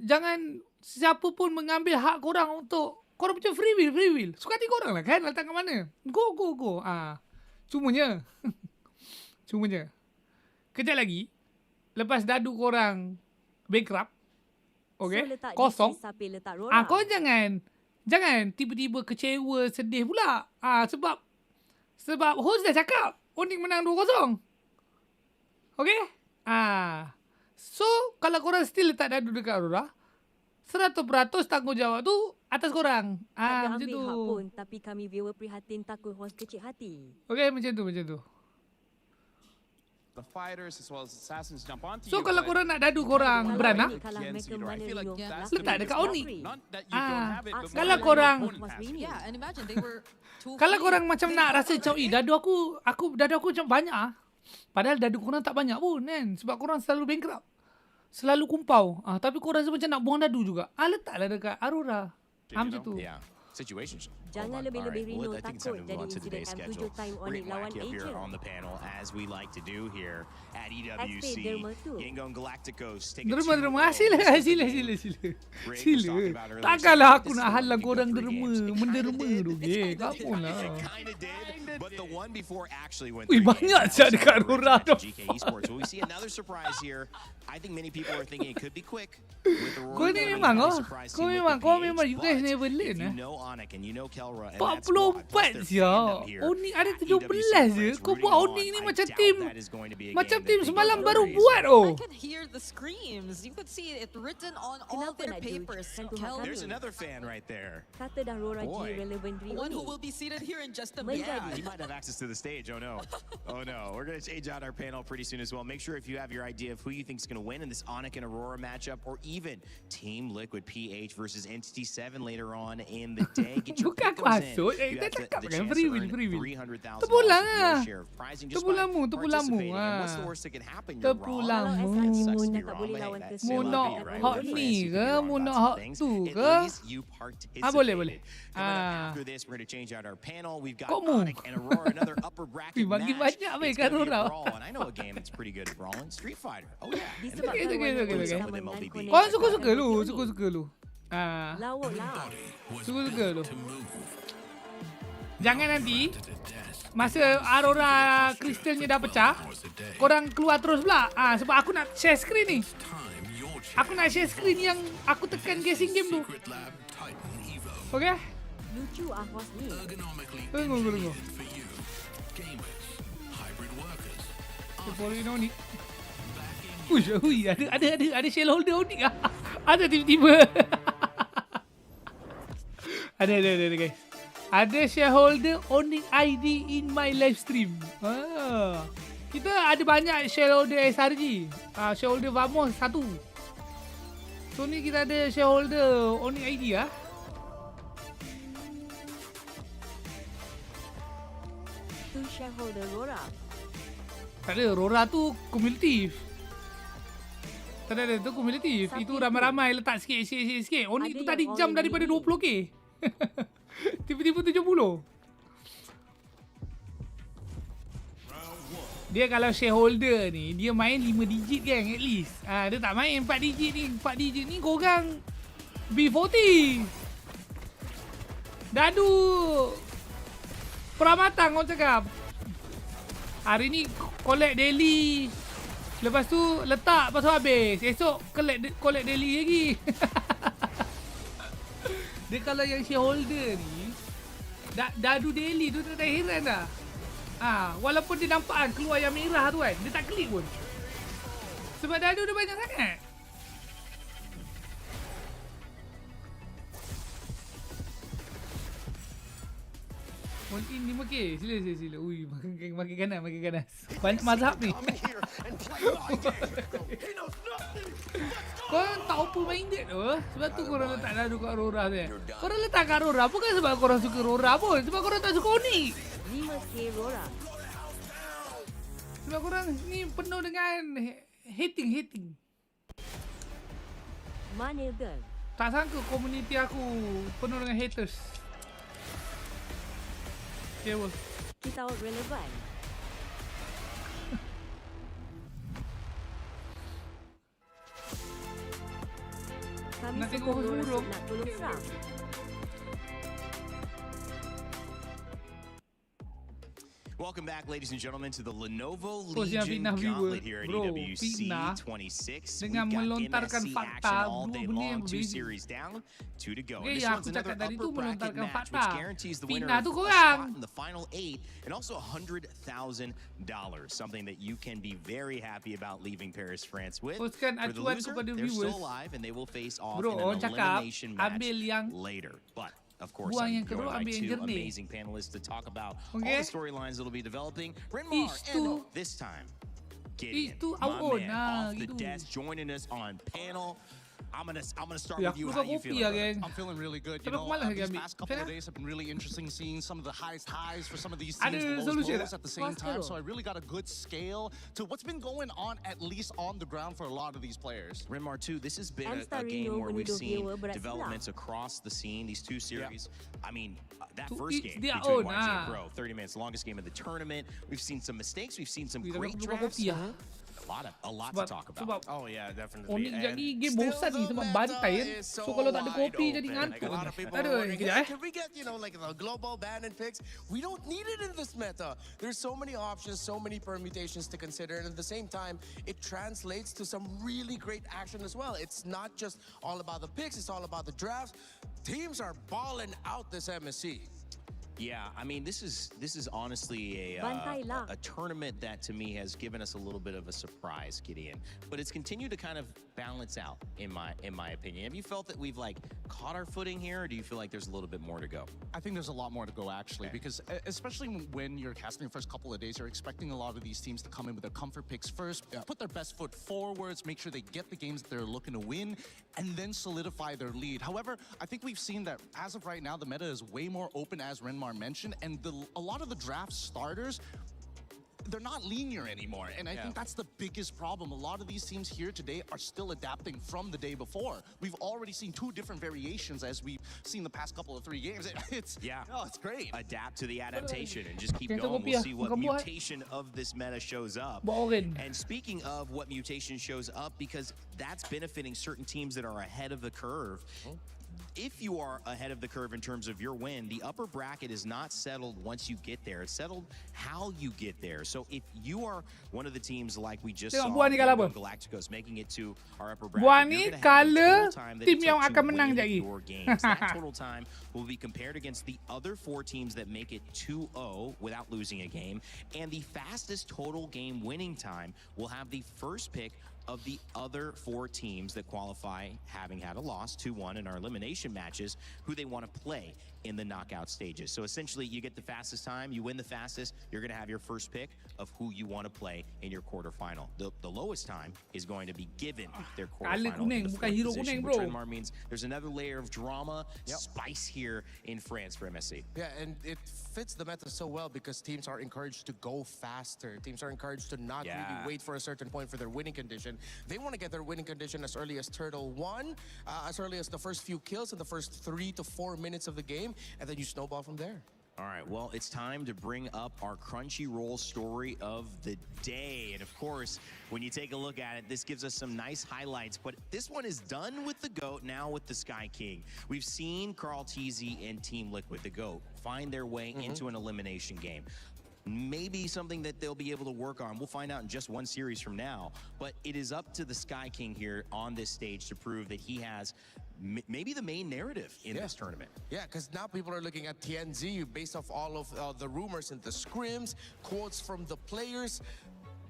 Jangan siapa pun mengambil hak korang untuk korang macam free will. Suka hati korang lah kan. Letak kat mana. Go. Cumanya. Kejap lagi. Lepas dadu korang bankrupt. Okay. Kosong. Kau jangan tiba-tiba kecewa, sedih pula. Sebab host dah cakap Onyx menang 2-0. Okay. So kalau korang still letak dadu dekat Aurora, 100% tanggungjawab tu atas korang. Macam tu. Pun, tapi kami viewer prihatin takut host kecil hati. Okay, macam tu. The fighters as well as assassins jump onto So you, kalau korang nak dadu korang beranak, letak dekat Onyx. Kalau korang and imagine they were kalau korang macam nak rasa macam dadu aku macam banyak padahal dadu korang tak banyak pun kan. Sebab korang selalu bankrupt. Selalu kumpau. Tapi korang rasa macam nak buang dadu juga. Letaklah dekat Aurora. Macam tu. Yeah. Situations. Jangan Hold on. All lebih-lebih right. Well, Rino I think it's takut time to move jadi on to insiden today's schedule. M7 time We're Onyx getting lawan wacky up here Agent. on the panel, as we like to do here at XP EWC. Derma tu. Gengo and Galacticos take a Derma, 2-0. sila. This is the Sila, game sila, sila. Rick was Sila. talking about earlier. Takkanlah aku This is nak the one halang we could korang go 3 derma. games. Menderma tu, geng. Kamu lah. It kinda did, but the one before actually went Wih, 3 games. banyak That saya was dekat another Aurora match tu. at GK Esports. Well, we see another surprise here. I think many people are thinking it could be quick. With Aurora Kau ni being memang a oh. surprise Kau team with memang, the kau PH, memang you guys but never if learn you eh. know Onyx and you know Kelra and that squad, plus 44 their je. fandom here Onyx ada at 17 EWC je. Friends Kau rooting buat on, Onyx ni I macam doubt tim. that is going to be a Macam game tim that they semalam go baru crazy. buat oh. I could hear the screams. You could see it written on all Kenapa their nak papers. Tentu Kel- hak There's kami. another fan right there. Kata dah Rora G Boy. relevant Rio One ni. who will be seated here in just a Menjadi. minute. Yeah, he might have access to the stage. Oh no. Oh no. We're going to change out our panel pretty soon as well. Make sure if you have your idea of who you think is going to win in this Onyx and Aurora matchup, or even Team Liquid PH versus Entity 7 later on in the day. Get your Bukan aku pick'ems hasut. in. You Dah have cakap the kan, chance free to win, earn free win. $300,000 Terpulang of lah. your share of prizing just by Terpulangmu. participating. And what's the Ah. worst that can happen? You're wrong. Terpulangmu. Kalau SRG Sucks pun to be dah tak wrong, boleh but hey, lawan that's ke Mu MLBB, nak right? hot We're ni friends. You can ke? be wrong Mu about nak some hot things. tu At ke? least you participated. Boleh, boleh. Coming up Ah. after this, we're going to change out our panel. We've got Kok mu? Onyx and Aurora, another upper bracket Bagi match. banyak It's kat gonna be a Aurora. brawl, and I know a game that's pretty good at brawling. Street Fighter. Oh yeah. And Disebabkan Okay, okay, warna okay, kulit okay. sama With dengan MLBB. konek Kau cakap suka-suka lu. Rio ni. Suka-suka lu. Ah. Lawak lah. Suka-suka lu. Jangan nanti masa Aurora kristalnya dah pecah, korang keluar terus pula. Ah, sebab aku nak share screen ni. Aku nak share screen yang aku tekan guessing game tu. Okay? Lucu ah host ni. Tunggu. Sepolino ni. Ui, ada shareholder Onyx ah. Ada tiba-tiba. ada guys. Ada shareholder Onyx ID in my live stream. Ah. Kita ada banyak shareholder SRG. Shareholder Vamos 1. So ni kita ada shareholder Onyx ID ah. Tu shareholder Rora. Tak ada, Rora tu kumulatif. Tak ada, tu kumulatif. Siapa Itu itu? ramai-ramai letak sikit. Onyx Ada tu tadi yang jam all daripada ini. 20k. Tiba-tiba 70. Dia kalau shareholder ni, dia main 5 digit kan at least. Dia tak main 4 digit ni. 4 digit ni korang B40. Dadu. Peramatang orang cakap. Hari ni collect daily. Lepas tu letak, lepas tu habis. Esok collect daily lagi. Dia kalau yang shareholder ni dadu daily tu tak heran dah. Walaupun dia nampak kan keluar yang merah tu kan, dia tak klik pun. Sebab dadu dia banyak sangat. All in 5k. Sila. Ui, makin ganas. Banyak mazhab ni. Korang tak open-minded tu. Sebab tu korang letak dadu kat Aurora tu. Korang letak kat Aurora bukan sebab korang suka Aurora pun. Sebab korang tak suka Onyx. 5k Rora. Sebab korang ni penuh dengan hating. Mana girl? Tak sangka komuniti aku penuh dengan haters. Okay, bos. Kita out relevan. Kami Nak tengok semua host burung. nak tolong serang. Welcome back, ladies and gentlemen, to the Lenovo Kos yang Legion fitnah viewer. Gauntlet here at Bro, EWC fitnah 26. dengan We've got melontarkan MSC fakta, action all day dua benda yang long, 2 berbeza. series down, 2 to go. Okay, And this yang one's aku cakap another tadi upper tu bracket melontarkan match, fakta. which guarantees the winner Fitnah of tu a korang. spot in the final 8 and also $100,000, something that you can be very happy about leaving Paris, France with. Postkan For the acuan loser, kepada they're viewers. still alive and they will face off Bro, in orang an cakap, elimination match ambil yang later. But of course, buang I'm yang kedua, joined by ambil yang 2 jernih. amazing panelists to talk about all Okay. the storylines that'll be developing. Brynmar and this time, Gideon, Itu my awon, man, off the gitu. desk, joining us on panel. I'm gonna start with you. How you feeling? I'm feeling really good. You know, these past couple of days have been really interesting, seeing some of the highest highs for some of these teams, the lows at the same time. So I really got a good scale to what's been going on, at least on the ground, for a lot of these players. Renmar, too, this has been a game where we've seen developments across the scene. These two series, I mean, that first game between YG and Pro, 30 minutes, longest game of the tournament. We've seen some mistakes. We've seen some great drafts. A lot to talk about. Oh yeah, definitely. Onyx jadi game bosan nih sebab bantai kan. So kalau tak ada kopi jadi ngantuk. Aduh, Can we get, like the global ban and picks? We don't need it in this meta. There's so many options, so many permutations to consider, and at the same time, it translates to some really great action as well. It's not just all about the picks, it's all about the drafts. Teams are balling out this MSC. Yeah, I mean, this is honestly a tournament that to me has given us a little bit of a surprise, Gideon. But it's continued to kind of balance out, in my opinion. Have you felt that we've caught our footing here, or do you feel like there's a little bit more to go? I think there's a lot more to go, actually, because especially when you're casting the first couple of days, you're expecting a lot of these teams to come in with their comfort picks first, put their best foot forwards, make sure they get the games that they're looking to win, and then solidify their lead. However, I think we've seen that as of right now, the meta is way more open, as Renmar mentioned, and a lot of the draft starters, they're not linear anymore, and I think that's the biggest problem. A lot of these teams here today are still adapting from the day before. We've already seen 2 different variations as we've seen the past couple of 3 games. It's great. Adapt to the adaptation and just keep going. We'll see what mutation of this meta shows up. And speaking of what mutation shows up, because that's benefiting certain teams that are ahead of the curve. If you are ahead of the curve in terms of your win, the upper bracket is not settled once you get there. It's settled how you get there. So if you are one of the teams like we just saw, Galacticos making it to our upper bracket, you're going to have a total time that it took to win your games. That total time will be compared against the other 4 teams that make it 2-0 without losing a game. And the fastest total game winning time will have the first pick of the other 4 teams that qualify, having had a loss 2-1 in our elimination matches, who they want to play in the knockout stages. So essentially, you get the fastest time, you win the fastest, you're going to have your first pick of who you want to play in your quarterfinal. The lowest time is going to be given their quarterfinal in the 4th position, which Renmar means there's another layer of drama, spice here in France for MSC. Yeah, and it fits the meta so well because teams are encouraged to go faster. Teams are encouraged to not really wait for a certain point for their winning condition. They want to get their winning condition as early as Turtle 1, as early as the first few kills in the first 3 to 4 minutes of the game, and then you snowball from there. All right, well, it's time to bring up our Crunchyroll story of the day. And of course, when you take a look at it, this gives us some nice highlights. But this one is done with the GOAT, now with the Sky King. We've seen Carl TZ and Team Liquid, the GOAT, find their way into an elimination game. Maybe something that they'll be able to work on. We'll find out in just 1 series from now. But it is up to the Sky King here on this stage to prove that he has maybe the main narrative in this tournament. Yeah, because now people are looking at TNZ based off all of the rumors and the scrims, quotes from the players.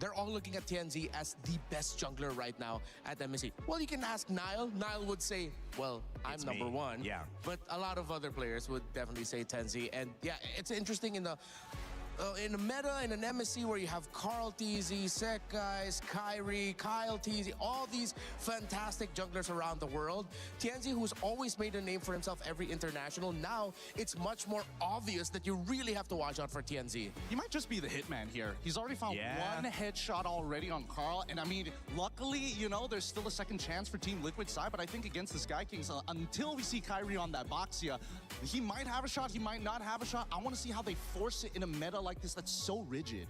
They're all looking at TNZ as the best jungler right now at MSC. Well, you can ask Niall. Niall would say, well, I'm number 1. Yeah. But a lot of other players would definitely say TNZ. And yeah, it's interesting in a meta, in an MSC where you have Carl TZ, Sekais, Kyrie, Kyle TZ, all these fantastic junglers around the world. TNZ, who's always made a name for himself every international, now it's much more obvious that you really have to watch out for TNZ. He might just be the hitman here. He's already found 1 headshot already on Carl, and I mean, luckily, there's still a second chance for Team Liquid side, but I think against the Sky Kings, until we see Kyrie on that Boxia, he might have a shot, he might not have a shot. I want to see how they force it in a meta like this that's so rigid.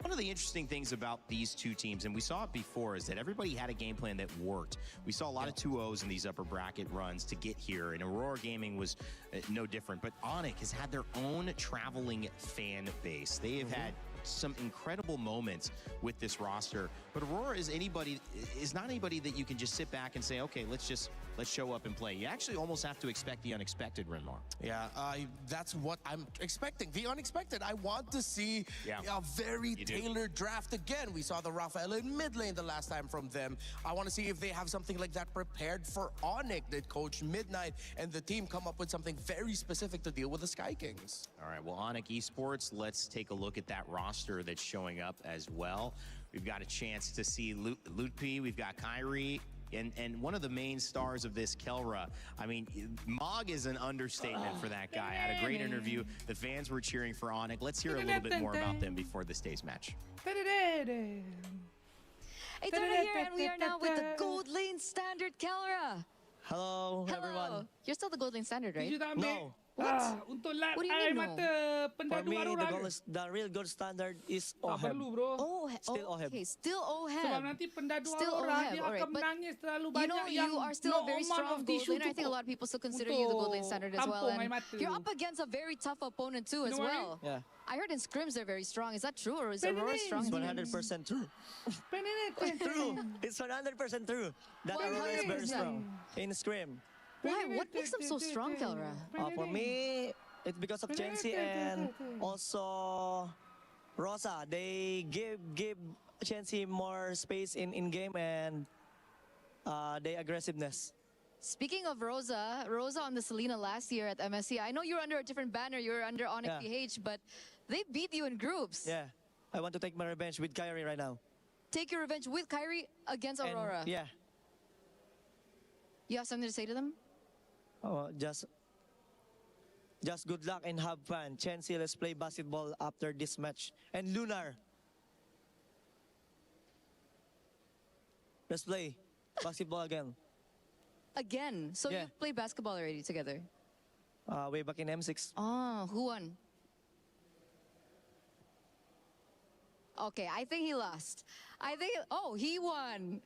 One of the interesting things about these 2 teams, and we saw it before, is that everybody had a game plan that worked. We saw a lot of 2-0s in these upper bracket runs to get here, and Aurora Gaming was no different. But Onyx has had their own traveling fan base. They have had some incredible moments with this roster, but Aurora is not anybody that you can just sit back and say, okay, let's show up and play. You actually almost have to expect the unexpected, Renmar. Yeah, that's what I'm expecting. The unexpected. I want to see a very tailored draft again. We saw the Rafael in mid lane the last time from them. I want to see if they have something like that prepared for Onyx. Did Coach Midnight and the team come up with something very specific to deal with the Sky Kings? All right, well, Onyx Esports, let's take a look at that roster that's showing up as well. We've got a chance to see Lutpi, we've got Kyrie, And one of the main stars of this, Kelra, I mean, Mog is an understatement for that guy. Had a great interview. The fans were cheering for Onyx. Let's hear a little bit more about them before this day's match. Hey, Dora here, and we are now with the Gold Lane Standard, Kelra. Hello, everyone. You're still the Gold Lane Standard, right? No. What? What do you mean, no? For me, the real gold standard is OHEB. Okay, still OHEB. Still OHEB, all right. But you are still a very strong gold laner. I think a lot of people still consider you the Gold Lane Standard as well. And you're up against a very tough opponent too as well. Yeah. I heard in scrims they're very strong. Is that true, or is Aurora strong? It's 100% true. True. It's 100% true that Aurora is very strong in scrim. Why? What makes them so strong, Kelra? For me, it's because of Chenzi and also Rosa. They give Chenzi more space in game and their aggressiveness. Speaking of Rosa on the Selena last year at MSC. I know you're under a different banner. You're under Onyx PH, but they beat you in groups. Yeah, I want to take my revenge with Kyrie right now. Take your revenge with Kyrie against Aurora. Yeah. You have something to say to them? Oh, just good luck and have fun. Chenzi, let's play basketball after this match. And Lunar, let's play basketball again. Again? So you played basketball already together? Way back in M6. Oh, who won? Okay, I think he lost. He won.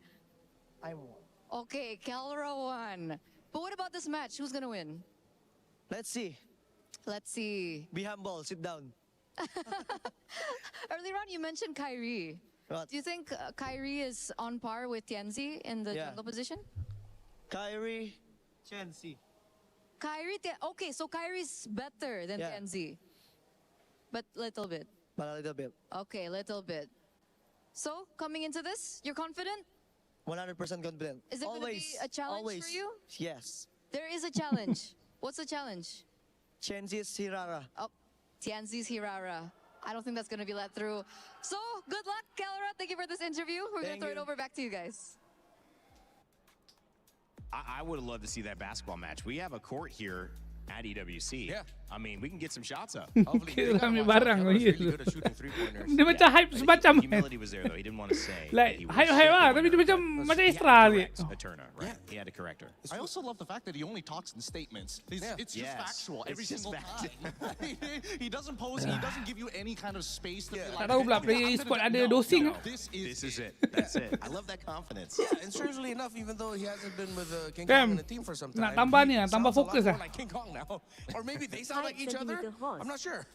I won. Okay, Kelra won. But what about this match? Who's gonna win? Let's see. Let's see. Be humble. Sit down. Earlier on, you mentioned Kyrie. What? Do you think Kyrie is on par with Tianzi in the jungle position? Kyrie, Chenzi. Okay, so Kyrie's better than Tianzi. But little bit. But a little bit. Okay, little bit. So, coming into this, you're confident? 100% confident. Is it going to be a challenge for you? Yes. There is a challenge. What's the challenge? Chenzi's Hirara. Oh, Tianzi's Hirara. I don't think that's going to be let through. So, good luck, Kelra. Thank you for this interview. We're going to throw it over back to you guys. I would have loved to see that basketball match. We have a court here at EWC. Yeah. I mean, we can get some shots up. Kita kami barang gitu. Dia macam hype semacam. Humility was there though. He didn't want to say. Like hype lah, tapi dia macam extra ni. Eterna, right? He had to correct her. I also love the fact that he only talks in statements. It's just factual every single time. He doesn't pose. He doesn't give you any kind of space to be like. Tak tahu pula player e-sport ada dosing. This is it. That's it. I love that confidence. Yeah, and strangely enough, even though he hasn't been with King Kong in the team for some time, nak tambah ni, tambah fokus lah. Like King Kong now, or maybe they sound like each other. I'm not sure.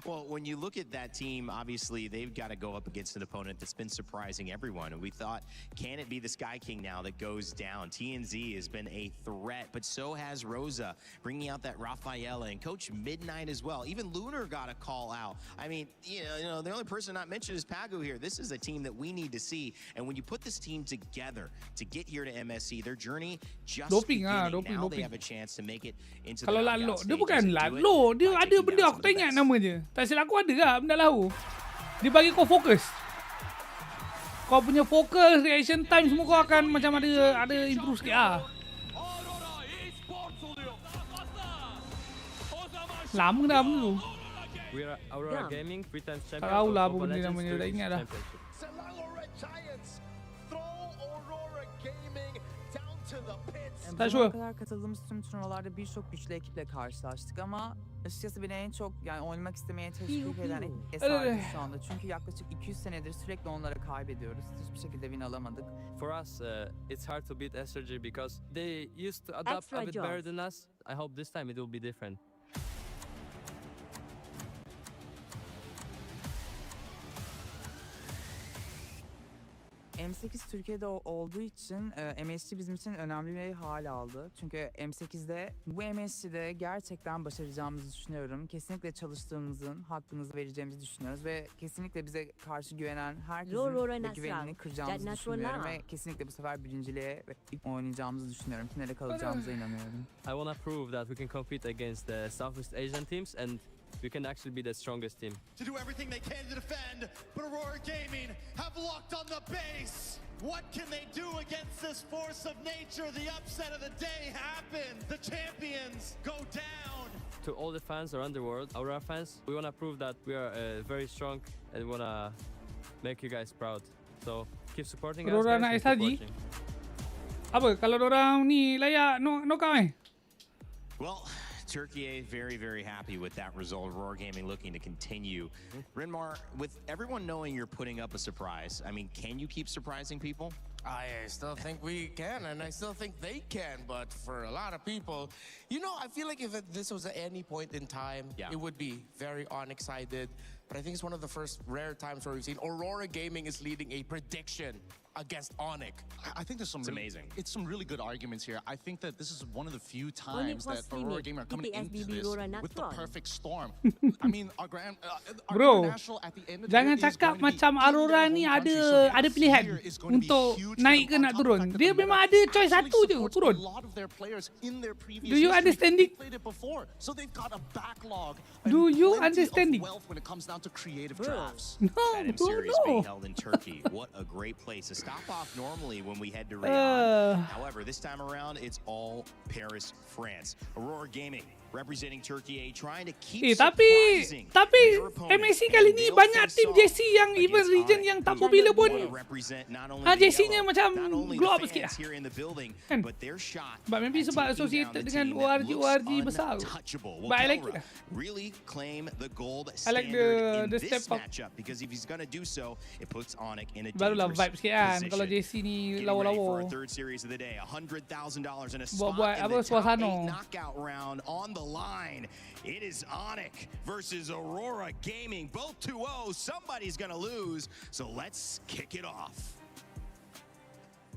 Well, when you look at that team, obviously they've got to go up against an opponent that's been surprising everyone. And we thought, can it be the Sky King now that goes down? TNZ has been a threat, but so has Rosa, bringing out that Rafaela and Coach Midnight as well. Even Lunar got a call out. I mean, you know, the only person not mentioned is Pagu here. This is a team that we need to see. And when you put this team together to get here to MSC, their journey just beginning. Now they have a chance to make it into the knockout stage. Dia bukan lalu, dia ada benda aku tak ingat nama dia. Tak silap aku ada lah benda lahu. Dia bagi kau fokus. Kau punya fokus, reaction time semua kau akan macam ada improve sikit lah. Lama dah benda tu. We are Aurora Gaming, 3 times champion. Tak tahu lah apa benda namanya, tak ingat dah. Bu kadar katıldığımız tüm turnuvalarda birçok güçlü ekiple karşılaştık ama açıkçası beni en çok oynamak istemeye teşvik eden eserdi şu anda. Çünkü yaklaşık 200 senedir sürekli onlara kaybediyoruz. Hiçbir şekilde win alamadık. For us, it's hard to beat SRG because they used to adapt a bit better than us. I hope this time it will be different. M8 Türkiye'de olduğu için MSC bizim için önemli bir hal aldı. Çünkü M8'de bu MSC'de gerçekten başaracağımızı düşünüyorum. Kesinlikle çalıştığımızın hakkımızı vereceğimizi düşünüyoruz ve kesinlikle bize karşı güvenen herkesin güvenini kıracağımızı düşünüyorum ve kesinlikle bu sefer birinciliğe oynayacağımızı düşünüyorum. Finale kalacağımıza inanıyorum. I want to prove that we can compete against the Southeast Asian teams and we can actually be the strongest team. To do everything they can to defend, but Aurora Gaming have locked on the base. What can they do against this force of nature? The upset of the day happened. The champions go down. To all the fans around the world, Aurora fans, we want to prove that we are very strong and we want to make you guys proud. So keep supporting us, Aurora guys, nak and keep SRG. watching. Apa kalau orang ni layak knockout Well, Turkey very, very happy with that result. Aurora Gaming looking to continue. Rinmar, with everyone knowing you're putting up a surprise, I mean, can you keep surprising people? I still think we can, and I still think they can, but for a lot of people, you know, I feel like if this was at any point in time, it would be very Onyx-sided. But I think it's one of the first rare times where we've seen Aurora Gaming is leading a prediction against Onyx. I think there's some amazing. It's some really good arguments here. I think that this is one of the few times that Aurora Gaming are coming into this with the perfect storm. I mean, our Bro, international at the end of the jangan day is cakap going to be macam Aurora ni ada pilihan untuk naik ke nak turun. Dia memang ada choice satu je, turun. a lot of their players in their previous Do you understand it? played it before, so they've got a backlog. Do you plenty understand of it? wealth when it comes down to creative drafts. No, That M bro, series no. being held in Turkey. What a great place to stop off normally when we head to Riyadh. However, this time around, it's all Paris, France. Aurora Gaming representing Turkey A, trying to keep surprising their opponent. MSC kali ni banyak tim JC yang even region yang tak popular pun. JC-nya macam glow up sikit lah. Kan? But maybe sebab associated dengan ORG besar. But I like it. Really claim the gold I like standard in the this step up. matchup, because if he's going to do so, it puts Onyx in a Barulah dangerous vibe sikit kan position. kalau JC ni Getting ready for lawa-lawa. our third series of the day, $100,000 in a Buat-buat spot in apa the top 8 suasana. knockout round on the line. It is Onyx versus Aurora Gaming, both 2-0. Somebody's going to lose, so let's kick it off.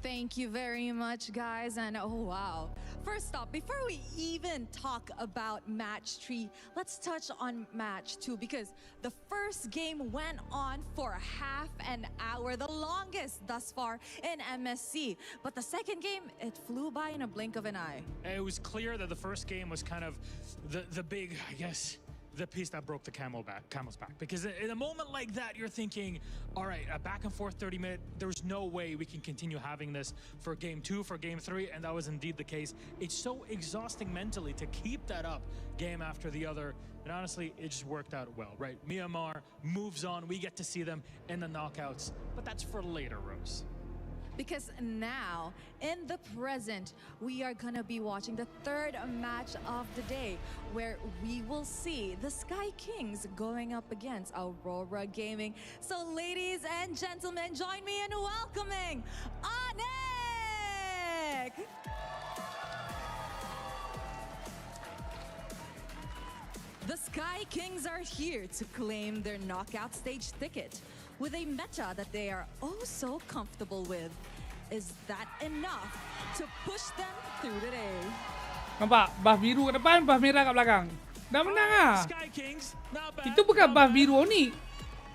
Thank you very much, guys. And oh, wow. First off, before we even talk about match 3, let's touch on match 2, because the first game went on for half an hour, the longest thus far in MSC. But the second game, it flew by in a blink of an eye. It was clear that the first game was kind of the big, I guess, the piece that broke the camel's back. Because in a moment like that, you're thinking, all right, a back and forth 30-minute, there's no way we can continue having this for game 2, for game 3, and that was indeed the case. It's so exhausting mentally to keep that up game after the other, and honestly, it just worked out well, right? Myanmar moves on, we get to see them in the knockouts, but that's for later, Rose. Because now, in the present, we are gonna be watching the third match of the day, where we will see the Sky Kings going up against Aurora Gaming. So ladies and gentlemen, join me in welcoming Onyx! The Sky Kings are here to claim their knockout stage ticket with a meta that they are oh so comfortable with. Is that enough to push them through the day? Nampak? Buff biru kat depan, buff merah kat belakang. Dah menang lah. Itu bukan buff biru Onyx.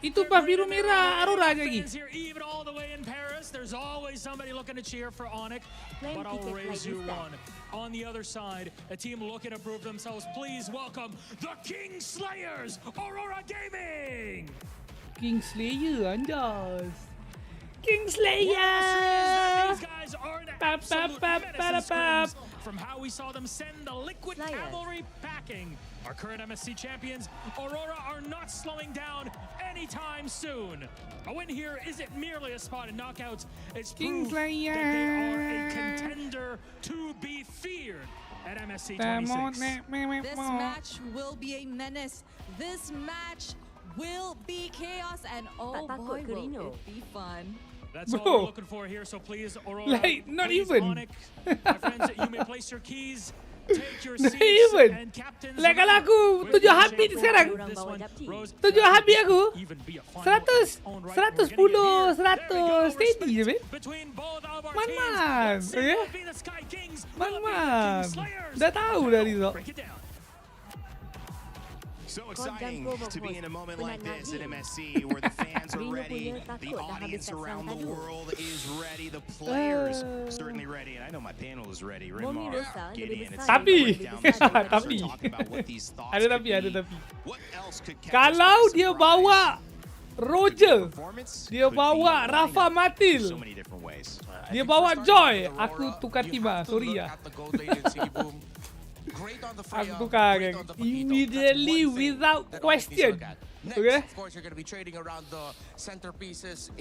Itu buff biru merah Aurora je lagi. Even all the way in Paris, there's always somebody looking to cheer for Onyx. But I'll raise you one. On the other side, a team looking to prove themselves. Please welcome the King Slayers, Aurora Gaming! King Slayer, anjas. King Slayer! These guys are an absolute menace and screams from how we saw them send the Liquid Cavalry packing. Our current MSC champions, Aurora, are not slowing down anytime soon. A win here isn't merely a spot in knockouts, it's proof that they are a contender to be feared at MSC 26. This match will be a menace. This match will be chaos, and oh boy, will it be fun. That's all we're looking for here, so please, Aurora, like, not please, even. Onyx, my friends, you may place your keys, take your Not seats, even. and captains. Like kalau aku 7 heartbeat sekarang. 7 heartbeat aku. 100, 110, 100 steady je, man. Man. Okay? Man. Dah tahu dah result. So exciting to be in a moment like this at MSC where the fans are ready, the audience around the world is ready, the players certainly ready, and I know my panel is ready. Rimar, Gideon, it's Tapi ada tapi. Kalau dia bawa Roger, dia bawa Rafa Matil, dia bawa Joy, aku tukar tiba. Sorry ya. Aku tukar immediately without question. Okay.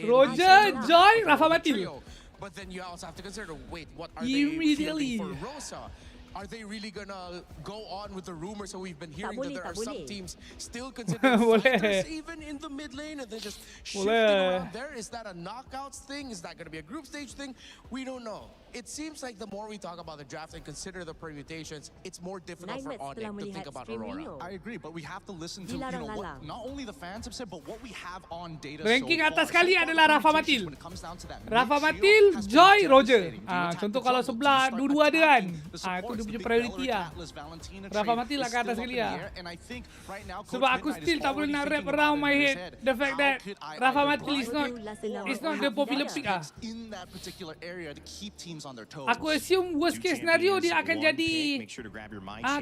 Roger, Joy, Rafa Matil. But then you also have to consider, wait, what are Immediately. they feeling for Rosa? Are they really gonna go on with the rumors that we've been hearing that there are some teams still considering fighters even in the mid lane and then just shifting around there? Is that a knockouts thing? Is that gonna be a group stage thing? We don't know. It seems like the more we talk about the draft and consider the permutations, it's more difficult for Onyx to think about Aurora. I agree, but we have to listen to what not only the fans have said, but what we have on data. Ranking atas sekali adalah Rafa Matil. Rafa Matil, Joy, Roger. Contoh kalau sebelah dua-dua dia kan. Itu dia punya priority lah. Rafa Matil lah ke atas sekali lah. Sebab aku still tak boleh nak wrap around my head the fact that Rafa Matil is not the popular pick lah. Aku assume worst case scenario dia akan jadi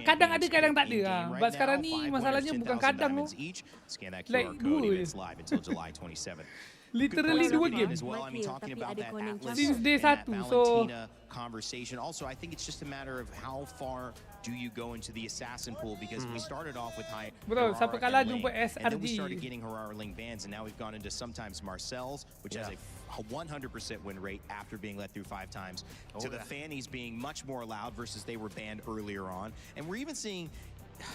kadang ada kadang tak ada. But sekarang ni masalahnya bukan kadang tu. Like good. Literally 2 game since day 1. So conversation. Also, I think it's just a matter of how far do you go into the assassin pool because we started off with high Bro, siapa kalah jumpa and then we SRG. started getting Harara Ling bans and now we've gone into sometimes Marcel's, which has a 100% win rate after being let through 5 times, to the Fannies being much more loud versus they were banned earlier on, and we're even seeing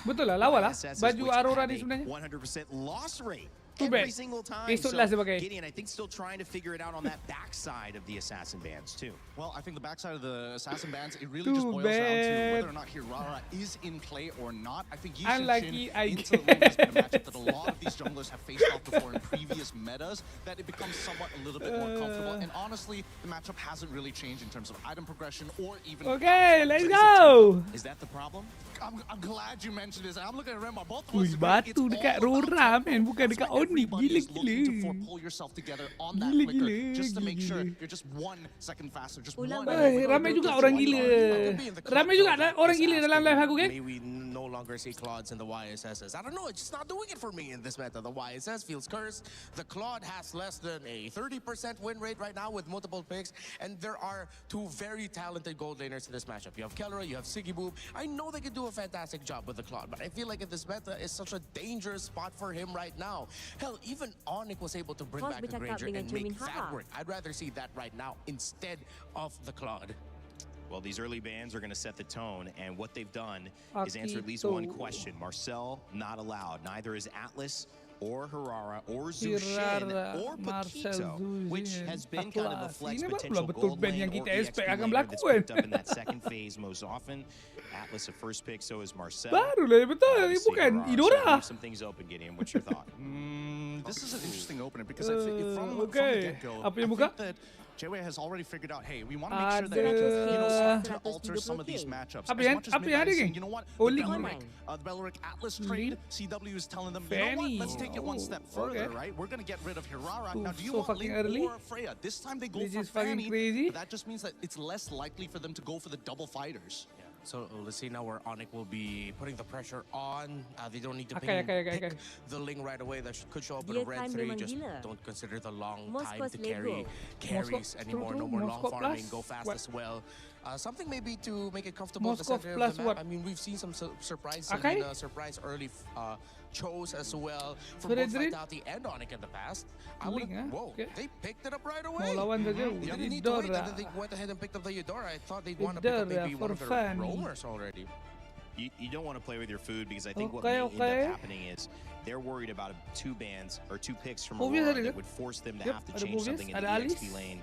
betul lah, lawa lah baju Aurora ni sebenarnya 100% loss rate. Too bad. Every single time. Esok lah saya pakai. Gideon, I think, still trying to figure it out on that backside of the assassin bands too. Well, I think the backside of the assassin bands, it really just boils down to whether or not Hirara is in play or not. I think Yishin into the lane has been a matchup that a lot of these junglers have faced off before in previous metas, that it becomes somewhat a little bit more comfortable. And honestly, the matchup hasn't really changed in terms of item progression or even. Okay, let's go. Is that the problem? I'm glad you mentioned this. I'm looking at Remar. Both of us. Batu dekat Aurora, man, bukan dekat Onyx. Gila. Pull yourself together on that flicker just to make sure you're just 1 second faster, just one. Ramai juga orang gila. Ramai juga orang gila dalam live aku, kan? We no longer see Claudes in the YSSs. I don't know, it's just not doing it for me in this meta. The YSS feels cursed. The Claude has less than a 30% win rate right now with multiple picks, and there are 2 very talented gold laners in this matchup. You have Kellera, you have Sigiboob. I know they could do a fantastic job with the Claude, but I feel like in this meta is such a dangerous spot for him right now. Hell, even Onyx was able to bring back the Granger and make that work. I'd rather see that right now instead of the Claude. Well, these early bans are going to set the tone, and what they've done is answer at least one question. Marcel, not allowed. Neither is Atlas, or Harara, or Zushin, or Paquito, which has been kind of a flex potential gold lane or EXP lane that's picked up in that second phase most often. Atlas a first pick, so is Marcel. Baru lah, betul. Ini bukan Idora. Some things open, Gideon. What's your thought? This is an interesting opener because I think from the get-go, I think that JWay has already figured out, hey, we want to make sure that we can, start to alter some of these matchups. As much as mid saying, you know what, the Beleric Atlas trade, CW is telling them, you know what, let's take it one step further, right? We're going to get rid of Hirara. Now, do you want Ling or Freya? This time they go for Fanny, but that just means that it's less likely for them to go for the double fighters. So let's see now where Onyx will be putting the pressure on. They don't need to pick the Ling right away. That could show up with a red 3. Just don't consider the long time to carry carries anymore. No more long farming. Go fast as well. Something maybe to make it comfortable in the center of the map. I mean, we've seen some surprise early chose as well from both Vitality and Onyx in the past. Whoa, they picked it up right away. They didn't need to wait, and then they went ahead and picked up the Eudora. I thought they'd want to pick up maybe one of their roamers already. You don't want to play with your food because I think what may end up happening is they're worried about 2 bans or 2 picks from Aurora that would force them to have to change something in the EXP lane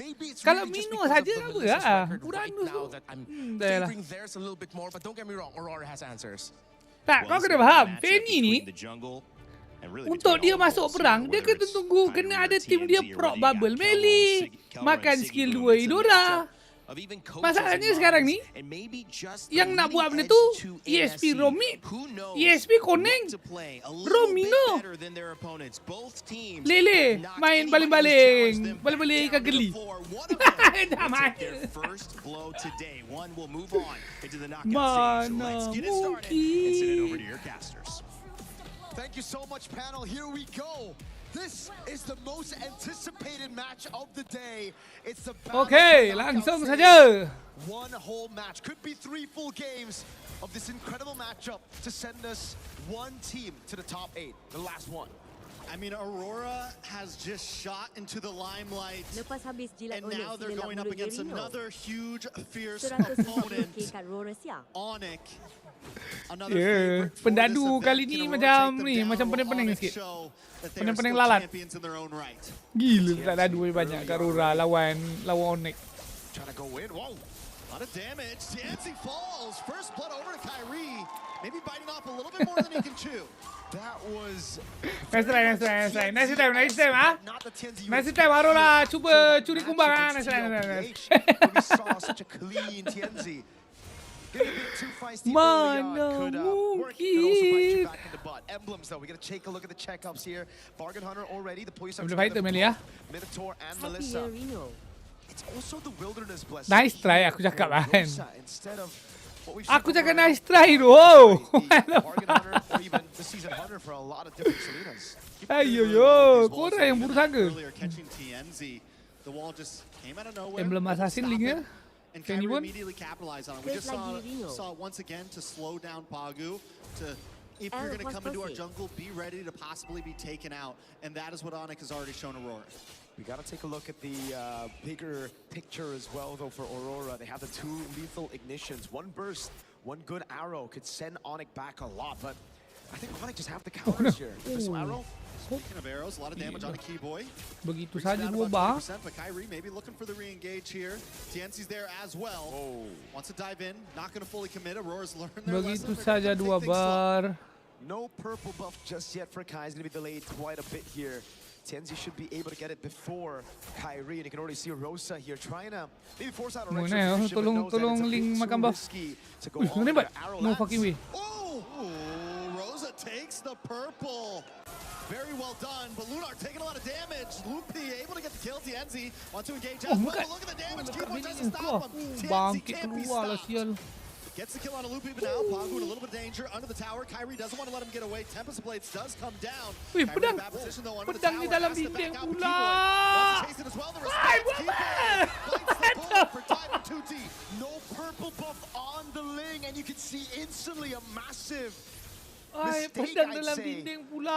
maybe it's Kalau really just Mino because saja of the apa Melissa's ah? record Kurang right tu. now that I'm Dah lah. favoring theirs a little bit more. But don't get me wrong, Aurora has answers. Tak, kau kena faham. Fanny ni untuk dia masuk perang, dia kena tunggu kena ada tim dia prop bubble melee, makan skill 2 Eudora. Masalahnya sekarang ni yang nak buat benda tu ESP Romi, ESP Koneng, Romino, Lele main baling-baling ikan geli. Dah main. Mana mungkin. Thank you so much, panel. Here we go. This is the most anticipated match of the day. It's the Okay, langsung saja. One whole match. Could be 3 full games of this incredible matchup to send us one team to the top 8, the last one. I mean, Aurora has just shot into the limelight, and now they're going up against another huge, fierce opponent, Onyx. Pendadu kali ni macam pening-pening sikit. Pening-pening lalat. Gila tak dadu banyak kat Aurora lawan Onyx. Trying to go in. Whoa. A lot of damage. Dancing falls. First blood over to Kyrie. Maybe biting off a little bit more than he can chew. That was Nice time. Nice time Aurora cuba curi kumbang ah. Nice time. We saw such a clean TNZ. Mana mungkin. Emblems though, we gotta take a look at the checkups here. Bargain Hunter already, the police are fighter Melia. Minotaur and Melissa. It's also the wilderness blessing. Nice try aku cakap kan. Instead of Aku cakap nice try tu. Oh. Bargain Hunter or even the season hunter for a lot of different Selinas. Ayo, korang yang buruk sangka. The wall just came out of nowhere. Emblem assassin link ya. And Kyrie immediately capitalized on it. We just saw it once again to slow down Pagu. If you're going to come into our jungle, be ready to possibly be taken out. And that is what Onyx has already shown Aurora. We got to take a look at the bigger picture as well, though, for Aurora. They have the 2 lethal ignitions. One burst, one good arrow could send Onyx back a lot. But I think Onyx just have the counters here. This arrow. Speaking of arrows, a lot of damage on a key boy. Begitu saja dua bar. But Kyrie maybe looking for the re-engage here. TNC's there as well. Wants to dive in, not going to fully commit. Aurora's learned their lesson. Begitu saja dua bar. No purple buff just yet for Kai. It's going to be delayed quite a bit here. TNC should be able to get it before Kyrie, and you can already see Rosa here trying to maybe force out a retribution. Tolong link makan buff. No fucking way. Rosa takes the purple. Very well done, but Lunar taking a lot of damage. Loopy able to get the kill. TNZ wants to engage as well. Look at the damage. Keyboard tries to stop him. TNZ can't be stopped. Gets the kill on a Loopy, but now Pagu in a little bit of danger under the tower. Kyrie doesn't want to let him get away. Tempest Blades does come down. Wih, pedang di dalam dinding pula. No purple buff on the Ling, and you can see instantly a massive pedang dalam dinding pula.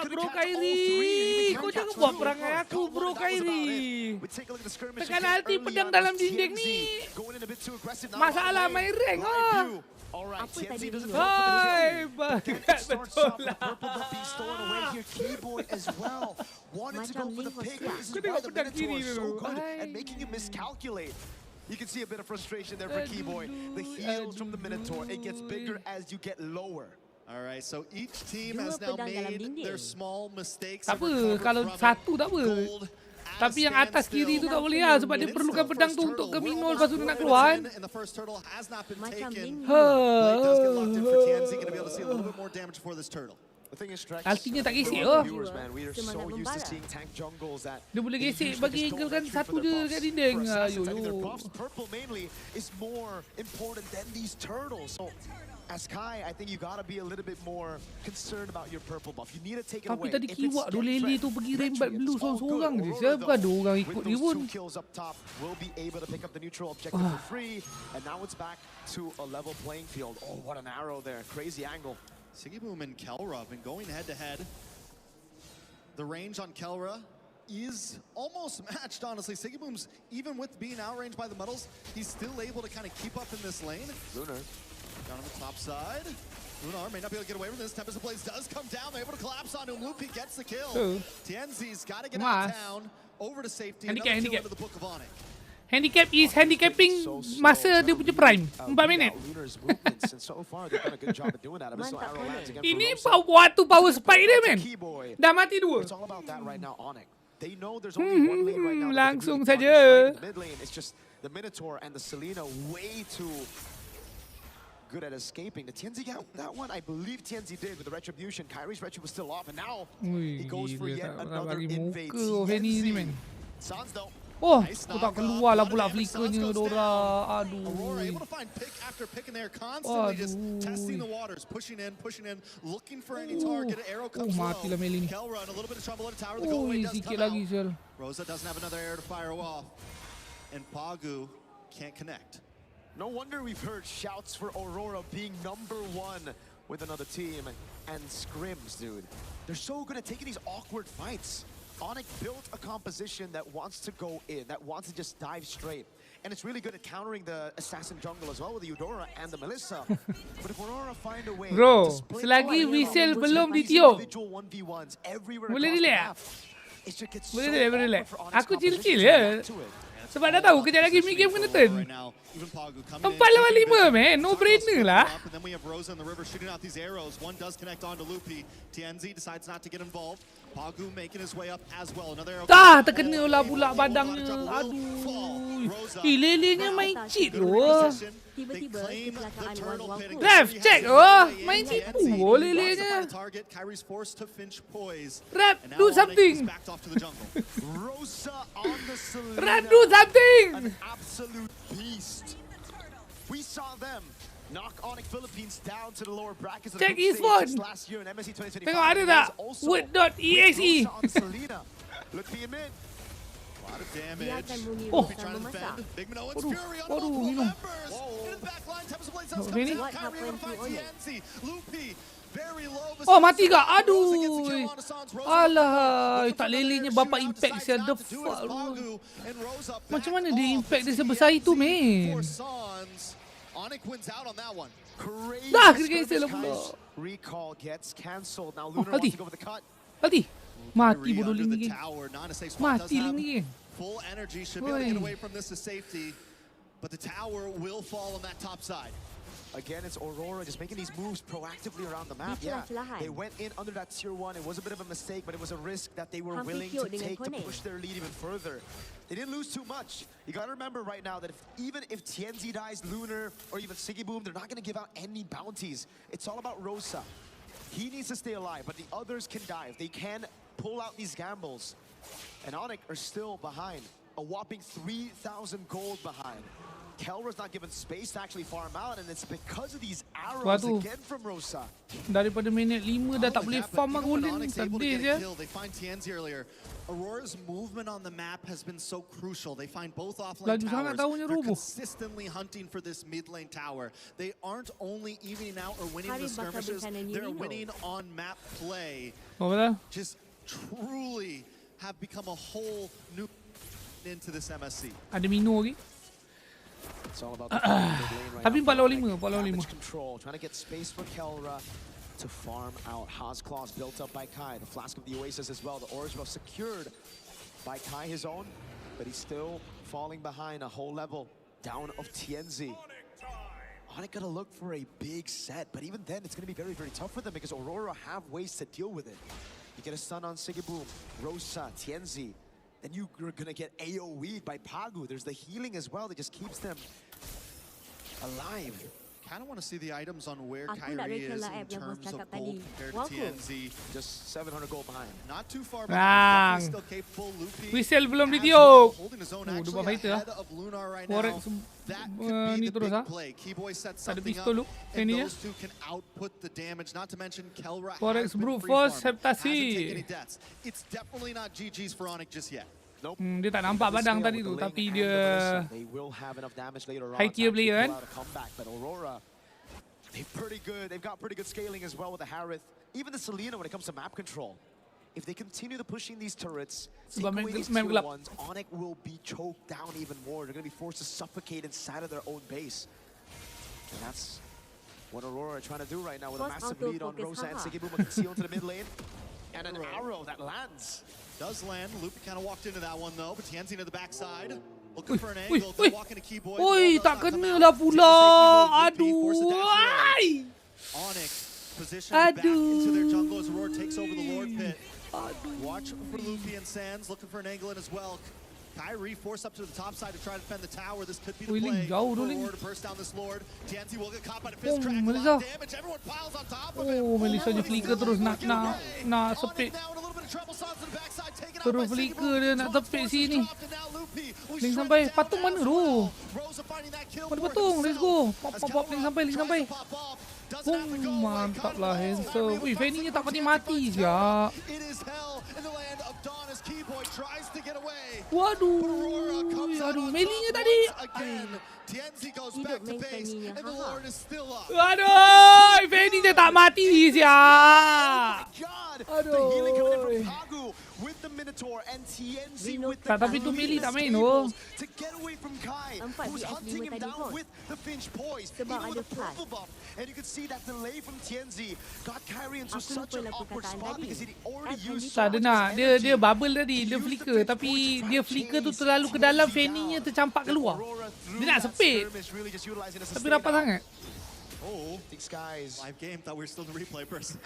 Bro Kyrie, kau jangan buat perangai aku, bro Kyrie. Tekan hati pedang dalam dinding ni. Masalah main rank ah. Apa tadi dulu? Hai, bakat betul lah. Macam Ling Hostia. Kau tengok pedang kiri dulu. You can see a bit of frustration there for Keyboy. The heals from the Minotaur, it gets bigger as you get lower. All right, so each team has now made their small mistakes. Tak apa, kalau satu tak apa. Tapi yang atas kiri tu tak boleh lah sebab dia perlukan pedang tu untuk ke minol lepas tu dia nak keluar kan. Macam Ling. Ultinya tak gesek oh. Dia boleh gesek bagi angle kan satu je kat dinding. As Kai, I think you gotta be a little bit more concerned about your purple buff. You need to take it Tapi away. tadi kiwak tu Lele tu pergi rembat blue seorang-seorang je. Siapa ada orang ikut dia pun. Kills up top will be able to pick up the neutral objective for free, and now it's back to a level playing field. Oh, what an arrow there! Crazy angle. Sigiboom and Kelra have been going head to head. The range on Kelra is almost matched, honestly. Sigiboom's, even with being outranged by the metals, he's still able to kind of keep up in this lane. Lunar down on the top side. Lunar may not be able to get away from this. Tempest Blades does come down. They're able to collapse onto him. Loopy gets the kill. TNZ's got to get out of town. Over to safety. Another kill into the Book of Onyx. Handicap is handicapping masa dia punya prime 4 minit. Ini waktu power spike dia men. Dah mati 2. Langsung saja. The Minotaur and the Selena way too good at escaping. The TNZ got that one? I believe TNZ did with the Retribution. Kyrie's Retri was still off, and now he goes for yet another invade. TNZ. Sans though. Oh, aku tak keluar lah pula flickernya Dora. Aduh. Aurora able to find pick after pick in there, constantly just testing the waters, pushing in, looking for any target. Arrow comes low. Matilah Meli ni. Kelra in a little bit of trouble at the tower. The go away does sikit come lagi out. sel. Rosa doesn't have another arrow to fire off, and Pagu can't connect. No wonder we've heard shouts for Aurora being #1 with another team and scrims, dude. They're so good at taking these awkward fights. Onyx built a composition that wants to go in, that wants to just dive straight. And it's really good at countering the assassin jungle as well with the Eudora and the Melissa. But if Aurora find a way Bro, to split selagi whistle belum ditiup, boleh relax. Boleh relax. Aku chill je. Sebab dah tahu kejap lagi mid game kena turn. 4 lawan 5 man, no brainer lah. And then we have Rosa in the river shooting out these arrows. One does connect onto Lupi. TNZ decides not to get involved. Pagu making his way up as well. Another arrow. Terkena lah pula badangnya. Aduh. Lelenya main cheat loh. Tiba-tiba kecelakaan one-one. Ref, check oh. Main tipu oh lelenya. Ref, do something. Ref, do something. An absolute beast. We saw them knock Onyx Philippines down to the lower brackets of the Check his phone. last year in MSC 2025. Tengok ada tak? Wood.exe. Look him in. A lot of damage. Oh. Trying to defend. Big Minoan's Aduh, Fury on aduh, multiple minum. members. In the back line, Tempest Blades comes Ini? in. Kyrie able to find TNZ. Lupi, very low. Oh, mati gak? Aduh. Alah, tak lelenya bapak impact saya. The fuck. Macam mana dia impact dia sebesar itu, man? Onyx wins out on that one. Dah, kena cancel lah pula. Recall gets cancelled. Now Lunar Alti. wants to go with the cut. Alti. Mati bodoh Ling ni. Mati Ling ni. Full energy should be able to get away from this to safety, but the tower will fall on that top side. Again, it's Aurora just making these moves proactively around the map. Yeah, they went in under that tier 1. It was a bit of a mistake, but it was a risk that they were willing to take to push their lead even further. They didn't lose too much. You gotta remember right now that even if TNZ dies, Lunar, or even Siggy Boom, they're not gonna give out any bounties. It's all about Rosa. He needs to stay alive, but the others can die. If they can pull out these gambles. And Onyx are still behind. A whopping 3,000 gold behind. Kelra's not given space to actually farm out, and it's because of these arrows again from Rosa. Daripada minit 5 dah tak boleh farm lah golden. Sedih je. They find TNZ earlier. Aurora's movement on the map has been so crucial. They find both offlane towers. They're consistently hunting for this mid lane tower. They aren't only evening out or winning the skirmishes, they're winning on map play. Just truly have become a whole new into this MSC. Ada Mino lagi. It's all about the mid lane right now. Tapi 4 lawan 5, 4 lawan 5. Control, trying to get space for Kelra to farm out. Haas Claws built up by Kai. The Flask of the Oasis as well. The Orange Buff secured by Kai, his own, but he's still falling behind a whole level down of TNZ. Onyx gotta look for a big set, but even then it's gonna be very, very tough for them because Aurora have ways to deal with it. You get a stun on Siggy Boom, Rosa, TNZ. Then you're gonna get AoE'd by Pagu. There's the healing as well that just keeps them alive. Kind of want to see the items on where Kyrie is in terms of gold compared to TNZ. Just 700 gold behind. Not too far behind. Still capable. Lupi whistle belum ditiup. Holding his own actually ahead of Lunar right now. That could be the big play. Keyboy sets something up, and those two can output the damage. Not to mention Kelra has been free farm. Hasn't taken any deaths. It's definitely not GG's for Onyx just yet. Dia tak nampak badang tadi tu, tapi dia high tier player kan. They've got pretty good scaling as well with the Harith. Even the Selena when it comes to map control. If they continue to pushing these turrets, take away these tier 1s, Onyx will be choked down even more. They're going to be forced to suffocate inside of their own base. And that's what Aurora are trying to do right now with a massive lead on Rosa and Siggy Boom concealed to the mid lane. And an arrow that lands. Does land. Lupi kind of walked into that one though, but TNZ into the backside. Oi, tak kena lah pula. Aduh. Onyx positioned back into their jungle as Aurora takes over the Lord Pit. Watch for Luffy and Sands looking for an angle in as well. Kyrie forced up to the top side to try to defend the tower. This could be the play for Aurora to burst down this Lord. TNT will get caught by the fist crack. A lot of damage. Everyone piles on top of it. Melissa je flicker terus nak sepit. Terus flicker dia nak sepit sini. Link sampai. Patung mana tu? Mana patung? Let's go. Pop. Link sampai. Mantap lah Handsome. Wih, Fanny-nya tak mati-mati siap. Waduh, Melly-nya tadi. Aduh, Fanny-nya tak mati siap. Aduh. Tapi tu Melly tak main tu. Nampak di S5 tadi pun. Sebab ada flash. And you can see that delay from TNZ got Kyrie into such an awkward spot because he already used tak ada nak. Dia bubble tadi, dia flicker. Tapi dia flicker tu terlalu ke dalam, Fanny-nya tercampak keluar. Dia nak sepit. Tapi rapat sangat. Oh, these guys. Live game, thought we were still in the replay person.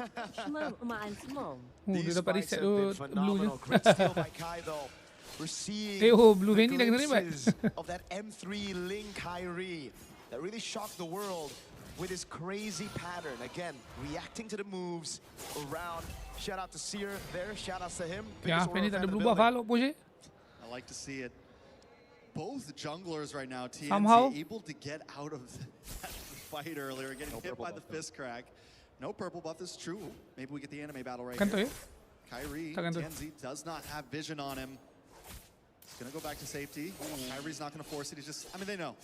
Dia dapat reset tu blue-nya. We're seeing blue Fanny dah kena rebat. of that M3 Ling Kyrie that really shocked the world with his crazy pattern. Again, reacting to the moves around. Shout out to Seer there. Shout out to him. Ya, Fanny tak ada berubah follow push. I like to see it. Both junglers right now, TNZ Somehow able to get out of that fight earlier, getting hit by the fist crack. No purple buff, this is true. Maybe we get the anime battle right here. Kyrie, TNZ does not have vision on him. He's gonna go back to safety. Kyrie's not gonna force it. He's just, I mean, they know.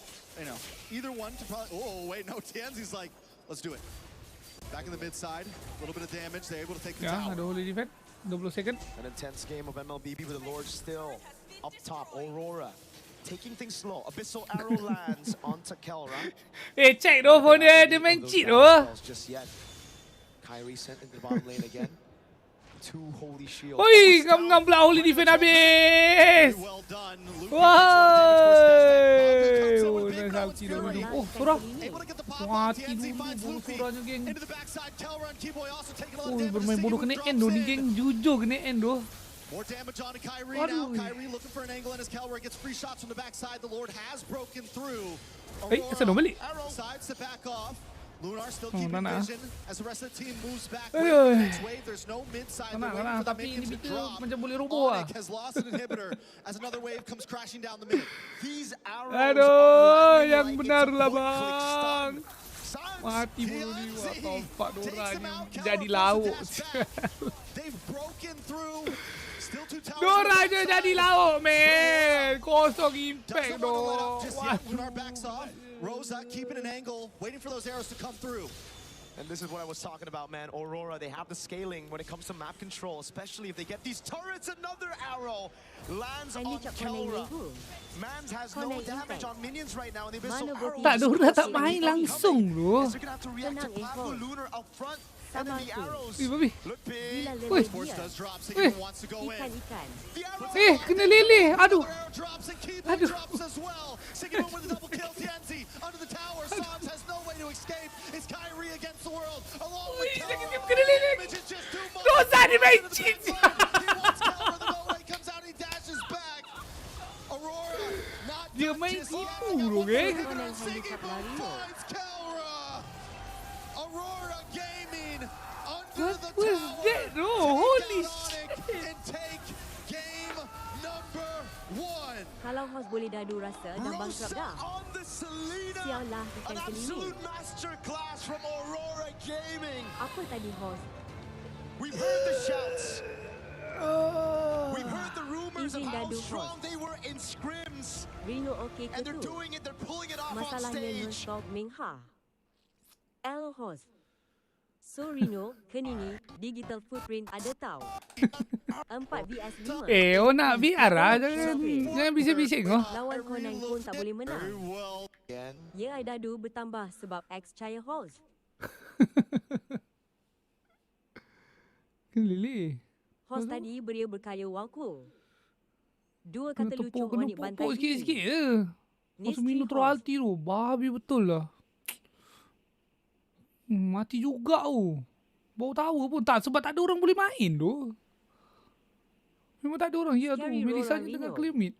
Either one to probably, wait, no, TNZ's like, let's do it. Back in the mid side, a little bit of damage. They're able to take the tower. Ada holy defense. 20 second. An intense game of MLBB with the Lord still up top. Aurora taking things slow. Abyssal arrow lands onto Kelra. Check tu phone dia main cheat tu. Just yet. Kyrie sent into the bottom lane again. Two holy shields. Oi, ngam pula holy defense habis. Wah. Surah. Mati dulu surahnya geng. Bermain bodoh kena end tu ni geng. Jujur kena end tu. More damage on Kyrie now. Kyrie looking for an angle, and as Kelra gets free shots from the backside, the Lord has broken through. Aurora decides to back off. Lunar still keeping vision as the rest of the team moves back. Next wave, there's no mid side. They're waiting for the minions to drop. Onyx has lost an inhibitor as another wave comes crashing down the mid. These arrows aduh, yang benar lah bang. Mati bulu ni, wah tompak Dora ni jadi lauk. They've broken through. Dora je jadi lauk, man. Kosong impact doh. Lunar backs off. Rosa keeping an angle, waiting for those arrows to come through. And this is what I was talking about, man. Aurora, they have the scaling when it comes to map control, especially if they get these turrets. Another arrow lands on Kelra. Mans has no damage on minions right now, and the Abyssal arrow. Tak, Dora tak main langsung tu. They're gonna have to react to Pago Lunar up front. And then the arrows. Look big. Force does drop. Sigma wants to go in. Kena leleh. Aduh. Aduh. Sigma with a double kill. TNZ under the tower. Sans has no way to escape. It's Kyrie against the world. Along with Kelra. Kena leleh. Rosa ni main cheat. He wants Kelra. The no way comes out. He dashes back. Aurora not dia main tipu tu, geng. finds Kelra. Aurora Gaming under the tower. That, no? Holy shit. And take game number 1. Kalau host boleh dadu rasa dah bankrupt dah. Sialah tekan An absolute masterclass from Aurora Gaming. Apa tadi host? We've heard the shouts. We've heard the rumors of how strong they were in scrims. Rino okey ke tu? And they're doing it, they're pulling it off on Masalahnya stage. non-stop Mengha. L host. So Rino, Kenini, digital footprint ada tahu. 4 vs 5. Nak VR lah. Jangan bising-bising. Lawan Conan pun tak boleh menang. Ya, dadu bertambah sebab X Chaya host. Lili. Host tadi beria berkaya waku. Dua Kena kata lucu tepuk, kena Onyx bantai pukul GK. sikit-sikit je. Masa minum terus alti tu. Babi betul lah. Mati juga tu. Bau tahu pun tak. Sebab tak ada orang boleh main tu. Memang tak ada orang. Ya tu. Melissa je tengah clear mid.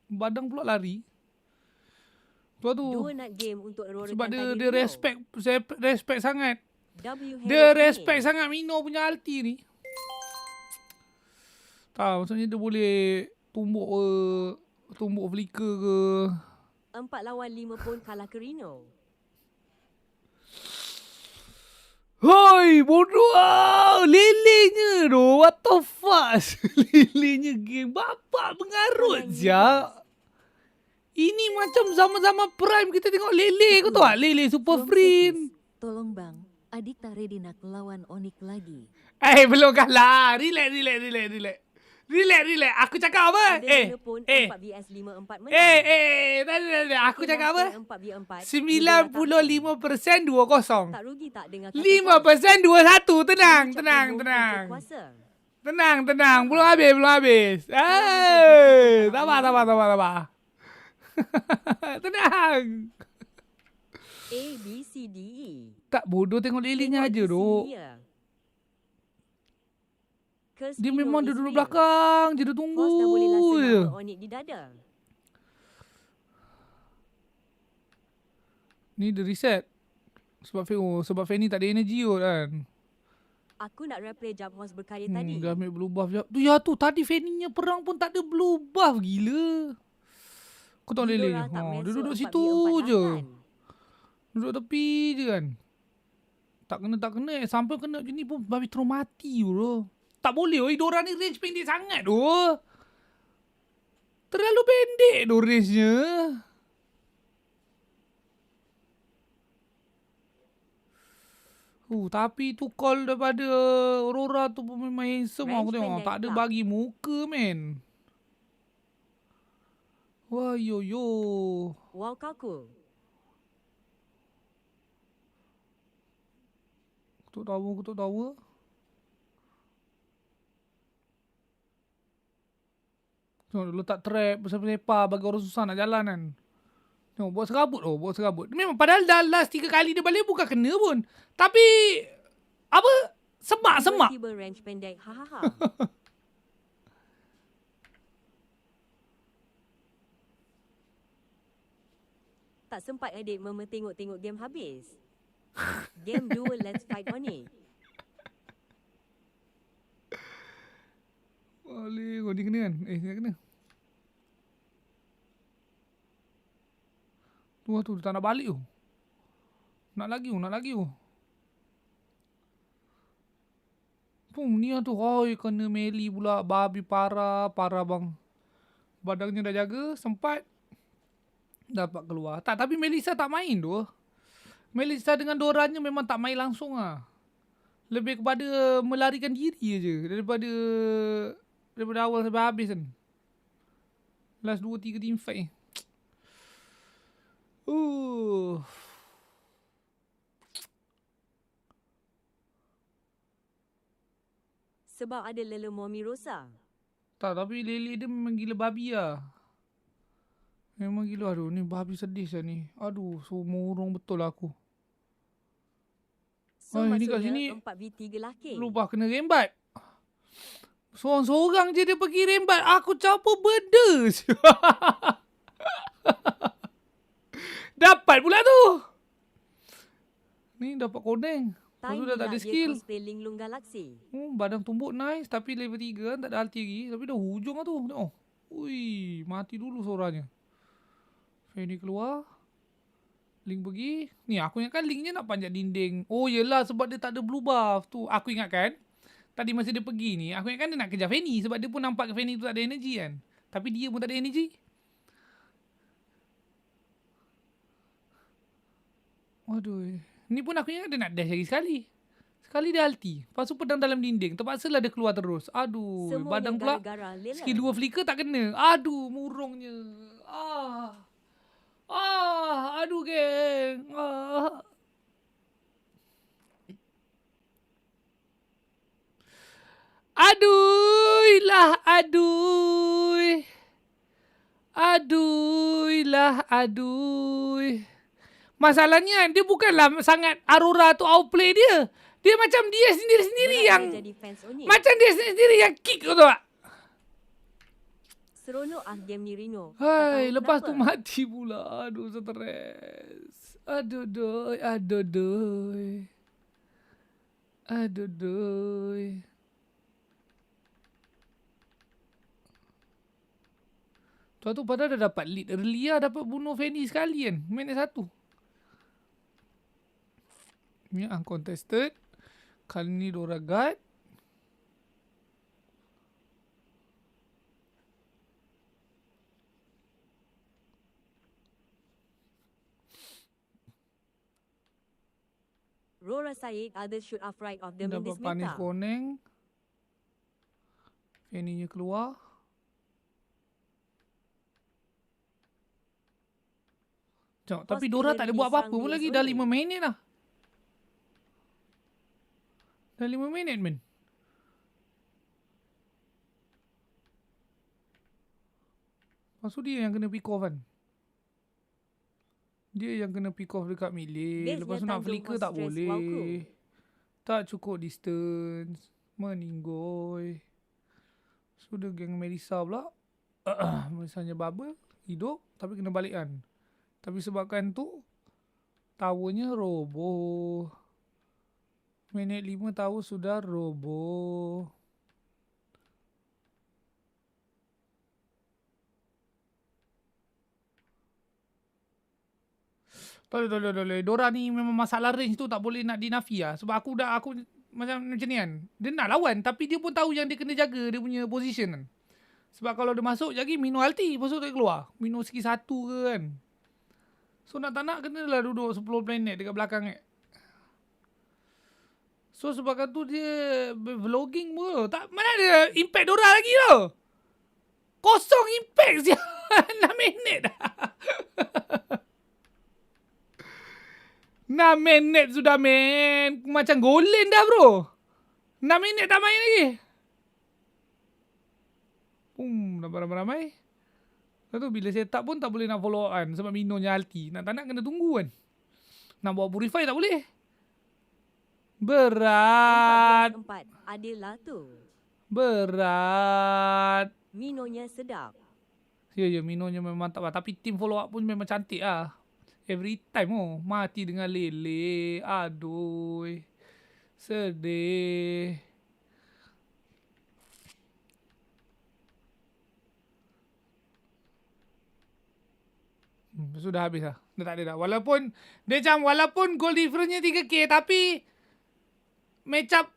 Badang pula lari. Lepas tu. Sebab dia respect sangat. Dia respect sangat Mino punya ulti ni. Tak, maksudnya dia boleh tumbuk flicker ke. 4 lawan 5 pun kalah ke Rino. Hoi, bodoh. Lelenya tu. What the fuck? Lelenya game. Bapak mengarut je. Ini macam zaman-zaman prime kita tengok lele. Kau tahu tak? Lele super free. Tolong bang, adik tak ready nak lawan Onyx lagi. Belum kalah. Relax. Aku cakap apa? Tadi Aku cakap apa? 95% 2-0. Tak rugi tak dengar 5% 2-1. Tenang. Belum habis. Sabar. Tenang. A, B, C, D, E. Tak bodoh tengok lelenya aja duk. Dia memang duduk belakang je, dia tunggu je. Onyx di dada. Ni dia reset. Sebab Fanny tak ada energy kot kan. Aku nak replay jump horse berkarya tadi. Dia ambil blue buff je. Tu tadi Fanny-nya perang pun tak ada blue buff, gila. Kau tahu lelenya? Dia duduk situ je. Duduk tepi je kan. Tak kena. Sampai kena macam ni pun babi terus mati bro. Tak boleh. Diorang ni range pendek sangat tu. Terlalu pendek tu range-nya. Tapi tu call daripada Aurora tu pun memang handsome. Aku tengok. Tak ada bagi muka men. Wah yo. Wow kaku. Kutuk tawa. Tengok letak trap besar-besar bagi orang susah nak jalan kan. Tengok buat serabut. Memang padahal dah last 3 kali dia balik bukan kena pun. Tapi apa? Semak. Tiba range pendek. Tak sempat adik tengok game habis. Game 2 let's fight on it. Boleh, kau ni kena kan? Tak kena. Tu tak nak balik tu. Nak lagi tu. Ni tu. Kena melee pula. Babi parah bang. Badangnya dah jaga. Sempat. Dapat keluar. Tapi Melissa tak main tu. Melissa dengan Doranya memang tak main langsung lah. Lebih kepada melarikan diri je. Daripada awal sampai habis kan. Last 2-3 team fight. Sebab ada Lele Momi Rosa. Tapi Lele dia memang gila babi lah. Memang gila. Aduh, ni babi sedih saya ni. Aduh, murung betul lah aku. Ini kat sini 4v3 lelaki. Lupa kena rembat. Seorang-seorang je dia pergi rembat. Aku campur benda. Dapat pula tu. Ni dapat kodeng. Lepas tu dah tak ada skill. Badang tumbuk nice. Tapi level 3 kan tak ada ulti lagi. Tapi dah hujung lah tu. Tengok. Ui, mati dulu seorangnya. Fanny keluar. Link pergi. Ni aku ingatkan linknya nak panjat dinding. Oh yelah sebab dia tak ada blue buff tu. Aku ingatkan. Tadi masa dia pergi ni. Aku ingatkan dia nak kejar Fanny. Sebab dia pun nampak Fanny tu tak ada energy kan. Tapi dia pun tak ada energy. Waduh. Ni pun aku ingat dia nak dash lagi sekali. Sekali dia ulti. Lepas tu pedang dalam dinding. Terpaksalah dia keluar terus. Aduh. Semuanya badang pula. Skill 2 flicker tak kena. Aduh. Murungnya. Aduh geng. Aduh. Aduh. Masalahnya dia bukanlah sangat Aurora tu outplay dia. Dia macam dia sendiri-sendiri yang macam dia sendiri yang kick tu tak? Seronok game ni Rino. Hai, lepas tu mati pula. Aduh, stres. Aduh. Tuan tu padahal dah dapat lead early lah, dapat bunuh Fanny sekali kan. Minit 1. Ni uncontested. Kali ni Dora guard. Rora Said, others should off right of them in this dapat panis meta. koneng. Fanny-nya keluar. Tengok, tapi Dora tak ada buat apa-apa pun lagi. Dah 5 minit dah. Dah 5 minit, men. Lepas tu dia yang kena pick off kan. Dia yang kena pick off dekat milik. Lepas tu nak flicker tak boleh. Tak cukup distance. Meninggoy. Sudah geng Melissa pula. Misalnya bubble. Hidup. Tapi kena balik kan. Tapi sebabkan tu towernya roboh. Minit 5 tower sudah roboh. Tak boleh. Dora ni memang masalah range tu tak boleh nak dinafi lah. Sebab aku macam ni kan. Dia nak lawan tapi dia pun tahu yang dia kena jaga dia punya position kan. Sebab kalau dia masuk lagi Mino ulti. Lepas tu dia keluar. Mino skill 1 ke kan. So nak tak nak kena lah duduk 10 planet dekat belakang ni. So sebabkan tu dia vlogging pun. Tak, mana ada impact Dora lagi tau. Kosong impact siap. 6 minit dah. 6 minit sudah men. Macam golden dah bro. 6 minit tak main lagi. Dah ramai-ramai. Lepas tu bila setup pun tak boleh nak follow up kan. Sebab Minonya ulti. Nak tak nak kena tunggu kan. Nak bawa purify tak boleh. Berat. 4 adalah tu. Berat. Minonya sedap. Ya, Minonya memang mantap lah. Tapi team follow up pun memang cantik lah. Every time mati dengan lele. Aduh. Sedih. Sudah habis lah. Dah tak ada dah. Walaupun goal difference-nya 3k tapi match up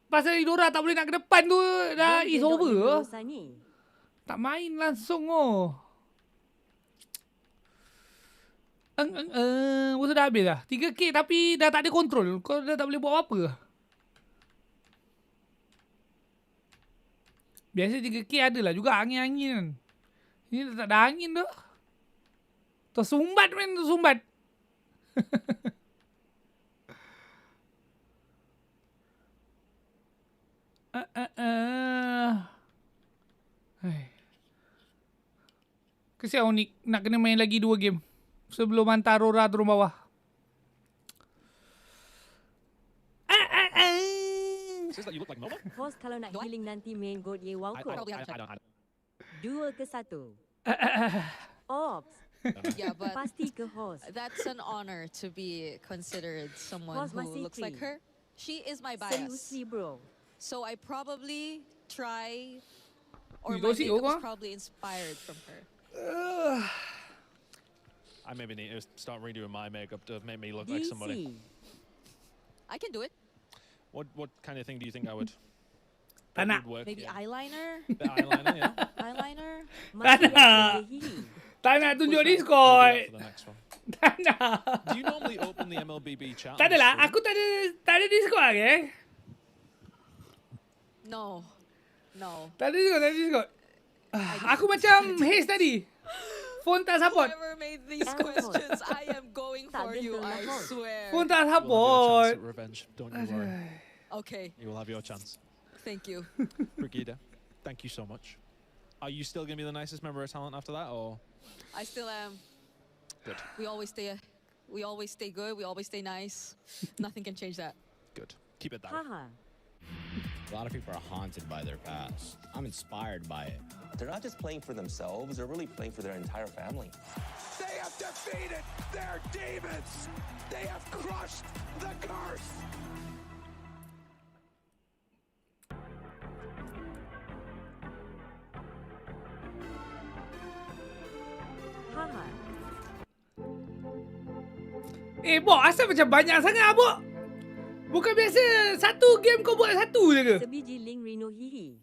pasal Dora tak boleh nak ke depan tu dah is over. Tak main langsung sudah habis dah. 3k tapi dah tak ada control. Kau dah tak boleh buat apa. Biasa 3k adalah juga angin-angin kan. Ini dah tak ada angin dah. Tersumbat men, tersumbat. Kesian Onyx nak kena main lagi 2 game sebelum hantar Aurora turun bawah. Host kalau nak healing nanti main God Ye Wow Ko. 2 ke 1. Ops. Yeah, but pasti ke host. That's an honor to be considered someone Host who looks like her. She is my bias. Seriously, bro. So I probably try, or my makeup was probably inspired from her. I maybe need to start redoing my makeup to make me look like somebody. I can do it. What kind of thing do you think I would? Work, Maybe eyeliner. Bit eyeliner, yeah. Eyeliner. Tak nak tunjuk Discord. Tak nak. Do you normally open the MLBB chat? Tak adalah. Aku tak ada Discord lagi. No. Tak ada Discord. Aku macam haze tadi. Phone tak support. Whoever made these questions, I am going for you, I swear. Phone tak support. Revenge, don't you worry. Okay. You will have your chance. Thank you. Brigida, thank you so much. Are you still going to be the nicest member of talent after that, or? I still am. Good. We always stay good. We always stay nice. Nothing can change that. Good. Keep it that way. A lot of people are haunted by their past. I'm inspired by it. They're not just playing for themselves, they're really playing for their entire family. They have defeated their demons! They have crushed the curse! Bok, asal macam banyak sangat, Bok? Bukan biasa satu game kau buat satu je ke? Sebiji Ling Rino Hihi.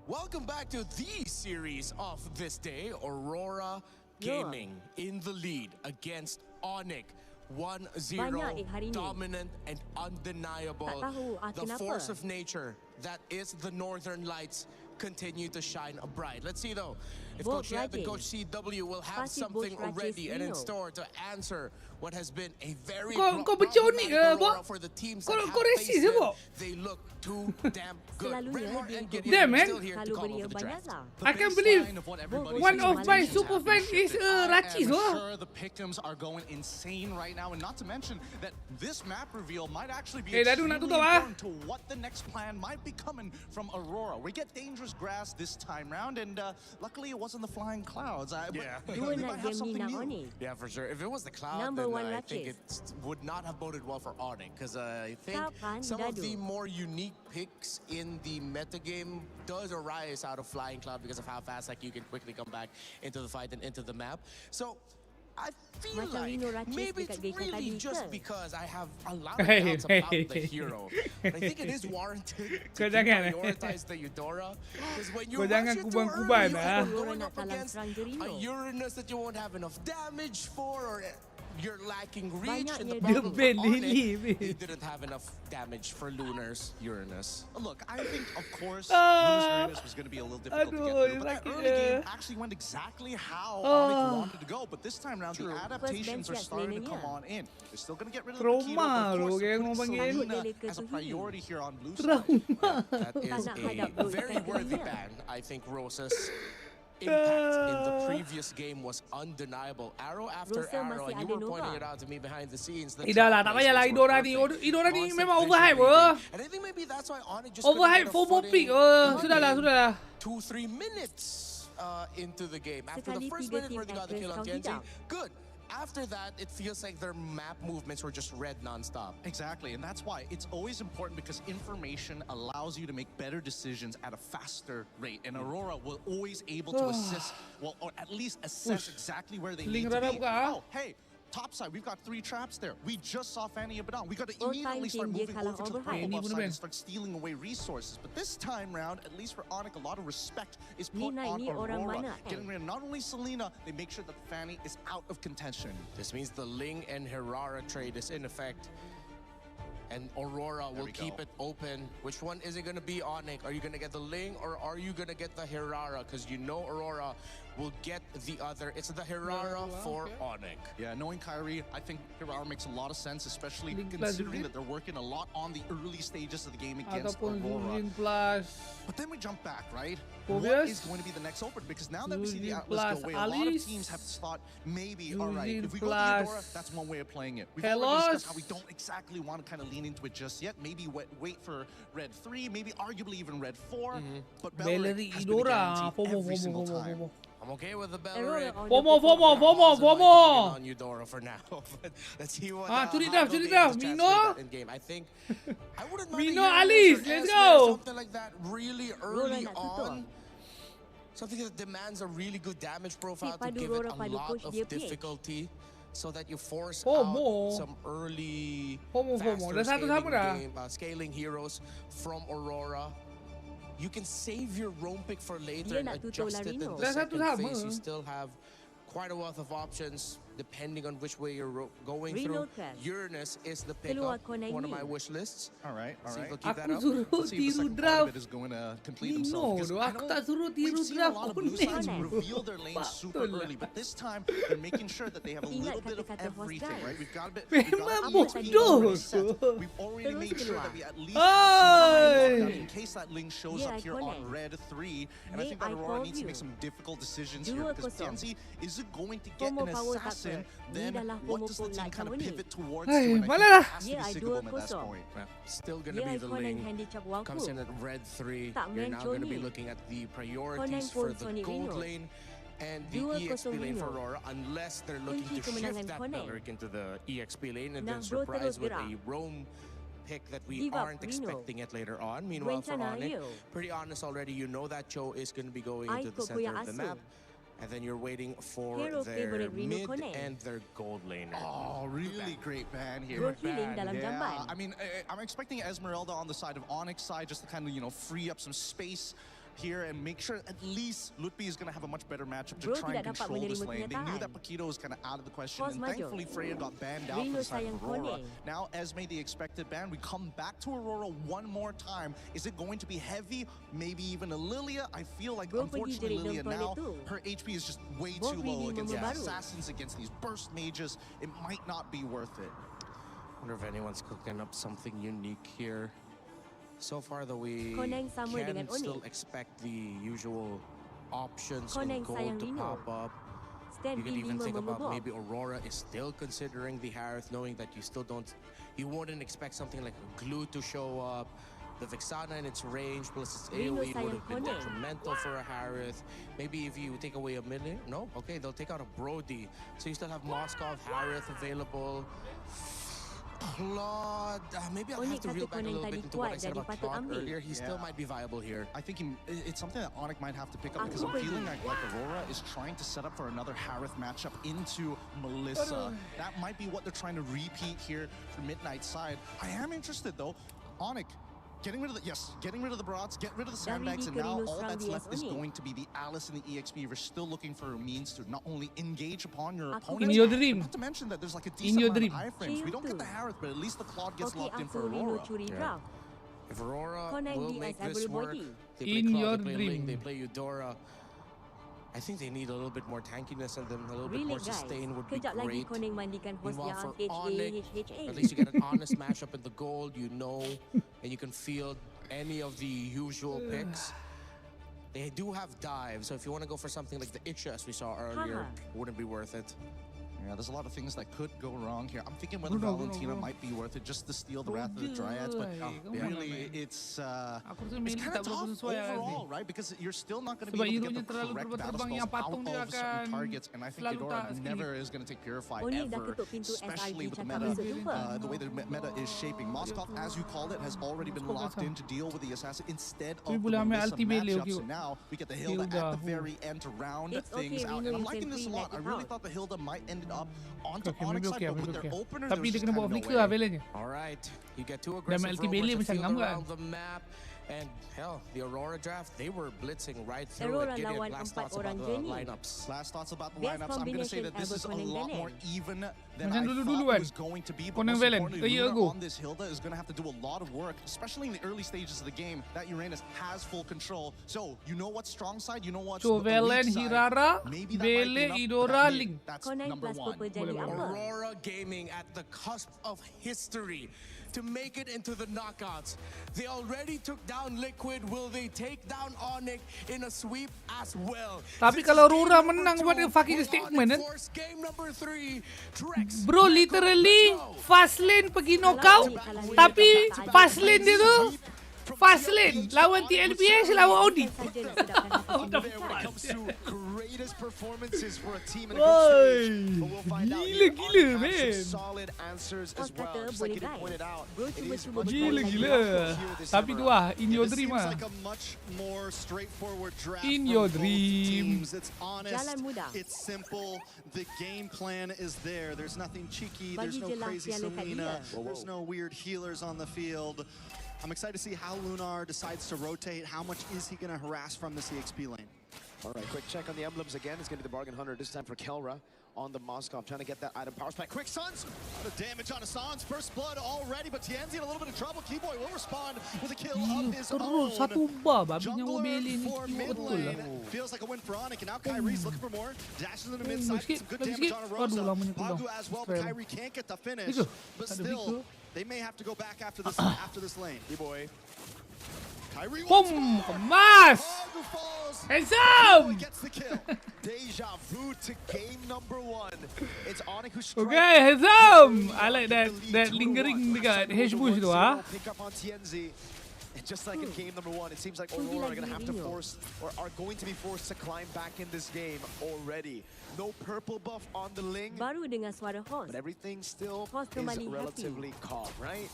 Welcome back to the series of this day. Aurora Gaming in the lead against Onyx. 1-0, dominant and undeniable. The force of nature that is the Northern Lights continue to shine bright. Let's see though, if Coach Yeb and Coach CW will have something ready and in store to answer what has been a very problematic Aurora for the teams that have faced it. They look too damn good. Damn, man. I can't believe one of my super fans is Rachis. I'm sure the pick'ems are going insane right now, and not to mention that this map reveal might actually be extremely important to what the next plan might be coming from Aurora. We get dangerous grass this time round, and luckily it wasn't the flying clouds. Yeah. We might have something new. Yeah, for sure. If it was the cloud, then I think it would not have boded well for Onyx, because I think some of the more unique picks in the metagame does arise out of Flying Cloud because of how fast you can quickly come back into the fight and into the map. So I feel like maybe it's really just because I have a lot of doubts about the hero. But I think it is warranted to prioritize the Eudora. Because when you rush it too early, you're going up against a Uranus that you won't have enough damage for, or you're lacking reach in the battle with Onyx. He didn't have enough damage for Lunar's Uranus. Look, I think, of course, Lunar's Uranus was going to be a little difficult to get through, but that early game actually went exactly how Onyx wanted to go. But this time around, the adaptations are starting to come on in. They're still going to get rid of the Keto, but of course, putting Selena as a priority here on blue side. That is a very worthy ban. I think Rosa's impact in the previous game was undeniable. Arrow after arrow, and you were pointing it out to me behind the scenes. Dah lah, tak payahlah Eudora ni memang overhype And I think maybe that's why Onyx just overhype FOMO pick. Sudahlah. 2-3 minutes into the game. After the first minute where they got the kill on Genji, good. After that, it feels like their map movements were just red nonstop. Exactly, and that's why it's always important, because information allows you to make better decisions at a faster rate. And Aurora will always able to assist, well, or at least assess exactly where they need to be. Oh, hey, top side, we've got 3 traps there. We just saw Fanny Abaddon. We got to immediately start moving over to the purple buff side and start stealing away resources. But this time round, at least for Onyx, a lot of respect is put on Aurora. Getting rid of not only Selena, they make sure that Fanny is out of contention. This means the Ling and Herrera trade is in effect. And Aurora will keep it open. Which one is it going to be, Onyx? Are you going to get the Ling, or are you going to get the Herrera? Because you know Aurora will get the other. It's the Herrera for Onyx. Yeah, knowing Kyrie, I think Herrera makes a lot of sense, especially considering that they're working a lot on the early stages of the game against Aurora. But then we jump back, right? What is going to be the next opener? Because now that we see the Atlas go away, a lot of teams have thought, maybe, all right, if we go to Eudora, that's one way of playing it. We've already discussed how we don't exactly want to kind of lean into it just yet. Maybe wait for Red 3, maybe arguably even Red 4. But Bellerin has been guaranteed every single time. I'm okay with the Bellerin. FOMO. On Eudora for now. But let's see what Mino. In game. I think I wouldn't mind Mino, Alice, let's go. Something like that really early on. Something that demands a really good damage profile to give it a lot of difficulty, so that you force out some early scaling heroes from Aurora. You can save your roam pick for later and adjust it in the second phase. You still have quite a wealth of options depending on which way you're going Reno through. test. Uranus is the pickup, one of my wish lists. All right, all See if right. they'll keep that up. Let's see if the second part of it is going to complete himself. Because I know we've seen a lot of blue sides reveal their lanes super early, but this time they're making sure that they have a little bit of everything, right? We've got a bit. We've already made sure that we at least have in case that Ling shows up here on red 3, and I think that Aurora needs to make some difficult decisions here because Tianzi is it going to get an assassin? Then what does the team kind of pivot towards? And I think it has to be Sigabum at that point. Still going to be the Ling. Comes in at red 3. You're now going to be looking at the priorities for the gold lane and the EXP lane for Aurora, unless they're looking to shift that Beleric into the EXP lane and then surprise with a roam pick that we aren't expecting it later on. Meanwhile, for Onyx, pretty honest already, you know that Cho is going to be going into the center of the map. And then you're waiting for their mid and their gold laner. Oh, really great ban here. Yeah. I mean, I'm expecting Esmeralda on the side of Onyx side just to kind of, you know, free up some space here and make sure at least Lutpi is going to have a much better matchup to try and control this lane. They knew that Paquito was kind of out of the question, and thankfully Freya got banned out for the side of Aurora. Now Esme, the expected ban, we come back to Aurora one more time. Is it going to be heavy? Maybe even a Lilia? I feel like, unfortunately, Lilia now, her HP is just way too low against the assassins, against these burst mages. It might not be worth it. Wonder if anyone's cooking up something unique here. So far, though, we can still expect the usual options in gold to pop up. You could even think about maybe Aurora is still considering the Harith, knowing that you wouldn't expect something like a glue to show up. The Vexana in its range plus its AoE would have been detrimental for a Harith. Maybe if you take away a million, no? Okay, they'll take out a Brody. So you still have Moskov, Harith available. Claude, maybe I'll have to reel back a little bit into what I said about Claude earlier. He still might be viable here. I think it's something that Onyx might have to pick up because I'm feeling like Aurora is trying to set up for another Harith matchup into Melissa. That might be what they're trying to repeat here for Midnight side. I am interested though. Onyx, getting rid of the Broads, get rid of the sandbags, and now all that's left is going to be the Alice and the EXP. We're still looking for a means to not only engage upon your opponent, in your dream. Not to mention that there's like a decent amount of iframes. We don't get the Harith, but at least the Claude gets locked in for Aurora. Yeah. If Aurora will make this work, they play in Claude, your they play dream. Ling, they play Eudora. I think they need a little bit more tankiness in them, a little bit more sustain would be great. Meanwhile, for Onyx, at least you get an honest matchup in the gold, you know, and you can field any of the usual picks. They do have dive, so if you want to go for something like the Itcha as we saw earlier, it wouldn't be worth it. Yeah, there's a lot of things that could go wrong here. I'm thinking whether Valentina might be worth it just to steal the Wrath of the Dryads, but really it's kind of tough overall, right? Because you're still not going to be able to get the correct battle spells out of certain targets, and I think Eudora never is going to take Purify ever, especially with the meta, the way the meta is shaping. Moskov, as you called it, has already been locked in to deal with the Assassin instead of the Melissa matchups, and now we get the Hilda at the very end to round things out, and I'm liking this a lot. I really thought the Hilda might end up onto Onyx side, but with their opener, tapi dia kena bawa flicker lah belanya. Alright, you get two aggressive robots to field around the map. And hell, the Aurora draft, they were blitzing right through it. Give me last thoughts about the lineups. Last thoughts about the lineups. I'm going to say that this is a lot more even than I thought it was going to be. But most importantly, Luna on this Hilda is going to have to do a lot of work, especially in the early stages of the game. That Uranus has full control. So, you know what's strong side, you know what's the weak side. Hirara, Vele, Idora, Ling. That's number one. Aurora Gaming at the cusp of history to make it into the knockouts. They already took down Liquid. Will they take down Onyx in a sweep as well? Tapi kalau Aurora menang, what a fucking statement, kan? Bro, literally fast lane pergi knockout, tapi fast lane dia tu fast lane lawan TNBS lawan Audi. Greatest performances for a team in a group stage, but we'll find out here. Gila, man. Solid answers as well. Just like you pointed out, it is much more Gila. Tapi tu lah, in your dream It ah. seems like a much more straightforward draft In from your both dream. teams. It's honest, it's simple, the game plan is there. There's nothing cheeky, there's no crazy Selena, there's no weird healers on the field. I'm excited to see how Lunar decides to rotate. How much is he going to harass from the CXP lane? All right, quick check on the emblems again. It's going to be the Bargain Hunter, this time for Kelra on the Moskov, trying to get that item power spike. Quick Suns! A lot of damage on Sans. First blood already, but Tienzi in a little bit of trouble. Keyboy will respond with a kill of his own. Jungler for mid lane. Feels like a win for Onyx, and now Kyrie's looking for more. Dashes in the mid side, some good damage on Rosa. Pagu as well, but Kyrie can't get the finish. But still, they may have to go back after this lane. Keyboy. Kyrie Boom! Mas! Handsome! Gets the kill. Deja vu to game number 1. It's Onyx who strikes. Okay, handsome! I like that lingering dekat H-Bush tu ah. Pick up on TNZ. And just like in game number 1, it seems like Aurora are going to have to force, or are going to be forced to climb back in this game already. No purple buff on the Ling. Baru dengar suara host. But everything still Host is kembali relatively calm, right?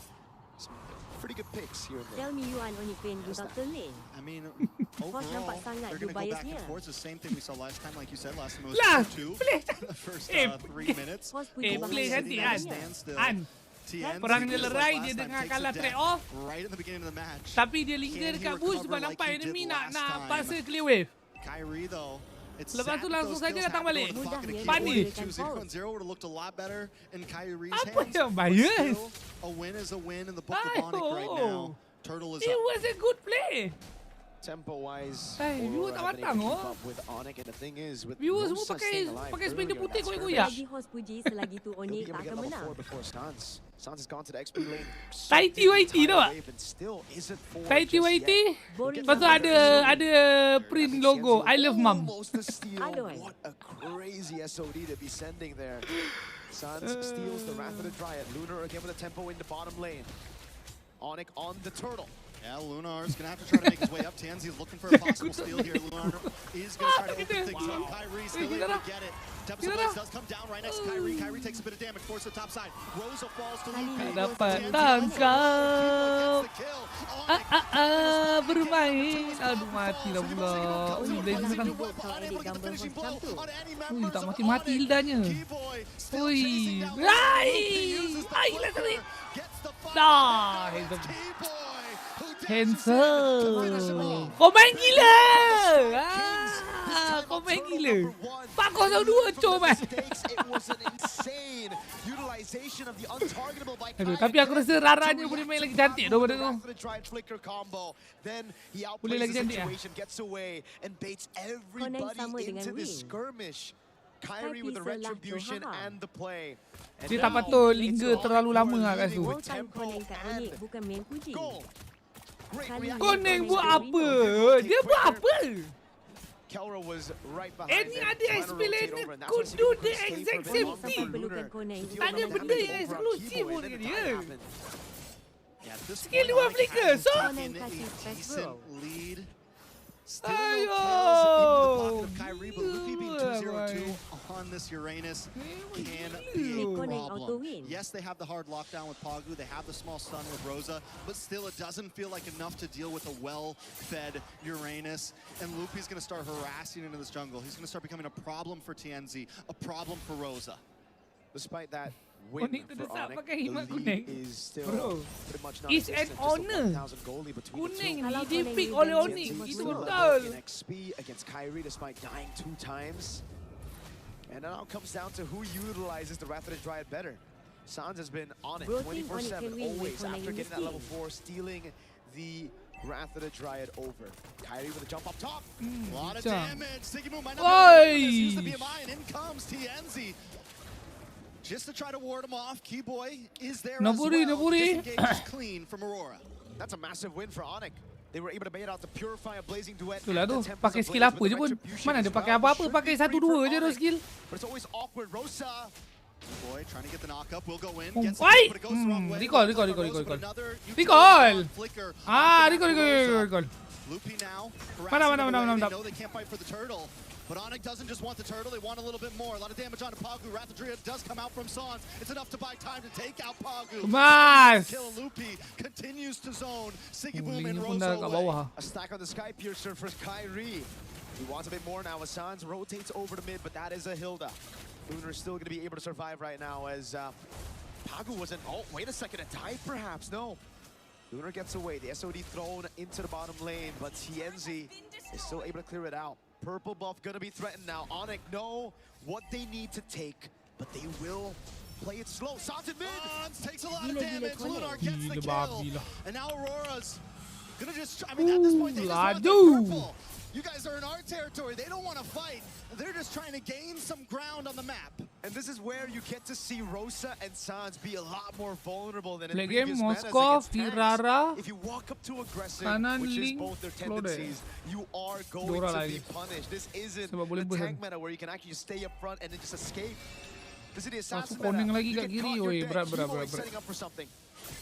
Some pretty good picks here and there. Tell me you and Onyx pain good after lane. I mean, Host nampak overall, sangat they're going to go back and biasnya. forth. The same thing we saw last time, like you said, last time it was Lah, 2-2. The first 3 minutes. Play nanti An. Perang dia lerai, dia dengar kalah trade off. Right in the beginning of the match. Tapi dia linger dekat bush sebab nampak enemy nak pasal clear wave. Kyrie though, it's lepas tu langsung saja datang balik. Panik. 2-0 would have looked a lot better in Kyrie's hands. Apa yang bias? A win is a win in the book of Onyx right now. Turtle is up. It was a good play. Tempo-wise, viewer tak matang oh. With Onyx, and the thing is, with viewer semua pakai sepeda putih koyak-koyak. Lagi host puji selagi tu Onyx tak akan menang. Sans has gone to the XP lane. Tighty whitey tau tak? Tighty whitey. Lepas tu ada print logo I love mom. What a crazy SOD to be sending there. Sans steals the Wrath of the Dryad. Lunar again with a tempo in the bottom lane. Onyx on the turtle. Yeah, Lunar is going to have to try to make his way up. Tanzi is looking for a possible steal here. Lunar is going to try to open things up. Kyrie still able to get it. Tempest Blaze does come down right next to Kyrie. Kyrie takes a bit of damage, forces the top side. Rosa falls to Lupi. Dapat tangkap. Bermain. Aduh, mati lah pula. Blaze datang. Tak mati-mati Hildanya. Ui. Ai, lagi. Dah. Handsome. Kau main gila. Kau main gila. 4-0-2 coba. Aduh, tapi aku rasa Raranya boleh main lagi cantik daripada tu. Boleh lagi cantik lah. Kyrie with the retribution and the play. Dia tak patut linger terlalu lama lah kat situ. Bukan main puji. Koneng buat apa? Dia buat apa? Kelra was right behind. Any other explainer could do the exact same thing. Tak ada benda yang eksklusif pun dia. Skill dua flicker, so. Still no kills into the pocket of Kyrie, but Luffy being 2-0-2 on this Uranus can be a problem. Yes, they have the hard lockdown with Pagu, they have the small stun with Rosa, but still it doesn't feel like enough to deal with a well-fed Uranus. And Luffy's going to start harassing into this jungle. He's going to start becoming a problem for TNZ, a problem for Rosa. Despite that win for Onyx, the lead is still pretty much not It's an honor. Kuning ni pick oleh Onyx. Itu betul. XP against Kyrie despite dying 2 times. And it all comes down to who utilizes the Wrath of the Dryad better. Sans has been on it 24/7 always after getting that level 4, stealing the Wrath of the Dryad over. Kyrie with a jump up top. A lot of damage. Sigmund might not be able to use the BMI, and in comes TNZ. Just to try to ward him off, Keyboy is there as well. Disengage is clean from Aurora. That's a massive win for Onyx. They were able to bait out the Purify, a blazing duet. Itulah tu, pakai skill apa je pun. Mana ada pakai apa-apa, pakai 1-2 je tu skill. But it's always awkward. Rosa. Keyboy trying to get the knock up, will go in. Why? Recall. Recall. Lupi now. Mana. They can't fight for the turtle. But Onyx doesn't just want the turtle, they want a little bit more. A lot of damage onto Pagu. Wrath of Dryad does come out from Sans. It's enough to buy time to take out Pagu. Mas! Kill Lupi continues to zone. Sigiboom and Rosa away. A stack on the Sky Piercer for Kyrie. He wants a bit more now as Sans rotates over to mid, but that is a Hilda. Lunar's still going to be able to survive right now as Pagu wasn't... Oh, wait a second, a dive perhaps? No. Lunar gets away. The SOD thrown into the bottom lane, but TNZ is still able to clear it out. purple buff gonna be threatened now. Onyx know what they need to take, but they will play it slow. Sans in mid! Takes a lot of damage. Lunar gets the kill. And now Aurora's gonna just, I mean, at this point, they just want the purple. You guys are in our territory. They don't want to fight. They're just trying to gain some ground on the map. And this is where you get to see Rosa and Sans be a lot more vulnerable than in Play previous game metas Moskov, against Firara, tanks. If you walk up too aggressive, kanan which is link, both their Flode. tendencies, you are going Dora to lagi. be punished. This isn't Sebab boleh the berhenti. tank meta where you can actually just stay up front and then just escape. This is the assassin Masuk koning meta. lagi You kat get kiri, caught, you're oi, dead. berat. Keyboy setting up for something.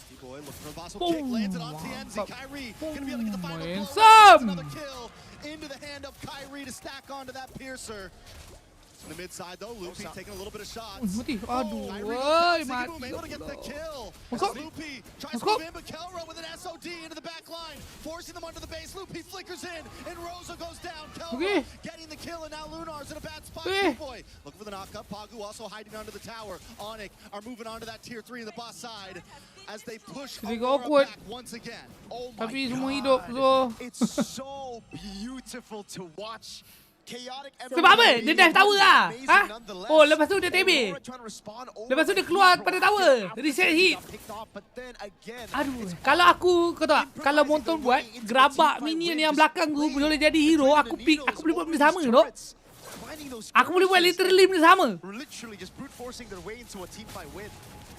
Keyboy looking for a possible kick, lands it on TNZ. Kyrie gonna be able to get the final blow. Handsome! Another kill into the hand of Kyrie to stack onto that piercer. In the mid side though, Loopy taking a little bit of shots. Mati. Aduh, Kyrie woi, goes down, mati. Siggy Boom able to get the kill. Masuk. Loopy tries to Masuk. move in, but Kelro with an SOD into the back line, forcing them onto the base. Loopy flickers in, and Rosa goes down. Kelro Okay. getting the kill, and now Lunar's in a bad spot. Okay. Boy, looking for the knockup. Pagu also hiding under the tower. Onyx are moving on to that tier 3 in the boss side as they push Jadi Aurora awkward. back once again. Oh my Tapi semua God. hidup, so. It's so beautiful to watch. Chaotic Sebab apa? Dia dive tower lah. Ha? Oh, lepas tu dia TB. Lepas tu dia keluar pada tower. Reset hit. Aduh, kalau aku, kau tahu tak? Kalau Monton buat, gerabak minion yang belakang tu boleh jadi hero, aku boleh buat benda sama tu. Aku boleh buat literally benda sama. Literally just brute forcing their way into a team fight win.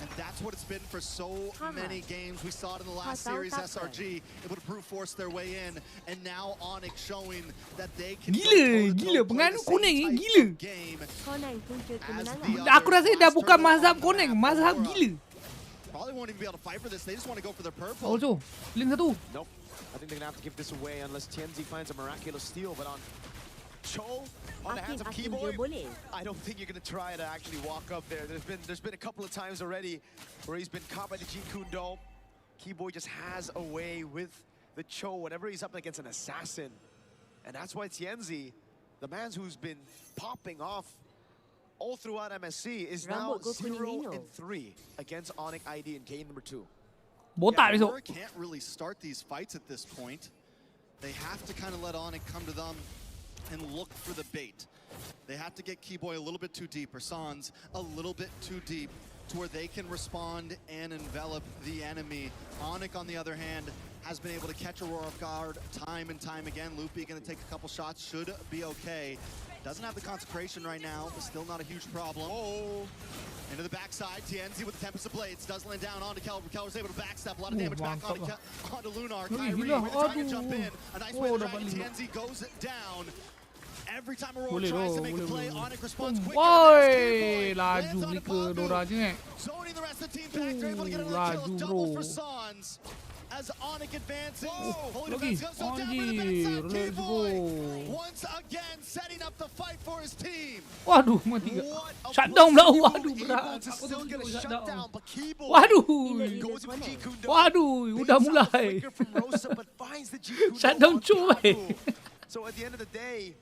And that's what it's been for so many games. We saw it in the last series, SRG able to brute force their way in, and now Onyx showing that they can Gila pengaruh kuning ni gila. Koneng punca kemenangan. Aku rasa dah bukan mazhab kuning, mazhab gila. Probably won't even be able to fight for this. They just want to go for their purple. Oh, so. Link satu. Nope. I think they're gonna have to give this away unless TNZ finds a miraculous steal, but on Cho, on the hands of Keyboy, I don't think you're gonna try to actually walk up there. There's been a couple of times already where he's been caught by the Jeet Kune Do. Keyboy just has a way with the Cho whenever he's up against an assassin. And that's why TNZ, the man who's been popping off all throughout MSC, is now 0-3 against Onyx ID in game number 2. Botak besok. Aurora can't really start these fights at this point. They have to kind of let Onyx come to them and look for the bait. They have to get Keyboy a little bit too deep, or Sans a little bit too deep, to where they can respond and envelop the enemy. Onyx, on the other hand, has been able to catch Aurora off guard time and time again. Loopy going to take a couple shots, should be okay. Doesn't have the consecration right now, but still not a huge problem. Oh! Into the backside, TNZ with the Tempest of Blades does land down onto Kelber. Kelber's able to backstep, a lot of damage back onto Lunar. Kyrie with the target jump in. A nice way to drag it. TNZ goes down. Every time Aurora tries to make a play, Onyx responds quicker. Woi, laju mereka Dora je. Zoning the rest of the team back, they're able to get another kill, double for Sans. As Onyx advances, Holy Defense goes down for the bedside. Keyboy once again setting up the fight for his team. Waduh, mati ke? Shutdown pula. Waduh, berat. Waduh. Waduh, udah mulai. Shutdown cuy. So at the end of the day,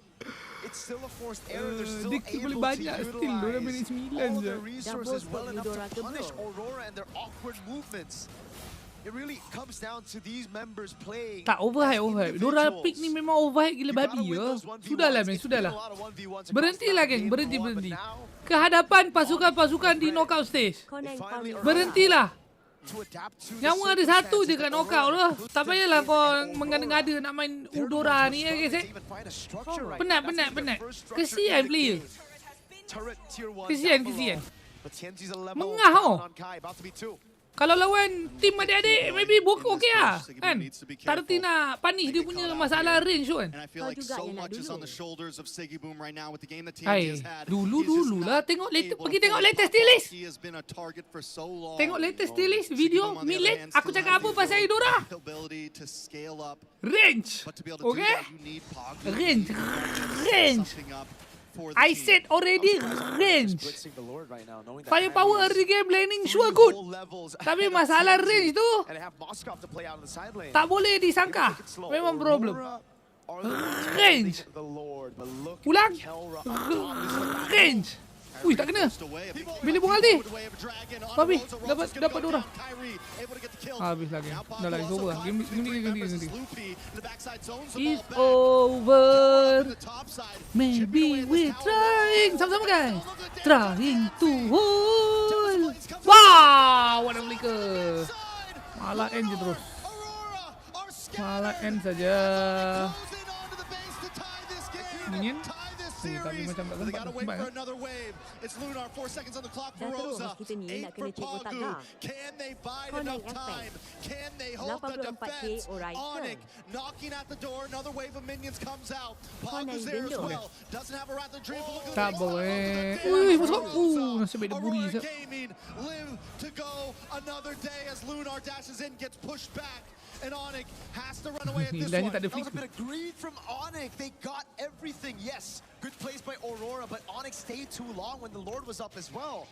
it's still a forced error. They're still able banyak to still. Diorang minit utilize 9 all of je. their resources well enough to punish Aurora and their awkward movements. It really comes down to these members playing. Tak overhype. Diorang pick ni memang overhype gila babi ya. Sudahlah men, sudahlah. Berhentilah geng, berhenti. Kehadapan pasukan-pasukan di knockout stage. Berhentilah. Nyawa ada satu je kat knockout tu. Tak payahlah kau mengada-ngada nak main Udora ni ya guys. Penat. Kesian player. Kesian. Mengah tau. Kalau lawan tim adik-adik, maybe okey lah. Kan? Tak reti nak punish dia punya masalah range tu kan. Dulu lah. Pergi tengok latest list. Tengok latest list video Milet. Aku cakap apa pasal Idora? Range. Okay? Range. I said already range. Firepower early game laning sure good. Tapi masalah range tu tak boleh disangka. Memang problem. Range. Ulang. Range. Ui, tak kena. Bila buang ulti. Babi, dapat Dora. Habis lagi. Dah lagi over. Game ni. It's over. Maybe we're trying. Sama-sama guys. Trying to hold. Wow, what a flicker. Malah end je terus. Malah end saja. Minion. Tapi macam tak sempat. It's Lunar, 4 seconds on the clock for Rosa. 8 for Pagu. Can they buy enough time? Can they hold the defense? Onyx knocking at the door. Another wave of minions comes out. Pagu's there as well. Doesn't have a Wrath of Dream. Tak boleh. Ui, masuk. Nasib baik dia buri. Gaming live to go another day as Lunar dashes in, gets pushed back. And Onyx has to run away at this one. That was a bit of greed from Onyx. They got everything. Yes, good plays by Aurora, but Onyx stayed too long when the Lord was up as well.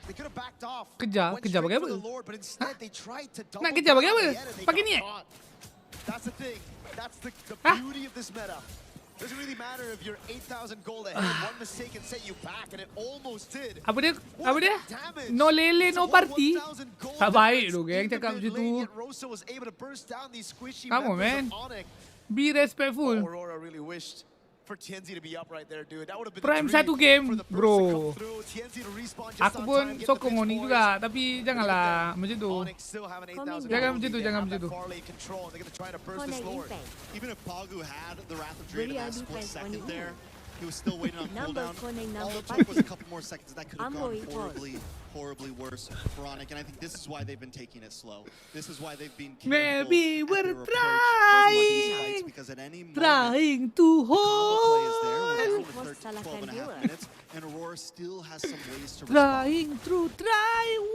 They could have backed off. Kejar bagi apa? But instead they tried to double. Nak kejar bagi apa? Pakai ni. That's the thing. That's the beauty of this meta. Doesn't really matter if you're 8,000 gold ahead. One mistake can set you back, and it almost did. Apa dia? No lele, no party. Tak baik tu, geng cakap macam tu. Come on, man. Be respectful. Aurora really wished for TNZ to be up right there, dude. That would have been Prime satu game, bro. Aku pun sokong Onyx juga, tapi janganlah macam tu. Jangan macam tu. Even if Pagu had the Wrath of Dream in that split second there, he was still waiting on cooldown. All it took was a couple more seconds. That could have gone horribly worse for Onyx, and I think this is why they've been taking it slow. This is why they've been careful. Maybe we're trying to hold. And Aurora still has some ways to respond.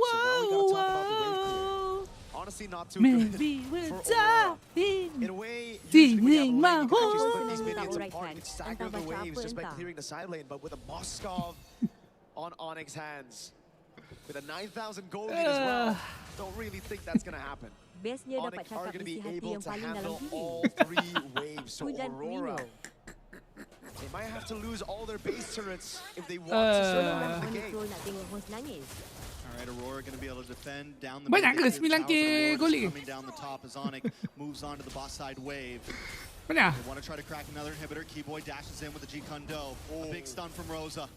Whoa. Honestly, not too good for Aurora. In a way, usually when you have a lane, you can actually split these minions apart and stagger the waves just by clearing the side lane. But with a Moskov on Onyx's hands, with a 9,000 gold lead as well, don't really think that's going to happen. Onyx are going to be able to handle all 3 waves. So Aurora, they might have to lose all their base turrets if they want to survive the game. Alright, Aurora going to be able to defend down the banyak ke 9k goli? Coming down the top as Onyx moves on to the boss side wave. Banyak. They want to try to crack another inhibitor. Keyboy dashes in with the G-Kundo. A big stun from Rosa.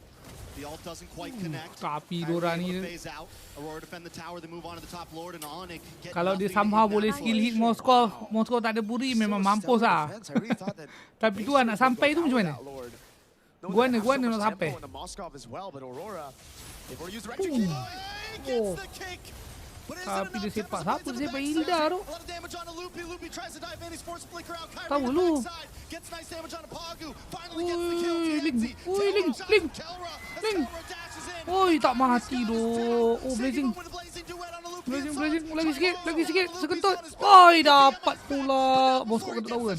The ult doesn't quite connect. Tapi Dora ni Aurora defend the tower, they move on to the top lord and Onyx. Kalau dia somehow boleh skill hit Moskov tak ada buri memang mampus ah. Tapi tu nak sampai tu macam mana? Gua nak sampai. Tapi dia sepak. Siapa dia sepak Hilda tu? Tahu lu. Link. Oi, tak mati tu. Oh, blazing. Lagi sikit. Sekentut. Oi, dapat pula. Bos kok kentut tahu kan?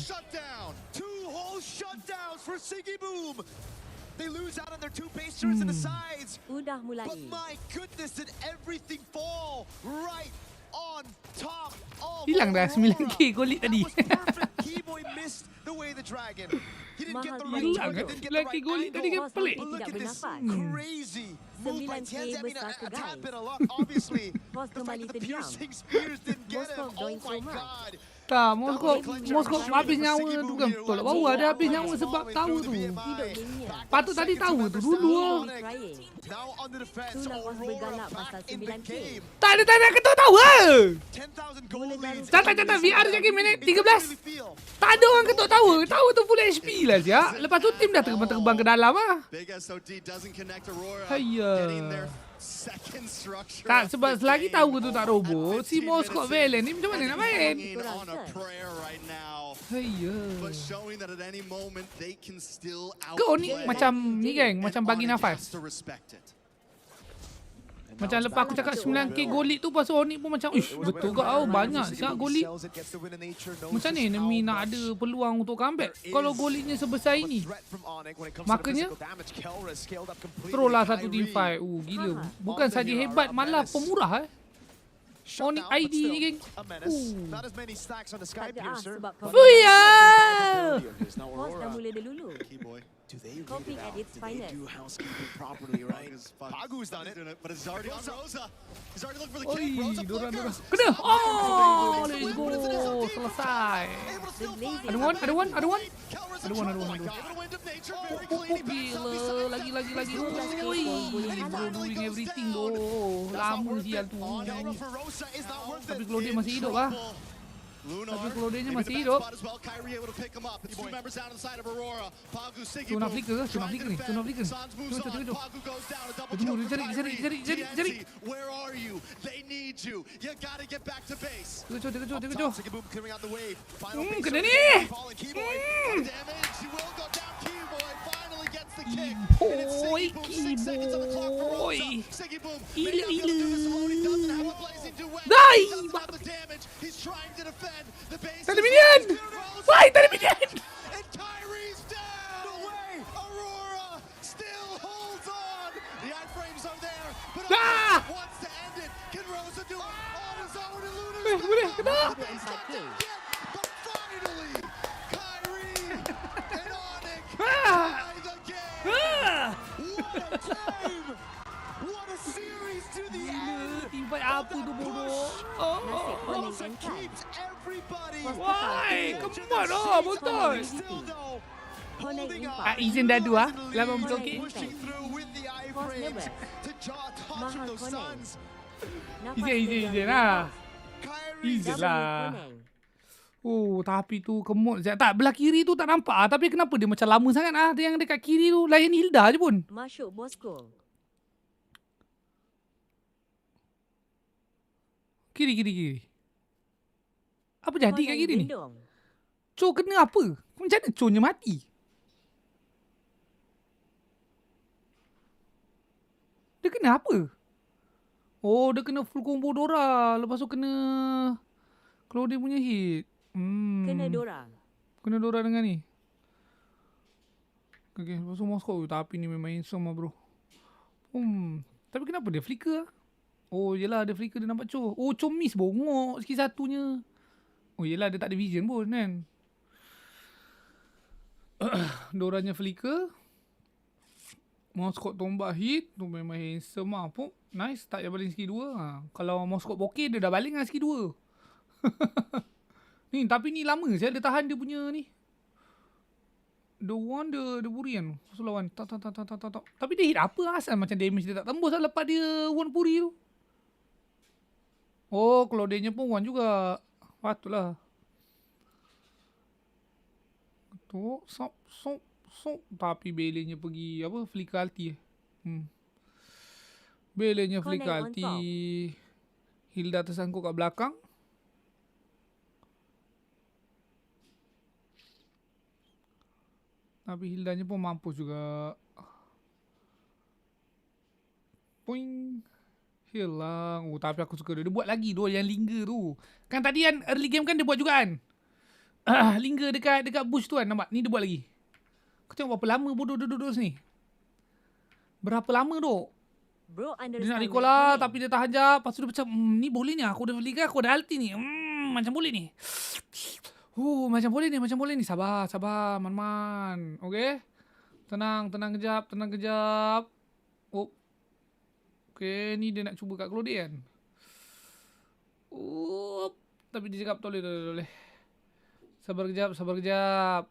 They lose out on their 2 base turrets in the sides. But my goodness, did everything fall right on top of hilang dah 9k goli tadi. Keyboy missed the way the dragon. He didn't get the right target, didn't get the right goli tadi kan pelik. Look at this crazy move by TNZ. I mean, a tad bit of luck, obviously. The fact that the piercing spears didn't get him. Oh my god. Tak, Moskov habis nyawa tu kan. Tolak bawah ada habis nyawa sebab tahu tu. Patut tadi tahu tu dulu. Tak ada ketuk tahu ah. Catat VR je game minit 13. Tak ada orang ketuk tahu. Tahu tu full HP lah siap. Lepas tu tim dah terbang ke dalam ah. Hayya. Tak, sebab selagi tahu tu tak robot, si Moskov Valen ni macam mana nak main? Hayya. Kau ni macam ni geng, macam bagi nafas. Macam lepas aku cakap 9k golit tu, pasal Onyx pun macam ish, betul ke tau, banyak siap golit. Macam ni enemy nak ada peluang untuk comeback kalau golitnya sebesar ini. Makanya throw lah satu team fight. Gila. Bukan saja hebat, malah pemurah Onyx ID ni geng. Fuya! Bos dah mula dulu. Do they read Coping it at out? its Do they finest. do housekeeping properly, right? Pagu's done it. But it's already on Rosa. He's already looking for the Oi, kick. Rosa Dora. flickers. Kena. Oh, let's go. Selesai. Ada one. Gila. Lagi. Oi. Bro doing everything doh. Lama sial tu. Tapi Claudia masih hidup lah. Tapi Claudia masih hidup. Tu nak flicker ke? Tengok. Tunggu, cari. Where are you? They need you. You gotta get back to base. Tengok. Sigiboom clearing out the wave. Final base Kena over ni. there. Falling Keyboy. Damage. He will go down. Keyboy finally gets the kick. And it's Sigiboom. 6 seconds on the clock for Rosa. Sigiboom may not be able to do this alone. He doesn't have a blazing duet. He doesn't have the damage. He's trying to defend. The base Tak ada minion. Why tak ada minion? And Kyrie's down. No way. Aurora still holds on. The iframes are there, but Aurora wants to end it. Can Rosa do it on his own? And Luna's Boleh, kena. but finally, Kyrie and Onyx tie the game. What a game! What a series to the end! Timpai apa tu bodoh? Rosa keeps everybody. Why? Come on, betul. Still though, holding up. Izin dah 2 80 okey. Pushing through with the iframes to jaw touch of those Suns. Izin lah. Izin lah. Oh, tapi tu kemut sekejap. Tak, belah kiri tu tak nampak ah. Tapi kenapa dia macam lama sangat ah? Yang dekat kiri tu layan Hilda je pun. Masuk bosku. Kiri. Apa jadi kat kiri ni? Cho kena apa? Macam mana Cho nya mati? Dia kena apa? Oh, dia kena full combo Dora. Lepas tu kena Claudia punya hit. Kena Dora dengan ni. Okay, lepas tu Moskau. Tapi ni memang handsome lah bro. Tapi kenapa dia flicker? Oh yelah, ada flicker dia nampak Cho. Oh, Cho miss bongok sikit satunya. Oh yelah, dia tak ada vision pun kan. Doranya flicker. Moskot tombak hit. Tu memang handsome lah. Nice, tak payah baling skill 2. Kalau Moskot bokeh, dia dah baling lah skill 2. Ni, tapi ni lama saya dia tahan dia punya ni. The one, the Puri kan. Pasal lawan. Tak. Tapi dia hit apa asal macam damage dia tak tembus lah lepas dia one Puri tu. Oh, Claudia pun one juga. Patutlah. Tu, sop. Tapi Bele-nya pergi apa? Flicker ulti Bele-nya flicker ulti. Hilda tersangkut kat belakang. Tapi Hildanya pun mampus juga. Poing. Hilang. Oh, tapi aku suka dia. Dia buat lagi tu yang linger tu. Kan tadi kan early game kan dia buat juga kan. Linger dekat bush tu kan. Nampak? Ni dia buat lagi. Kau tengok berapa lama bodoh duduk sini. Berapa lama tu? Dia nak recall lah. Tapi dia tahan jap. Lepas tu dia macam ni boleh ni. Aku dah beli kan. Aku ada ulti ni. Macam boleh ni. Macam boleh ni. Sabar. Man. Okay. Tenang kejap. Oh. Okay, ni dia nak cuba kat Claudia kan. Tapi dia cakap tak boleh. Sabar kejap.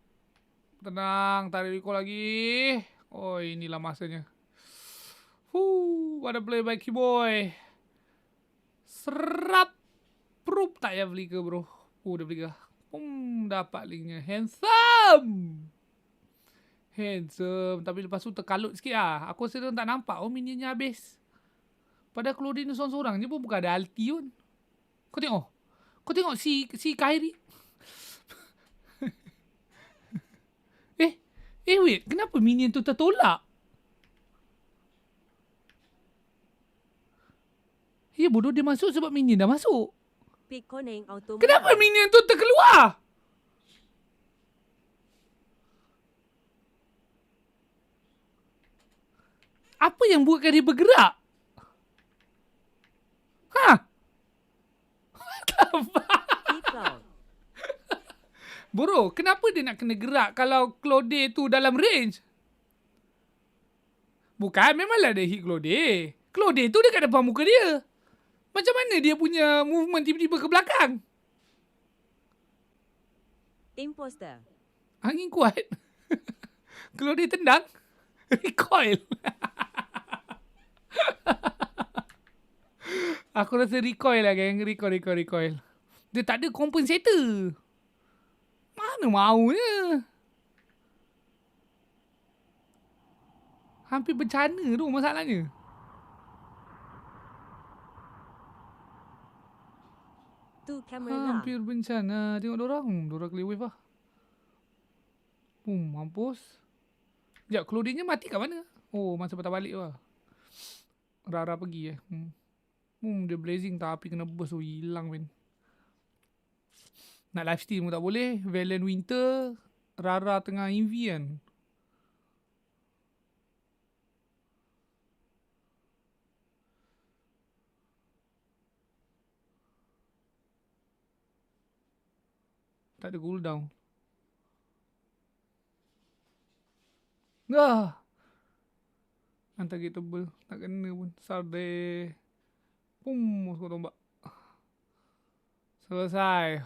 Tenang, tarik recall lagi. Oh, inilah masanya. What a play by Keyboy. Serap. Proof tak ya flicker bro. Dia flicker. Dapat linknya. Handsome. Tapi lepas tu terkalut sikit lah. Aku rasa dia tak nampak. Minionnya habis. Padahal Claudine ni seorang-seorang je pun bukan ada ulti pun. Kau tengok si Kyrie. Wait. Kenapa minion tu tertolak? Ya bodoh, dia masuk sebab minion dah masuk. Kenapa minion tu terkeluar? Apa yang buatkan dia bergerak? Bro, kenapa dia nak kena gerak kalau Claudia tu dalam range? Bukan, memanglah ada hit Claude. Claude tu dekat depan muka dia. Macam mana dia punya movement tiba-tiba ke belakang? Imposter. Angin kuat. Claude tendang. Recoil. Aku rasa recoil lah, geng. Recoil. Dia tak ada compensator. Mana maunya? Hampir bencana tu masalahnya. Tu kamera. Hampir bencana. Tengok dorang. Dorang clear wave lah. Mampus. Sekejap, Claudine-nya mati kat mana? Oh, masa patah balik lah. Rara pergi dia blazing tak api kena burst. Hilang men. Nak lifesteal pun tak boleh. Valiant Winter. Rara tengah invi kan. Tak ada cooldown. Untargetable. Tak kena pun. Sarde. Suka tombak. Selesai.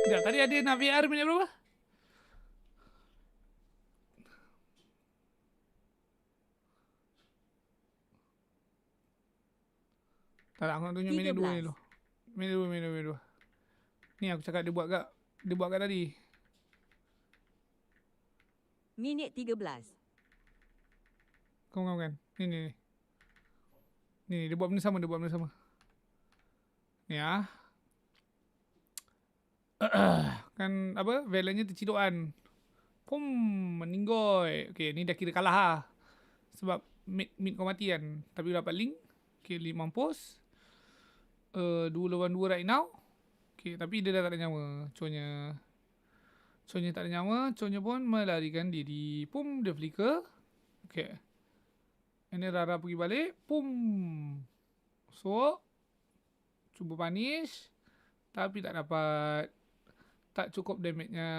Sekejap, tadi ada nak VR minit berapa? Tak, aku nak tunjuk minit 2 ni dulu. Minit 2. Ni aku cakap dia buat kat tadi. Minit 13. Kan. Ni. Ni, dia buat benda sama. Ni ah. Kan apa? Valiantnya terciduk kan. Meninggoy. Okay, ni dah kira kalah lah. Sebab mid kau mati kan. Tapi dapat link. Okay, link mampus. 2 lawan 2 right now. Okay, tapi dia dah tak ada nyawa. Conya tak ada nyawa. Conya pun melarikan diri. Dia flicker. Okay. Ini Rara pergi balik. So, cuba punish. Tapi tak dapat. Tak cukup damage-nya.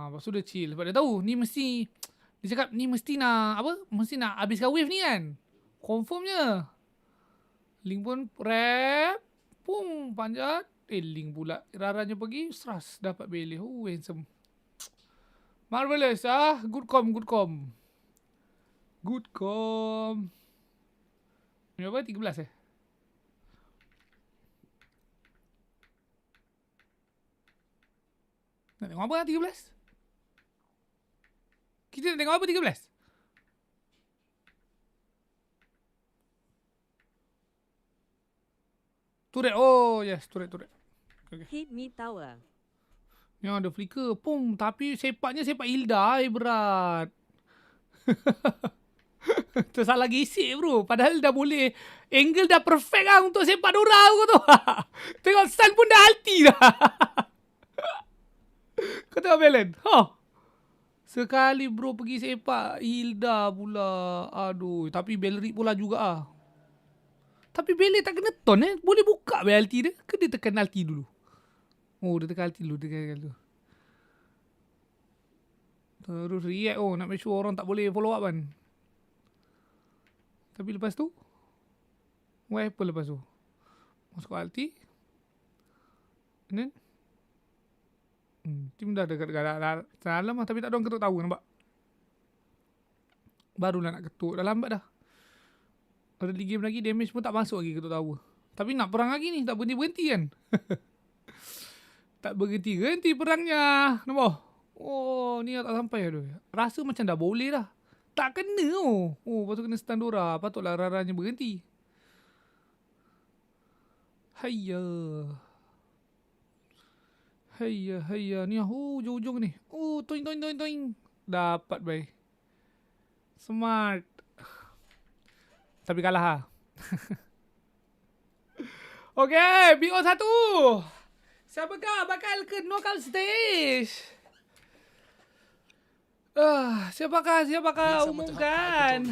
Lepas tu dia chill. Sebab dia tahu ni mesti. Dia cakap ni mesti nak apa? Mesti nak habiskan wave ni kan. Confirmnya. Link pun rap. Panjat. Link pula. Raranya pergi. Stras. Dapat belih. Handsome. Marvelous. Good com. Ni apa? 13 Nak tengok apa 13? Kita nak tengok apa 13? Turret. Oh yes, turret. Okay. Hit me tower. Yang ada flicker. Tapi sepaknya sepak Hilda. Berat. Tersalah gesek bro. Padahal dah boleh. Angle dah perfect lah untuk sepak Dora aku tu. Tengok stun pun dah ulti dah. Kau tengok Valen. Sekali bro pergi sepak Hilda pula. Aduh. Tapi Bellery pula juga ah. Tapi Bellery tak kena ton Boleh buka ulti dia. Ke dia tekan ulti dulu? Oh dia tekan ulti dulu. Terus react. Nak make sure orang tak boleh follow up kan. Tapi lepas tu what happen lepas tu? Masuk ulti. And then tim dah dekat dalam lah. Tapi tak ada orang ketuk tahu. Nampak? Barulah nak ketuk. Dah lambat dah. Early game lagi. Damage pun tak masuk lagi ketuk tahu. Tapi nak perang lagi ni. Tak berhenti-berhenti kan. Tak berhenti-berhenti perangnya. Nampak? Oh ni tak sampai. Aduh. Rasa macam dah boleh dah. Tak kena lepas tu kena stun Dora. Patutlah Raranya berhenti. Hayya. Ni ujung-ujung ni. Toing. Dapat bay. Smart. Tapi kalah ha. Okay, BO1. Siapakah bakal ke knockout stage? Siapakah umumkan?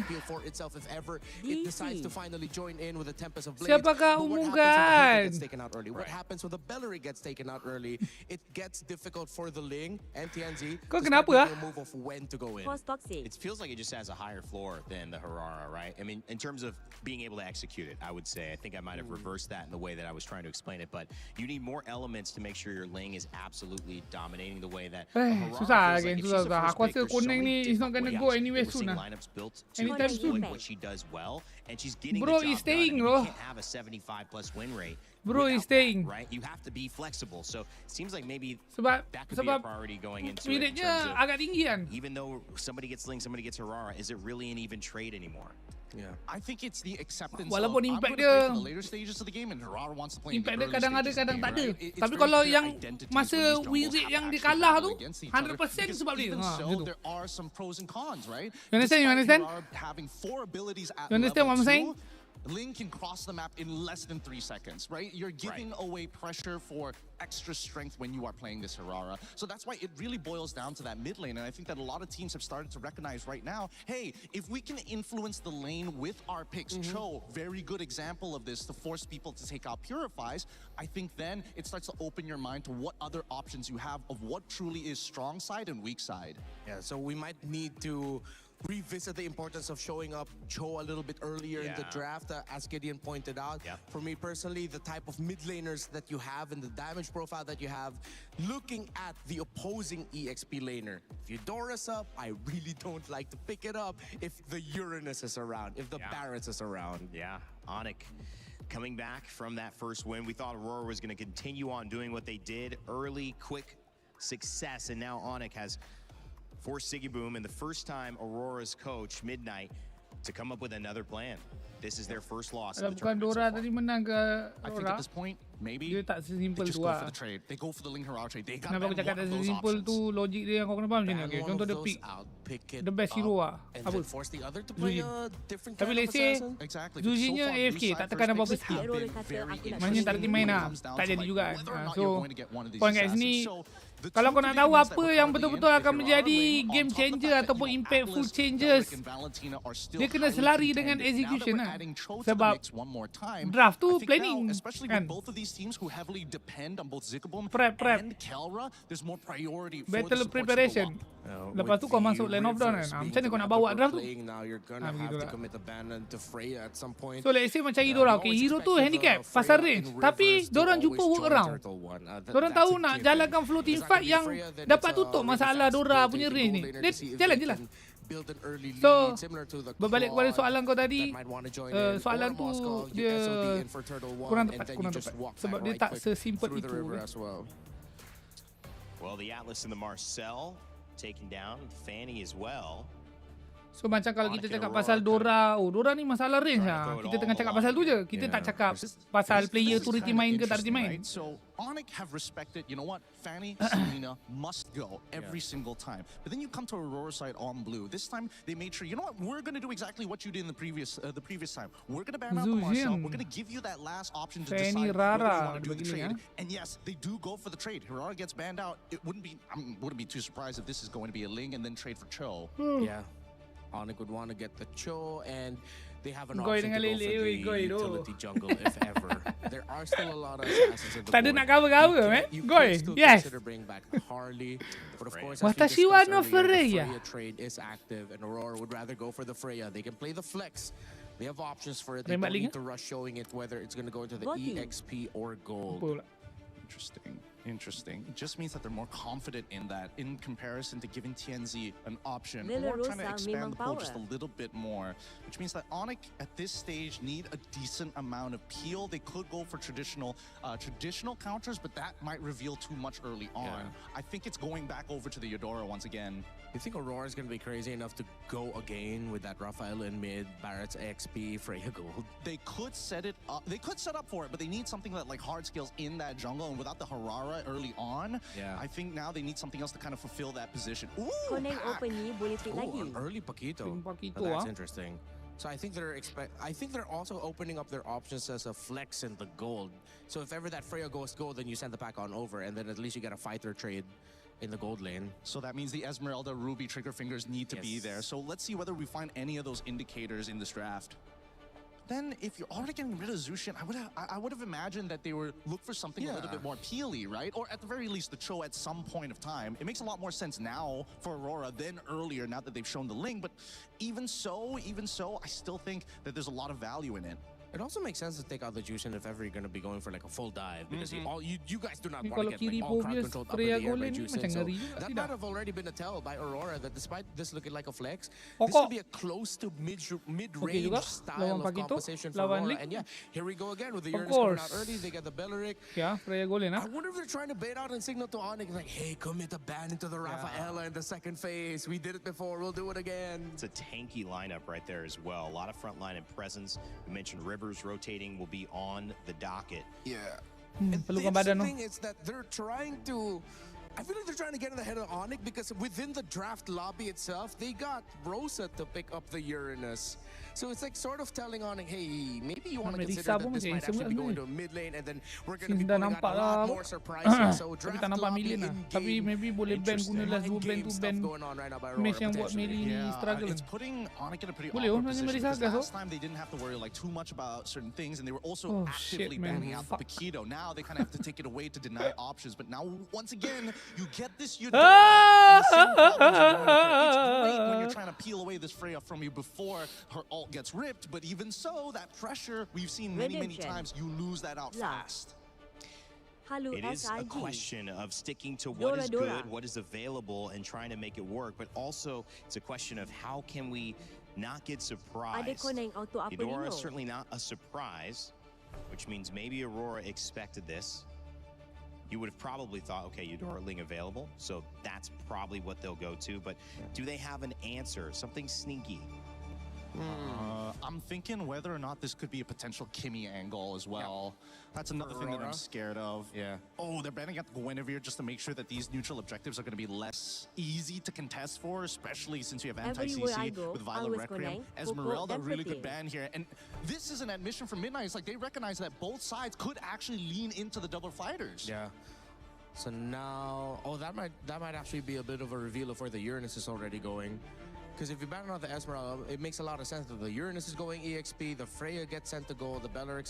Siapakah umumkan? What happens when the Bellery gets taken out early? It gets difficult for the Ling and TNZ Kau to kenapa start making a move of when to go in. It feels like it just has a higher floor than the Harara, right? I mean, in terms of being able to execute it, I would say. I think I might have reversed that in the way that I was trying to explain it, but you need more elements to make sure your Ling is absolutely dominating the way that susah again, susah. Aku rasa Kuning ni is not gonna go anywhere soon lah. Anytime soon. What she does well, and she's getting Bro, the he's job staying, done. bro. You can't have a 75+ win rate. Bro, he's staying. Right? You have to be flexible. So it seems like maybe Sebab that could be a priority going into it. In spiritnya terms of, agak tinggi kan. even though somebody gets Ling, somebody gets Harara, is it really an even trade anymore? Yeah, I think it's the acceptance. Walaupun of, impact I'm gonna play dia, for the later stages of the game, and Harara wants to play in the impact dia early kadang ada stages kadang of tak the ada. game, right? It's Tapi very kalau clear yang identities masa when these jungles win rate have yang to dia actually kalah battle tu against each other. 100% sebab dia. Even so, Gitu. there are some pros and cons, right? You understand? You understand? Harara having 4 abilities at You understand what I'm saying? level 2, Ling can cross the map in less than 3 seconds, right? You're giving away pressure for extra strength when you are playing this Harara. So that's why it really boils down to that mid lane. And I think that a lot of teams have started to recognize right now, hey, if we can influence the lane with our picks, Cho, very good example of this, to force people to take out Purifies, I think then it starts to open your mind to what other options you have of what truly is strong side and weak side. Yeah, so we might need to revisit the importance of showing up Cho a little bit earlier in the draft, as Gideon pointed out. For me personally, the type of mid laners that you have and the damage profile that you have, looking at the opposing EXP laner. If Eudora's up, I really don't like to pick it up if the Uranus is around, if the Barretts is around. Yeah, Onyx coming back from that first win. We thought Aurora was going to continue on doing what they did, early, quick success, and now Onyx has forced Siggy Boom, and the first time Aurora's coach, Midnight, to come up with another plan. This is their first loss. Bukan Dora tadi menang ke I think Dora. at this point, maybe Dia tak sesimpel they just tu go lah. for the trade. They go for the Ling Harara trade. They got Kenapa aku cakap tak one of those sesimpel options. tu, logik dia yang kau kena faham macam ni. Okay, contoh dia pick the best hero lah. Apa? Zuji. Tapi let's say Zujinya AFK, tak tekan apa-apa skill. Maknanya tak ada team main lah. Tak jadi juga kan. So, point kat sini, kalau kau nak tahu apa yang betul-betul akan menjadi game changer ataupun impactful changes, dia kena selari dengan execution lah. Sebab draft tu planning kan. Prep. Battle preparation. Lepas tu kau masuk lane of dawn kan. Macam mana kau nak bawa draft tu? Begitulah. So let's say macam hero lah. Okay, hero tu handicap pasal range. Tapi dorang jumpa workaround. Dorang tahu nak jalankan floating fight yang dapat tutup masalah Dora punya range ni. Dia jalan je lah. So, berbalik kepada soalan kau tadi, soalan tu dia kurang tepat. Sebab dia tak sesimpel itu. Well, the Atlas and the Marcel taken down, Fanny as well. So macam kalau kita cakap pasal Dora, Dora ni masalah range lah. Kita tengah cakap pasal tu je. Kita tak cakap pasal player tu reti main ke tak reti main. So Onyx have respected, you know what, Fanny, Selena must go every single time. But then you come to Aurora side on blue. This time they made sure, you know what, we're going to do exactly what you did in the previous time. We're going to ban out the Marcel. We're going to give you that last option to decide whether you want to do the trade. And yes, they do go for the trade. Harara gets banned out. It wouldn't be too surprised if this is going to be a Ling and then trade for Cho. Yeah. Onyx would want to get the Cho, and they have an option to go for the utility jungle if ever. There are still a lot of assassins in the board. Tak ada nak cover man. Goy, yes. Consider bringing back Harley, but of course, Watashi wa no Freya. The Freya trade is active, and Aurora would rather go for the Freya. They can play the flex. They have options for it. They don't need to rush showing it, whether it's going to go into the EXP or gold. Interesting. It just means that they're more confident in that in comparison to giving TNZ an option or trying to expand the pool just a little bit more, which means that Onyx at this stage need a decent amount of peel. They could go for traditional counters, but that might reveal too much early on. I think it's going back over to the Eudora once again. You think Aurora is going to be crazy enough to go again with that Raphael in mid, Barrett's XP, Freya gold? They could set it up. They could set up for it, but they need something that like hard skills in that jungle, and without the Harara early on, I think now they need something else to kind of fulfill that position. Ooh, an early Paquito. That's interesting. So I think they're also opening up their options as a flex in the gold. So if ever that Freya goes gold, then you send the pack on over, and then at least you get a fighter trade in the gold lane. So that means the Esmeralda, Ruby, Trigger Fingers need to be there. So let's see whether we find any of those indicators in this draft. Then if you're already getting rid of Zushin, I would have imagined that they would look for something a little bit more appealy, right? Or at the very least, the Cho at some point of time. It makes a lot more sense now for Aurora than earlier, now that they've shown the Ling. But even so, I still think that there's a lot of value in it. It also makes sense to take out the Jushin if ever you're going to be going for like a full dive, because you guys do not want to get like all crowd controlled up in the air by Jushin. So that might have already been a tell by Aurora that despite this looking like a flex, this could be a close to mid-range style of composition for Aurora. And yeah, here we go again with the Uranus coming out early. They get the Belleric. Yeah, Freya golin. I wonder if they're trying to bait out and signal to Onyx like, hey, commit a ban into the Rafaela in the second phase. We did it before. We'll do it again. It's a tanky lineup right there as well. A lot of front line and presence. We mentioned Rivers rotating will be on the docket. Yeah. And the interesting thing is that they're trying to... I feel like they're trying to get in the head of Onyx because within the draft lobby itself, they got Rosa to pick up the Uranus. So it's like sort of telling Onyx, hey, maybe you want to consider that this might actually be going to a mid lane and then we're going to be pulling out a lot more surprises. So draft lobby in-game, interesting in-game stuff going on right now by Aurora potentially. It's putting Onyx in a pretty awkward position because last time they didn't have to worry like too much about certain things and they were also actively banning out the Paquito. Now they kind of have to take it away to deny options. But now, once again, you get this Eudora and the same problems are going to occur. It's great when you're trying to peel away this Freya from you before her ult gets ripped, but even so, that pressure we've seen many times, you lose that out fast. It is a question of sticking to what is good, what is available, and trying to make it work, but also it's a question of how can we not get surprised. Eudora is certainly not a surprise, which means maybe Aurora expected this. You would have probably thought, okay, Eudora Ling available, so that's probably what they'll go to, but do they have an answer, something sneaky? I'm thinking whether or not this could be a potential Kimmy angle as well. That's another thing that I'm scared of. Yeah. Oh, they're banning out the Guinevere just to make sure that these neutral objectives are going to be less easy to contest for, especially since you have anti-CC with Violet Requiem. Esmeralda, really good ban here. And this is an admission from Midnight. It's like they recognize that both sides could actually lean into the double fighters. Yeah. So now, that might actually be a bit of a reveal of where the Uranus is already going. Because if you ban out the Esmeralda, it makes a lot of sense that the Uranus is going EXP, the Freya gets sent to gold, the Belleric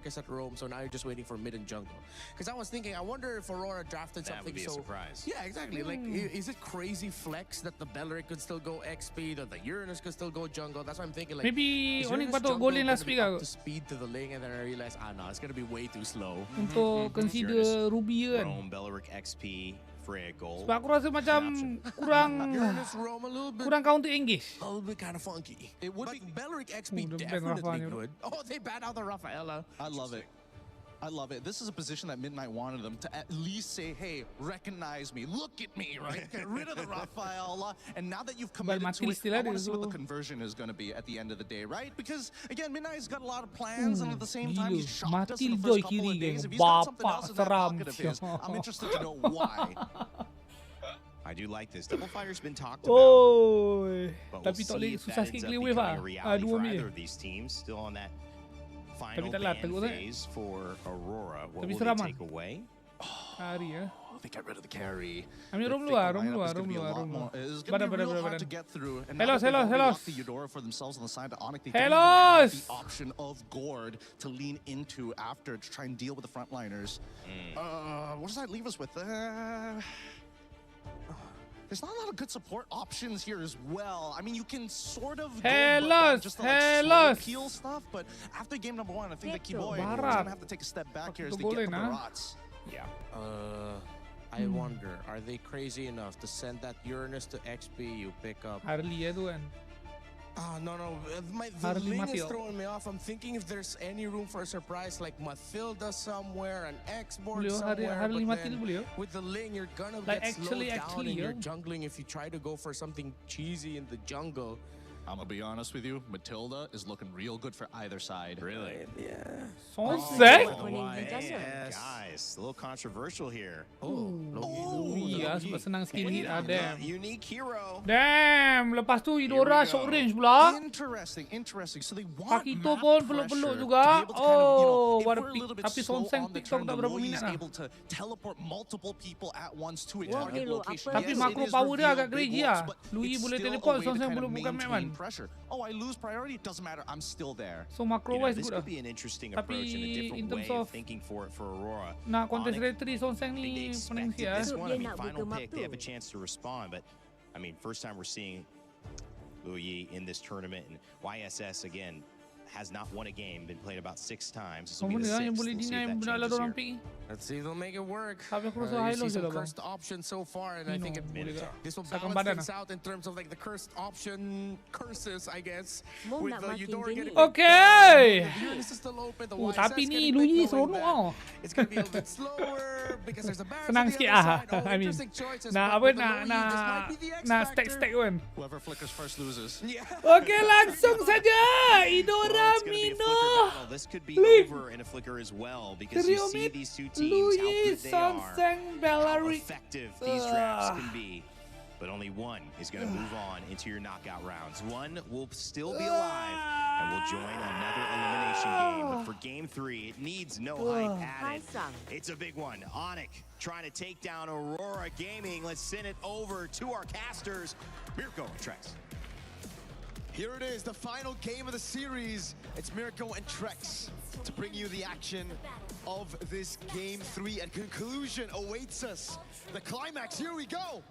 is at Rome, so now you're just waiting for mid and jungle. Because I was thinking, I wonder if Aurora drafted something would be a surprise. Yeah, exactly. Like, is it crazy flex that the Belleric could still go XP, that the Uranus could still go jungle? That's what I'm thinking. Like, maybe only pato golin last week to speed to the Ling, and then I realized, no, it's gonna be way too slow. Untuk consider Ruby kan. Rome, Belleric XP. Freya gold. Sebab aku rasa macam kurang counter engage. A little bit kind of funky. It would be Belleric XP definitely good. Oh, they banned out the Rafaela. I love it. I love it. This is a position that Midnight wanted them to at least say, hey, recognize me, look at me, right? Get rid of the Rafaela. And now that you've committed to it, I want to see what the conversion is going to be at the end of the day, right? Because, again, Midnight's got a lot of plans, and at the same time, he's shocked us in the first couple of days. If he's got something else in that pocket of his, I'm interested to know why. I do like this. Double fighter's been talked about. Oh, but we'll see if that ends up becoming a reality for either of these teams. Still on that final ban phase for Aurora. What will they take away? They got rid of the carry. Rom luar. It's going to be real hard to get through. And Hellos. The Eudora for themselves on the side of Onyx. They don't have the option of Gord to lean into after to try and deal with the frontliners. What does that leave us with? There's not a lot of good support options here as well. I mean, you can sort of go just to slow peel stuff, but after game number 1, I think that Kiboy is going to have to take a step back here as they get the Barats. Yeah. I wonder, are they crazy enough to send that Uranus to XP you pick up? Harley tu kan. No. The Ling is throwing me off. I'm thinking if there's any room for a surprise like Mathilda somewhere, an X-board somewhere. With the Ling, you're gonna get slowed down in your jungling if you try to go for something cheesy in the jungle. I'm gonna be honest with you, Matilda is looking real good for either side. Really? Yeah. Sonseng? Guys, a little controversial here. Iya, sebab senang skill hit. Damn. Unique hero. Damn, lepas tu Eudora short range pula. Interesting. So they want Pakito pun peluk-peluk juga. Oh, what a pick. Tapi Sonseng TikTok tak berapa minat lah. able to teleport multiple people at once to a target location. Tapi makro power dia agak crazy lah. Louis boleh teleport, Sonseng boleh bukan map kan. Oh, I lose priority, it doesn't matter, I'm still there. So macro wise This good lah. could be an interesting Tapi approach and a in different terms way of of thinking for Aurora. nak contest retry Sonseng ni pening sih ya. This one, I mean, final pick, they have a chance to respond, but I mean, first time we're seeing Lu Yi in this tournament, and YSS again has not won a game, been played about 6 times. This will be the 6th. We'll see if that changes here. Let's see if they'll make it work. You see some cursed options so far, and I think this will balance things out in terms of like the cursed option curses, I guess. With Eudora getting Okay. the is still open, the Tapi ni Lu Yi seronok tau. It's gonna be a little bit slower because there's a barrier. Senang sikit ah. I mean, nak stack kan. Whoever flickers first loses. Okay, langsung saja Eudora Mino. This could be over in a flicker as well, because you see these two teams, how good they are, how effective these drafts can be. But only one is going to move on into your knockout rounds. One will still be alive and will join another elimination game. But for game 3, it needs no hype added. It's a big one. Onyx trying to take down Aurora Gaming. Let's send it over to our casters. Mirko and Trex. Here it is, the final game of the series. It's Mirko and Trex to bring you the action of this game 3, and conclusion awaits us. The climax, here we go.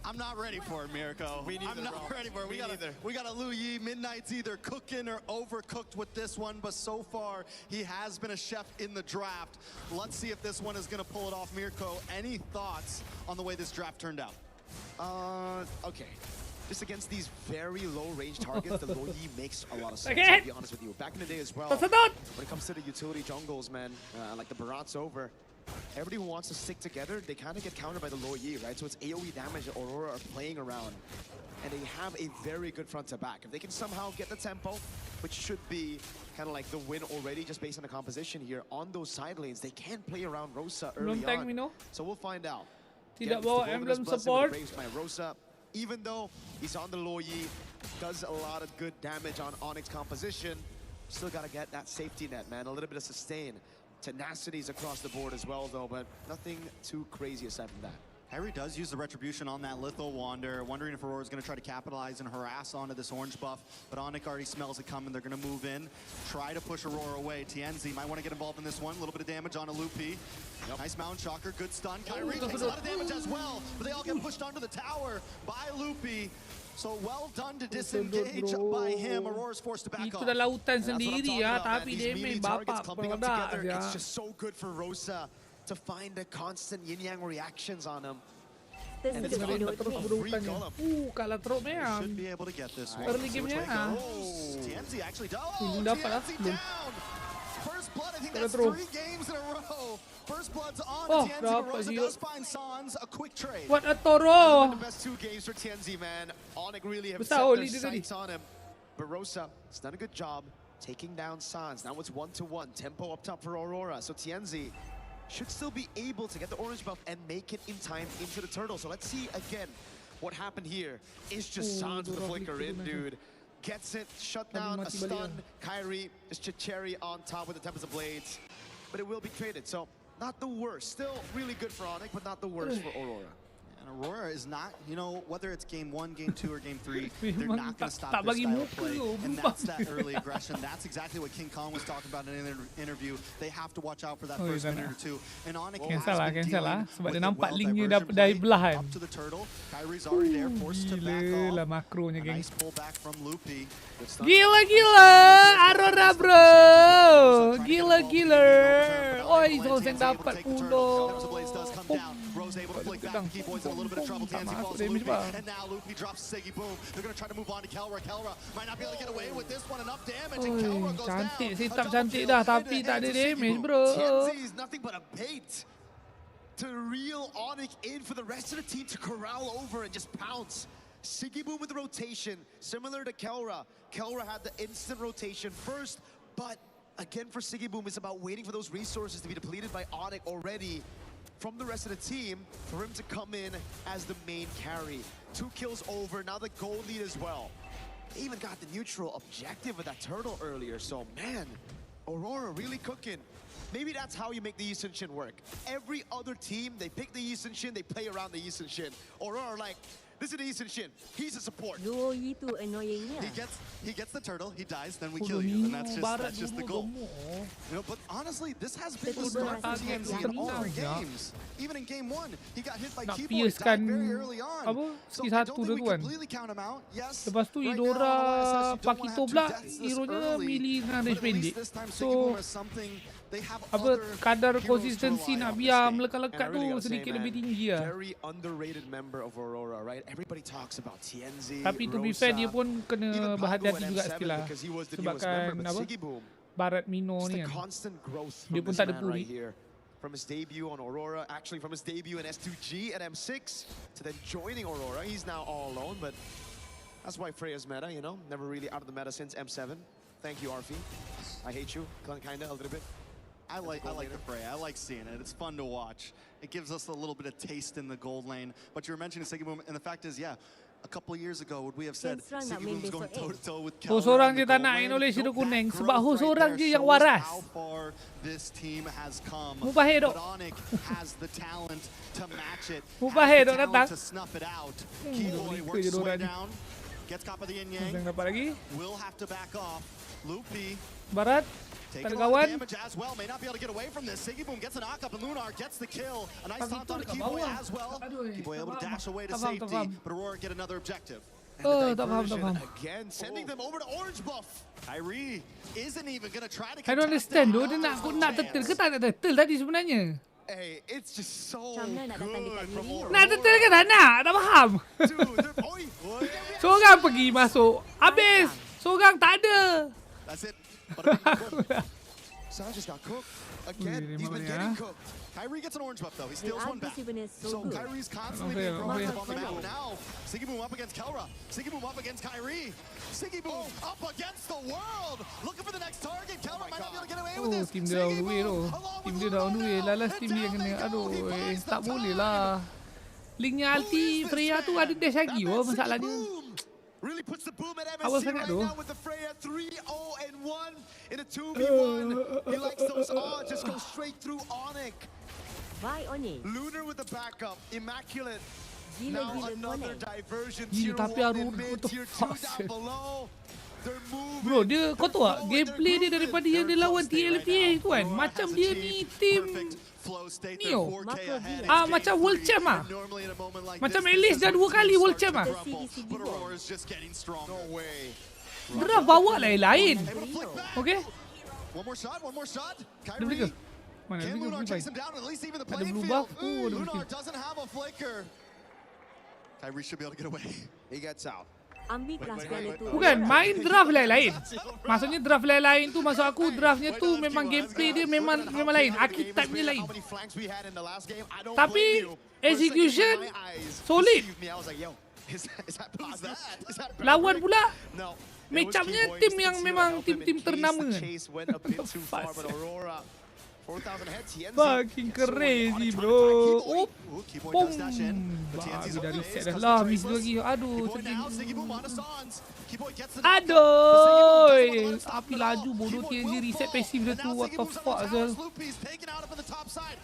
I'm not ready for it, Mirko. I'm not ready for it. We got a Lu Yi. Midnight's either cooking or overcooked with this one, but so far he has been a chef in the draft. Let's see if this one is going to pull it off, Mirko. Any thoughts on the way this draft turned out? Okay. Just against these very low-range targets, the Lu Yi makes a lot of sense, to be honest with you. Back in the day as well, when it comes to the utility jungles, man, like the Barat's over, everybody who wants to stick together, they kind of get countered by the Lu Yi, right? So it's AoE damage that Aurora are playing around. And they have a very good front-to-back. If they can somehow get the tempo, which should be kind of like the win already, just based on the composition here, on those side lanes, they can play around Rosa early on. So we'll find out. Tidak bawa emblem support. Rosa, even though he's on the Lu Yi, does a lot of good damage on Onyx composition, still got to get that safety net, man. A little bit of sustain. Tenacities across the board as well, though, but nothing too crazy aside from that. Harry does use the Retribution on that Litho Wander, wondering if Aurora's going to try to capitalize and harass onto this orange buff, but Onyx already smells it coming. They're going to move in, try to push Aurora away. TNZ might want to get involved in this one. A little bit of damage on a Lupi. Nice Mountain Shocker, good stun. Kyrie takes a lot of damage as well, but they all get pushed onto the tower by Lupi. So well done to disengage by him. Aurora's forced to back off. Itu dah lautan sendiri ya, tapi dia main bapak produk ya. It's just so good for Rosa to find the constant yin-yang reactions on him. And it's not a free golem. Kalah teruk man. Should be able to get this one. Early game nya. TNZ actually does. Dapat lah. First blood, I think that's 3 games in a row. First blood's on TNZ, but Rosa does find Sans a quick trade. What a Toro! The best 2 games for TNZ, man. Onyx really have set their sights on him. But Rosa has done a good job taking down Sans. Now it's 1-1. Tempo up top for Aurora. So TNZ should still be able to get the orange buff and make it in time into the turtle. So let's see again what happened here. It's just Sans with the flicker in, dude. Gets it, shut down, a stun. Kyrie is Chicheri on top with the Tempest of Blades. But it will be traded, so not the worst. Still really good for Onyx, but not the worst for Aurora. And Aurora is not, you know, whether it's game 1, game 2, or game 3, they're not going to stop their style of play. And that's that early aggression. That's exactly what King Kong was talking about in an interview. They have to watch out for that first minute or 2. And Onyx has been dealing with the well-diversion up to the turtle. Kyrie's already there, forced to back off. A nice pullback from Lupi. Gila Aurora bro. Gila. Oi, Sonseng dapat pulo. Rose able to flick back and keep boys in a little bit of trouble. TNZ falls to Lupi, and now Lupi drops Siggy Boom. They're going to try to move on to Kelra. Kelra might not be able to get away with this one. Enough damage, and Kelra goes down. Cantik dah, tapi tak ada damage bro. TNZ is nothing but a bait to reel Onyx in for the rest of the team to corral over and just pounce. Sigiboom with the rotation, similar to Kelra. Kelra had the instant rotation first, but again for Sigiboom, it's about waiting for those resources to be depleted by Onyx already from the rest of the team for him to come in as the main carry. 2 kills over, now the gold lead as well. They even got the neutral objective with that turtle earlier, so man, Aurora really cooking. Maybe that's how you make the Eastern Shin work. Every other team, they pick the Eastern Shin, they play around the Eastern Shin. Aurora like, this is the Eastern Shin. He's a support. Duo itu annoyingnya. He gets the turtle, he dies, then we kill you, and that's just the goal. You know, but honestly, this has been the start for TNZ in all their games. Even in game 1, he got hit by Keyboard, died very early on. So I don't think we completely count him out. Yes. Lepas tu Idora Pakito pula hero-nya melee dengan range pendek. So apa kadar konsistensi nak biar melekat-lekat tu sedikit lebih tinggi lah. Very underrated member of Aurora, right? Everybody talks about TNZ. Tapi to be fair dia pun kena berhati-hati juga sikit lah. Sebabkan apa? Barat Mino ni kan. Dia pun tak ada puri. From his debut on Aurora, actually from his debut in S2G at M6 to then joining Aurora, he's now all alone, but that's why Freya's meta, you know, never really out of the meta since M7. Thank you, Arfi. I hate you, kinda, a little bit. I like the Freya. I like seeing it. It's fun to watch. It gives us a little bit of taste in the gold lane. But you were mentioning Sigiboom, and the fact is, yeah, a couple of years ago, would we have said Sigiboom's going toe-to-toe with Kelra? Host orang je tak nak Indonesia hero kuning sebab host orang je yang waras. How far this team has come. Mubahir dok. But Onyx has the talent to match it. Mubahir dok datang. To snuff it out. Keyboy works his way down. Gets caught by the yin-yang. Will have to back off. Loopy. Barat. Tak ada kawan. As well. May not be able to get away from this. Sigiboom gets a knock up and Lunar gets the kill. A nice taunt on Keyboy as well. Keyboy able to dash away to safety, but Aurora get another objective. Oh, tak faham. Again, sending them over to Orange Buff. Kyrie isn't even gonna try to. I don't understand. Dia nak tetel ke tak nak tetel tadi sebenarnya? Hey, it's just so good from Aurora. Nak tetel ke tak nak? Tak faham. Seorang pergi masuk. Habis. Seorang tak ada. That's it. Sal just got cooked. Again, he's been getting cooked. Kyrie gets an orange buff though. He steals one back. So Kyrie's constantly being proactive on the map. Now, Sigiboom up against Kelra. Sigiboom up against Kyrie. Sigiboom up against the world. Looking for the next target. Kelra might not be able to get away with this. Tim dia on the way tu. Tim dia dah on the way. Lalas tim dia kena. Aduh, tak boleh lah. Linknya ulti Freya tu ada dash lagi. Masalahnya. Really puts the boom at MSC right now with the Freya 3-0-1 in a 2v1. He likes those odds, just go straight through Onyx. Bye, Onyx. Lunar with the backup, Immaculate. Now another diversion, tier 1 and mid, tier 2 down below. Bro, dia kau tahu tak gameplay dia daripada yang dia lawan TLPA tu kan, macam dia ni tim Neo. Macam world champ ah. Macam at least dah 2 kali world champ ah. Draft bawa lain-lain. Okay? One more shot. Ada blue ke? Mana blue ke? Ada blue buff. Ada blue. Kyrie should be able to get away. He gets out. Ambil kelas piala tu. Bukan, main draft lain-lain. Maksudnya draft lain-lain tu masuk aku draftnya tu memang gameplay dia memang lain. Archetype-nya lain. Tapi execution solid. Lawan pula match-up-nya tim yang memang tim-tim ternama. Fucking crazy bro. Oh, boom. Babi dari set dah lah. Miss lagi. Aduh, sedih. Aduh. Api laju bodoh TNZ reset passive dia tu. What the fuck Zal.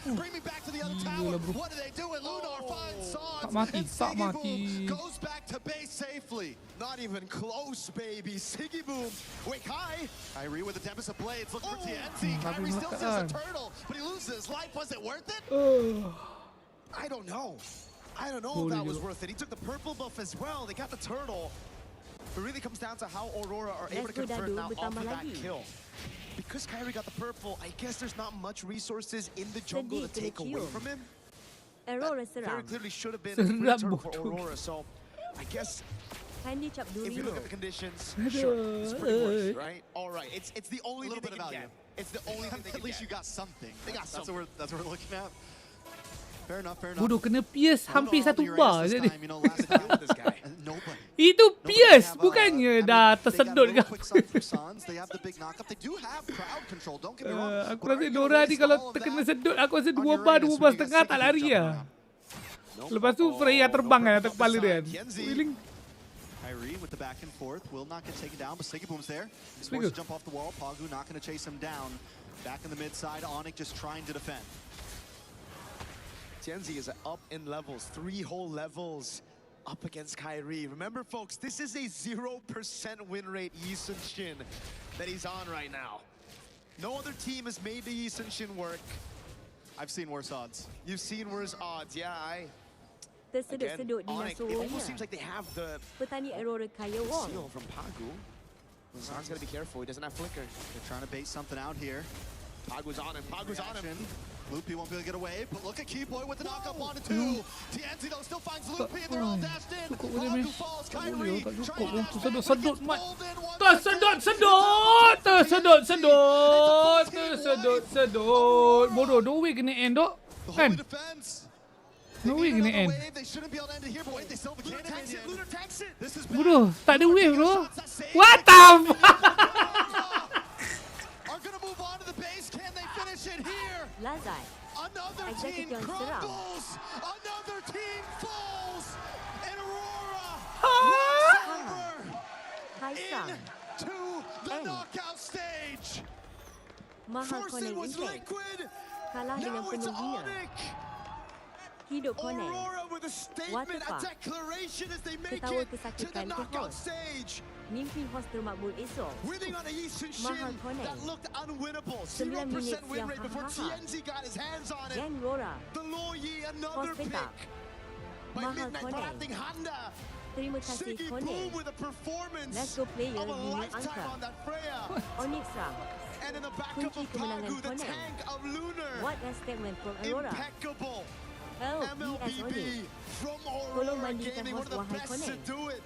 Gila bro. Tak mati. Not even close, baby. Sigiboom. Wait, Kyrie with the Tempest of Blades. Looking for TNT. Kyrie still steals a turtle, but he loses his life. Was it worth it? I don't know. If that was worth it. He took the purple buff as well. They got the turtle. It really comes down to how Aurora are able to convert now off of that kill. Because Kyrie got the purple, I guess there's not much resources in the jungle to take away from him. Aurora very clearly should have been a free turtle for Aurora. So I guess if you look at the conditions, sure, it's pretty worse, right? All right, it's the only thing they can get. It's the only thing they can get. At least you got something. They got something. That's what we're looking at. Bodoh, kena pierce hampir 1 bar je ni. Itu pierce, bukannya dah tersedut ke? Aku rasa Dora ni kalau terkena sedut, aku rasa 2 bar, 2 bar setengah tak lari lah. Lepas tu Freya terbang kan atas kepala dia kan. Kyrie with the back and forth will not get taken down, but Sigiboom's there. He's forced to jump off the wall. Pagu not going to chase him down. Back in the mid side, Onyx just trying to defend. Tianzi is up in levels, 3 whole levels up against Kyrie. Remember, folks, this is a 0% win rate Yi Sun-shin that he's on right now. No other team has made the Yi Sun-shin work. I've seen worse odds. You've seen worse odds, yeah. Tersedut-sedut di It almost seems like they have the petani Aurora kaya wall. seal from Pagu. Zon's gotta be careful, he doesn't have flicker. They're trying to bait something out here. Pagu's on him, Pagu's on him. Loopy won't be able to get away, but look at Keyboy with the knock-up on it too. Tianzi though still finds Loopy and they're all dashed in. Pagu falls, Kyrie trying to Tersedut-sedut mat. Tersedut. Bodoh, no way kena end dok. Kan? No way kena end. Bodoh, tak ada wave bro. What the fuck? Lazai. Another team crumbles. Another team falls. And Aurora into the knockout stage. First it was Liquid. Kalah dengan Now it's penuh Onyx. Hidup Konen. Aurora with a statement, a declaration as they make Ketawa it to the kesakitan ke knockout host. stage. Mimpi host termakbul esok. Winning on a Yi Sun-shin Mahal Konen. that looked unwinnable. 9 minit 0% win siang rate before hahaha. TNZ got his hands on it. Gen Rora. The Loyi, another Host pick. tetap. By Mahal midnight, Konen. Parating Handa. Terima kasih Siggy Konen. Boom with a performance Let's go player of a di new lifetime angka. on that Freya. Onyx Ram. And in the backup Kunci of kemenangan Pagu, the Konen. tank of Lunar. What a statement from Aurora. Impeccable. MLBB MLBB from Tolong Aurora mandikan Gaming, one of host the wahai best to Konen. do it.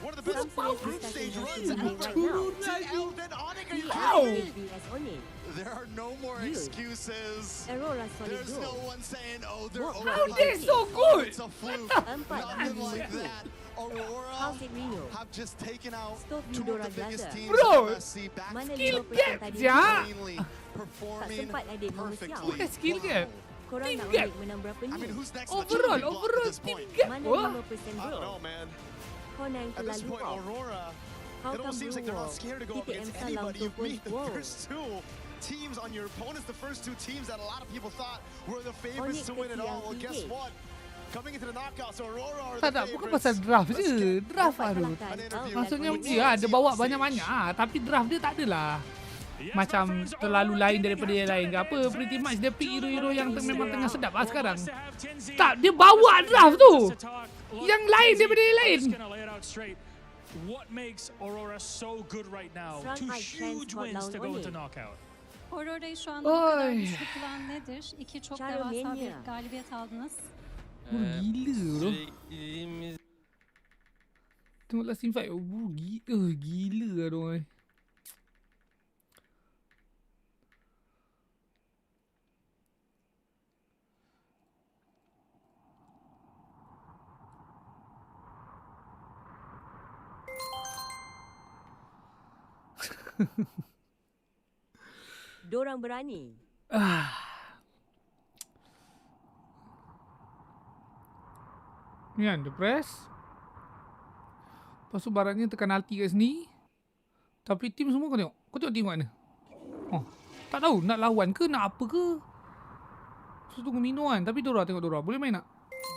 One of the best Some group serious stage runs discussion ever. happening right now. TL, then Onyx, are you Ow! kidding me? Onyx. There are no more Dude. excuses. Aurora solid There's goal. no one saying, oh, they're What? overhyped. How they so good? It's a fluke. Empat Nothing dari like satu. that. Aurora How's it Reno? have just taken out Stop two Eudora of the biggest Glazer. teams Bro, in MSC back Mana skill 5% gap tadi? je. cleanly, Tak performing sempat adik mengesiap. Bukan skill gap. Korang Team nak gap. Onyx menang berapa I ni? mean, who's next in the Overall chopping block at this team point? gap. Mana Wah. 5% I don't know, gol? man. Konen At this terlalu point, off. Aurora, How it come almost seems like they're not Blue scared to go up TTM against salah anybody. You untuk beat the Wolf? first two teams on your opponents, the first two teams that a lot of people thought were the favorites Onyx to win it kecil all. Well, yang guess tinggi. what? Coming into the knockouts, Aurora are Tak the tak, bukan favorites. pasal draft Let's je. get Draft Dapat Arut. kalahkan Al Maksudnya dan dia ada bawa banyak-banyak tapi draft dia tak adalah macam terlalu lain daripada yang lain ke apa. Pretty much dia pick hero-hero yang memang tengah sedap lah sekarang. Tak, dia bawa draft tu. Yang lain daripada yang lain. What makes Aurora so good right now? Strong Two eye huge trends wins to go Onyx. into knockout. Aurora'yı şu anda bu kadar Oy. güçlü kılan nedir? İki çok Charomania. devasa bir galibiyet aldınız. Gila bro. Sürekli Tengok last team fight. Oh, gila lah diorang. Dorang berani. Ni kan, dia press. Lepas tu baratnya tekan ulti kat sini. Tapi tim semua kau tengok. Kau tengok tim kat mana? Oh, tak tahu nak lawan ke, nak apa ke. So tunggu Mino kan. Tapi Dora, tengok Dora. Boleh main tak?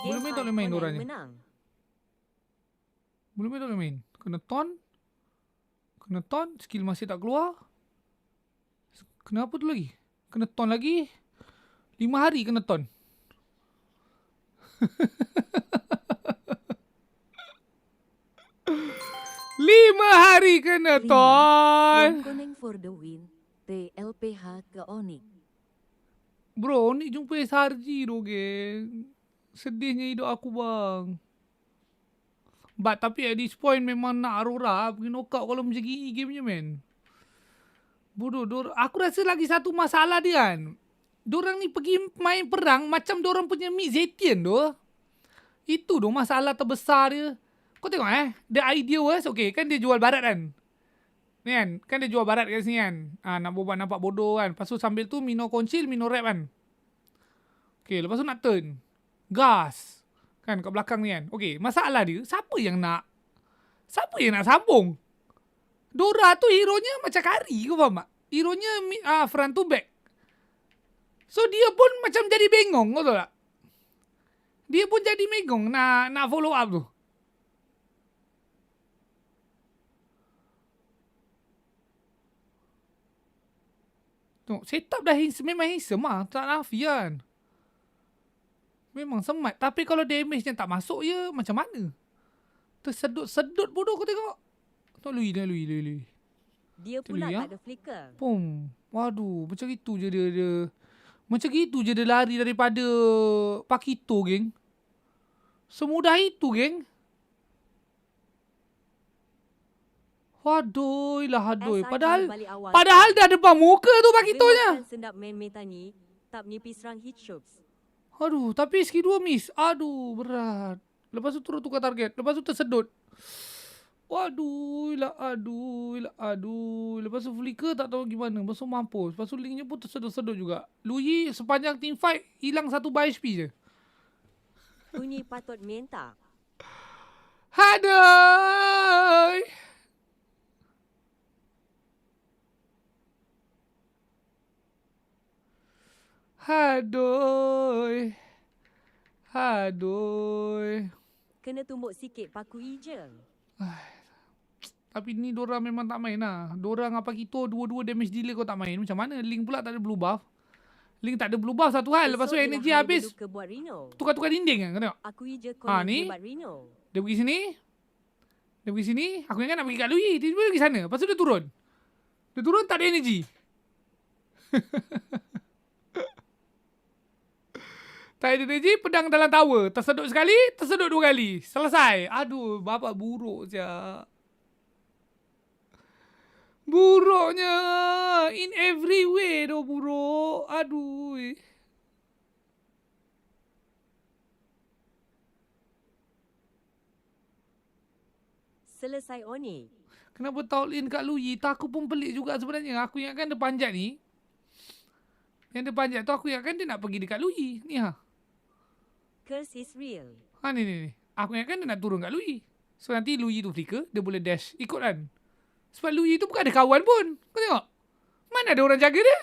Boleh main tak boleh main Dora ni? Menang. Boleh main tak boleh main? Kena ton. Kena ton. Skill masih tak keluar. Kena apa tu lagi? Kena ton lagi. 5 hari kena ton. Lima hari kena ton. Koneng for the win. TLPH ke Onyx. Bro, Onyx jumpa SRG tu geng. Sedihnya hidup aku bang. But tapi at this point memang nak Aurora pergi knockout kalau macam gini gamenya man. Bodoh, aku rasa lagi satu masalah dia kan. Dorang ni pergi main perang macam dorang punya mid Zetian tu. Itu tu masalah terbesar dia. Kau tengok the idea was okay kan dia jual barat kan. Ni kan dia jual barat kat sini kan. Nak buat nampak bodoh kan. Lepas tu sambil tu minor concil, minor rap kan. Okay, lepas tu nak turn. Gas. Kan kat belakang ni kan. Okay, masalah dia, siapa yang nak sambung? Dora tu hero-nya macam kari, kau faham tak? Hero-nya front to back. So dia pun macam jadi bengong, kau tahu tak? Dia pun jadi bengong nak follow up tu. Tengok, setup dah memang handsome lah. Tak nafi kan. Memang semat. Tapi kalau damage-nya tak masuk je, macam mana? Tersedut-sedut bodoh kau tengok. Tak lui. Dia pula tak ada flicker. Pum. Waduh, macam itu je dia. Macam itu je dia lari daripada Pakito, geng. Semudah itu, geng. Waduh lah, aduh. Padahal dah depan muka tu Pakitonya. Sendap main meta ni, tak menipis serang hit shots. Aduh, tapi skill 2 miss. Aduh, berat. Lepas tu turut tukar target. Lepas tu tersedut. Waduh lah, aduh. Lepas tu flicker tak tahu gimana. Lepas tu mampus. Lepas tu linknya pun tersedut-sedut juga. Lui sepanjang team fight, hilang 1 bar HP je. Bunyi patut minta. Aduh. Aduh. Kena tumbuk sikit paku hijau. Tapi ni Dora memang tak main lah. Dora dengan Pakito dua-dua damage dealer kau tak main. Macam mana? Link pula tak ada blue buff. Link tak ada blue buff satu hal. Lepas tu energy habis. Tukar-tukar dinding kan? Kau tengok. Aku hijau kau ni. buat Rino. Dia pergi sini. Aku ingat nak pergi kat Lui. Tiba-tiba dia pergi sana. Lepas tu dia turun. Tak ada energy. Tak ada energy, pedang dalam tower. Tersedut sekali, tersedut 2 kali. Selesai. Aduh, bapak buruk siap. Buruknya. In every way tu buruk. Aduh. Selesai Oni. Kenapa tall in kat Lui? Aku pun pelik juga sebenarnya. Aku ingatkan dia panjat ni. Yang dia panjat tu aku ingatkan dia nak pergi dekat Lui. Ni ha. Curse is real. Ni. Aku ingatkan dia nak turun kat Lui. So nanti Lui tu flicker, dia boleh dash ikut kan. Sebab Lui tu bukan ada kawan pun. Kau tengok. Mana ada orang jaga dia?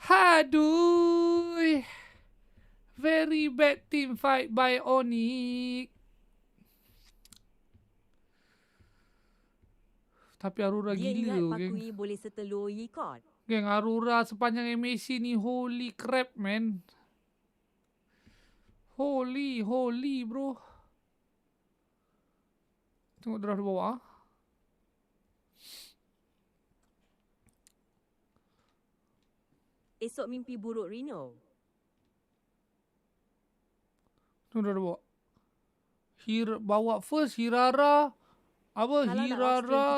Aduh. Very bad team fight by Onyx. Tapi Aurora dia gila, ingat geng. Pakui boleh setelur Yikot. Geng, Aurora sepanjang MSC ni, holy crap, man. Holy, bro. Tengok draft bawah. Esok mimpi buruk Rino. Tengok draft bawah. Bawa first, Hirara. Apa? Kalau Hirara,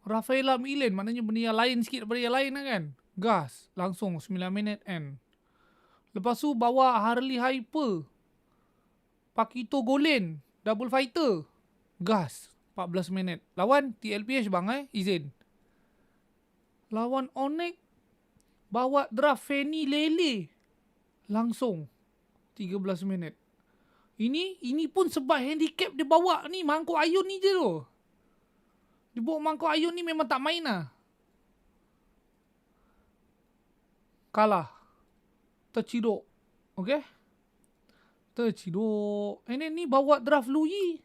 Rafaela Milen. Maknanya benda yang lain sikit daripada yang lain lah kan. Gas. Langsung 9 minit end. Lepas tu bawa Harley Hyper. Pakito Golen. Double fighter. Gas. 14 minit. Lawan TLPH bang izin. Lawan Onyx. Bawa draft Fanny Lele. Langsung 13 minit. Ini pun sebab handicap dia bawa ni mangkuk ayun ni je tu. Dia bawa mangkuk ayun ni memang tak main lah. Kalah. Terciduk. Okay? Terciduk. Ni bawa draft Lui.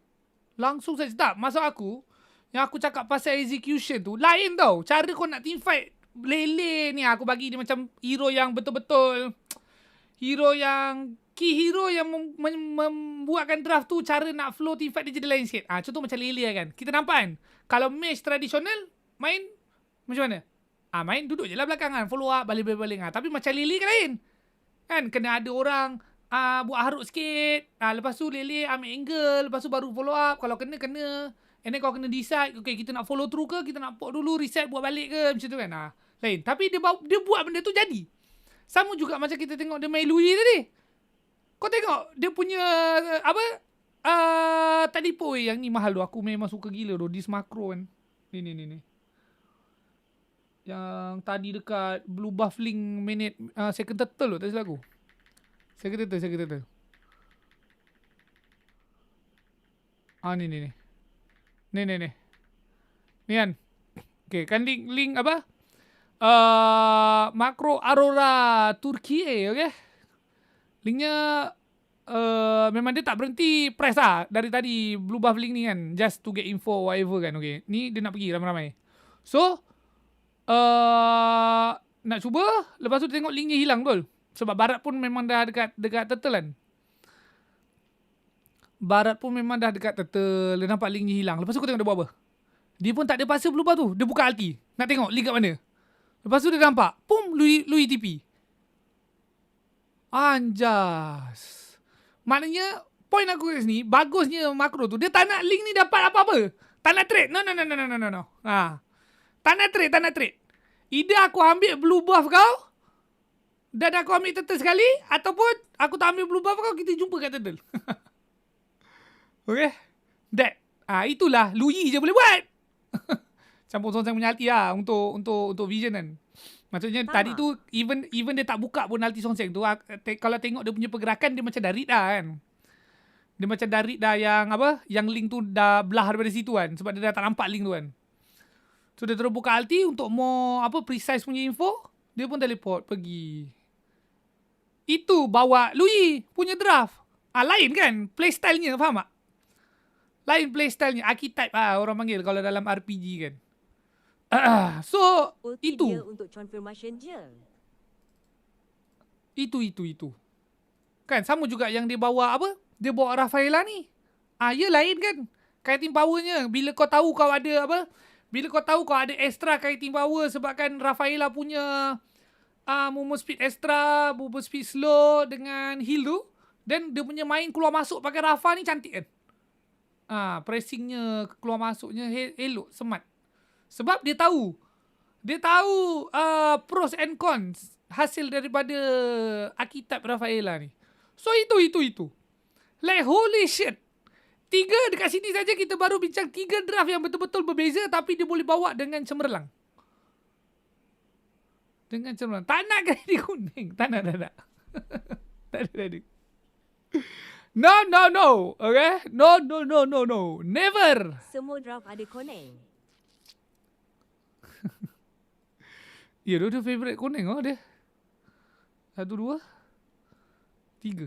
Langsung saja. Tak, maksud aku, yang aku cakap pasal execution tu, lain tau. Cara kau nak team fight. Lele ni aku bagi dia macam hero yang betul-betul. Hero yang key hero yang membuatkan draft tu, cara nak flow team fight dia jadi lain sikit. Contoh macam Lele kan. Kita nampak kan, kalau match tradisional main macam mana? Main duduk je lah belakang kan, follow up balik. Tapi macam Lele kan lain. Kan kena ada orang buat haruk sikit. Lepas tu leleh ambil angle, lepas tu baru follow up. Kalau kena. And then kau kena decide, okay, kita nak follow through ke, kita nak port dulu, reset buat balik ke, macam tu kan. Lain. Tapi dia buat benda tu jadi. Sama juga macam kita tengok dia main Louis tadi. Kau tengok dia punya tadi yang ni mahal tu. Aku memang suka gila tu. This macro kan. Ni. Yang tadi dekat Blue Buff Link minute second turtle tu, tak silap aku. Second turtle. Ni. Ni kan. Okay, kan link apa? Makro Aurora Turkiye, okay? Linknya memang dia tak berhenti press lah dari tadi Blue Buff Link ni kan. Just to get info whatever kan, okay? Ni dia nak pergi ramai-ramai. So, nak cuba, lepas tu tengok linknya hilang betul. Sebab Barat pun memang dah dekat turtle kan. Barat pun memang dah dekat turtle. Dia nampak linknya hilang. Lepas tu kau tengok dia buat apa? Dia pun tak ada pasal Blue Buff tu. Dia buka ulti. Nak tengok link kat mana. Lepas tu dia nampak. Pum, Louis TP. Anjas. Maknanya, point aku kat sini, bagusnya makro tu. Dia tak nak link ni dapat apa-apa. Tak nak trade. No. Tak nak trade. Either aku ambil Blue Buff kau, dan aku ambil turtle sekali, ataupun aku tak ambil Blue Buff kau, kita jumpa kat turtle. Okay. That. Itulah Louis je boleh buat. Campur Song Sang punya ulti lah untuk vision kan. Maksudnya tadi tu even dia tak buka pun ulti Song Sang tu, kalau tengok dia punya pergerakan dia macam dah read dah kan. Dia macam dah read dah yang link tu dah belah daripada situ kan, sebab dia dah tak nampak link tu kan. So dia terus buka ulti untuk more precise punya info, dia pun teleport pergi. Itu bawa Louis punya draft. Lain kan playstyle-nya, faham tak? Lain playstyle-nya, archetype orang panggil kalau dalam RPG kan. So ulti itu dia untuk confirmation je. Itu. Kan sama juga yang dia bawa Dia bawa Rafaela ni. Ya lain kan. Kiting powernya bila kau tahu kau ada bila kau tahu kau ada extra kiting power sebabkan Rafaela punya movement speed extra, movement speed slow dengan heal tu, then dia punya main keluar masuk pakai Rafa ni cantik kan. Pressingnya keluar masuknya elok, semat. Sebab dia tahu pros and cons hasil daripada archetype Rafaela ni. So itu. Like holy shit. 3 dekat sini saja kita baru bincang 3 draft yang betul-betul berbeza tapi dia boleh bawa dengan cemerlang. Tak nak kredit kuning. Tak nak. Tak ada. No. Okay? No. Never. Semua draft ada kuning. Ya, dia favorite kuning dia. 1, 2, 3.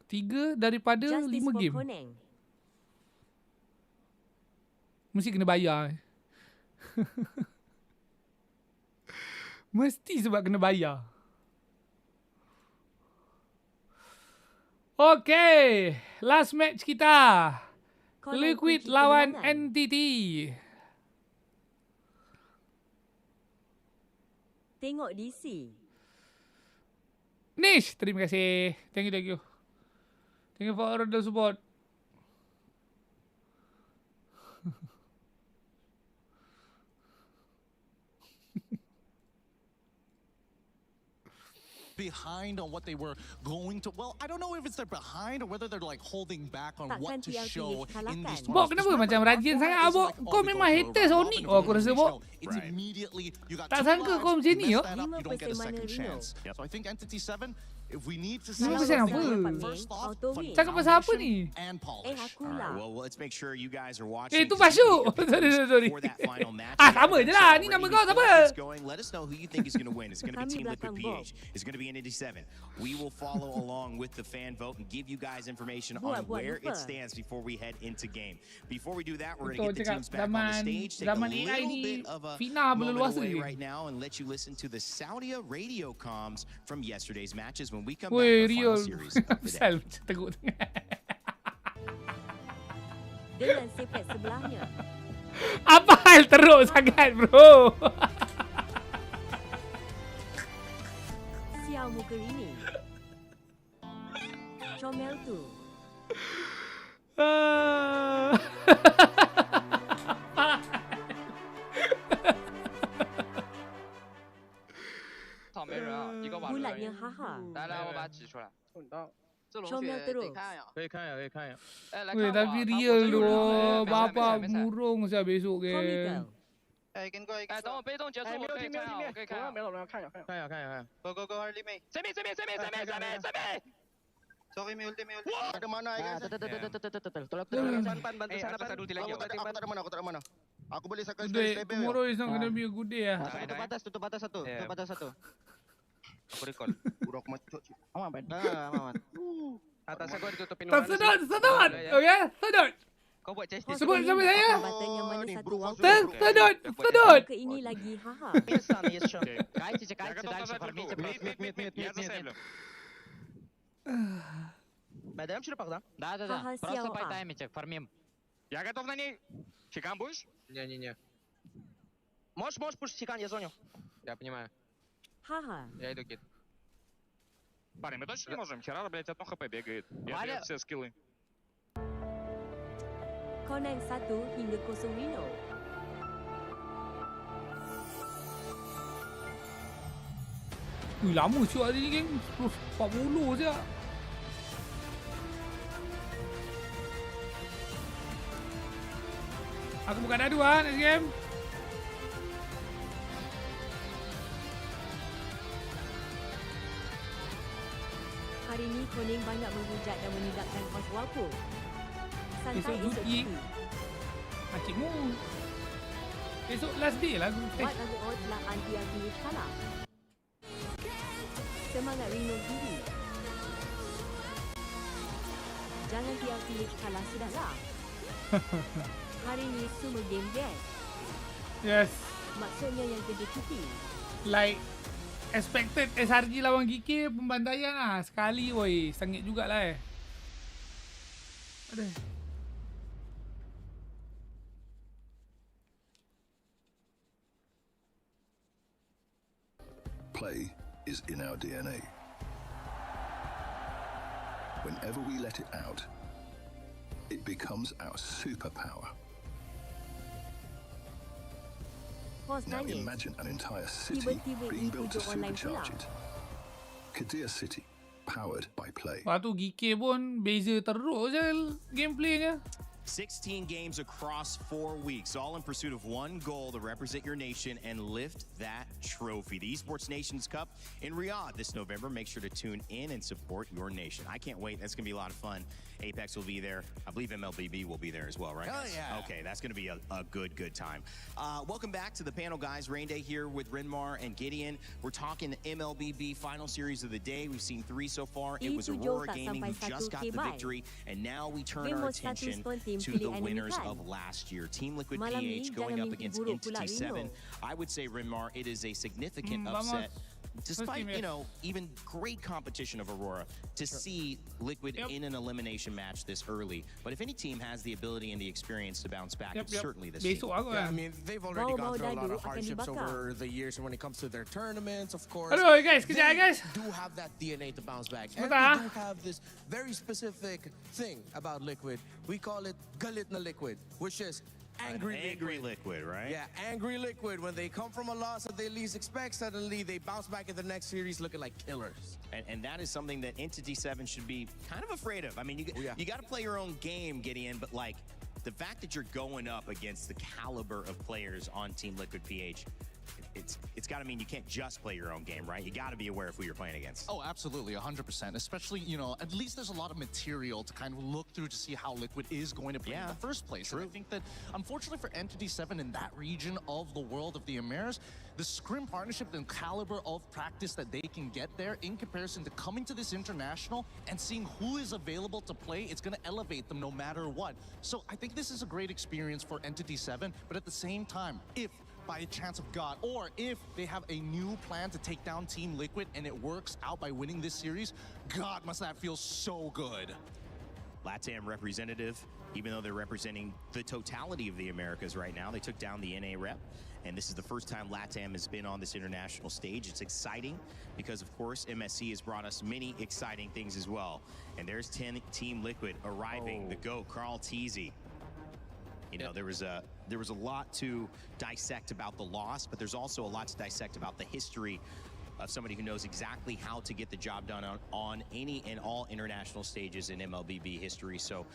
3 daripada Justice 5 game. Kuning. Mesti kena bayar. Mesti sebab kena bayar. Okay, last match kita. Liquid lawan NTT. Tengok DC. Nish, terima kasih. Thank you. Thank you for all the support. Behind on what they were going to. Well, I don't know if it's they're behind or whether they're like holding back on what to show in these. Bok, kenapa macam rajin sangat Bok? Kau memang haters Onyx aku rasa Bok. Tak sangka kau macam ni yo. You don't get a second chance. So I think Entity 7, if we need to see first off, cakap pasal apa ni? Alright, well, let's make sure you guys are watching. Itu Pasyu. Sorry. Sama je lah. Ni nama kau siapa? Let us know who you think is going to win. It's going to be Team Liquid PH. It's going to be Entity 7. We will follow along with the fan vote and give you guys information on where it stands before we head into game. Before we do that, we're going to get the teams back on the stage, take a little bit of a moment away right now and let you listen to the Saudi radio comms from yesterday's matches when we come back to the final series of the day. Dengan sepet sebelahnya. Apa hal teruk sangat bro? Sial muka ini. Comel tu. Bulatnya haha. 来，我把它指出来。这龙 Comel 血得 terus. 看呀。可以看一下，可以看一下。哎，来 Weh, 看 tapi 我。 real 我 doh. 没 Bapak 没事 murung saya besok ke. Comical. 哎，跟过一个。哎，等我被动结束，我可以看啊，我可以看啊。没了，看一下，看一下。看一下，看一下。Go go go，二里面。这边。Sorry, mute. Ada mana? Bantu sana, bantu di lagi. Aku tak ada mana. Aku boleh sekali Today, tomorrow is not gonna be a good day. Tutup batas satu. Aku recall. Buruk macam tu. Aman. Atasnya gua ditutupin. Sedot. Okay, sedot. Kau buat chest. Sebut nama saya. Jabatannya mana satu waktu. Sedot. Ke ini lagi haha. Кайся, дальше фармите. Мид. Даем черепах, да? Да. Просто потаймите, фармим. Я готов на ней. Чекан будешь? Не. Можешь пушить чекан, я зоню. Я понимаю. Haha. Я иду кит. Парень, мы точно не можем? Херара, блядь, одно хп бегает. Я ответ все скиллы. Conan 1 hingga 0 Rino. Ui, lama siap hari ni, geng. 40 siap. Aku bukan adu next game. Hari ni Koning banyak menghujat dan menidakkan kos walpo. Santai Esok esok cuti. cuti. Makcikmu. Esok last day lah aku. Buat lagu odds lah anti-anti kalah. Semangat Rino diri. Jangan pilih kalah sudahlah. Hari ni semua game best. Yes. Maksudnya yang kerja cuti. Like expected SRG lawan GK pembantaian lah. Sekali woi. Sengit jugalah Aduh. Play is in our DNA. Whenever we let it out, it becomes our superpower. Now imagine an entire city being built to supercharge it. Kadir City, powered by Play. Lepas tu GK pun beza teruk je gameplaynya. 16 games across 4 weeks, all in pursuit of one goal to represent your nation and lift that trophy. The Esports Nations Cup in Riyadh this November. Make sure to tune in and support your nation. I can't wait. That's going to be a lot of fun. Apex will be there. I believe MLBB will be there as well, right? Oh, yeah. Okay, that's going to be a good time. Welcome back to the panel, guys. Rain Day here with Rinmar and Gideon. We're talking the MLBB final series of the day. We've seen 3 so far. It was Aurora Gaming who just got the victory, and now we turn our attention to the winners of last year. Team Liquid PH going up against Entity 7. I would say, Rinmar, it is a significant upset. Despite, even great competition of Aurora, to see Liquid in an elimination match this early. But if any team has the ability and the experience to bounce back, it's certainly this team. Yeah, I mean, they've already gone through a lot of hardships over the years when it comes to their tournaments, of course. Hello, guys. They do have that DNA to bounce back. And we do have this very specific thing about Liquid. We call it Galit na Liquid, which is angry liquid, right? Yeah, angry liquid. When they come from a loss that they least expect, suddenly they bounce back in the next series looking like killers. And that is something that Entity 7 should be kind of afraid of. I mean, you got to play your own game, Gideon, but like the fact that you're going up against the caliber of players on Team Liquid PH, it's got to mean you can't just play your own game, right? You got to be aware of who you're playing against. Oh, absolutely, 100%. Especially, at least there's a lot of material to kind of look through to see how Liquid is going to play in the first place. True. And I think that, unfortunately for Entity 7 in that region of the world of the Emirs, the Scrim partnership and caliber of practice that they can get there in comparison to coming to this international and seeing who is available to play, it's going to elevate them no matter what. So I think this is a great experience for Entity 7, but at the same time, if by a chance of God, or if they have a new plan to take down Team Liquid and it works out by winning this series, God, must that feel so good. LATAM representative, even though they're representing the totality of the Americas right now. They took down the NA rep, and this is the first time LATAM has been on this international stage. It's exciting because, of course, MSC has brought us many exciting things as well. And there's Team Liquid arriving, the GOAT, Carl Teasy. You know, there was a lot to dissect about the loss, but there's also a lot to dissect about the history of somebody who knows exactly how to get the job done on any and all international stages in MLBB history. So,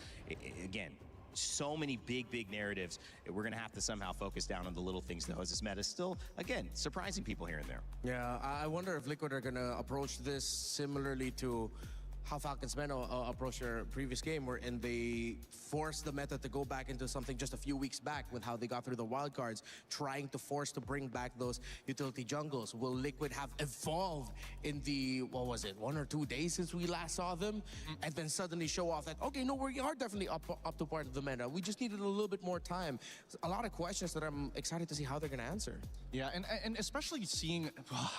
again, so many big narratives. We're going to have to somehow focus down on the little things, though, as this meta is still, again, surprising people here and there. Yeah, I wonder if Liquid are going to approach this similarly to how Falcons men approached their previous game, wherein they forced the meta to go back into something just a few weeks back with how they got through the wildcards, trying to force to bring back those utility jungles. Will Liquid have evolved in the, what was it, 1 or 2 days since we last saw them? And then suddenly show off that, okay, no, we are definitely up to part of the meta. We just needed a little bit more time. A lot of questions that I'm excited to see how they're going to answer. Yeah, and especially seeing,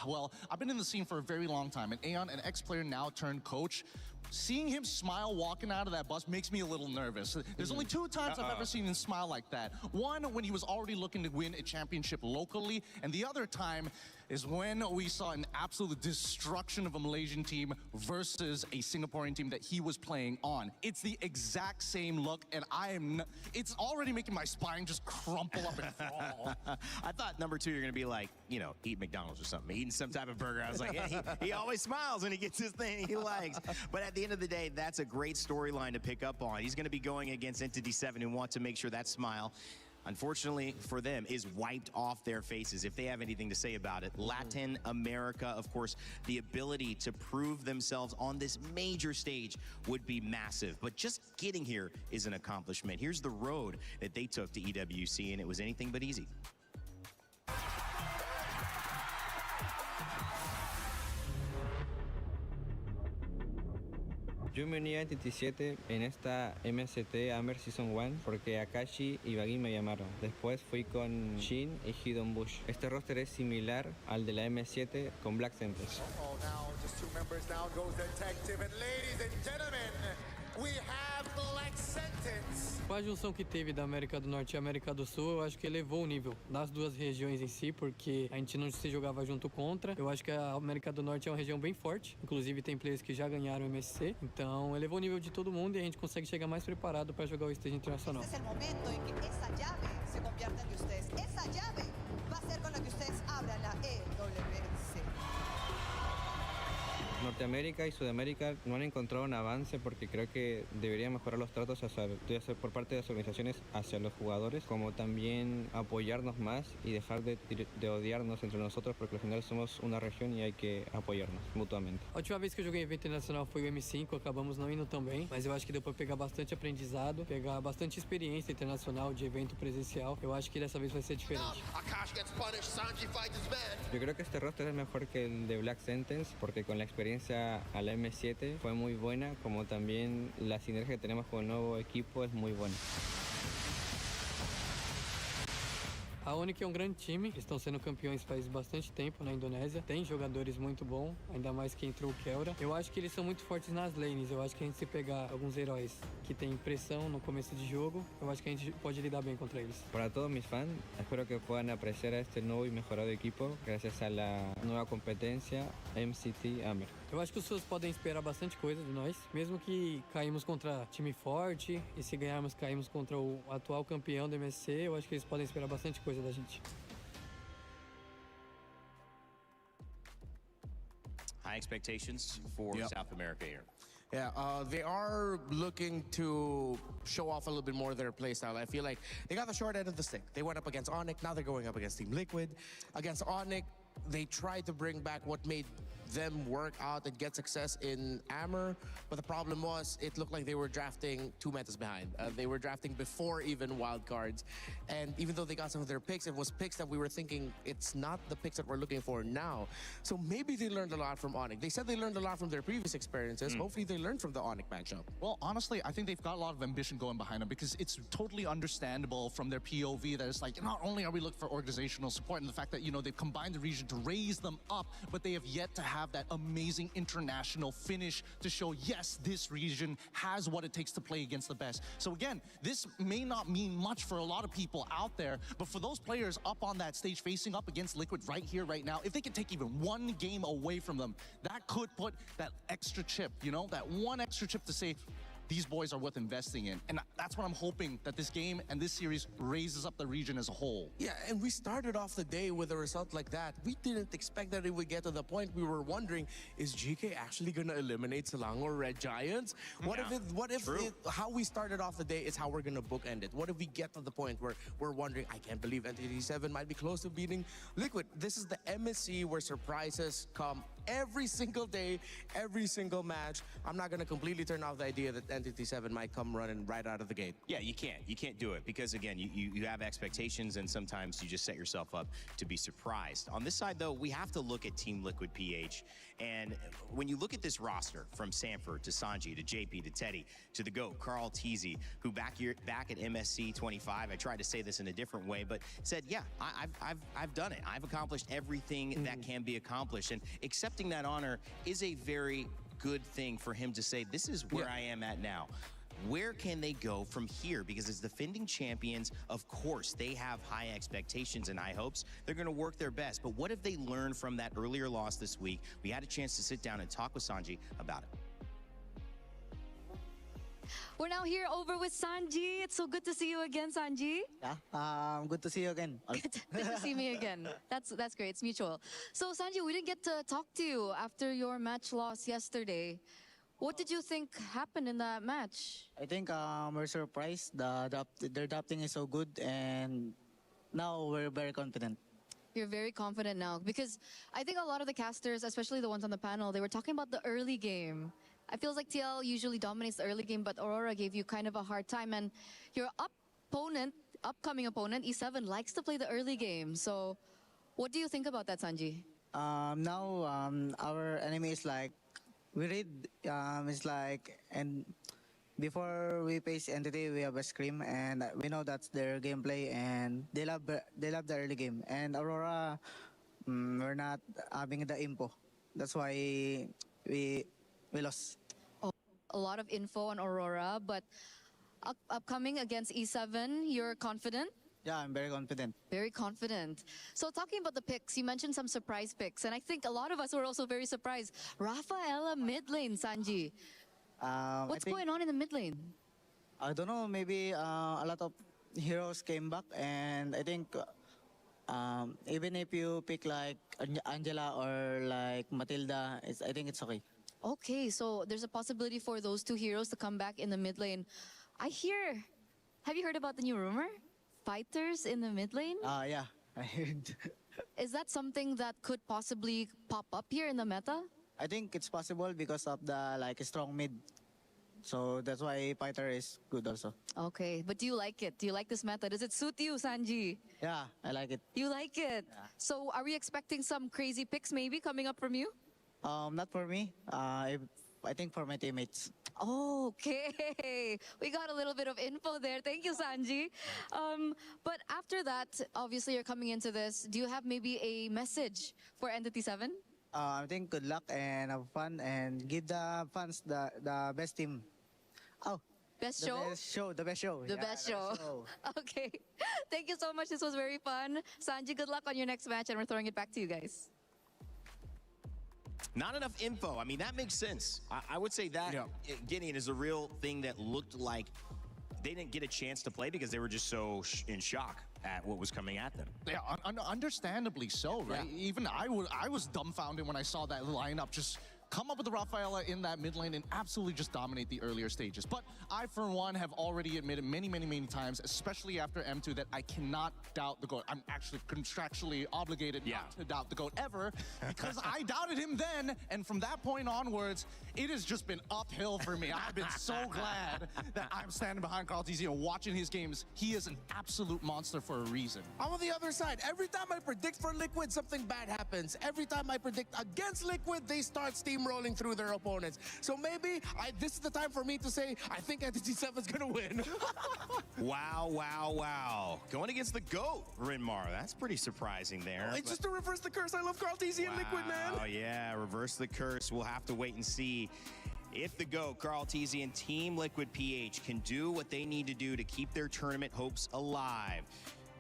well, I've been in the scene for a very long time, and Aeon, an ex-player now turned coach, seeing him smile walking out of that bus makes me a little nervous. There's only 2 times I've ever seen him smile like that. One, when he was already looking to win a championship locally, and the other time is when we saw an absolute destruction of a Malaysian team versus a Singaporean team that he was playing on. It's the exact same look, and it's already making my spine just crumple up and fall. I thought number 2, you're going to be like, you know, eat McDonald's or something, eating some type of burger. I was like, yeah, he always smiles when he gets his thing he likes. But at the end of the day, that's a great storyline to pick up on. He's going to be going against Entity 7 and want to make sure that smile, unfortunately for them, is wiped off their faces if they have anything to say about it. Latin America, of course, the ability to prove themselves on this major stage would be massive. But just getting here is an accomplishment. Here's the road that they took to EWC, and it was anything but easy. Yo me uní a Entity 7 en esta MST Hammer Season 1 porque Akashi y Baggy me llamaron. Después fui con Shin y Hidden Bush. Este roster es similar al de la M7 con Black Sentence. Now just 2 members, now goes Detective, and ladies and gentlemen, we have Black Sentence. Com a junção que teve da América do Norte e América do Sul, eu acho que elevou o nível das duas regiões em si, porque a gente não se jogava junto contra. Eu acho que a América do Norte é uma região bem forte, inclusive tem players que já ganharam o MSC, então elevou o nível de todo mundo e a gente consegue chegar mais preparado para jogar o stage internacional. Este es el momento en que esa llave se convierta en de ustedes. Esa llave va a ser con la que ustedes abran la EWC. Norteamérica y Sudamérica no han encontrado un avance porque creo que deberían mejorar los tratos por parte de las organizaciones hacia los jugadores, como también apoyarnos más y dejar de odiarnos entre nosotros, porque al final somos una región y hay que apoyarnos mutuamente. A última vez que eu joguei evento internacional foi o M5, acabamos não indo tão bem, mas eu acho que deu para pegar bastante aprendizado, pegar bastante experiência internacional de evento presencial. Eu acho que dessa vez vai ser diferente. Yo creo que este roster es mejor que el de Black Sentence porque con la experiencia a la M7 fue muy buena, como también la sinergia que tenemos con el nuevo equipo es muy buena. A Onyx é um grande time, estão sendo campeões faz bastante tempo na Indonésia, tem jogadores muito bons, ainda mais que entrou o Kelra. Eu acho que eles são muito fortes nas lanes, eu acho que a gente se pegar alguns heróis que tem pressão no começo de jogo, eu acho que a gente pode lidar bem contra eles. Para todos mis fans, espero que puedan apreciar a este nuevo y mejorado equipo gracias a la nueva competencia MCT Hammer. Eu acho que os fãs podem esperar bastante coisa de nós, mesmo que caímos contra time forte e se ganharmos caímos contra o atual campeão do MSC, eu acho que eles podem esperar bastante coisa da gente. High expectations for South America here. Yeah, they are looking to show off a little bit more of their playstyle. I feel like they got the short end of the stick. They went up against Onyx, now they're going up against Team Liquid. Against Onyx, they tried to bring back what made them work out and get success in Hammer, but the problem was it looked like they were drafting 2 metas behind. They were drafting before even wildcards, and even though they got some of their picks, it was picks that we were thinking it's not the picks that we're looking for now. So maybe they learned a lot from Onyx. They said they learned a lot from their previous experiences. Hopefully they learned from the Onyx matchup. Well, honestly, I think they've got a lot of ambition going behind them because it's totally understandable from their POV that it's like, not only are we looking for organizational support and the fact that, you know, they've combined the region to raise them up, but they have yet to have have that amazing international finish to show, yes, this region has what it takes to play against the best. So again, this may not mean much for a lot of people out there, but for those players up on that stage facing up against Liquid right here, right now, if they can take even one game away from them, that could put that extra chip, you know, that one extra chip to say, these boys are worth investing in. And that's what I'm hoping that this game and this series raises up the region as a whole. Yeah, and we started off the day with a result like that. We didn't expect that it would get to the point we were wondering, is GK actually going to eliminate Selangor Red Giants? What if how we started off the day is how we're going to bookend it? What if we get to the point where we're wondering, I can't believe NTT7 might be close to beating Liquid. This is the MSC where surprises come every single day, every single match. I'm not going to completely turn off the idea that NTT7 might come running right out of the gate. Yeah, you can't. You can't do it because, again, you have expectations and sometimes you just set yourself up to be surprised. On this side, though, we have to look at Team Liquid PH. And when you look at this roster from Sanford to Sanji to JP to Teddy to the GOAT, Carl Teasy, who back at MSC 25, I tried to say this in a different way, but said, yeah, I've done it. I've accomplished everything that can be accomplished. And accepting that honor is a very good thing for him to say, this is where I am at now. Where can they go from here? Because as defending champions, of course, they have high expectations and high hopes. They're going to work their best. But what have they learned from that earlier loss this week? We had a chance to sit down and talk with Sanji about it. We're now here over with Sanji. It's so good to see you again, Sanji. Yeah, good to see you again. Good to see me again. That's great. It's mutual. So, Sanji, we didn't get to talk to you after your match loss yesterday. What did you think happened in that match? I think we're surprised. Their drafting is so good, and now we're very confident. You're very confident now because I think a lot of the casters, especially the ones on the panel, they were talking about the early game. I feel like TL usually dominates the early game, but Aurora gave you kind of a hard time. And your upcoming opponent, E7, likes to play the early game. So what do you think about that, Sanji? Now our enemy is like, we read, it's like, and before we face Entity, we have a Scream, and we know that's their gameplay, and they love the early game. And Aurora, we're not having the info. That's why we lost. Oh, a lot of info on Aurora, but upcoming against E7, you're confident? Yeah, I'm very confident. Very confident. So talking about the picks, you mentioned some surprise picks, and I think a lot of us were also very surprised. Rafaela mid lane, Sanji. What's going on in the mid lane? I don't know, maybe a lot of heroes came back, and I think even if you pick like Angela or like Matilda, I think it's okay. Okay, so there's a possibility for those two heroes to come back in the mid lane. Have you heard about the new rumor? Fighters in the mid lane? Yeah, I heard. Is that something that could possibly pop up here in the meta? I think it's possible because of the strong mid. So that's why fighter is good also. Okay, but do you like it? Do you like this meta? Does it suit you, Sanji? Yeah, I like it. You like it? Yeah. So are we expecting some crazy picks maybe coming up from you? Not for me. I think for my teammates. Okay, we got a little bit of info there. Thank you, Sanji. But after that, obviously you're coming into this. Do you have maybe a message for Entity 7? I think good luck and have fun and give the fans the best team. Oh, best show? The best show. The best show. Okay. Thank you so much. This was very fun. Sanji, good luck on your next match, and we're throwing it back to you guys. Not enough info. I mean, that makes sense. I would say that Gideon is a real thing that looked like they didn't get a chance to play because they were just so in shock at what was coming at them. Yeah, understandably so, right? Yeah. Even I was dumbfounded when I saw that lineup just come up with the Rafaela in that mid lane and absolutely just dominate the earlier stages. But I, for one, have already admitted many times, especially after M2, that I cannot doubt the GOAT. I'm actually contractually obligated not to doubt the GOAT ever because I doubted him then, and from that point onwards, it has just been uphill for me. I've been so glad that I'm standing behind Carl TZ and watching his games. He is an absolute monster for a reason. I'm on the other side. Every time I predict for Liquid, something bad happens. Every time I predict against Liquid, they start stealing steamrolling through their opponents. So maybe this is the time for me to say I think Entity 7 is going to win. Wow, wow, wow. Going against the GOAT, Rinmar. That's pretty surprising there. It's just to reverse the curse. I love Carl TZ and Liquid, man. Oh, yeah, reverse the curse. We'll have to wait and see if the GOAT, Carl TZ, and Team Liquid PH can do what they need to do to keep their tournament hopes alive.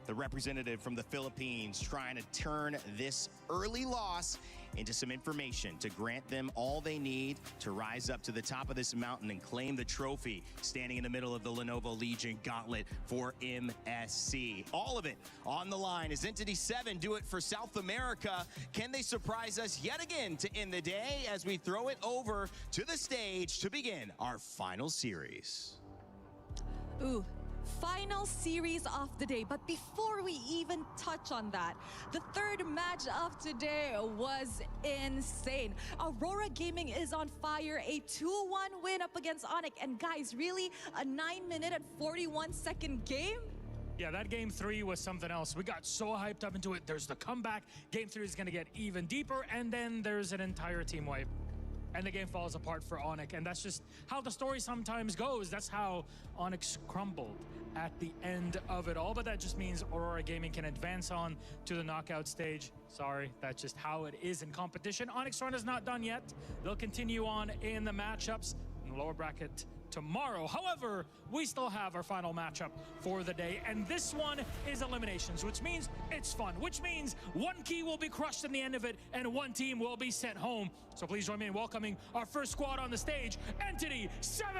The representative from the Philippines trying to turn this early loss into some information to grant them all they need to rise up to the top of this mountain and claim the trophy, standing in the middle of the Lenovo Legion Gauntlet for MSC. All of it on the line as Entity 7 do it for South America. Can they surprise us yet again to end the day as we throw it over to the stage to begin our final series? Ooh. Final series of the day. But before we even touch on that, the third match of today was insane. Aurora Gaming is on fire. A 2-1 win up against Onyx. And guys, really a 9-minute and 41-second game? Yeah, that game 3 was something else. We got so hyped up into it. There's the comeback. Game 3 is going to get even deeper. And then there's an entire team wipe. And the game falls apart for Onyx. And that's just how the story sometimes goes. That's how Onyx crumbled at the end of it all. But that just means Aurora Gaming can advance on to the knockout stage. Sorry, that's just how it is in competition. Onyx run is not done yet. They'll continue on in the matchups in the lower bracket tomorrow. However, we still have our final matchup for the day, and this one is eliminations, which means it's fun, which means one key will be crushed in the end of it, and one team will be sent home. So please join me in welcoming our first squad on the stage, Entity 7!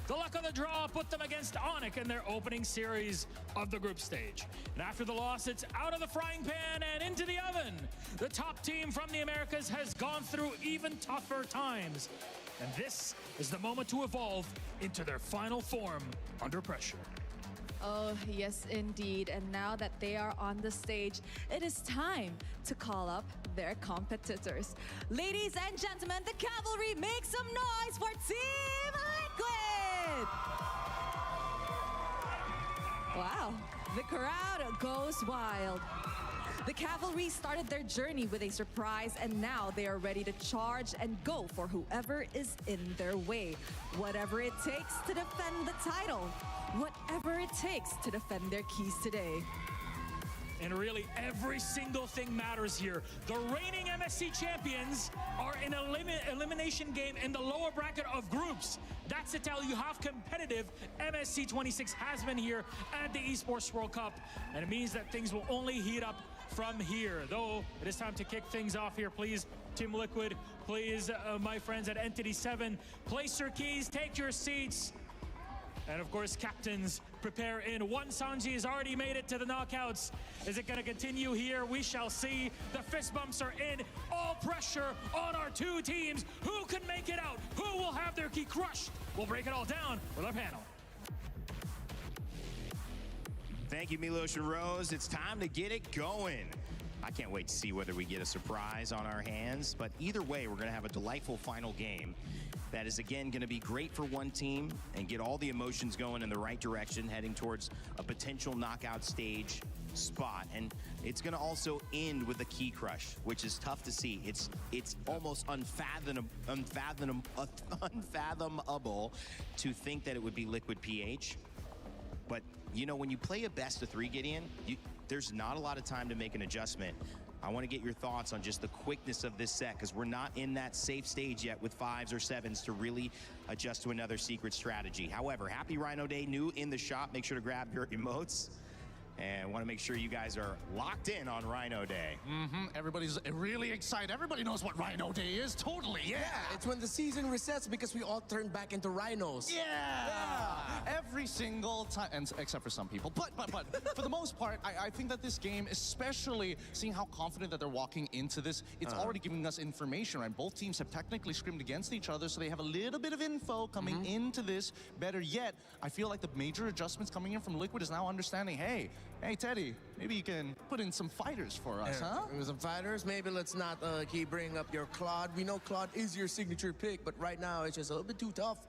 The luck of the draw put them against Onyx in their opening series of the group stage. And after the loss, it's out of the frying pan and into the oven. The top team from the Americas has gone through even tougher times. And this is the moment to evolve into their final form under pressure. Oh, yes, indeed. And now that they are on the stage, it is time to call up their competitors. Ladies and gentlemen, the Cavalry, make some noise for Team Liquid! Wow, the crowd goes wild. The Cavalry started their journey with a surprise, and now they are ready to charge and go for whoever is in their way. Whatever it takes to defend the title. Whatever it takes to defend their keys today. And really, every single thing matters here. The reigning MSC champions are in an elimination game in the lower bracket of groups. That's to tell you how competitive MSC 26 has been here at the Esports World Cup. And it means that things will only heat up from here. Though, it is time to kick things off here. Please, Team Liquid, please, my friends at Entity 7, place your keys, take your seats. And of course, captains, prepare in. One Sanji has already made it to the knockouts. Is it going to continue here? We shall see. The fist bumps are in. All pressure on our two teams. Who can make it out? Who will have their key crushed? We'll break it all down with our panel. Thank you, Milos and Rose. It's time to get it going. I can't wait to see whether we get a surprise on our hands. But either way, we're going to have a delightful final game. That is, again, going to be great for one team and get all the emotions going in the right direction, heading towards a potential knockout stage spot. And it's going to also end with a key crush, which is tough to see. It's almost unfathomable to think that it would be Liquid PH. But, you know, when you play a best-of-3, Gideon, there's not a lot of time to make an adjustment. I want to get your thoughts on just the quickness of this set, because we're not in that safe stage yet with 5s or 7s to really adjust to another secret strategy. However, happy Rhino Day, new in the shop. Make sure to grab your emotes. And want to make sure you guys are locked in on Rhino Day. Everybody's really excited. Everybody knows what Rhino Day is. Totally, yeah. It's when the season resets because we all turn back into rhinos. Yeah. Every single time, and except for some people. But for the most part, I think that this game, especially seeing how confident that they're walking into this, it's already giving us information, right? Both teams have technically scrimmed against each other, so they have a little bit of info coming into this. Better yet, I feel like the major adjustments coming in from Liquid is now understanding, hey, Teddy, maybe you can put in some fighters for us, huh? Some fighters? Maybe let's not keep bringing up your Claude. We know Claude is your signature pick, but right now it's just a little bit too tough.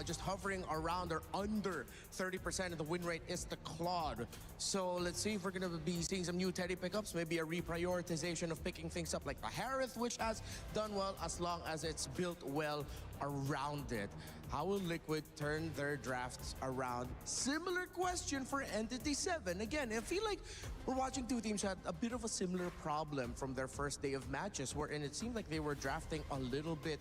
Just hovering around or under another 30% of the win rate is the Claude. So let's see if we're going to be seeing some new Teddy pickups, maybe a reprioritization of picking things up like the Harith, which has done well as long as it's built well around it. How will Liquid turn their drafts around? Similar question for Entity 7. Again, I feel like we're watching two teams had a bit of a similar problem from their first day of matches, wherein it seemed like they were drafting a little bit,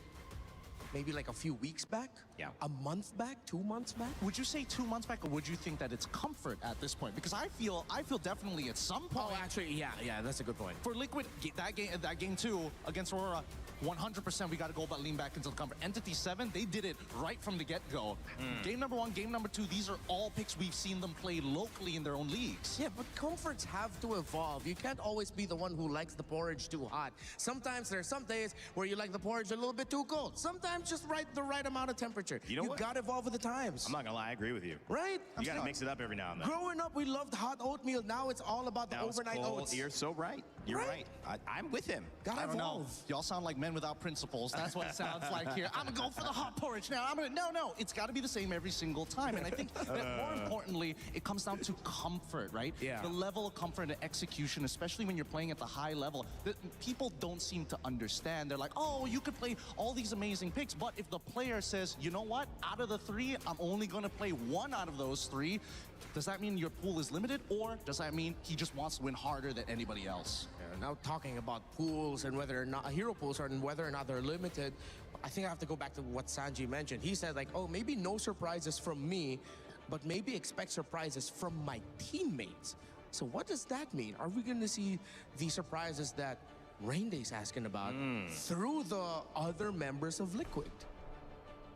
maybe like a few weeks back? Yeah. A month back? 2 months back? Would you say 2 months back, or would you think that it's comfort at this point? Because I feel definitely at some point. Oh, actually, yeah, that's a good point. For Liquid, that game 2 against Aurora, 100% we got to go about lean back into the comfort. Entity 7, they did it right from the get-go. Game number 1, game number 2, these are all picks we've seen them play locally in their own leagues. Yeah, but comforts have to evolve. You can't always be the one who likes the porridge too hot. Sometimes there's some days where you like the porridge a little bit too cold. Sometimes just the right amount of temperature. You know what? Gotta evolve with the times. I'm not gonna lie, I agree with you. Right? You gotta mix it up every now and then. Growing up, we loved hot oatmeal. Now it's all about the overnight oats. You're so right. You're right. I'm with him. Gotta evolve. Y'all sound like men without principles. That's what it sounds like here. I'm gonna go for the hot porridge now. No. It's got to be the same every single time. And I think that more importantly, it comes down to comfort, right? Yeah. The level of comfort and execution, especially when you're playing at the high level, that people don't seem to understand. They're like, oh, you could play all these amazing picks, but if the player says, you know what, out of the 3, I'm only gonna play 1 out of those 3, does that mean your pool is limited, or does that mean he just wants to win harder than anybody else? Now talking about pools and whether or not hero pools and whether or not they're limited, I think I have to go back to what Sanji mentioned. He said like, oh, maybe no surprises from me, but maybe expect surprises from my teammates. So what does that mean? Are we going to see the surprises that Rainday's asking about through the other members of Liquid?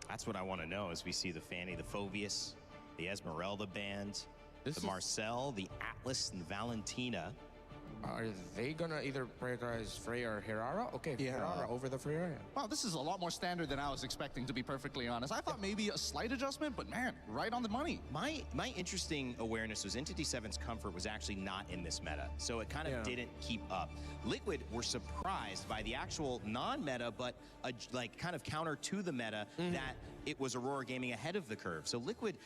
That's what I want to know as we see the Fanny, the Phoveus, the Esmeralda band, the Marcel, the Atlas, and Valentina. Are they gonna either prioritize Freya or Hirara? Okay, Hirara over the Freya. Wow, this is a lot more standard than I was expecting, to be perfectly honest. I thought maybe a slight adjustment, but man, right on the money. My interesting awareness was Entity 7's comfort was actually not in this meta, so it kind of didn't keep up. Liquid were surprised by the actual non-meta, but like kind of counter to the meta, that it was Aurora Gaming ahead of the curve. So Liquid,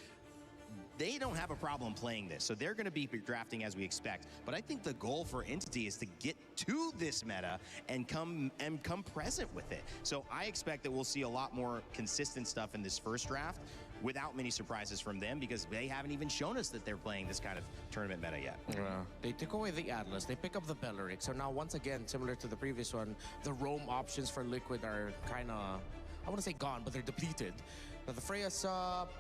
they don't have a problem playing this, so they're going to be drafting as we expect. But I think the goal for Entity is to get to this meta and come present with it. So I expect that we'll see a lot more consistent stuff in this first draft without many surprises from them, because they haven't even shown us that they're playing this kind of tournament meta yet. They took away the Atlas, they pick up the Belleric. So now once again, similar to the previous one, the roam options for Liquid are kind of, I want to say gone, but they're depleted. Now the Freya's up.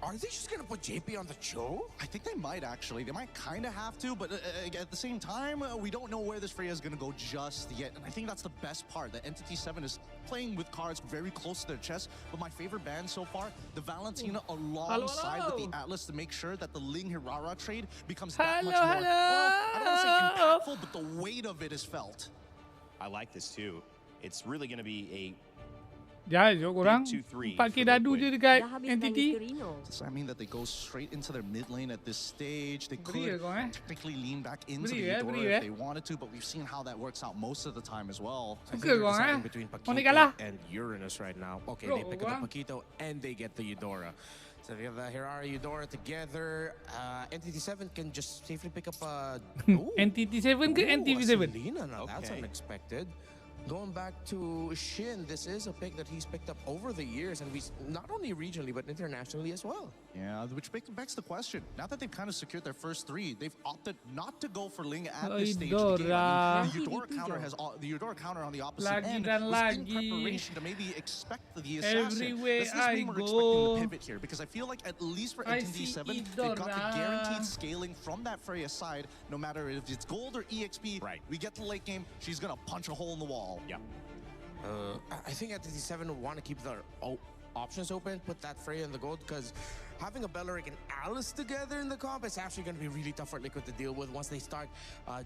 Are they just going to put JP on the Cho? I think they might actually. They might kind of have to, but at the same time, we don't know where this Freya is going to go just yet. And I think that's the best part, that Entity 7 is playing with cards very close to their chest. But my favorite band so far, the Valentina alongside with the Atlas, to make sure that the Ling Hirara trade becomes that much more, well, I don't want to say impactful, but the weight of it is felt. I like this too. It's really going to be a Jangan jom korang pakai dadu je dekat entity. Does that mean that they go straight into their mid lane at this stage? They could technically lean back into the Eudora if they wanted to, but we've seen how that works out most of the time as well. I think they're deciding between Paquito and Uranus right now. Okay, they pick up the Paquito and they get the Eudora. So they have the Hirara Eudora together. Entity 7 can just safely pick up a... Entity 7 ke Entity 7? Selena now, that's unexpected. Going back to Shin, this is a pick that he's picked up over the years, and not only regionally, but internationally as well. Yeah, which begs the question. Now that they've kind of secured their first 3, they've opted not to go for Ling at this stage of the game. I mean, the Eudora counter on the opposite end was in preparation to maybe expect the assassin. Everywhere Does this mean we're expecting the pivot here? Because I feel like at least for Entity 7, they've got the guaranteed scaling from that Freya side. No matter if it's gold or EXP, we get to the late game, she's going to punch a hole in the wall. Yeah. I think Entity 7 want to keep their options open, put that Freya in the gold, because having a Belleric and Alice together in the comp is actually going to be really tough for Liquid to deal with once they start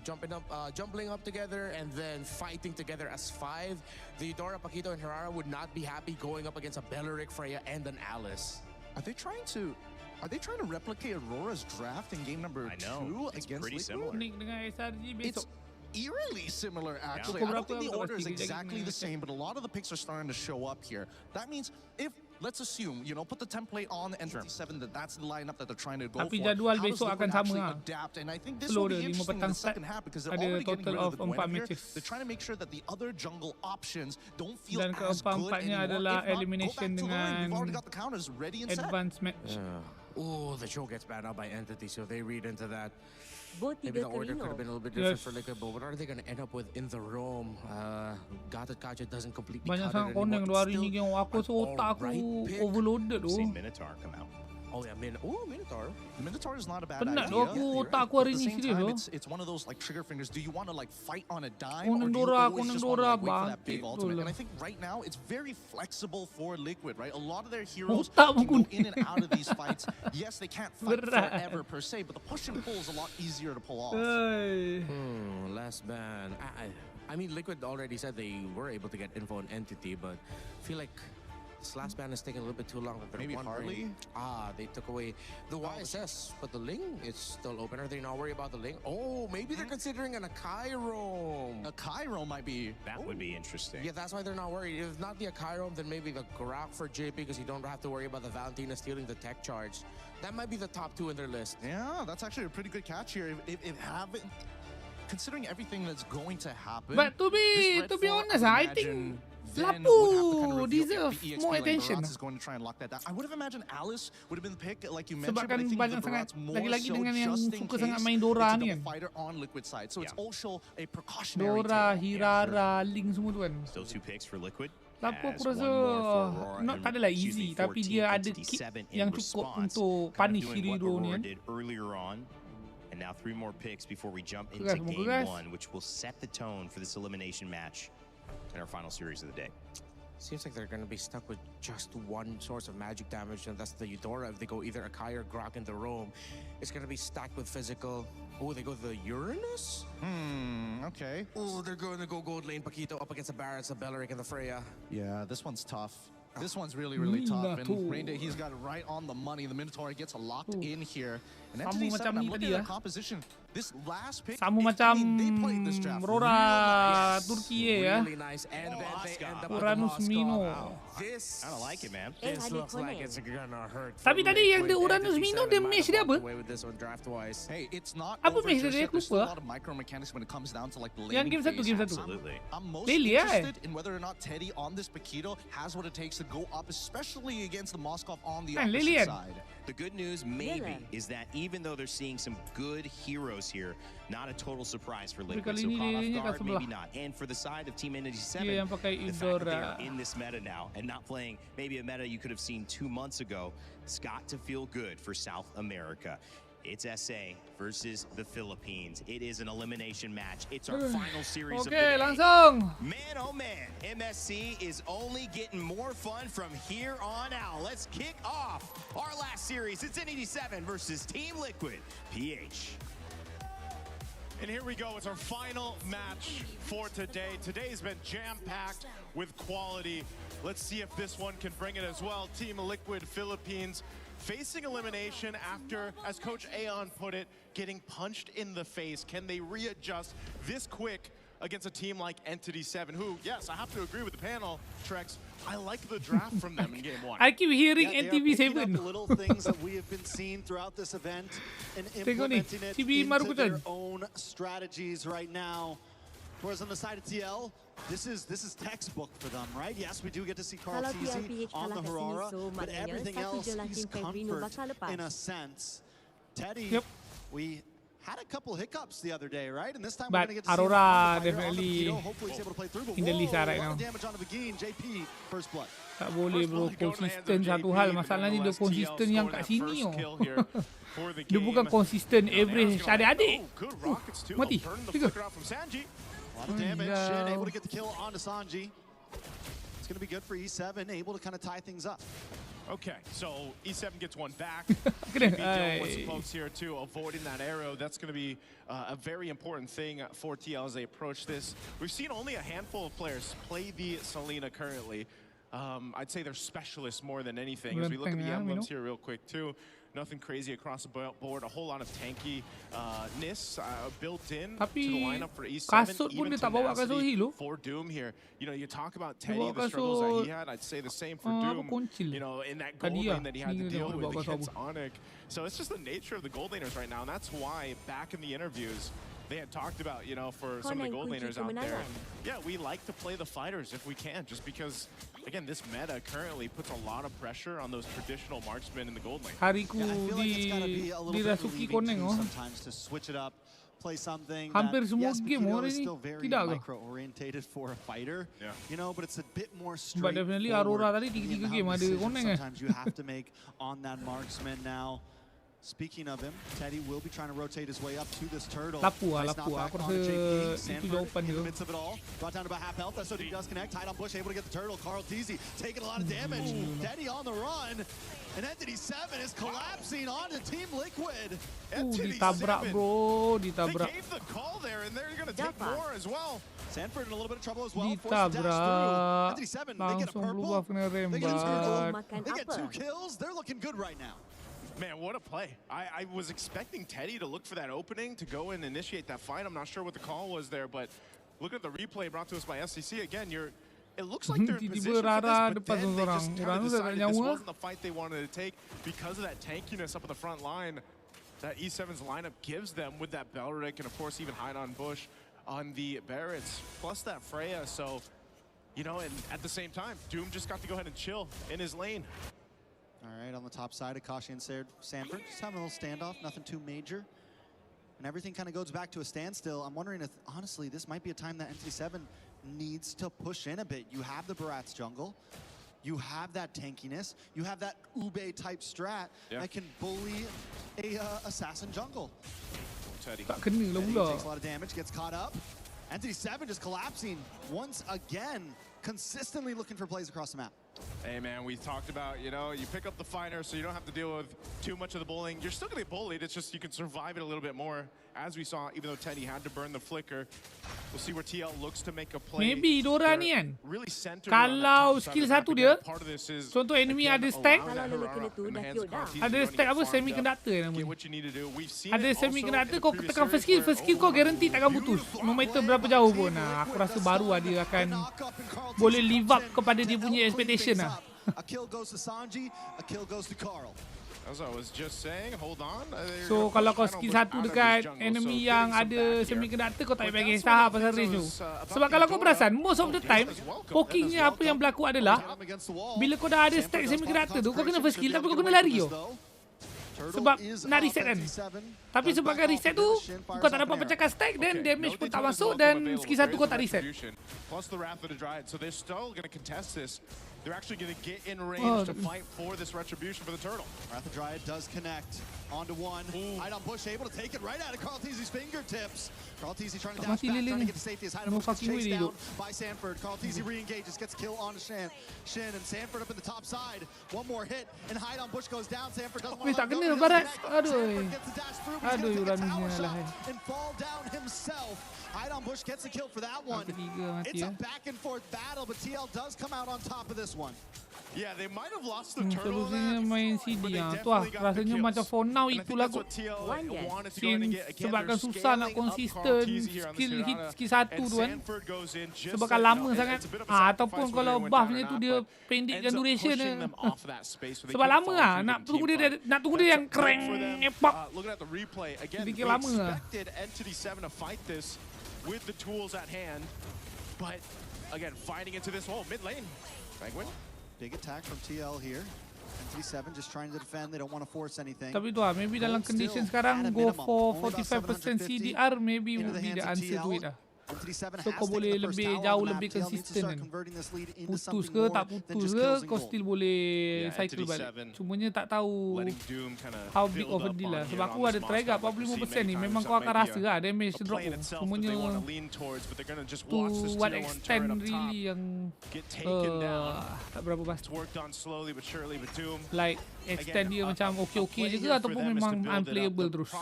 jumping up together and then fighting together as 5. The Eudora, Paquito, and Hirara would not be happy going up against a Belleric, Freya, and an Alice. Are they trying to replicate Aurora's draft in game number 2 it's against pretty Liquid? similar. eerily similar, actually. I don't think the order is exactly the same, but a lot of the picks are starting to show up here. That means if, let's assume, you know, put the template on the NT7, that's the lineup that they're trying to go Tapi for. jadual How does besok Liquid akan sama actually lah. adapt? And I think this Slow will be dia, 5 interesting in petang the start. second half because they're Ada already getting total rid of of the 4 Gwen here. matches. They're trying to make sure that the other jungle options don't feel Dan as good keempat-empatnya anymore. adalah If not, go elimination back to Lurn. dengan We've already got the counters ready and set. advanced match. Oh, the show gets banned out by Entity, so they read into that. Bot Maybe 3 the order could Karino. have been a little bit different Yes. for Liquid, but what are they going to end up with in the Rome? Gatot Kaja doesn't completely Banyak cut it sangat anymore. koneng It's dua hari still ni game aku so an otak aku alright pick. overloaded tu. Seen Minotaur come out. Oh yeah, Minotaur. Minotaur is not a bad Penat idea. tu aku otak aku hari At the ni same serius time, tu. it's one of those like trigger fingers. Do you want to like fight on a dime, Koneng or do you Dora, always Koneng just want to Dora, like, wait for that big bangkit ultimate? tu And I lah. think right now it's very flexible for Liquid, right? A lot of their heroes Otak can pun go in and out of these fights. Yes, they can't fight Berat. forever per se, but the push and pull is a lot easier to pull off. Last ban. I mean, Liquid already said they were able to get info on Entity, but I feel like this last ban is taking a little bit too long. Maybe Harley? They took away the YSS, but the Ling is still open. Are they not worried about the Ling? Oh, maybe they're considering an Akairo. Akairo might be... That would be interesting. Yeah, that's why they're not worried. If not the Akairo, then maybe the Grok for JP, because you don't have to worry about the Valentina stealing the tech charge. That might be the top 2 in their list. Yeah, that's actually a pretty good catch here. If haven't... Considering everything that's going to happen... But to be honest, I think Lapu deserve more attention. Is going to try and lock that down. I would have imagined Alice would have been the pick, like you mentioned. Sebab But I kan think banyak the sangat Barat's more lagi-lagi so dengan yang just in suka case sangat main it's Dora a ni double kan. fighter on Liquid side, so it's also a precautionary Dora, take. Hirara, Ling semua tu kan. Still 2 picks for Liquid. Lapu As aku one rasa more for Aurora not and, tak adalah excuse easy, me, tapi 14 dia ada Entity kick 7 in yang cukup response, untuk kind of punish doing diri what dia ni Aurora kan. did earlier on. And now 3 more picks before we jump into Guys, game guys. 1, which will set the tone for this elimination match in our final series of the day. Seems like they're going to be stuck with just one source of magic damage, and that's the Eudora. If they go either Akai or Grok in the Rome, it's going to be stacked with physical. Oh, they go the Uranus? Okay. Oh, they're going to go gold lane Paquito up against the Barretts, the Belleric, and the Freya. Yeah, this one's tough. This one's really, really tough. And Rainday, he's got it right on the money. The Minotaur gets locked in here. And Entity 7, I'm looking at the composition. This last pick, Sama macam Rora Turki ya. Really nice. And then they end up with Uranus the Mino. This, I don't like it, man. this looks like it's gonna hurt. Tapi tadi yang dia Uranus Mino, dia match dia apa? Hey, it's not Apa over match just dia? yet. Aku There's still a lupa. lot of micro mechanics when it comes down to like the Yang laning game phase. satu. Absolutely. I'm most Lily, interested in whether or not Teddy on this Paquito has what it takes to go up, especially against the Moskov on the opposite Lily. side. The good news, maybe, is that even though they're seeing some good heroes here, not a total surprise for Liquid. kali So ni caught off dia kat guard, maybe sebelah. not. And for the side of Team Entity Dia 7, yang pakai the fact that they Eudora. are in this meta now and not playing maybe a meta you could have seen 2 months ago, it's got to feel good for South America. It's SA versus the Philippines. It is an elimination match. It's our final series of the Okay, day. langsung. Man, oh man, MSC is only getting more fun from here on out. Let's kick off our last series. It's N87 versus Team Liquid PH. And here we go. It's our final match for today. Today's been jam-packed with quality. Let's see if this one can bring it as well. Team Liquid Philippines facing elimination after, as Coach Aeon put it, getting punched in the face. Can they readjust this quick against a team like Entity 7, who, yes, I have to agree with the panel, Trex, I like the draft from them in game 1. I keep hearing Yeah, NTV they are picking 7. up little things that we have been seeing throughout this event and implementing it into their own strategies right now. Whereas on the side of TL, this is textbook for them, right? Yes, we do get to see Carl Kalau Teasy TLPH on the kalah kat sini, Harara, so but maknanya everything satu else je lah is tim Gengarino bakal comfort lepas. in a sense. Teddy, we had a couple hiccups the other day, right? And this time we're But going to get to see him Aurora on the definitely Paquito. Hopefully he's able to play through. But in the whoa, list right a lot now. of damage on the Begin. JP, first blood. Tak boleh bro, konsisten satu hal. Masalahnya dia konsisten yang kat sini oh. Dia bukan konsisten average adik-adik. Mati. Tiga. A lot of damage and able to get the kill onto Sanji. It's going to be good for E7, able to kind of tie things up. Okay, so E7 gets one back. JP dealing with some folks here too, avoiding that arrow. That's going to be a very important thing for TL as they approach this. We've seen only a handful of players play the Selena currently. I'd say they're specialists more than anything. As we look at the emblems here real quick too, nothing crazy across the board. A whole lot of tanky-ness built in to Tapi the lineup for E7. kasut pun dia tak bawa kasut tenacity hilo. for Doom here. You know, you talk about Dia Teddy, bawa the struggles that he kasut had. I'd say the same for Doom. Koncil. You know, in that gold Tadi lane that he had to ni deal dia with bawa kasut against Onyx. So it's just the nature of the gold laners right now, and that's why back in the interviews they had talked about, you know, for some of the gold laners out there. Yeah, we like to play the fighters if we can, just because, again, this meta currently puts a lot of pressure on those traditional marksmen in the gold lane. Hariku dirasuki koneng oh. Sometimes to switch it up, play something Hampir that, semua yes, game Mikiro hari is ni still very tidak ke? micro-orientated for a fighter, Yeah. you know, but it's a bit more But definitely Aurora straightforward tadi in the 3 amount game of ada decisions koneng eh. sometimes you have to make on that marksman now. Speaking of him, Teddy will be trying to rotate his way up to this turtle. Lapu lah, Nice lapu. knockback Aku onto rasa JP. itu Sanford jawapan in dia. the midst of it all. Brought down to about half health. SOD does connect. Tight on Bush, able to get the turtle. Carl Teasy taking a lot of damage. Teddy on the run. And Entity 7 is collapsing onto Team Liquid. Ditabrak bro, ditabrak. They gave the call there, and they're going to take more as well. Sanford in a little bit of trouble as well. Ditabrak. Entity 7, they get a Langsung blue purple. buff kena They get a turtle. rembat. They get 2 kills. They're looking good right now. Man, what a play. I was expecting Teddy to look for that opening to go and initiate that fight. I'm not sure what the call was there, but look at the replay brought to us by SCC. Again, it looks like they're in position for this, but then they just kind of decided this wasn't the fight they wanted to take because of that tankiness up in the front line that E7's lineup gives them with that Belric and, of course, even Hide on Bush on the Barretts, plus that Freya. So, you know, and at the same time, Doom just got to go ahead and chill in his lane. All right, on the top side, Akashi and Sanford just having a little standoff, nothing too major. And everything kind of goes back to a standstill. I'm wondering if, honestly, this might be a time that Entity 7 needs to push in a bit. You have the Barat's jungle. You have that tankiness. You have that Ube-type strat that can bully a assassin jungle. Teddy. Tak kena lah Teddy pula. takes a lot of damage, gets caught up. Entity 7 just collapsing once again, consistently looking for plays across the map. Hey man, we talked about, you know, you pick up the fighter so you don't have to deal with too much of the bullying. You're still gonna get bullied, it's just you can survive it a little bit more. As we saw, even though Teddy had to burn the flicker, we'll see where TL looks to make a play. Maybe Dora ni kan, Really centered kalau around that top skill side of satu the dia, map. Part of this is, contoh enemy again, ada stack, allowing that Herrera in the hands of Cartesian ada to stack get apa farmed semiconductor up, nama get dia. what you need to do. We've seen Ada it also semiconductor, in the kau previous tekan first skill series kau guarantee takkan putus. No matter berapa jauh pun. Nah, aku rasa baru lah dia akan boleh live up kepada dia punya expectation lah. A kill goes to Sanji, a kill goes to Carl. As I was just saying, hold on. So kalau kau skill satu dekat enemy yang ada semiconductor, kau tak payah bagi tahap pasal range tu. Sebab kalau kau perasan, most of the time pokingnya apa yang berlaku adalah bila kau dah ada stack semiconductor tu, kau kena first skill tapi kau kena lari tu. Sebab nak reset kan. Tapi sebab kau reset tu, kau tak dapat pecahkan stack, dan damage pun tak masuk, dan skill satu kau tak reset. Plus the Wrath of the Dryad, so they're still going to contest this. They're actually going to get in range to fight for this retribution for the turtle. Wrath of the Dryad does connect onto one. Hide on Bush, able to take it right out of Carl Teasy's fingertips. Carl Teasy trying to dash back, trying to get to safety as Hide on Bush gets chased down by Sanford. Carl Teasy re-engages, gets a kill onto Shin, and Sanford up in the top side. One more hit, and Hide on Bush goes down. Sanford doesn't want to let go. Sanford gets the dash through, but he's going to take a tower shot and fall down himself. Hide on Bush gets a kill for that one. It's a back and forth battle, but TL does come out on top of this one. Yeah, they might have lost the turtle Solusinya main CD tu lah. Rasanya macam for now itulah kot. Sebabkan susah nak konsisten skill hit skill satu tu kan. Sebabkan lama sangat. Ataupun kalau buffnya tu dia pendekkan duration dia. Sebab lama lah. Nak tunggu dia yang crank pop. Sedikit lama lah. With the tools at hand, but again, fighting into this whole mid lane. Penguin. Big attack from TL here. Entity 7 just trying to defend. They don't want to force anything. Tapi tu lah, maybe dalam condition sekarang, go for 45% CDR, maybe would be the answer to it lah. So kau boleh lebih jauh, lebih konsisten kan. Putus ke tak putus ke, kau still boleh cycle balik. Cumanya tak tahu how big of a deal lah. Sebab aku ada try kat 45% ni, memang kau akan rasa lah damage drop tu. Cumanya to what extent really yang tak berapa pasti. Like extend dia macam okay-okay je ke, ataupun memang unplayable terus.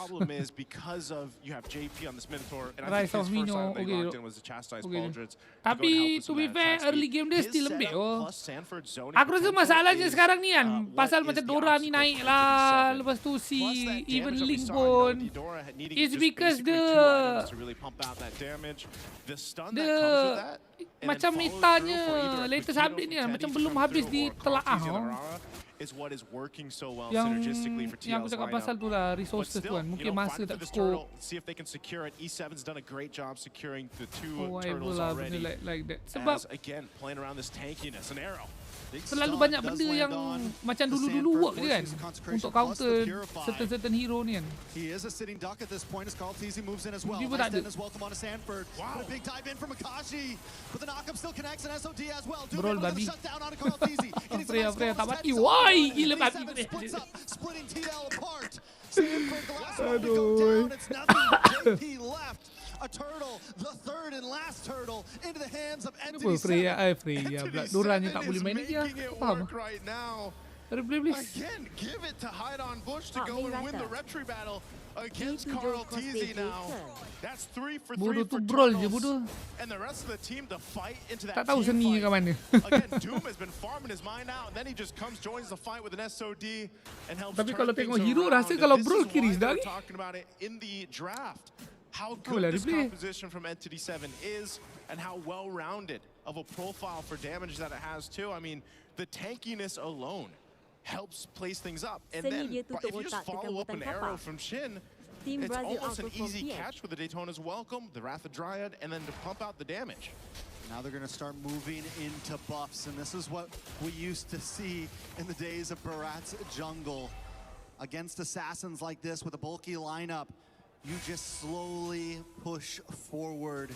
Rise of Mino, okay knocked in was the chastised Baldrins. Tapi to be fair, early game dia still lembik. Aku rasa masalahnya sekarang ni kan, pasal macam Dora ni naik lah, lepas tu si even Link pun, it's because the macam metanya latest update ni kan, macam belum habis ditelaah. Is what is working so well yang synergistically for TL's aku cakap pasal tu lah, resources tu kan, mungkin masa tak cukup. See if they can secure it. E7's done a great job securing the two turtles lah, already. like that. Sebab again playing around this tankiness, an arrow. Terlalu banyak benda yang macam dulu-dulu work je kan untuk counter certain hero ni kan. He is a sitting duck at this point as Carl Teasy moves in as well. Nice then as welcome on to Sanford. Wow. A big dive in from Akashi. But the knock-up still connects and SOD as well. Bro, babi. Shutdown on Carl Teasy. Freya tak mati. Why? Gila babi. Splitting TL apart. Sanford the last one to go down. It's nothing but JP left. A turtle, the third and last turtle, into the hands of Entity 7. Freya pula. Doranya tak boleh main dia. Faham? Again, give it to Hide on Bush to go and win the retry battle against Carl Teasy now. That's 3 for 3 for turtles. And the rest of the team to fight into that team fight. Again, Doom has been farming his mind out, and then he just comes, joins the fight with an SOD, and helps turn things around. This is why we're talking about it in the draft. How good this composition from Entity 7 is, and how well-rounded of a profile for damage that it has too. I mean, the tankiness alone helps place things up. And then, if you just follow up an arrow from Shin, it's almost an easy catch with the Daytona's Welcome, the Wrath of Dryad, and then to pump out the damage. Now they're going to start moving into buffs, and this is what we used to see in the days of Barat's jungle. Against assassins like this with a bulky lineup, you just slowly push forward.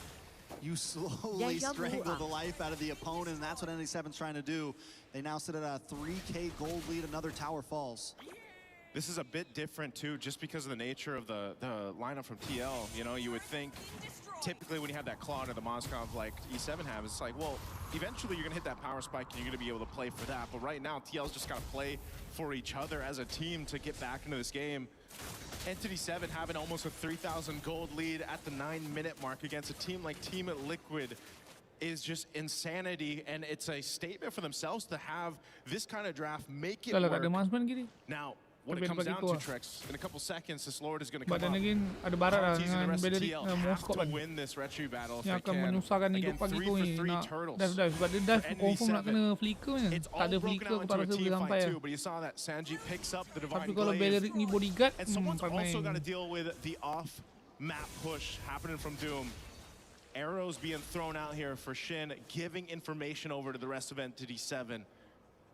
You slowly strangle the life out of the opponent, and that's what ND7's trying to do. They now sit at a 3K gold lead, another tower falls. This is a bit different too, just because of the nature of the lineup from TL. You know, you would think typically when you have that Claude or the Moskov like E7 have, it's like, well, eventually you're gonna hit that power spike and you're gonna be able to play for that. But right now, TL's just gotta play for each other as a team to get back into this game. Entity 7 having almost a 3,000 gold lead at the 9-minute mark against a team like Team Liquid is just insanity, and it's a statement for themselves to have this kind of draft make it work. Now, what it comes down to, Trex, in a couple seconds, this Lord is going to come up. Ada barat lah Teasing the dengan rest of Benedict TL have Moskov to kan. win this retry battle if Yang they akan can. menyusahkan Again, hidup pagi 3 tu for ni 3 nak turtles. dive sebab dia dive confirm nak kena flicker kan. It's Tak ada all broken flicker out aku tak into a rasa team boleh fight sampai. too, but you saw that Sanji picks up the Divine Tapi kalau Glaive. Benedict ni bodyguard, And someone's tak also main. got to deal with the off-map push happening from Doom. Arrows being thrown out here for Shin, giving information over to the rest of Entity 7.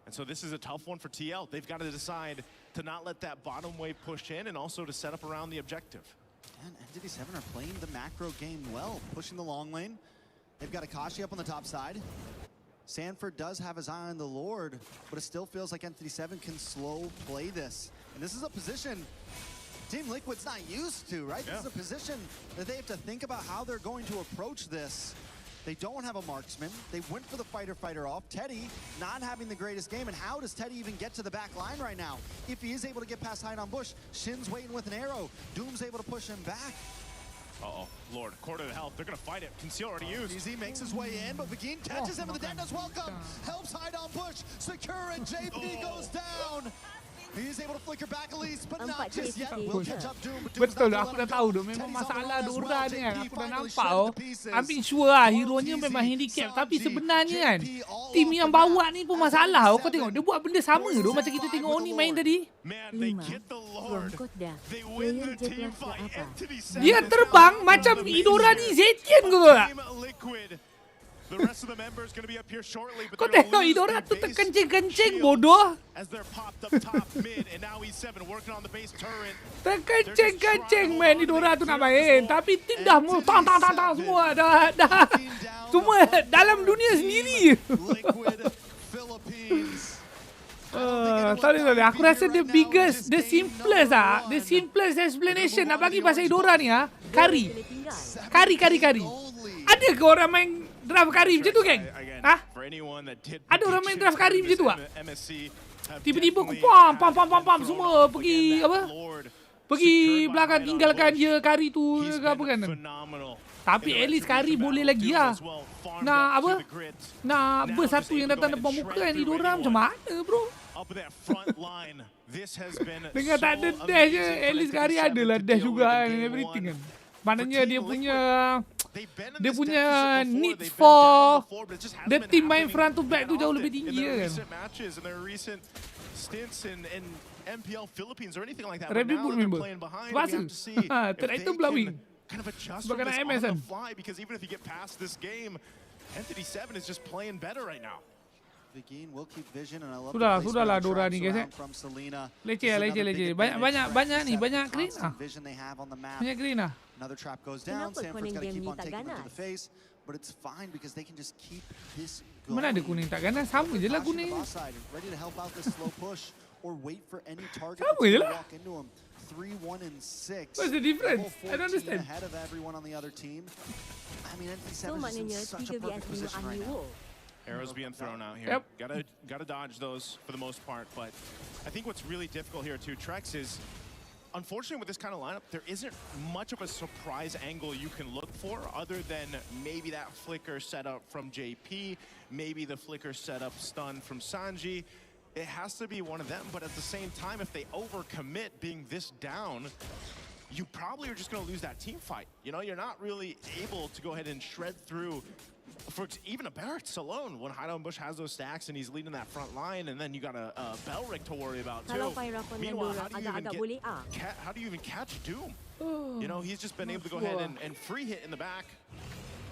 And so this is a tough one for TL. They've got to decide to not let that bottom wave push in and also to set up around the objective. And Entity 7 are playing the macro game well, pushing the long lane. They've got Akashi up on the top side. Sanford does have his eye on the Lord, but it still feels like Entity 7 can slow play this. And this is a position Team Liquid's not used to, right? This is a position that they have to think about how they're going to approach this. They don't have a marksman. They went for the fighter off. Teddy not having the greatest game, and how does Teddy even get to the back line right now? If he is able to get past Hide on Bush, Shin's waiting with an arrow. Doom's able to push him back. Uh-oh, Lord, quarter to health. They're going to fight it. Conceal already used. Easy makes his way in, but Begin catches him, and the Dennis welcome. Helps Hide on Bush. Secure, and JP goes down. He's able to flicker back at least, but not just yet. Will catch up Doom. Betul, aku dah tahu tu. Memang masalah Dora ni kan. Aku dah nampak hampir sure lah hero-nya memang handicap. Tapi sebenarnya kan, tim yang bawa ni pun masalah. Kau tengok, dia buat benda sama tu macam kita tengok Oni main tadi. Dia terbang macam Idora ni Zetian ke tak? The rest of the members going to be up here shortly, but kau tengok Idora tu terkencing-kencing bodoh. As they're popped up top mid, and now E7 working on the base turret. Terkencing-kencing man Idora tu nak main, tapi tim dah mau tang semua dah semua dalam dunia sendiri. Sorry, aku rasa the simplest explanation nak bagi pasal Idora ni kari. Ada ke orang main draft kari macam tu, geng? Ada orang main draft kari macam tu tak? Tiba-tiba aku pam semua pergi apa? Pergi belakang tinggalkan je kari tu ke apa kan? Tapi at least Kari boleh lagi lah. Nak apa? Nak bersatu yang datang depan muka kan Idora macam mana bro? Dengan tak ada dash je, at least Kari ada lah dash juga and everything kan. Maknanya dia punya needs for the team main front to back tu jauh lebih tinggi kan. MPL Philippines or anything like that. Rabbit But now Boot that they're member. playing behind, Terima we have to see if they can kind of adjust from this on the fly, because even if you get past this game, Entity 7 is just playing better right now. Sudahlah Dora ni guys. Leceh. Banyak ni, banyak green ah. Banyak green ah. Another trap goes down. Sanford's got to keep on taking them to the face, but it's fine because they can just keep this going. Mana ada kuning tak ganas, sama je lah kuning. Ready to help out this slow push or wait for any target to walk into him. 3-1 and 6. What's the difference? I don't understand. Ahead of everyone on the other team. I mean, NT7 is in such a perfect position right now. Arrows being thrown out here. Gotta dodge those for the most part, but I think what's really difficult here too, Trex, is unfortunately with this kind of lineup, there isn't much of a surprise angle you can look for other than maybe that flicker setup from JP, maybe the flicker setup stun from Sanji. It has to be one of them, but at the same time, if they overcommit being this down, you probably are just going to lose that team fight. You know, you're not really able to go ahead and shred through for even a Barracks alone when Hideout Bush has those stacks and he's leading that front line, and then you got a Belric to worry about too. Meanwhile, how do you even catch Doom? You know, he's just been able to go ahead and free hit in the back.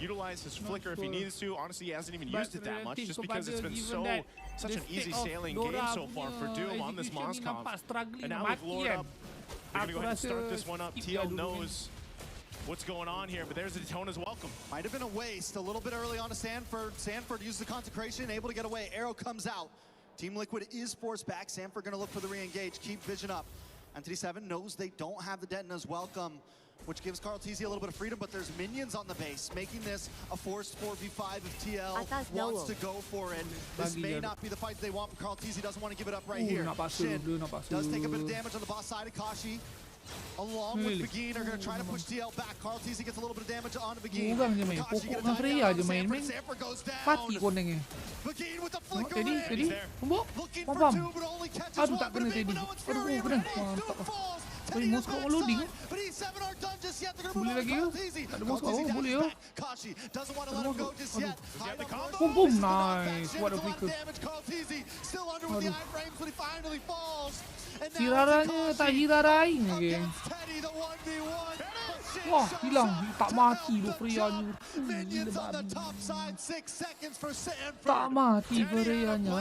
Utilize his flicker if he needs to. Honestly, he hasn't even used it that much just because it's been such an easy sailing game so far for Doom on this Moscom. And now with Lord up, they're going to go ahead and start this one up. TL knows what's going on here, but there's the Daytona's welcome. Might have been a waste a little bit early on to Sanford. Sanford uses the consecration, able to get away. Arrow comes out. Team Liquid is forced back. Sanford going to look for the re-engage. Keep vision up. Entity 7 knows they don't have the Detona's welcome, which gives Carl TZ a little bit of freedom, but there's minions on the base, making this a forced 4v5 if TL wants to go for it. This may not be the fight they want, but Carl TZ doesn't want to give it up right here. Shin does take a bit of damage on the boss side. Akashi, along with Begin, are going to try to push TL back. Carl TZ gets a little bit of damage on Begin. Akashi gets a tie down. Sanford goes down. Begin with the flicker in. Looking for two, but only catches one. But a big one with Fury. Falls. Teddy gets back side, but E7 aren't done just yet. They're going to move on Carl TZ. Kashi doesn't want to let him go just yet. Boom, nice. What a flicker. Carl TZ still under with the iframes, but he finally falls. Hiraranya tak hirarai lagi. Wah, hilang. Tak mati loh Freya-nya. Tak mati Freya-nya.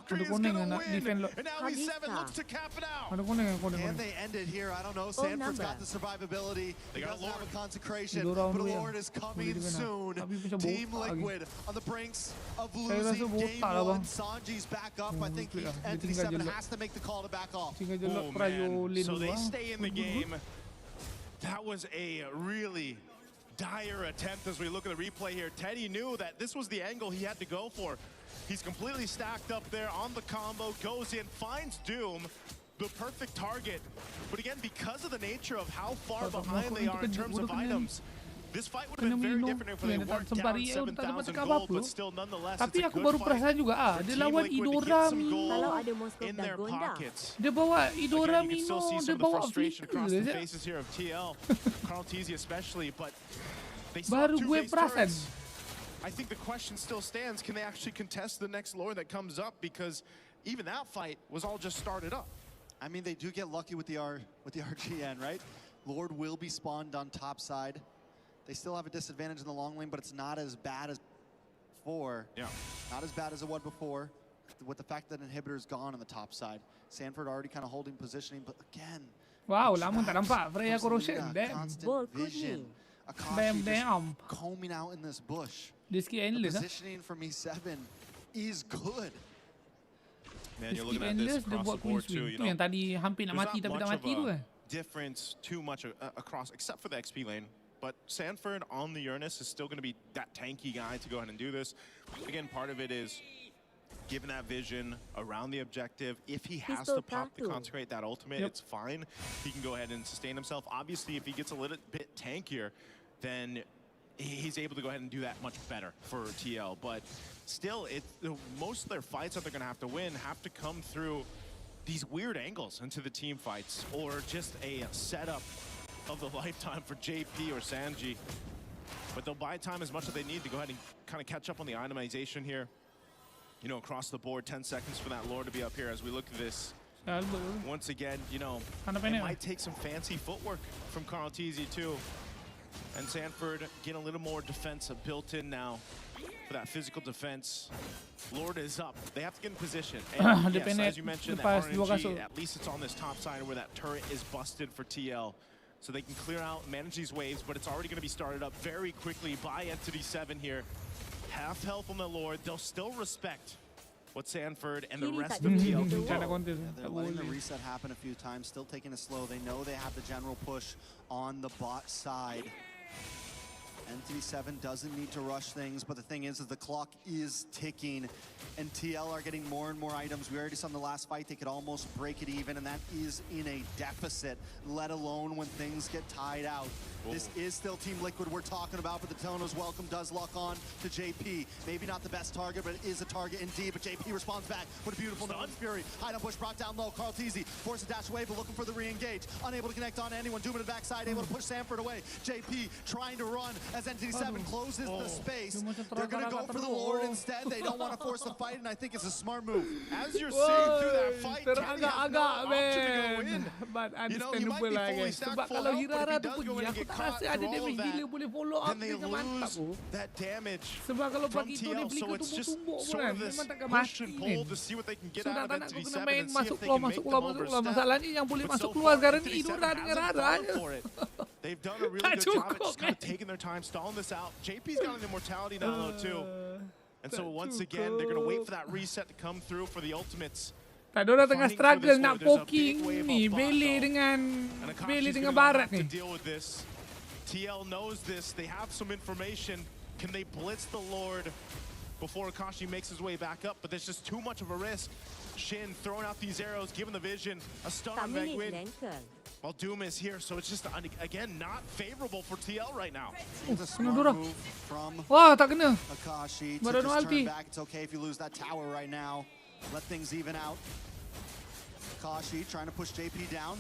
Ada kuning nak defend lo. Ada kuning. Can they end it here? I don't know. Sanford's got the survivability. He doesn't have a consecration, but Lord is coming soon. Team Liquid on the brinks of losing game one. Sanji's back up. I think Entity 7 has to make the call to back off. Oh, man. So they stay in the game. That was a really dire attempt as we look at the replay here. Teddy knew that this was the angle he had to go for. He's completely stacked up there on the combo, goes in, finds Doom, the perfect target. But again, because of the nature of how far behind they are in terms of items, this fight would have been very different if they weren't down 7,000 gold, but still nonetheless, tapi it's a aku good baru fight perasan juga dia lawan Idora Mino. Kalau ada monster dan gonda. Dia bawa Idora Mino, dia bawa flicker baru gue perasan. I think the question still stands, can they actually contest the next lore that comes up, because even that fight was all just started up. I mean, they do get lucky with the RGN, right? Lord will be spawned on top side. They still have a disadvantage in the long lane, but it's not as bad as before. Yeah. Not as bad as it was before, with the fact that Inhibitor's gone on the top side. Sanford already kind of holding positioning, but again... Wow, lama tak nampak Freya Corrosion. Constant vision. Akashi combing out in this bush. The positioning from E7 is good. Man, you're looking at this across the board too, you know. Yang tadi hampir nak mati tapi tak mati tu difference too much across, except for the XP lane. But Sanford on the Uranus is still going to be that tanky guy to go ahead and do this. Again, part of it is given that vision around the objective. If he has to pop the Consecrate, that ultimate, it's fine. He can go ahead and sustain himself. Obviously, if he gets a little bit tankier, then he's able to go ahead and do that much better for TL. But still, most of their fights that they're going to have to win have to come through these weird angles into the team fights, or just a setup of the lifetime for JP or Sanji. But they'll buy time as much as they need to go ahead and kind of catch up on the itemization here. You know, across the board, 10 seconds for that lore to be up here as we look at this. Once again, you know, it might take some fancy footwork from Carl Teasy too. And Sanford getting a little more defensive built in now for that physical defense. Lord is up. They have to get in position. And yes, as you mentioned, that RNG, at least it's on this top side where that turret is busted for TL. So they can clear out, manage these waves, but it's already going to be started up very quickly by Entity 7 here. Half health on the Lord. They'll still respect what Sanford and the rest of TL can do. They're letting the reset happen a few times, still taking it slow. They know they have the general push on the bot side. Entity 7 doesn't need to rush things, but the thing is the clock is ticking, and TL are getting more and more items. We already saw in the last fight they could almost break it even, and that is in a deficit, let alone when things get tied out. This is still Team Liquid we're talking about, but the Tono's welcome does lock on to JP. Maybe not the best target, but it is a target indeed, but JP responds back with a beautiful Noon's Fury. Hide on push brought down low. Carl Teasy forces a dash away, but looking for the re-engage. Unable to connect on anyone. Doom in the backside, able to push Sanford away. JP trying to run as Entity 7 closes the space. They're going to go for the Lord instead. They don't want to force the fight, and I think it's a smart move. As you're seeing through that fight, Kenny has no option to go in. You know, you might be fully stacked full health, but if he does go in and get caught through all of that, then they lose that damage from TL. So it's just sort of this push and pull to see what they can get out of Entity 7 and see if they can make them overstep. But so far, Entity 7 hasn't fallen for it. They've done a really good job at just kind of taking their time, stalling this out. JP's got an immortality now though too. And so once again, they're going to wait for that reset to come through for the ultimates. Tak ada orang tengah struggle nak poking ni, Bele dengan Barat ni. TL knows this. They have some information. Can they blitz the Lord before Akashi makes his way back up? But there's just too much of a risk. Shin throwing out these arrows, giving the vision. A stun on Megwin. While Doom is here, so it's just, again, not favorable for TL right now. It's a smart move from Akashi to just turn back. It's okay if you lose that tower right now. Let things even out. Akashi trying to push JP down.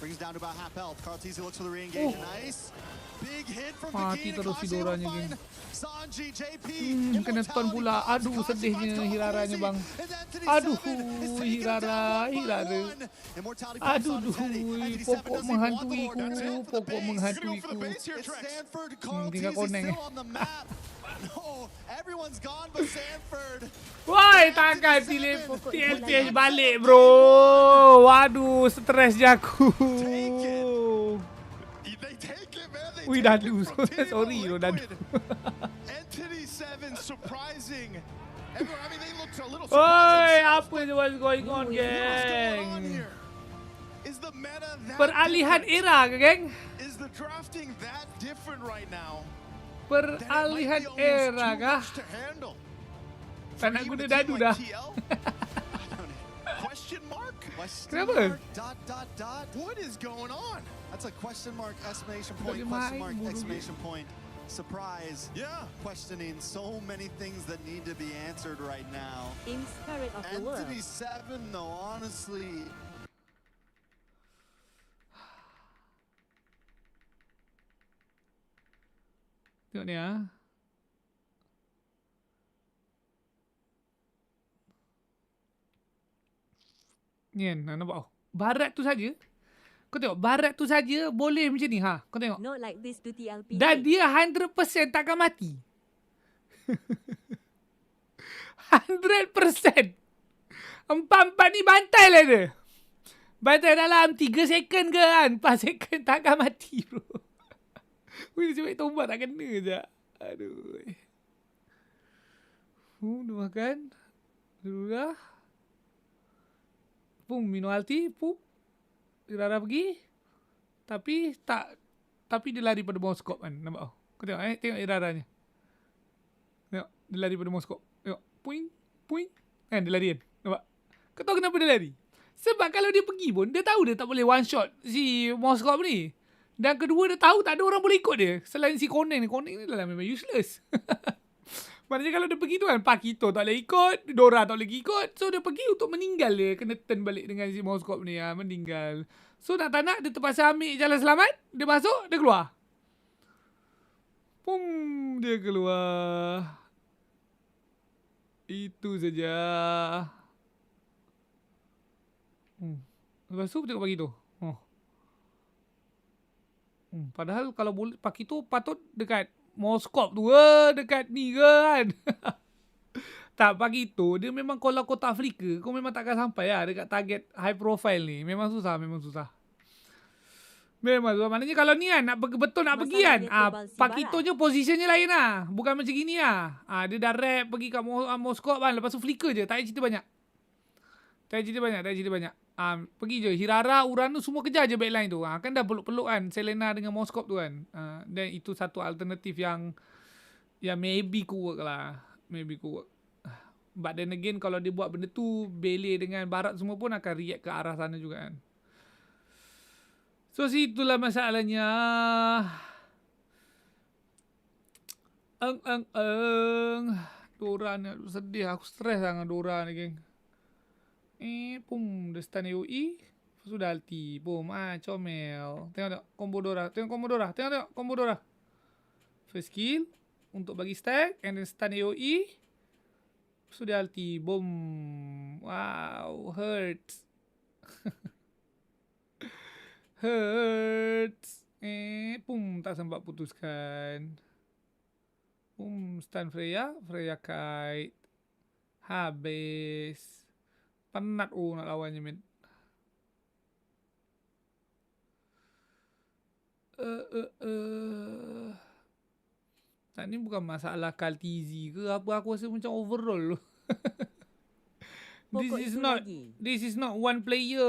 Brings down to about half health. Carl Teasy looks for the re-engage. Nice. Big hit from Mati terus si Doranya, geng. Sanji, JP. Kena ton pula. Aduh, sedihnya Hiraranya, bang. Aduh, Hirara. Aduh, pokok menghantuiku. Tinggal koneng. No, everyone's gone but Sanford. Woi, takkan TLPH balik, bro. Waduh, stres je aku. Wih, Dadu. Sorry, Dadu. Entity 7 surprising. Everyone, I mean, they looked a little surprised. Oi, apa je what's going on, geng? Is the meta that peralihan era ke, geng? Is the drafting that different right now? Peralihan era kah? Tak nak guna Dadu dah. Question mark? Kenapa? What is going on? That's a question mark, exclamation point, question mark, exclamation point. Surprise. Yeah. Questioning so many things that need to be answered right now. In spirit of the world. Entity 7 though, honestly. Tengok ni ah. Ni kan, nampak oh. Barat tu saja. Kau tengok, Barat tu saja boleh macam ni ha. Kau tengok. Not like this to TLP. Dan dia 100% takkan mati. 100%. Empat-empat ni bantai lah dia. Bantai dalam 3 second ke kan. 4 second takkan mati, bro. Wih, dia cuma tombak tak kena je. Aduh. Dia makan. Dulu dah. Pum, minum alti. Pum. Rara pergi. Tapi dia lari pada bawah skop kan. Nampak oh. Kau tengok tengok Iraranya. Tengok. Dia lari pada bawah skop. Tengok. Puing. Puing. Kan dia lari kan. Nampak? Kau tahu kenapa dia lari? Sebab kalau dia pergi pun, dia tahu dia tak boleh one shot si Moskov ni. Dan kedua dia tahu tak ada orang boleh ikut dia. Selain si Konen ni. Konen ni dah memang useless. Maknanya kalau dia pergi tu kan, Pakito tak boleh ikut, Dora tak boleh ikut. So dia pergi untuk meninggal dia. Kena turn balik dengan si Moskov ni. Meninggal. So nak tak nak, dia terpaksa ambil jalan selamat. Dia masuk, dia keluar. Pum, dia keluar. Itu saja. Lepas tu tengok Pakito. Padahal kalau boleh Pakito patut dekat Moskov tu dekat ni ke kan. Tak, Pakito dia memang kalau kota Afrika kau memang takkan sampai lah dekat target high profile ni. Memang susah. Memang susah. Maknanya kalau ni kan nak betul nak pergi kan, Pakito je posisinya lain lah. Bukan macam gini lah. Dia dah rap pergi kat Moskov kan, lepas tu flicker je. Tak ada cerita banyak. Pergi je Hirara, Uranus semua kejar je backline tu. Kan dah peluk-peluk kan Selena dengan Moskov tu kan. Dan itu satu alternatif yang maybe could work lah. But then again kalau dia buat benda tu, Bele dengan Barat semua pun akan react ke arah sana juga kan. So situlah masalahnya. Dora ni sedih. Aku stres sangat Dora ni geng. Pum, dia stun AOE. Sudah ulti. Pum, comel. Tengok combo Dora. Tengok combo Dora. First skill untuk bagi stack and then stun AOE. Sudah ulti. Boom. Wow, hurts. Pum, tak sempat putuskan. Pum, stun Freya. Freya kite. Habis. Penat nak lawannya men. Tak, ni bukan masalah Kaltizi ke apa, aku rasa macam overall. This is not one player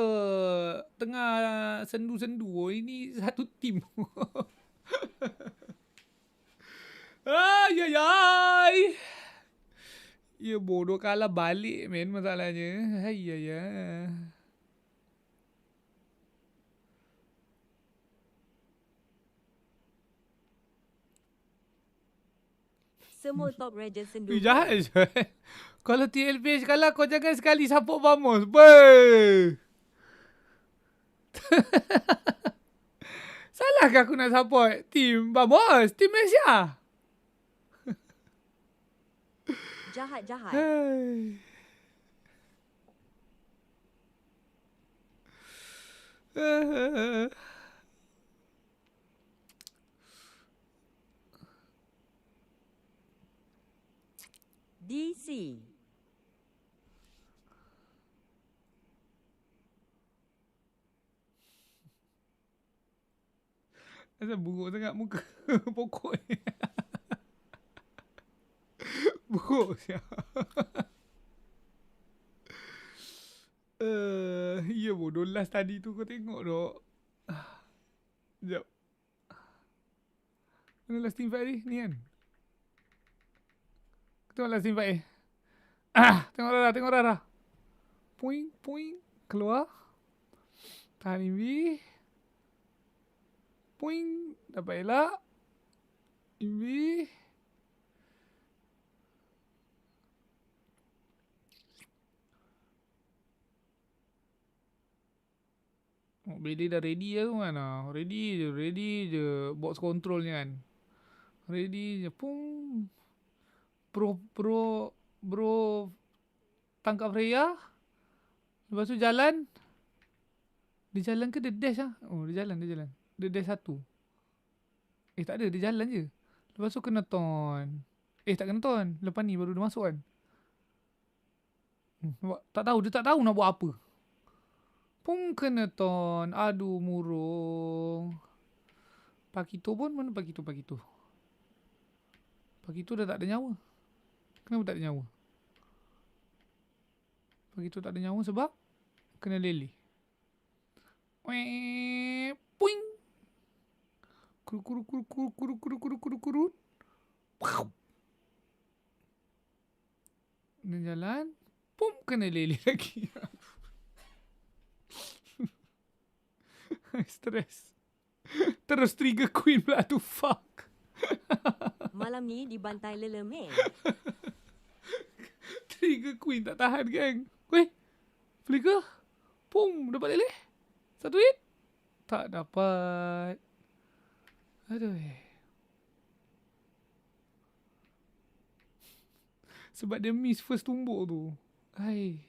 tengah sendu-sendu. Ini satu tim. Ay. Ya bodoh kalah balik men masalahnya. Semua top Ranger sendu. Jahat je. Kalau TLPH kalah kau jangan sekali support Vamos. Beuh. Salahkah aku nak support tim Vamos? Tim Malaysia. Jahat. DC. Asal buruk sangat muka pokok ni. Buruk siap. Ya bodoh last tadi tu kau tengok dok. Sekejap. Mana last team fight ni? Ni kan? Tengok last team fight ni. Tengok Rara. Poing. Keluar. Tahan Invi. Poing. Dapat elak. Invi. Bele dah ready lah tu kan. Ready je. Box control ni kan. Ready je. Pum. Bro. Tangkap Freya. Lepas tu jalan. Dia jalan ke dia dash lah? Oh dia jalan. Dia dash satu. Tak ada. Dia jalan je. Lepas tu kena ton. Tak kena ton. Lepas ni baru dia masuk kan. Tak tahu. Dia tak tahu nak buat apa. Pun kena ton. Aduh murung. Pakito pun mana Pakito? Pakito dah tak ada nyawa. Kenapa tak ada nyawa? Pakito tak ada nyawa sebab kena lele. Puing. Kuru. Dia jalan. Pum, kena lele lagi. Stres. Terus trigger queen pula tu, fuck. Malam ni dibantai leleme. Trigger queen tak tahan, geng. Weh, flicker. Pum, dapat lele. Satu hit. Tak dapat. Aduh. Sebab dia miss first tumbuk tu. Hai,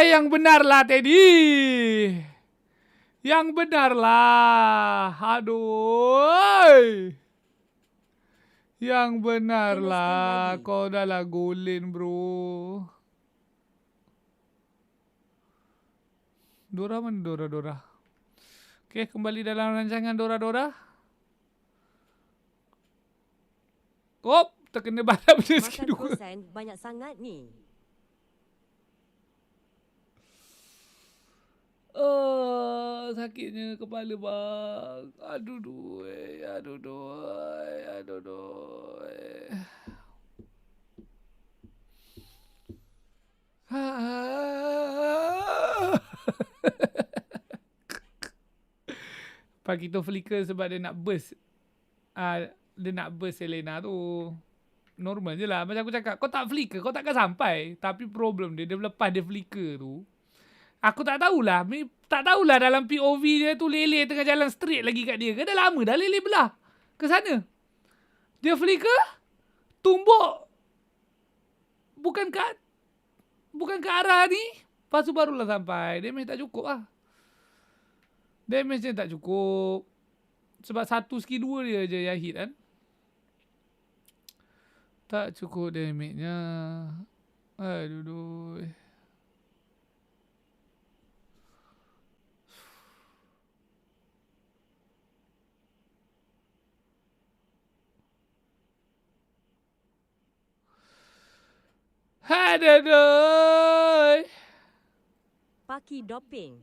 yang benarlah Teddy. Yang benarlah. Aduh. Yang benarlah. Kau dah lah golin, bro. Dora mana Dora? Okay, kembali dalam rancangan Dora. Terkena balap benda sikit dua. Makan banyak sangat ni. Sakitnya kepala bang. Aduh. Pagi tu flicker sebab dia nak burst. Dia nak burst Selena tu. Normal je lah. Macam aku cakap, kau tak flicker, kau takkan sampai. Tapi problem dia lepas dia flicker tu, aku tak tahulah dalam POV dia tu lele tengah jalan straight lagi kat dia ke. Dah lama dah lele belah ke sana. Dia flicker, tumbuk bukan ke arah ni. Lepas tu barulah sampai. Damage tak cukup lah. Damage dia tak cukup. Sebab 1 skill 2 dia je yang hit kan. Tak cukup damage-nya. Aduh. Aduh. Paki doping.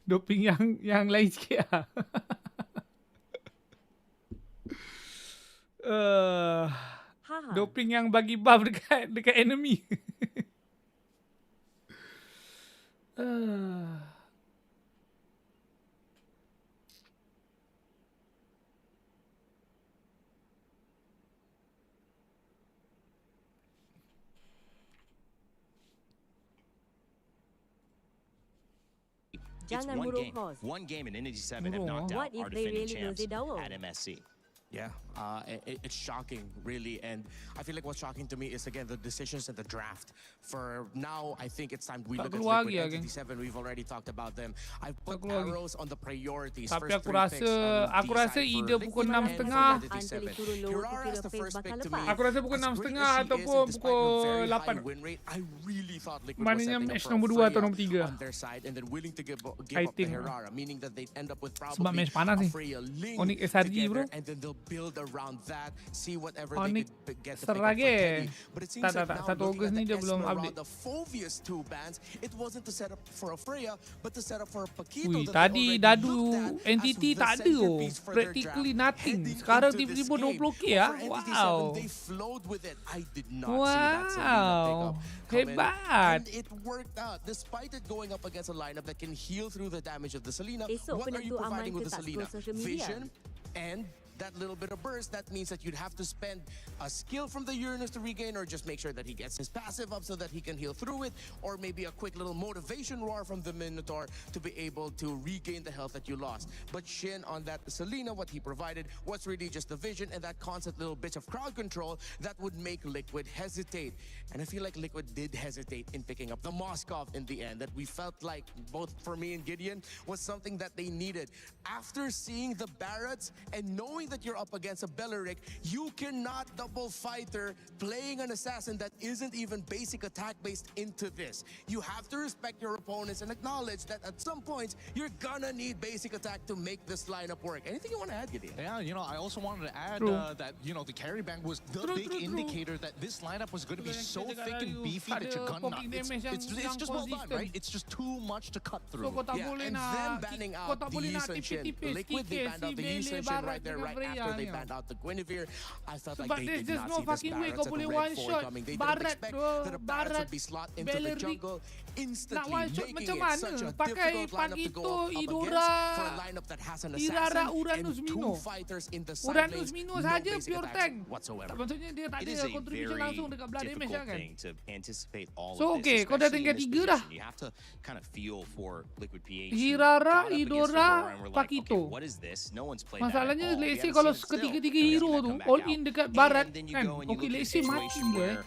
Doping yang lain sikit lah. Doping yang bagi buff dekat enemy. It's one game in N87 have knocked out our defending champs at MSC. Yeah, it's shocking, really, and I feel like what's shocking to me is, again, the decisions in the draft. For now, I think it's time we look at Liquid N87. We've already talked about them. I've put arrows on the priorities. Tapi aku rasa either pukul 6.30. Aku rasa pukul 6.30 ataupun pukul 8. Maknanya match nombor 2 atau nombor 3. I think. Sebab match panas ni. Onyx SRG, bro. Build around that, see whatever Onyx they could get to lagi. But it seems like now, 1 Ogos ni dia belum update. The Phobius 2 bans, it wasn't to set up for a Freya, but to set up for a Paquito. Wih, tadi Dadu entity tak ada practically nothing. Sekarang tiba-tiba 20k ah. Wow. Wow. Hebat. And it worked out despite it going up against a lineup that can heal through the damage of the Selena. What are you providing with the Selena? Vision and that little bit of burst. That means that you'd have to spend a skill from the Uranus to regain, or just make sure that he gets his passive up so that he can heal through it, or maybe a quick little motivation roar from the Minotaur to be able to regain the health that you lost. But Shin on that Selena, what he provided was really just the vision and that constant little bit of crowd control that would make Liquid hesitate. And I feel like Liquid did hesitate in picking up the Moskov in the end, that we felt like, both for me and Gideon, was something that they needed. After seeing the Barretts and knowing that you're up against a Belleric, you cannot double fighter playing an assassin that isn't even basic attack based into this. You have to respect your opponents and acknowledge that at some points you're gonna need basic attack to make this lineup work. Anything you want to add, Gideon? Yeah, I also wanted to add that the carry bank was the big indicator that this lineup was going to be so thick and beefy that you're gonna it's just well done, right? It's just too much to cut through. Yeah, and then banning out the Lee Sun Shin. Liquid, they banned out the Lee Sun Shin right there, right Freya after they ni. banned out the Guinevere, I felt Sebab like they there's did just not no see this fucking way Barrett kau at the boleh red one 4 shot coming. They didn't Barret expect bro. that the Barrett Barret would be slot into the Bellerin. jungle Nak instantly, one shot making macam it mana? such a Pakai difficult lineup to go Pakito, up against Idora, for a lineup that has an Irara, assassin Uranus and Mino. 2 fighters in the side Uranus lanes, Mino no saja basic pure attacks tank. whatsoever. Maksudnya dia tak It is ada a contribution very langsung dekat belah damage difficult lah kan. thing to anticipate all So, of this, okay, kau dah especially tingkat in this 3 dah. position. You have to kind of feel for Liquid PH. Hirara, Got up against Idora, Aurora and we're like, Pakito. okay, what is this? No one's played that Masalahnya at all. We let's say haven't kalau seen it still. ketiga-tiga And hero it's tu gonna come all back in out. dekat barat And then you kan. go and you Okay, look at a let's say mati situation je. where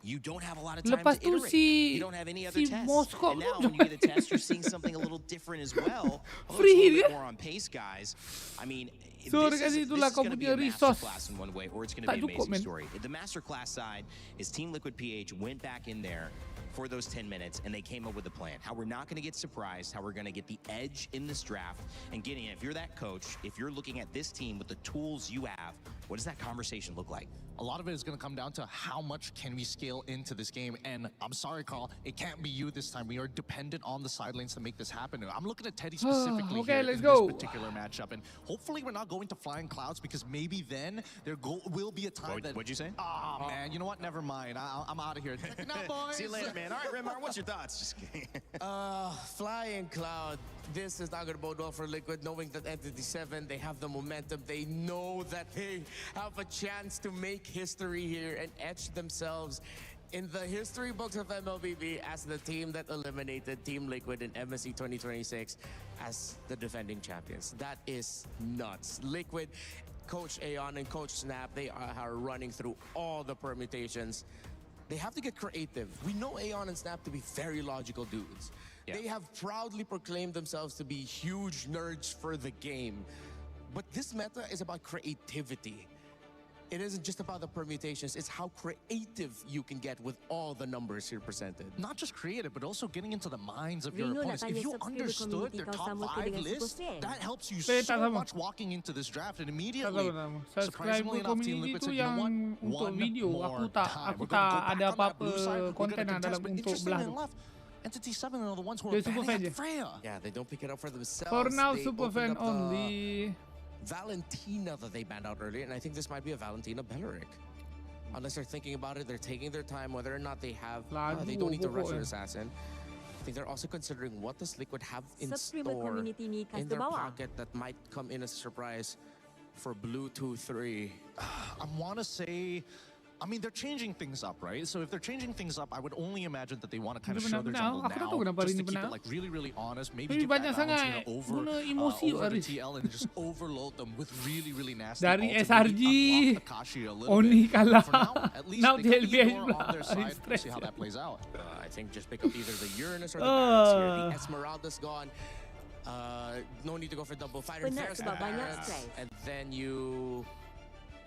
you don't have a lot of time Lepas to tu iterate. si You don't have any other si tests. Moskov And now tu when you get a test, you're seeing something a little different as well. Although Free it's a little dia. bit more on pace, guys. I mean, So this dekat is situlah kau going to be punya a resource masterclass in one way, or it's going to tak be an cukup, amazing man. story. The masterclass side is Team Liquid PH went back in there for those 10 minutes, and they came up with a plan. How we're not going to get surprised, how we're going to get the edge in this draft, and getting, if you're that coach, if you're looking at this team with the tools you have, what does that conversation look like? A lot of it is going to come down to how much can we scale into this game. And I'm sorry, Carl, it can't be you this time. We are dependent on the side lanes to make this happen. I'm looking at Teddy specifically Okay, here let's in go. this particular matchup. And hopefully we're not going to Flying Clouds, because maybe then there will be a time that... What'd you say? Oh, man, you know what? Never mind. I'm out of here. Check it out, boys. See you later, man. All right, Remar, what's your thoughts? Just kidding. Flying Cloud, this is not going to bode well for Liquid, knowing that Entity 7, they have the momentum. They know that they have a chance to make history here and etch themselves in the history books of MLBB as the team that eliminated Team Liquid in MSC 2026 as the defending champions. That is nuts. Liquid, Coach Aeon and Coach Snap, they are running through all the permutations. They have to get creative. We know Aeon and Snap to be very logical dudes. Yeah. They have proudly proclaimed themselves to be huge nerds for the game. But this meta is about creativity. It isn't just about the permutations, it's how creative you can get with all the numbers here presented. Not just creative, but also getting into the minds of your opponents. If you understood their top 5 list, that helps you so much walking into this draft. And immediately, surprisingly enough, Team Liquid said, you know what? One more time. We're going to go back on that blue side. We're going to contest. But interestingly enough, Entity 7 are the ones who are banning Freya. Yeah, they don't pick it up for themselves. For now, they super fan only. Valentina that they banned out earlier, and I think this might be a Valentina Belleric. Unless they're thinking about it, they're taking their time, whether or not they have, they don't need to rush an assassin. I think they're also considering what does Liquid have in store in their pocket that might come in as a surprise for Blue 2-3. I want to say, I mean, they're changing things up, right? So if they're changing things up, I would only imagine that they want to kind of show their jungle now, just to keep it like really, really honest. Maybe give that Valentina over the TL and just overload them with really, really nasty Dari SRG, Oni kalah. Now the LBH on their side. We'll see how that plays out. I think just pick up either the Uranus or the Barracks here. The Esmeralda's gone. No need to go for double fighter. There's the Barracks, and then you...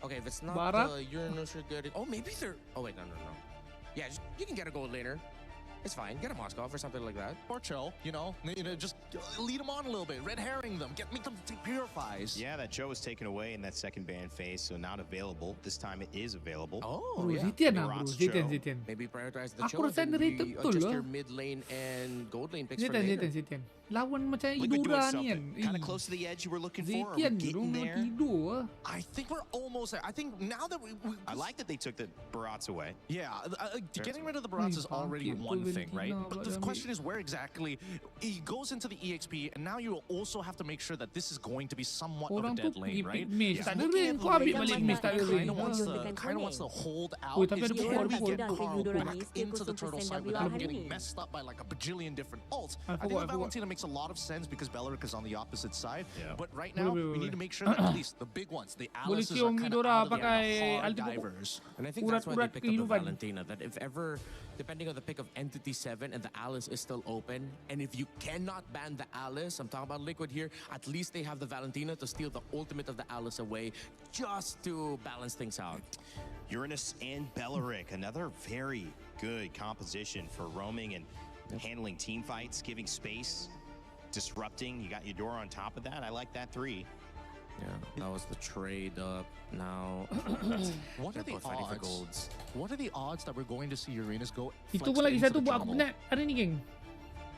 Okay, if it's not the Uranus you're getting... Oh, maybe they're... Oh, wait, no. Yeah, you can get a gold laner. It's fine. Get a Moskov or something like that. Or Cho, you know, just lead them on a little bit. Red herring them. Make them take purifies. Yeah, that Cho was taken away in that second ban phase, so not available. This time it is available. Oh, yeah. Zitian. Maybe prioritize the Cho and adjust your mid lane and gold lane picks for later. Zitian. Lawan macam Idora ni kan. Kind of close to the edge you were looking for. Zitian, getting there. I think we're almost there. I think now that we I like that they took the Barats away. Yeah, getting rid of the Barats is already one thing, right? But the question is where exactly he goes into the EXP, and now you also have to make sure that this is going to be somewhat of a dead lane, right? Kind of wants to hold out. Is can we get Carl back into the turtle side without getting messed up by like a bajillion different ults? I think Valentina makes a lot of sense because Belleric is on the opposite side. But right now, we need to make sure that at least the big ones, the Alices, are kind of out of the hard divers. And I think that's why they pick up the Valentina. That if ever, depending on the pick of Entity 7 and the Alice is still open, and if you cannot ban the Alice, I'm talking about Liquid here, at least they have the Valentina to steal the ultimate of the Alice away just to balance things out. Uranus and Belleric, another very good composition for roaming and handling team fights, giving space, disrupting. You got Eudora on top of that. I like that 3. Yeah, that was the trade up. Now, what are the odds? What are the odds that we're going to see Uranus go? Itu pun lagi satu buat aku penat hari ni, geng.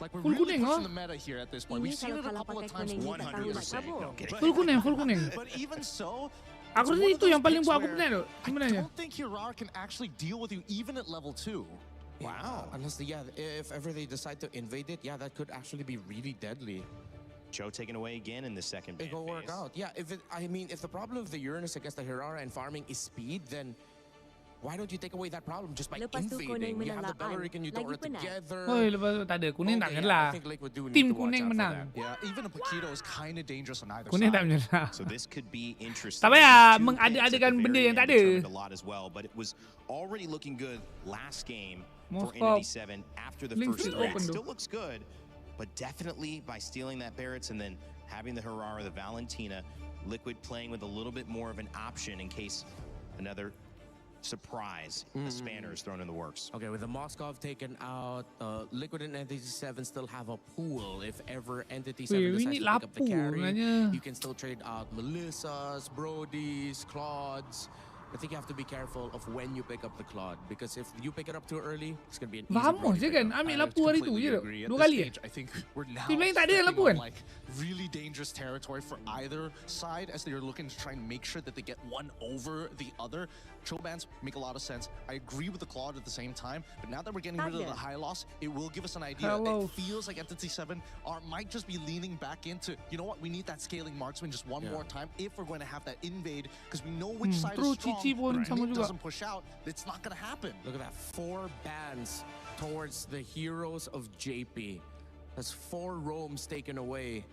Like we're Full really kuning, pushing oh. the meta here at this point. We've seen it a couple of times. 100%. Full kuning. But even so, Aku rasa itu yang paling buat aku pening tu I sebenarnya. don't think Hirara can actually deal with you even at level 2. Wow. Unless, if ever they decide to invade it, that could actually be really deadly. Joe taken away again in the second It will work out. Yeah, if the problem of the Uranus against the Hirara and farming is speed, then why don't you take away that problem just by invading? You have the Belleric and Eudora together. Oh, lepas tu tak ada kuning tak menyerah. Tim kuning menang. Yeah, even a Paquito is kind of dangerous on either Kuning side. tak menyerah. So this could be interesting. Tak payah mengada-adakan benda yang tak ada. A lot as well, but it was already looking good last game for Moscow. Entity 7 after the Link first still round. open though. Still looks good, but definitely by stealing that Barrett's and then having the Hirara, the Valentina, Liquid playing with a little bit more of an option in case another surprise, a spanner is thrown in the works. Okay, with the Moskov taken out, Liquid and Entity 7 still have a pool. If ever Entity 7 Weh, decides ini to pick up the lapu carry, sebenarnya. you can still trade out Melissas, Brodies, Claudes. I think you have to be careful of when you pick up the Claude, because if you pick it up too early, it's going to be an easy Vamos je kan ambil lapu hari tu je. Dua kali I think we're now Tim lain tak ada lapu kan? like really dangerous territory for either side as they're looking to try and make sure that they get one over the other. Chobans make a lot of sense. I agree with the Claude at the same time, but now that we're getting rid of the high loss, it will give us an idea. Hello. It feels like Entity 7 might just be leaning back into, you know what, we need that scaling marksman just one more time if we're going to have that invade, because we know which side is strong, but if it doesn't push out, it's not going to happen. Look at that, 4 bans towards the heroes of JP. That's 4 roams taken away.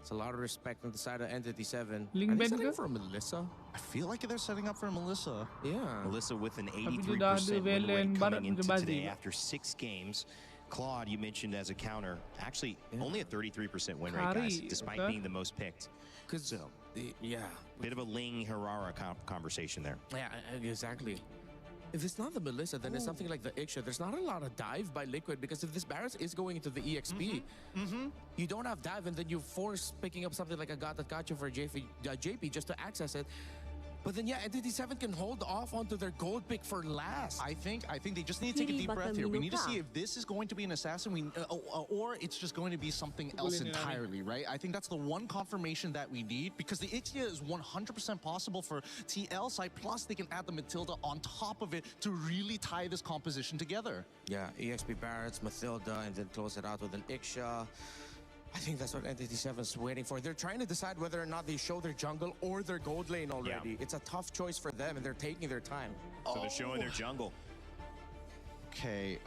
It's a lot of respect on the side of Entity 7. Link Are they ban setting ke? for Melissa? I feel like they're setting up for Melissa. Yeah. Melissa with an Tapi tu dah ada 83% win Valen rate Barat coming into macam today Bazir. after 6 games. Claude, you mentioned as a counter, actually only a 33% win rate, guys, Hari, despite okay. being the most picked. So, bit of a Ling Hirara conversation there. Yeah, exactly. If it's not the Melissa, then it's something like the Iksha. There's not a lot of dive by Liquid, because if this Barret is going into the EXP, you don't have dive, and then you force picking up something like a God that got you for JP just to access it. But then, Entity 7 can hold off onto their gold pick for last. I think they just need to take a deep breath here. We need to see if this is going to be an assassin, or it's just going to be something else entirely, right? I think that's the one confirmation that we need, because the Ixia is 100% possible for TL side, plus they can add the Matilda on top of it to really tie this composition together. Yeah, EXP Barret's, Mathilda, and then close it out with an Iksha. I think that's what Entity 7 is waiting for. They're trying to decide whether or not they show their jungle or their gold lane already. Yeah. It's a tough choice for them, and they're taking their time. So they're showing their jungle. Okay.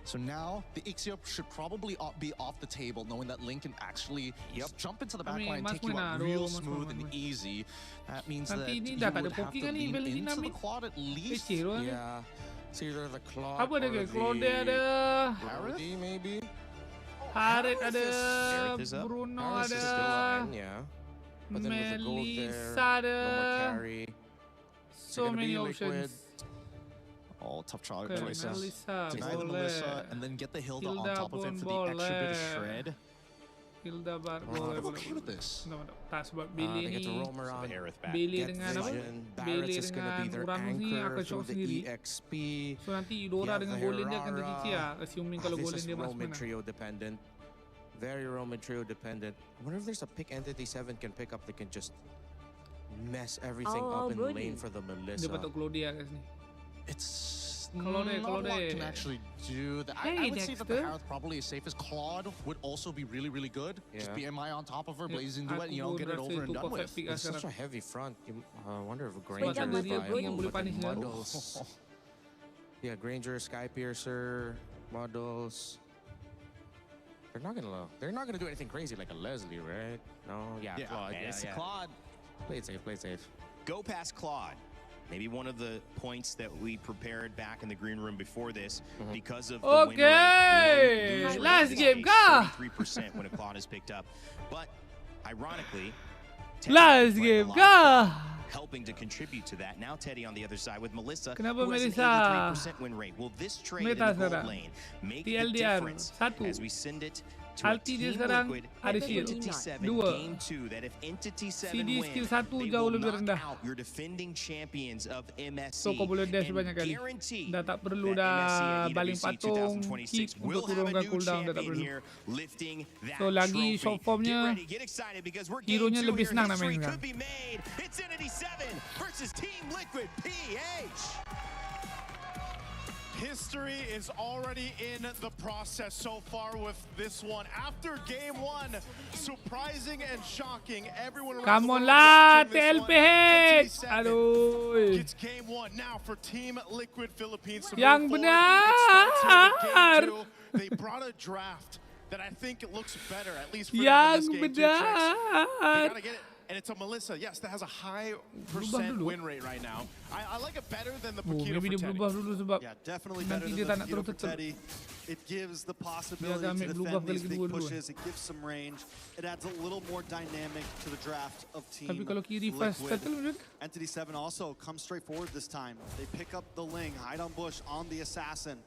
So now the Ixia should probably be off the table, knowing that Link can actually just jump into the backline and take you out real smooth and easy. That means that you would have to lean into the Claude at least. Yeah. It's either the Claude Apa dia or ke? Claude ada, Brody, maybe? Harit ada, is up. Bruno Harris is still ada, on, yeah. But then with the gold there, Melissa ada. no more carry. So many options. Oh, tough Okay, choices. Melissa, Deny the boleh. Melissa and then get the Hilda on Hilda top of it pun for the extra bit of boleh. shred. Hilda Bar, I'm boleh. okay with this. Tak sebab Billy They get to ni, roam around. Billy Get dengan apa? vision. Billy Barret's is gonna be dengan their Uranus ni anchor akan shock through the sendiri. EXP. So nanti Eudora You dengan have the Golden dia akan tercicir lah. Assuming kalau This Golden is dia masuk Roman menang. trio dependent. Very Roman trio dependent. I wonder if there's a pick Entity 7 can pick up that can just mess everything up in the lane for the Melissa. Dia patut Claudia kat sini. It's Claude, not a lot Claude. can actually do that. Hey, I would say that the Dexter. Harith probably is safest. Claude would also be really, really good. Just Yeah. BMI on top of her, Yeah, blazing duet, aku get it rasa over and itu done perfect with. pick It's sekarang. such a heavy front. I wonder if Sebab Granger tak ada dia viable, yang boleh but punish dia. Muddles. Yeah, Granger, Skypiercer, Muddles. They're not gonna do anything crazy like a Leslie, right? No, Claude. and it's Yeah. Claude. Play it safe. Go past Claude. Maybe one of the points that we prepared back in the green room before this, because of the win Okay, rate, last game kah? 33% when a Claude is picked up. But ironically, Last game kah? helping to contribute to that. Now Teddy on the other side with Melissa, Kenapa who has an Melissa? 83% win rate. Will this trade in Meta the gold sekarang. lane make TLDR, the difference satu. as we send it to a Alti dia Team sekarang Liquid ada and shield. Entity 7 Dua. Game 2 that if Entity 7 CD win, skill 1 they jauh will lebih knock rendah. out your defending champions of MSC So kau boleh dash and banyak kali. guarantee Dah tak perlu that MSC dah at baling EWC patung, 2026 kick will untuk have a turunkan new cooldown, dah tak champion perlu. here lifting that So lagi trophy. short formnya, Get ready, get excited because we're game hero-nya 2 lebih here. senang nak History main could sekarang. be made. It's Entity 7 versus Team Liquid PH. History is already in the process so far with this one. After game 1, surprising and shocking. Everyone Come on lah, TLPH. Aduh. It's game 1 now for Team Liquid Philippines. To Yang move benar. forward. It starts here with game 2. They brought a draft that I think it looks better, at least for them in this game 2. They gotta get it. And it's a Melissa, yes, that has a high % win rate right now. I like it better than the Paquito maybe dia for Teddy. berubah dulu sebab Yeah, definitely better nanti than dia the tak nak Paquito terus for tetap. Teddy. It gives the possibility Dia to agak ambil berubah defend kali these big kedua dulu. pushes. It gives some range. It adds a little more dynamic to the draft of Team Tapi kalau kiri fast Liquid. settle macam Entity 7 also comes straight forward this time. They pick up the Ling, hide on Bush on the Assassin.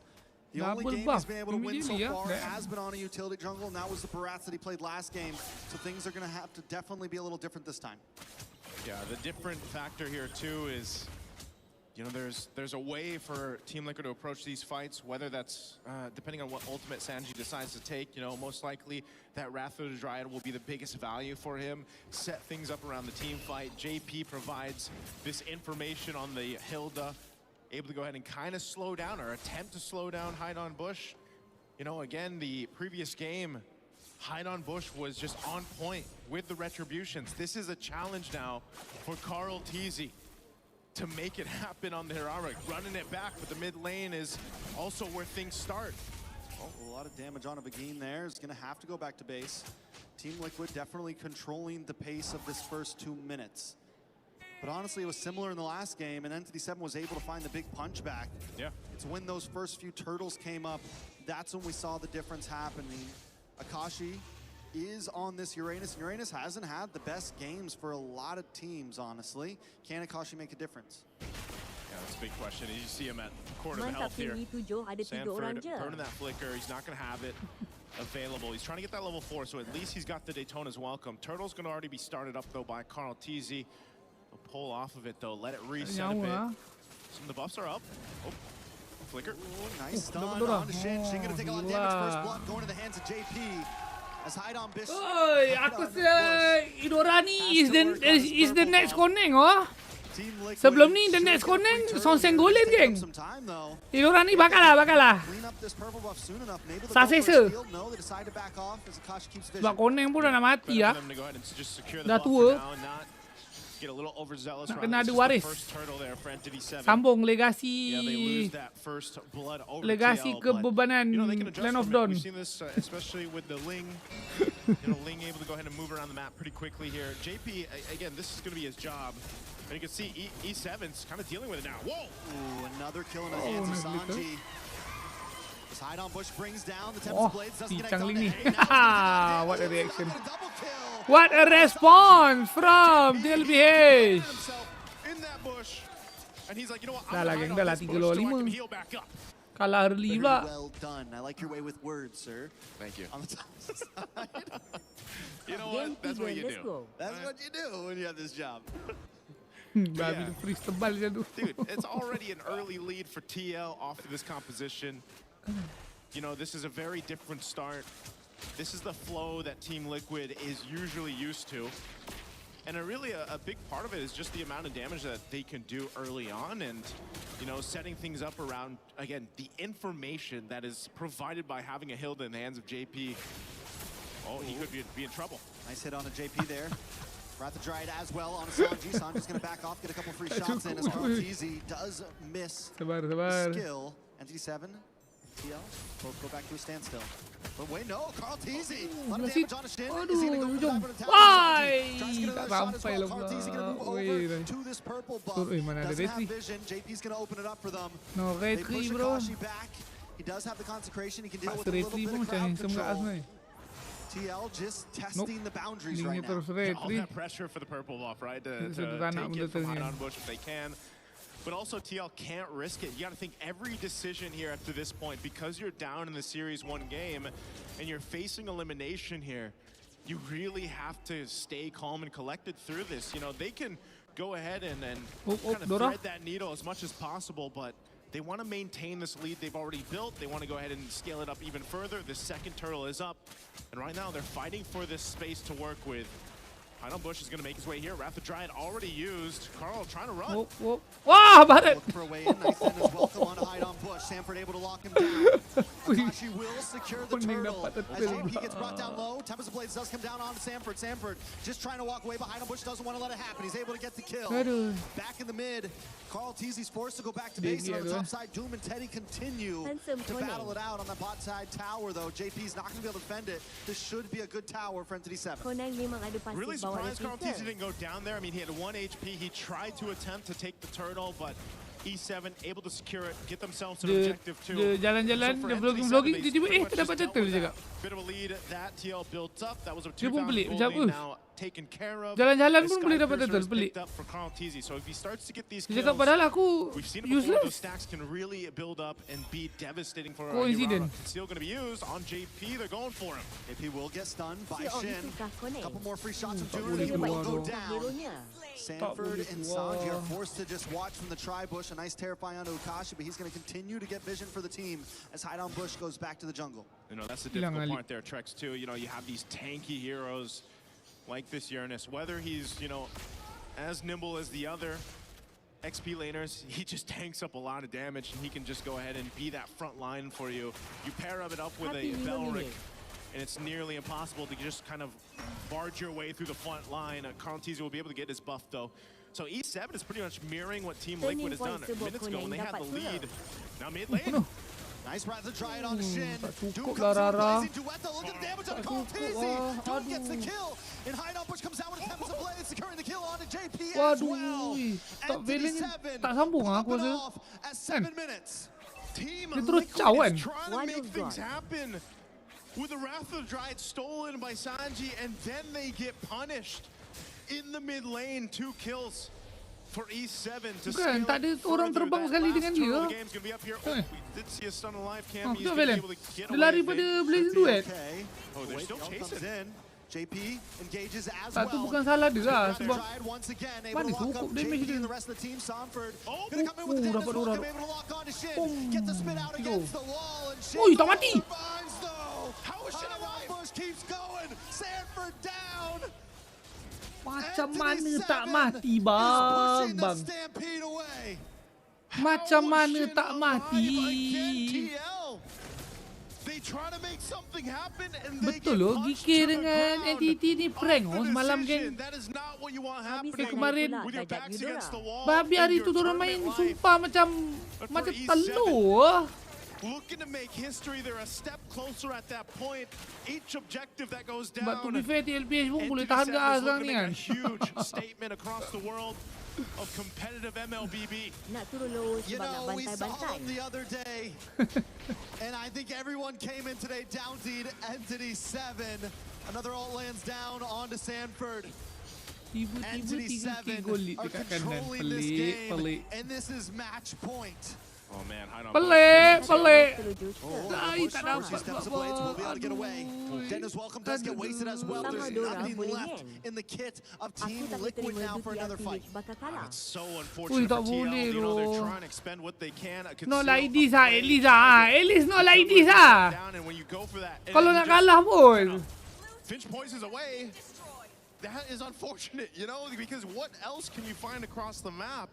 The only Double game buff he's been able to win so immediately, far yeah. has been on a utility jungle, and that was the Barats that he played last game. So things are going to have to definitely be a little different this time. Yeah, the different factor here too is, you know, there's a way for Team Liquid to approach these fights, whether that's depending on what ultimate Sanji decides to take. You know, most likely that Wrath of the Dryad will be the biggest value for him. Set things up around the team fight. JP provides this information on the Hilda, able to go ahead and kind of slow down or attempt to slow down Hide on Bush. You know, again, the previous game, Hide on Bush was just on point with the retributions. This is a challenge now for Carl Teasy to make it happen on the heroic. Running it back, but the mid lane is also where things start. Oh, a lot of damage on a Begin there. Is going to have to go back to base. Team Liquid definitely controlling the pace of this first 2 minutes. But honestly, it was similar in the last game, and Entity 7 was able to find the big punch back. Yeah. It's when those first few turtles came up, that's when we saw the difference happening. Akashi is on this Uranus. Uranus hasn't had the best games for a lot of teams, honestly. Can Akashi make a difference? Yeah, that's a big question. You see him at quarter of health here. Sanford burning that flicker. He's not going to have it available. He's trying to get that level 4, so at least he's got the Daytona's welcome. Turtle's going to already be started up, though, by Carl Teasy. He'll pull off of it, though. Let it reset a bit. Some of the buffs are up. Oh, flicker. Ooh, nice stun on Shin. Shin going to take a lot of damage. First blood going to the hands of JP. As Hide on Bush. Oi, aku rasa Idorani is the next connect, oh. Sebelum ni the next connect Sonsen golem geng. Idorani bakal lah. Sasesa. Sebab connect pun dah nak mati lah. Dah tua. Get a little overzealous. Nak kena ada waris. Sambung legasi kebebanan Land of Dawn. We've seen this especially with the Ling. You know, Ling able to go ahead and move around the map pretty quickly here. JP, again, this is going to be his job. And you can see E7's kind of dealing with it now. Whoa! Ooh, another kill in the hands of Sanji. This Hide on Bush brings down the Tempest Blades. Doesn't connect on the Haha, what a reaction. What a response from DLBH. In that bush. And he's like, you know what? Dah lah geng, dah lah 3-5. Kalah early pula. Well done. I like your way with words, sir. Thank you. On the top side. You know what? That's what you do. That's what you do when you have this job. Babi freeze tebal je tu. Dude, it's already an early lead for TL off of this composition. You know, this is a very different start. This is the flow that Team Liquid is usually used to. And really a big part of it is just the amount of damage that they can do early on and, you know, setting things up around, again, the information that is provided by having a Hilda in the hands of JP. Oh, he could be in trouble. Nice hit on a JP there. Wrath of Dryad as well on Sanji. Sanji's going to back off, get a couple free shots in as Carl Teasy does miss the skill. Entity 7, TL, both go back to a standstill. But wait, no, Carl Teasy. A lot of damage on a Shin. Is he going to go for the tower? Sanji tries to get another shot as well. Carl Teasy going to move over to this purple buff. Doesn't have vision. JP's going to open it up for them. No they retry, push bro. Akashi back. He does have the consecration. He can deal with a retry little bit pun of macam crowd handsome kat control. Asnai. TL just testing the boundaries right now. All that pressure for the purple buff, right? To take it from Hide on Bush if they can. But also TL can't risk it. You got to think every decision here up to this point, because you're down in the series 1 game and you're facing elimination here, you really have to stay calm and collected through this. You know, they can go ahead and kind of thread that needle as much as possible, but they want to maintain this lead they've already built. They want to go ahead and scale it up even further. The second turtle is up, and right now they're fighting for this space to work with. Hydon Bush is going to make his way here. Wrath of Dryad already used. Carl trying to run. Wow, how about it? Look for a way in. Nice end as well. Come on, Hydon Bush. Sanford able to lock him down. Akashi will secure the turtle. As JP gets brought down low, Tempest of Blades does come down on Sanford. Sanford just trying to walk away, but Hydon Bush doesn't want to let it happen. He's able to get the kill. Back in the mid, Carl Teasy's forced to go back to base. And on the top side, Doom and Teddy continue to battle it out on the bot side tower, though. JP's not going to be able to defend it. This should be a good tower for Entity 7. Really surprised Carl Teasy didn't go down there. I mean, he had 1 HP. He tried to attempt to take the turtle, but E7 able to secure it, get themselves an objective too. Jalan-jalan, vlogging, tiba-tiba dapat turtle juga. Bit of a lead that TL built up. That was a 2,000 gold lead now taken care of. Jalan-jalan pun boleh dapat turtle, pelik. For Carl Teasy. So if he starts to get these kills, padahal aku we've seen it before, those stacks can really build up and be devastating for our hero. Still going to be used on JP. They're going for him. JP will get stunned by Shin. A couple more free shots from Doom, and he will go down. Sanford and Sanji are forced to just watch from the tri-bush. A nice terrifying onto Akashi, but he's going to continue to get vision for the team as Hydon Bush goes back to the jungle. You know, that's the difficult part there, Trex, too. You know, you have these tanky heroes like this Uranus, whether he's, you know, as nimble as the other XP laners, he just tanks up a lot of damage, and he can just go ahead and be that front line for you. You pair it up with a Belric, and it's nearly impossible to just kind of barge your way through the front line. Carl Teasy will be able to get his buff, though. So E7 is pretty much mirroring what Team Liquid has done minutes ago when they had the lead. Now mid lane. Nice Wrath of Dryad on Shin. Doom comes in, blazing duetto. Look at the damage on Carl Teasy. Doom gets the kill. And Hydon Bush comes out with a Tempest of Blades, securing the kill on to JP as well. Entity 7 popping off at 7 minutes. Team Liquid is trying to make things happen with the Wrath of Dryad stolen by Sanji, and then they get punished in the mid lane. 2 kills for E7 to scale tak ada orang terbang sekali dengan dia. Did see a stun alive cam. He's able to get away. Dia lari pada Blaze Duet. Oh, they're still chasing. JP engages as well. Satu bukan salah dia lah, sebab mana cukup damage dia. Dapat orang. Ui, tak mati. Macam mana tak mati, bang? Macam mana tak mati? Betul loh, GK dengan entity ni prank oh semalam geng. Kemarin babi hari tu diorang main sumpah macam telur. Looking to make history, they're a step closer at that point. Each objective that goes down, but to be fair, TLPH pun boleh tahan ke asal ni kan. Huge statement across the world of competitive MLBB. You know, we saw them the other day, and I think everyone came in today down-seed Entity 7. Another ult lands down onto Sanford. Entity 7 are controlling this game, and this is match point. Oh man, I don't pelik. Ay, tak dapat will be able to get away. Dennis Welcome does get wasted as well. There's nothing left in the kit of Team Liquid now for another fight. It's so unfortunate for TL. You know, they're trying to expend what they can. Not like this at least not like this Kalau nak kalah pun. Finch poisons away. That is unfortunate, you know, because what else can you find across the map?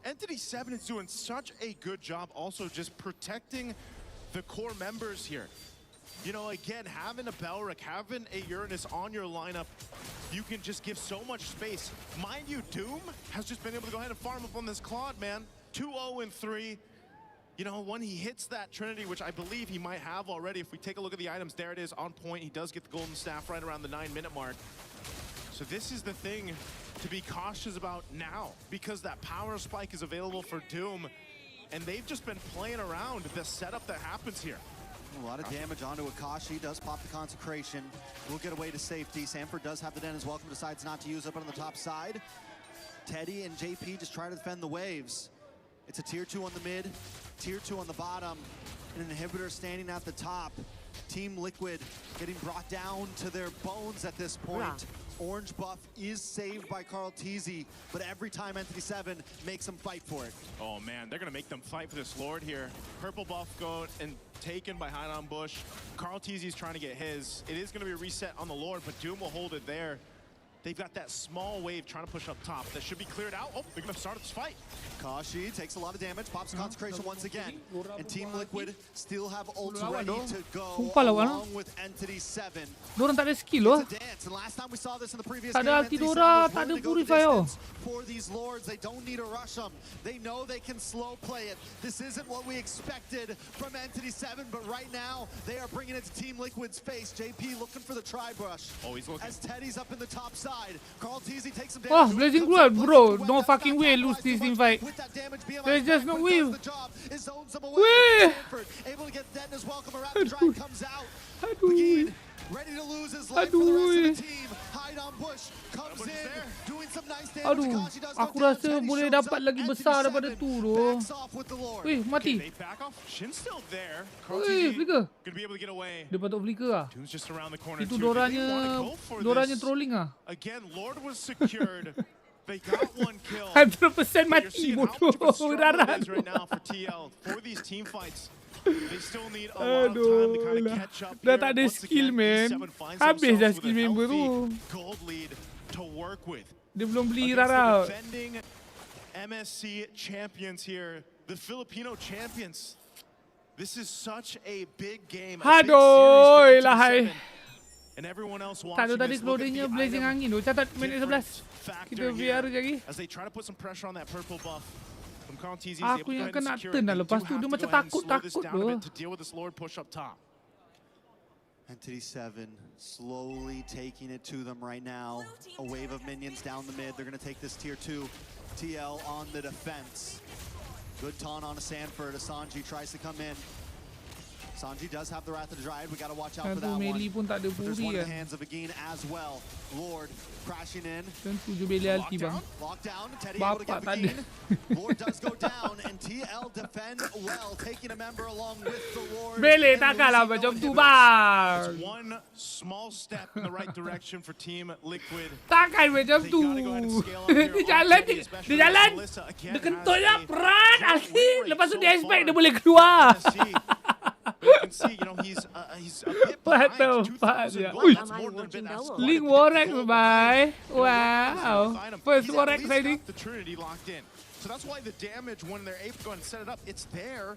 Entity 7 is doing such a good job also just protecting the core members here. You know, again, having a Belric, having a Uranus on your lineup, you can just give so much space. Mind you, Doom has just been able to go ahead and farm up on this Claude, man. 2-0 and 3. You know, when he hits that Trinity, which I believe he might have already, if we take a look at the items, there it is, on point. He does get the Golden Staff right around the 9-minute mark. So this is the thing to be cautious about now, because that power spike is available for Doom, and they've just been playing around the setup that happens here. A lot of damage onto Akashi, does pop the Consecration. We'll get away to safety. Sanford does have the Dennis Welcome, decides not to use up on the top side. Teddy and JP just try to defend the waves. It's a tier 2 on the mid, tier 2 on the bottom, and an inhibitor standing at the top. Team Liquid getting brought down to their bones at this point. Orange buff is saved by Karl'Tezi, but every time Entity 7 makes them fight for it. Oh man, they're gonna make them fight for this Lord here. Purple buff go and taken by Hide on Bush. Karl'Tezi's trying to get his. It is gonna be a reset on the Lord, but Doom will hold it there. They've got that small wave trying to push up top. That should be cleared out. Oh, they're gonna start this fight. Kashi takes a lot of damage, pops concentration once again. And Team Liquid still have ults ready to go along with Entity 7. Dorang tak ada skill loh. It's a dance, and last time we saw this in the previous Tak game, ada Entity ulti 7 Dora, was tak willing ada to go the purifier. distance for these Lords. They don't need to rush them. They know they can slow play it. This isn't what we expected from Entity 7, but right now they are bringing it to Team Liquid's face. JP looking for the tri-brush. Oh, he's looking. As Teddy's up in the top side. Karl'Tezi takes some Oh, damage. Blazing Blood, bro. No fucking way lose this team fight. There's just no way. Weh. Able to get dead as well. Aduh. Aduh. Ready to lose his life for the rest of the team. Hide on Bush comes in, doing some nice damage. Aduh, aku rasa boleh dapat lagi besar daripada tu doh. Weh, mati. Weh, flicker. Dia patut flicker lah. Itu Doranya trolling lah. Again, Lord was secured. They got one kill. 100% mati bodoh. Darah tu. Right now for TL for these team fights. They still need a lot of time to kind of catch up. Dah tak ada skill, man. Habis dah skill member tu. Gold lead to work with. Dia belum beli Rara. Defending MSC champions here, the Filipino champions. This is such a big game. Aduh, lahai. And everyone else tak ada watching tadi this, look at clothingnya the Blazing item Angin tu. Catat minit 11. Kita VR lagi. as they try to put some pressure on that purple buff. From Karl'Tezi, Aku yang kena turn dah lepas tu dia macam takut-takut doh. to deal with this Lord push up top. Entity 7 slowly taking it to them right now. A wave of minions down the mid. They're going to take this tier 2. TL on the defense. Good taunt on a Sanford. Asanji tries to come in. Sanji does have the Wrath of the Dryad. We got to watch out for that one. Pun tak ada There's one in the kan. hands of Agin as well. Lord crashing in. Dan 7 beli ulti bang. Lockdown. Teddy able to get Agin. Lord does go down and TL defend well, taking a member along with the Lord. Beli takkanlah macam tu bang. It's one small step in the right direction for Team Liquid. Takkan macam tu. Dia jalan. Dia kentutnya peran asli. Lepas tu dia expect dia boleh keluar. You can see, you know, he's a bit What behind. the fuck? 2,000 gold. Ui. That's more than a bit. That's Link Warek bye. Wow. First Warek signing. The Trinity locked in. So that's why the damage when they're able to go and set it up, it's there.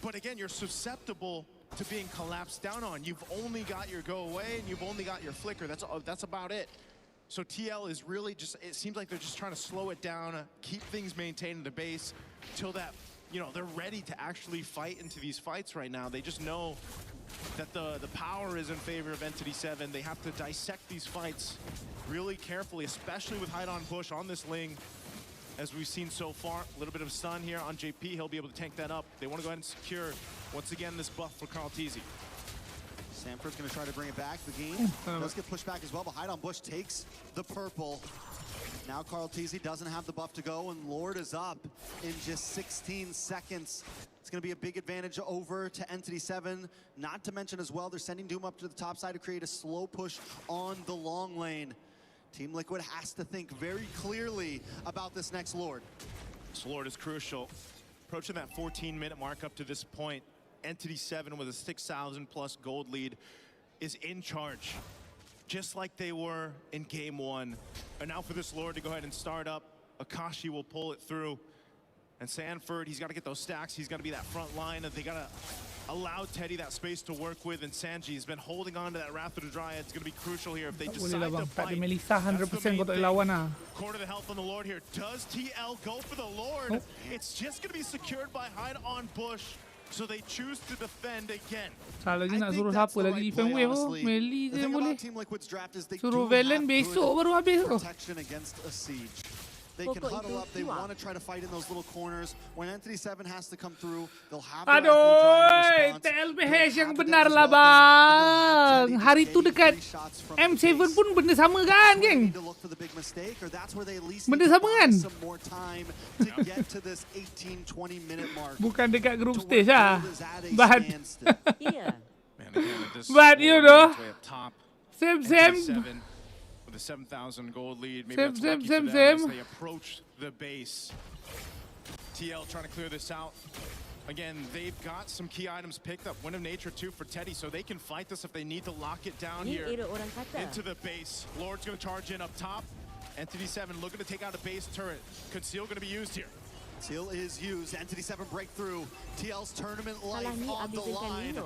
But again, you're susceptible to being collapsed down on. You've only got your go away and you've only got your flicker. That's about it. So TL is really just, it seems like they're just trying to slow it down, keep things maintained in the base till that, you know, they're ready to actually fight into these fights right now. They just know that the power is in favor of Entity 7. They have to dissect these fights really carefully, especially with Hide on Bush on this Ling. As we've seen so far, a little bit of stun here on JP. He'll be able to tank that up. They want to go ahead and secure, once again, this buff for Karl'Tezi. Sanford's going to try to bring it back. The game does get pushed back as well, but Hide on Bush takes the purple. Now Karl'Tezi doesn't have the buff to go, and Lord is up in just 16 seconds. It's going to be a big advantage over to Entity 7. Not to mention as well, they're sending Doom up to the top side to create a slow push on the long lane. Team Liquid has to think very clearly about this next Lord. This Lord is crucial. Approaching that 14-minute mark up to this point, Entity 7 with a 6,000 plus gold lead is in charge, just like they were in game 1. And now for this Lord to go ahead and start up, Akashi will pull it through. And Sanford, he's got to get those stacks. He's got to be that front line. And they got to allow Teddy that space to work with. And Sanji's been holding on to that Wrath of the Dryad. It's going to be crucial here if they decide to fight. Tak ada Melissa 100% kau tak lawan lah. Quarter the health on the Lord here. Does TL go for the Lord? It's just going to be secured by Hide on Bush. So they choose to defend again. Kalau lagi nak suruh siapa lagi defend wave tu, Meli je boleh. Suruh Valen besok baru habis tu. They can huddle up. They want to try to fight in those little corners. When Entity 7 has to come through, they'll have their Aduh, TLBH yang benar lah bang. Hari tu dekat M7 pun benda sama kan, geng? Benda sama kan? Bukan dekat group stage lah. But you know, same. With a 7,000 gold lead, maybe Same. that's lucky for them as they approach the base. TL trying to clear this out. Again, they've got some key items picked up. Wind of Nature too for Teddy, so they can fight this if they need to lock it down here into the base. Lord's going to charge in up top. Entity 7 looking to take out a base turret. Conceal going to be used here. Conceal is used. Entity 7 breakthrough. TL's tournament life on the line.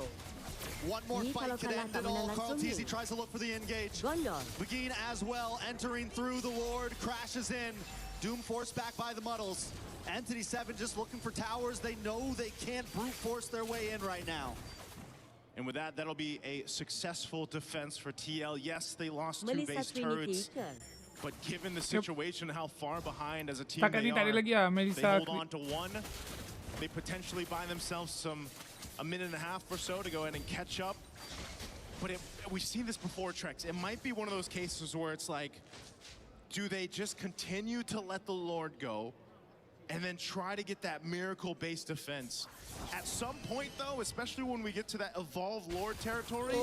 One more fight could end it all. Carl Teasy tries to look for the engage. Begin as well, entering through the Lord, crashes in. Doom forced back by the Muddles. Entity 7 just looking for towers. They know they can't brute force their way in right now. And with that, that'll be a successful defense for TL. Yes, they lost 2 base turrets. But given the situation, how far behind as a team they hold on to 1. They potentially buy themselves a minute and a half or so to go ahead and catch up. But we've seen this before, Trex. It might be one of those cases where it's like, do they just continue to let the Lord go and then try to get that miracle-based defense? At some point, though, especially when we get to that evolved Lord territory,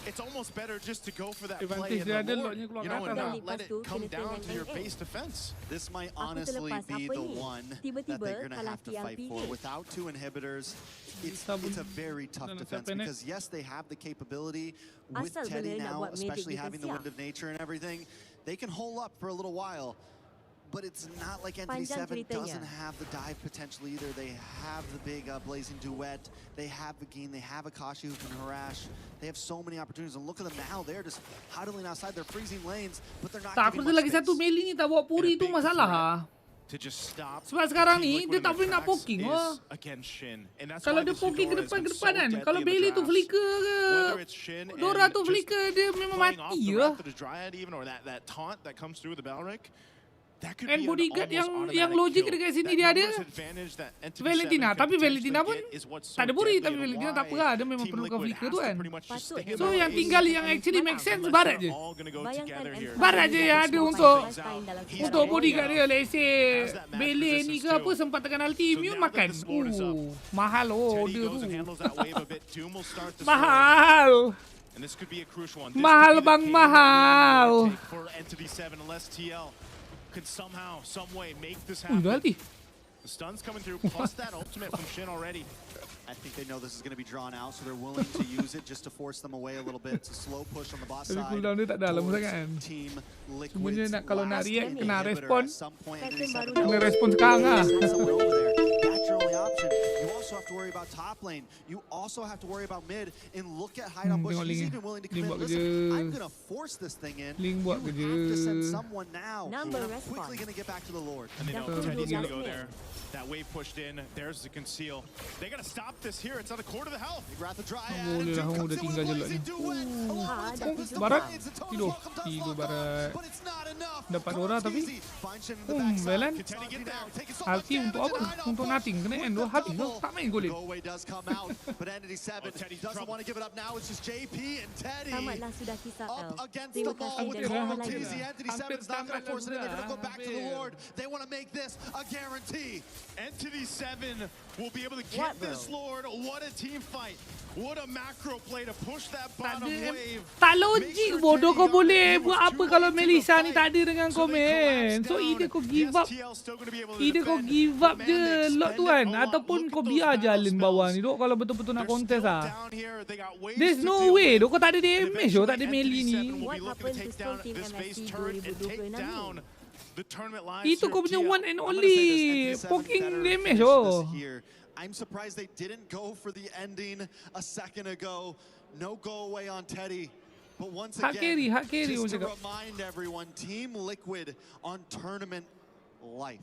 it's almost better just to go for that play in the Lord, and not let it come down to your base defense. This might honestly be the one that they're going to have to fight for. Without 2 inhibitors, it's a very tough defense because, yes, they have the capability with Teddy now, especially having the Wind of Nature and everything. They can hold up for a little while. But it's not like Entity 7 doesn't have the dive potential either. They have the big Blazing Duet. They have Begin. They have Akashi who can harass. They have so many opportunities. And look at them now. They're just huddling outside. They're freezing lanes, but they're not Takut giving much lagi space. satu Meli ni tak bawa Puri tu masalah ha. To just stop. Sebab sekarang ni dia tak boleh nak poking. Kalau dia poking ke depan kan. Kalau Bailey tu flicker ke, Dora tu flicker, dia memang mati lah. And bodyguard yang logik dekat sini dia ada Valentina, tapi Valentina pun tak ada buri, tapi Valentina tak apa lah, dia memang perlukan flicker tu kan. So yang tinggal yang actually make sense Barat je. Barat je yang ada untuk bodyguard dia. Let's say Bele ni ke apa sempat tekan ulti immune makan. Mahal dia tu. Mahal. Mahal bang, mahal. Could somehow, some way make this happen. The stun's coming through, plus that ultimate from Shin already. I think they know this is going to be drawn out, so they're willing to use it just to force them away a little bit. It's a slow push on the boss side. Cooldown dia tak dalam sangat. Semuanya nak kalau nak react kena respon. Kena respon sekarang lah. That's your only option. You also have to worry about top lane. You also have to worry about mid. And look at Hideout Bush. He's even willing to commit. Listen, I'm going to force this thing in. You have to send someone now. And I'm quickly going to get back to the Lord. And they know Teddy's going to go there. That wave pushed in. There's the conceal. They got to stop this here. It's on a quarter of the health. They grab the Dryad. And Doom comes in with a blazing duet. Barat. Tidur Barat. Dapat Dora tapi Velan Alti untuk apa? Untuk nothing. Kena end dua habis tu. Tak main golin. Go away does come out. But Entity 7 doesn't want to give it up now. It's just JP and Teddy up against the ball with Carl Teasy. Entity 7 is not going to force it in. They're going to go back to the Lord. They want to make this a guarantee. Entity 7 will be able to get this Lord. What a team fight. What a macro play to push that bottom wave. Tak logik bodoh kau boleh buat apa kalau Melissa ni tak ada dengan komen. So either kau give up, je lot tu kan, ataupun kau biar jalan bawah ni dok kalau betul-betul nak contest ah. There's no way dok, kau tak ada damage dok, tak ada melee ni. Itu kau punya one and only poking damage oh. I'm surprised they didn't go for the ending a second ago. No go away on Teddy. But once again, just to remind everyone, Team Liquid on tournament life.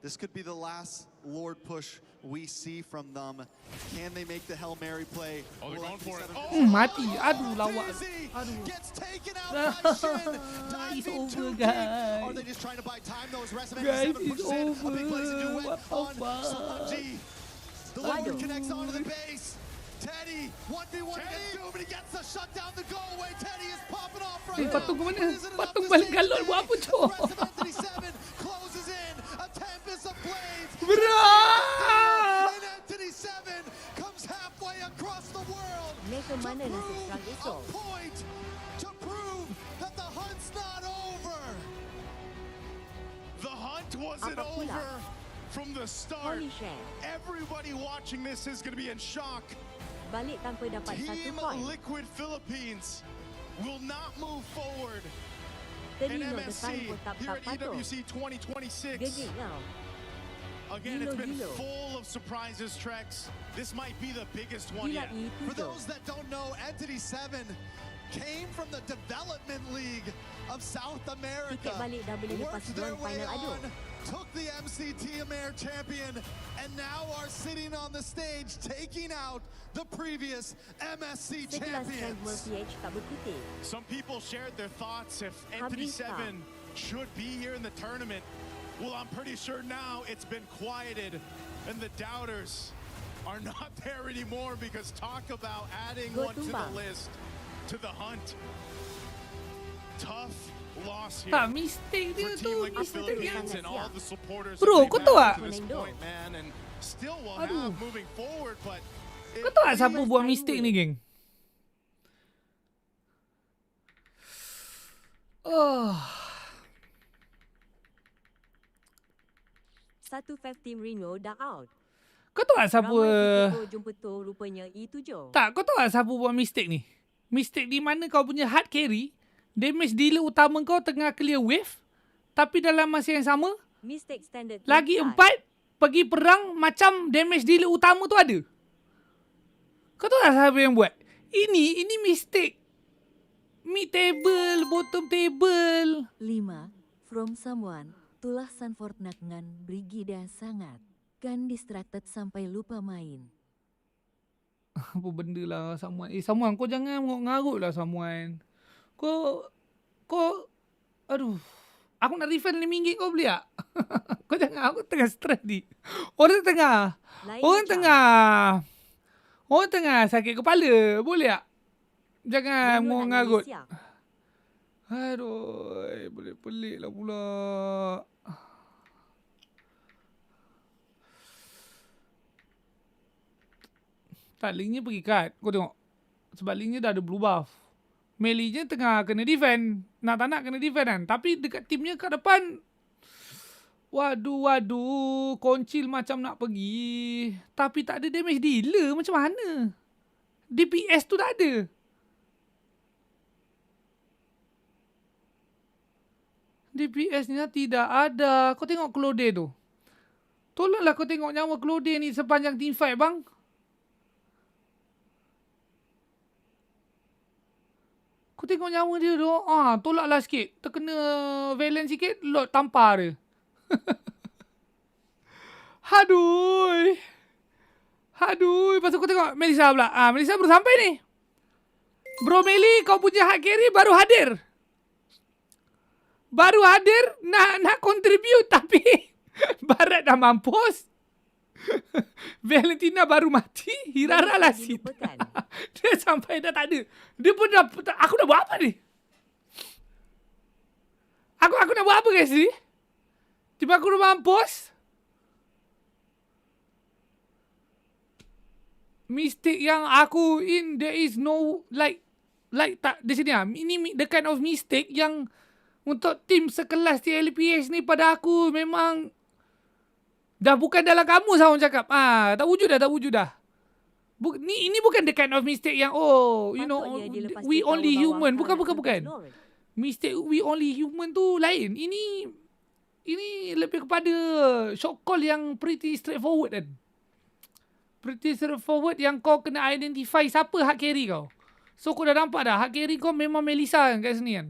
This could be the last Lord push we see from them. Can they make the Hail Mary play? Oh, they're going for it. Mati. Aduh, lawak. Aduh. It's over, guys. Are they just trying to buy time? Those Guys, it's over. What the fuck? The Lord connects onto the base. Teddy, 1v1 against Doom, and he gets the shut down the go away. Teddy is popping off right now. Patung ke mana? Patung balik galon buat apa tu? Closes in, a tempest of blades. And Anthony 7 comes halfway across the world. Mereka mana nasib serang esok? A point to prove that the hunt's not over. The hunt wasn't over from the start. Everybody watching this is going to be in shock. Balik tanpa dapat satu Team point. Liquid Philippines will not move forward in Terino MSC depan here at patuh. EWC 2026. Gegek kau. Again, it's been Gilo. full of surprises, Trex. This might be the biggest one Gila yet. itu For tu. those that don't know, Entity 7 came from the Development League of South America. Tiket balik dah boleh lepas Worked their dua way final adu. on, took the MCT Amer champion, and now are sitting on the stage taking out the previous MSC Sekelas strength champions. multi-edge tak berkutik. Some people shared their thoughts if Entity Habis 7 should be here in the tournament. Well, I'm pretty sure now it's been quieted and the doubters are not there anymore, because talk about adding Go one to the tumbang. list, to the hunt. Tough loss here Tak, mistake dia for tu. Team Liquid Mistake dia. Philippines and all the supporters Bro, that kau they've tahu had tak? to this point, man, and still will Aduh. have moving forward, but Kau tahu tak siapa buat mistake ni, geng? Oh. Satu Fave Team Reno dah out. Kau tahu tak siapa... Ramai jumpa tu rupanya E7. Tak, kau tahu tak siapa buat mistake ni? Mistake di mana kau punya hard carry, damage dealer utama kau tengah clear wave, tapi dalam masa yang sama, Mistake standard. lagi 4 pergi perang macam damage dealer utama tu ada. Kau tahu tak siapa yang buat? Ini mistake. Mid table, bottom table. 5. From someone, tulah Sanford nak ngan Brigida sangat. Kan distracted sampai lupa main. Apa benda lah Samuan. Samuan, kau jangan mengarut lah Samuan. Kau, aduh. Aku nak refund RM5 kau beli tak? Kau jangan, aku tengah stress ni. Orang tengah sakit kepala. Boleh tak? Jangan mengarut. Aduh, boleh pelik lah pula. Tak, linknya pergi cut. Kau tengok. Sebab linknya dah ada blue buff. Melee-nya tengah kena defend. Nak tak nak kena defend kan. Tapi dekat timnya kat depan. Waduh. Koncil macam nak pergi. Tapi tak ada damage dealer. Macam mana? DPS tu tak ada. DPS-nya tidak ada. Kau tengok Claude tu. Tolonglah kau tengok nyawa Claude ni sepanjang team fight bang. Kau tengok nyawa dia tu. Tolaklah sikit. Terkena Valen sikit. Lot tampar dia. Aduh. Lepas tu kau tengok Melissa pula. Melissa baru sampai ni. Bro Meli, kau punya hard carry baru hadir. Nak contribute. Tapi Barat dah mampus. Valentina baru mati. Hirara lah sit. Dia sampai dah tak ada. Dia pun dah... Aku dah buat apa ni? Aku nak buat apa guys ni? Tiba aku dah mampus. Mistake yang aku in, there is no... Like tak di sini lah. Ini the kind of mistake yang untuk tim sekelas TLPS ni pada aku memang... Dah bukan dalam kamus lah orang cakap. Tak wujud dah. Ini bukan the kind of mistake yang we only human. Bukan. Mistake we only human tu lain. Ini lebih kepada shot call yang pretty straightforward kan. Pretty straightforward yang kau kena identify siapa hard carry kau. So kau dah nampak dah hard carry kau memang Melissa kan kat sini kan.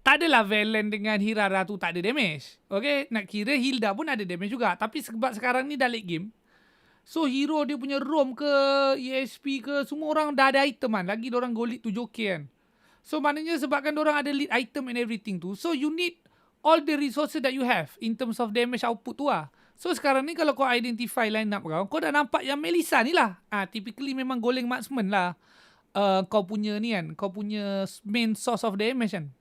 tak adalah Valen dengan Hirara tu tak ada damage. Okay, nak kira Hilda pun ada damage juga. Tapi sebab sekarang ni dah late game, so hero dia punya roam ke ESP ke, semua orang dah ada item kan. Lagi diorang go lead 7k kan. So maknanya sebabkan diorang ada lead item and everything tu, so you need all the resources that you have in terms of damage output tu lah. So sekarang ni kalau kau identify line up kau dah nampak yang Melissa ni lah. Typically memang goleng marksman lah. Kau punya ni kan, kau punya main source of damage kan.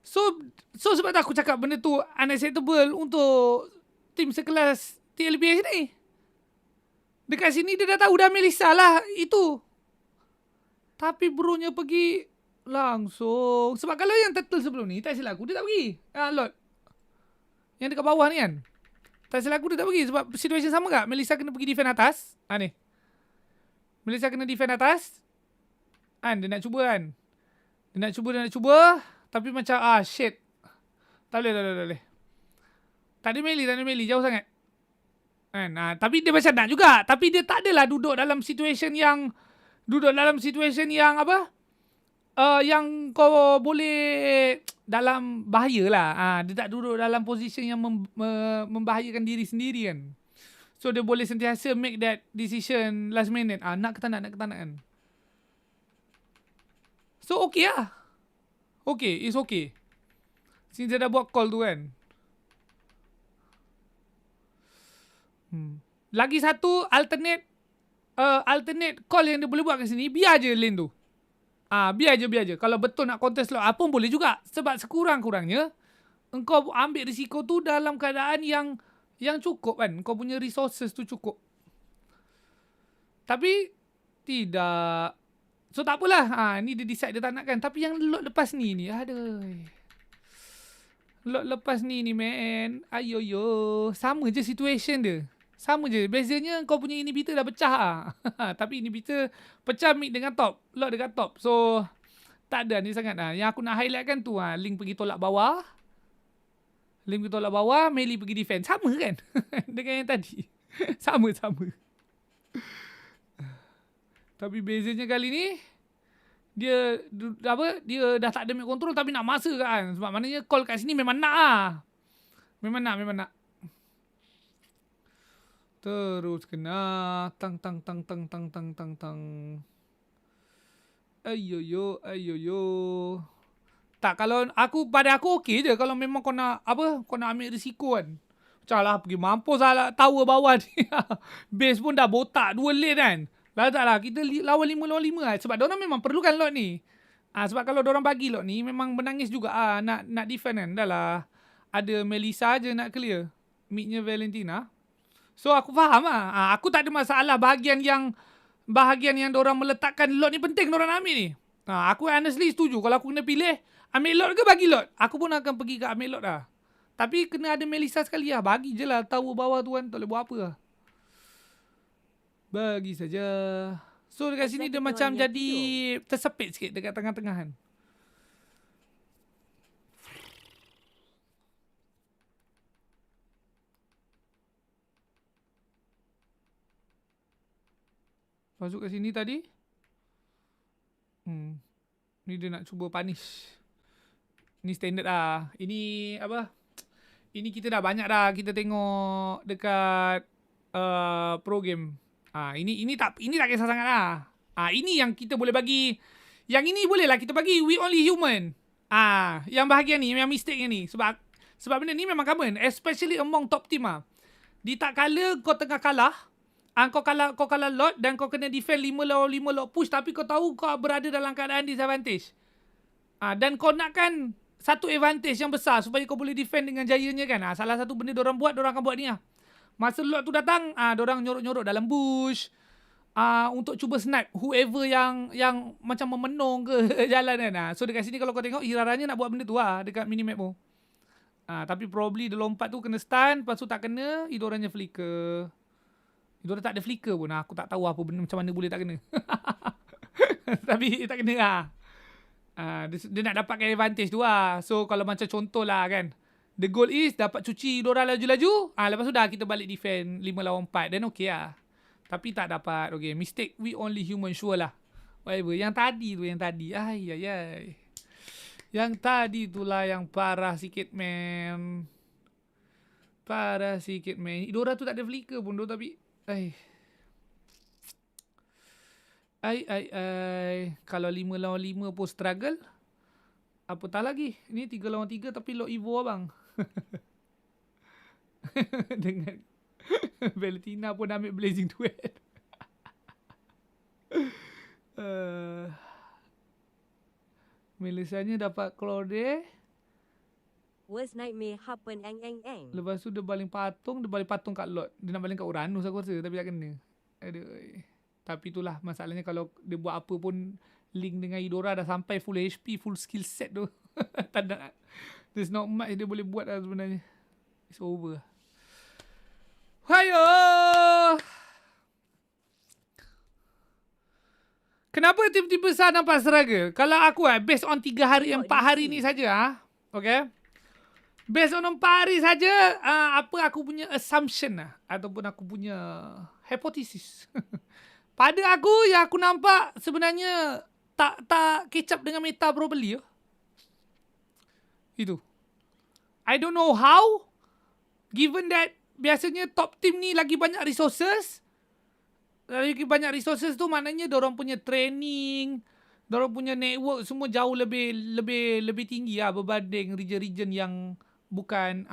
So sebab tu aku cakap benda tu unacceptable untuk tim sekelas TLBS ni. Dekat sini dia dah tahu dah Melissa lah itu. Tapi bronya pergi langsung. Sebab kalau yang turtle sebelum ni, tak silap aku, dia tak pergi. Lord. Yang dekat bawah ni kan. Tak silap aku, dia tak pergi. Sebab situation sama tak? Melissa kena pergi defend atas. Ni. Melissa kena defend atas. Dia nak cuba kan. Dia nak cuba. Tapi macam, shit. Tak boleh. Tak ada melee. Jauh sangat. Tapi dia macam nak juga. Tapi dia tak adalah duduk dalam situation yang apa? Yang kau boleh dalam bahaya lah. Dia tak duduk dalam position yang membahayakan diri sendiri kan. So dia boleh sentiasa make that decision last minute. Nak ke tak nak kan. So okay lah. Okay, it's okay. Since dia dah buat call tu kan. Lagi satu alternate call yang dia boleh buat kat sini, biar je lane tu. Biar je. Kalau betul nak contest lot, pun boleh juga. Sebab sekurang-kurangnya, engkau ambil risiko tu dalam keadaan yang cukup kan. Kau punya resources tu cukup. Tapi, tidak. So, tak apalah. Ni dia decide dia tak nak kan. Tapi yang lot lepas ni, aduh. Lot lepas ni man. Ayoyo. Sama je situation dia. Sama je. Bezanya kau punya inhibitor dah pecah lah. Tapi inhibitor pecah mid dengan top. Lot dekat top. So, tak ada ni sangat lah. Yang aku nak highlight kan tu. Link pergi tolak bawah. Melee pergi defend. Sama kan? Dengan yang tadi. Sama. Tapi bezanya kali ni, dia dah tak ada mid control tapi nak masa kan. Sebab maknanya call kat sini memang nak lah. Memang nak. Terus kena tang. Ayoyo. Tak, kalau pada aku okey je kalau memang kau nak ambil risiko kan. Macam lah pergi mampus lah tower bawah ni. Base pun dah botak 2 lane kan. Taklah kita lawan 5 lawan 5 lah. Sebab diorang memang perlukan lot ni. Sebab kalau diorang bagi lot ni memang menangis juga nak defend kan. Dah lah ada Melissa je nak clear. Midnya Valentina. So aku faham lah. Aku tak ada masalah bahagian yang diorang meletakkan lot ni penting diorang nak ambil ni. Aku honestly setuju. Kalau aku kena pilih, ambil lot ke bagi lot? Aku pun akan pergi ke ambil lot lah. Tapi kena ada Melissa sekali lah. Bagi je lah tower bawah tu kan. Tak boleh buat apa lah. Bagi saja. So dekat sini dia macam jadi tersepit sikit dekat tengah-tengah kan. Masuk kat sini tadi. Ni dia nak cuba punish. Ni standard lah. Ini apa? Ini kita dah banyak dah kita tengok dekat pro game. Ini tak kisah sangat lah. Ini yang kita boleh bagi. Yang ini boleh lah kita bagi we only human. Yang bahagian ni, yang mistake ni. Sebab benda ni memang common, especially among top team ah. Di tak kala kau tengah kalah, kau kalah lot dan kau kena defend 5 lawan 5 lot push tapi kau tahu kau berada dalam keadaan disadvantage. Dan kau nakkan satu advantage yang besar supaya kau boleh defend dengan jayanya kan. Salah satu benda diorang akan buat ni lah. Masa lot tu datang, diorang nyorok-nyorok dalam bush untuk cuba snipe whoever yang macam memenung ke jalan kan. So dekat sini kalau kau tengok Hiraranya nak buat benda tu lah dekat minimap tu. Tapi probably dia lompat tu kena stun, lepas tu tak kena, hidoranya flicker. Hidoranya tak ada flicker pun. Aku tak tahu apa benda macam mana boleh tak kena. Tapi tak kena lah. Dia nak dapatkan advantage tu lah. So kalau macam contoh lah kan, the goal is dapat cuci Dora laju-laju. Lepas tu dah kita balik defend 5 lawan 4. Then okay lah. Tapi tak dapat. Okay, mistake we only human, sure lah. Whatever. Yang tadi tu. Ai. Yang tadi itulah yang parah sikit, man. Parah sikit, man. Idora tu tak ada flicker pun tu, tapi... Kalau 5 lawan 5 pun struggle, apatah lagi. Ini 3 lawan 3 tapi lock Evo abang. Dengan Valentina pun ambil Blazing Duet. Melisanya dapat Claude. Worst nightmare happen ang. Lepas tu dia baling patung kat lot. Dia nak baling kat Uranus aku rasa, tapi tak kena. Aduh. Tapi itulah masalahnya kalau dia buat apa pun link dengan Idora dah sampai full HP, full skill set tu. Tak ada. There's not much dia boleh buat lah sebenarnya. It's over. Hayo! Kenapa tiba-tiba Sa nampak struggle? Kalau aku based on 4 hari ni saja okay? Based on 4 hari saja, apa aku punya assumption ataupun aku punya hypothesis. Pada aku yang aku nampak sebenarnya tak catch up dengan meta properly. Itu. I don't know how. Given that biasanya top team ni lagi banyak resources. Lagi banyak resources tu maknanya dorang punya training, dorang punya network semua jauh lebih tinggi berbanding region-region yang bukan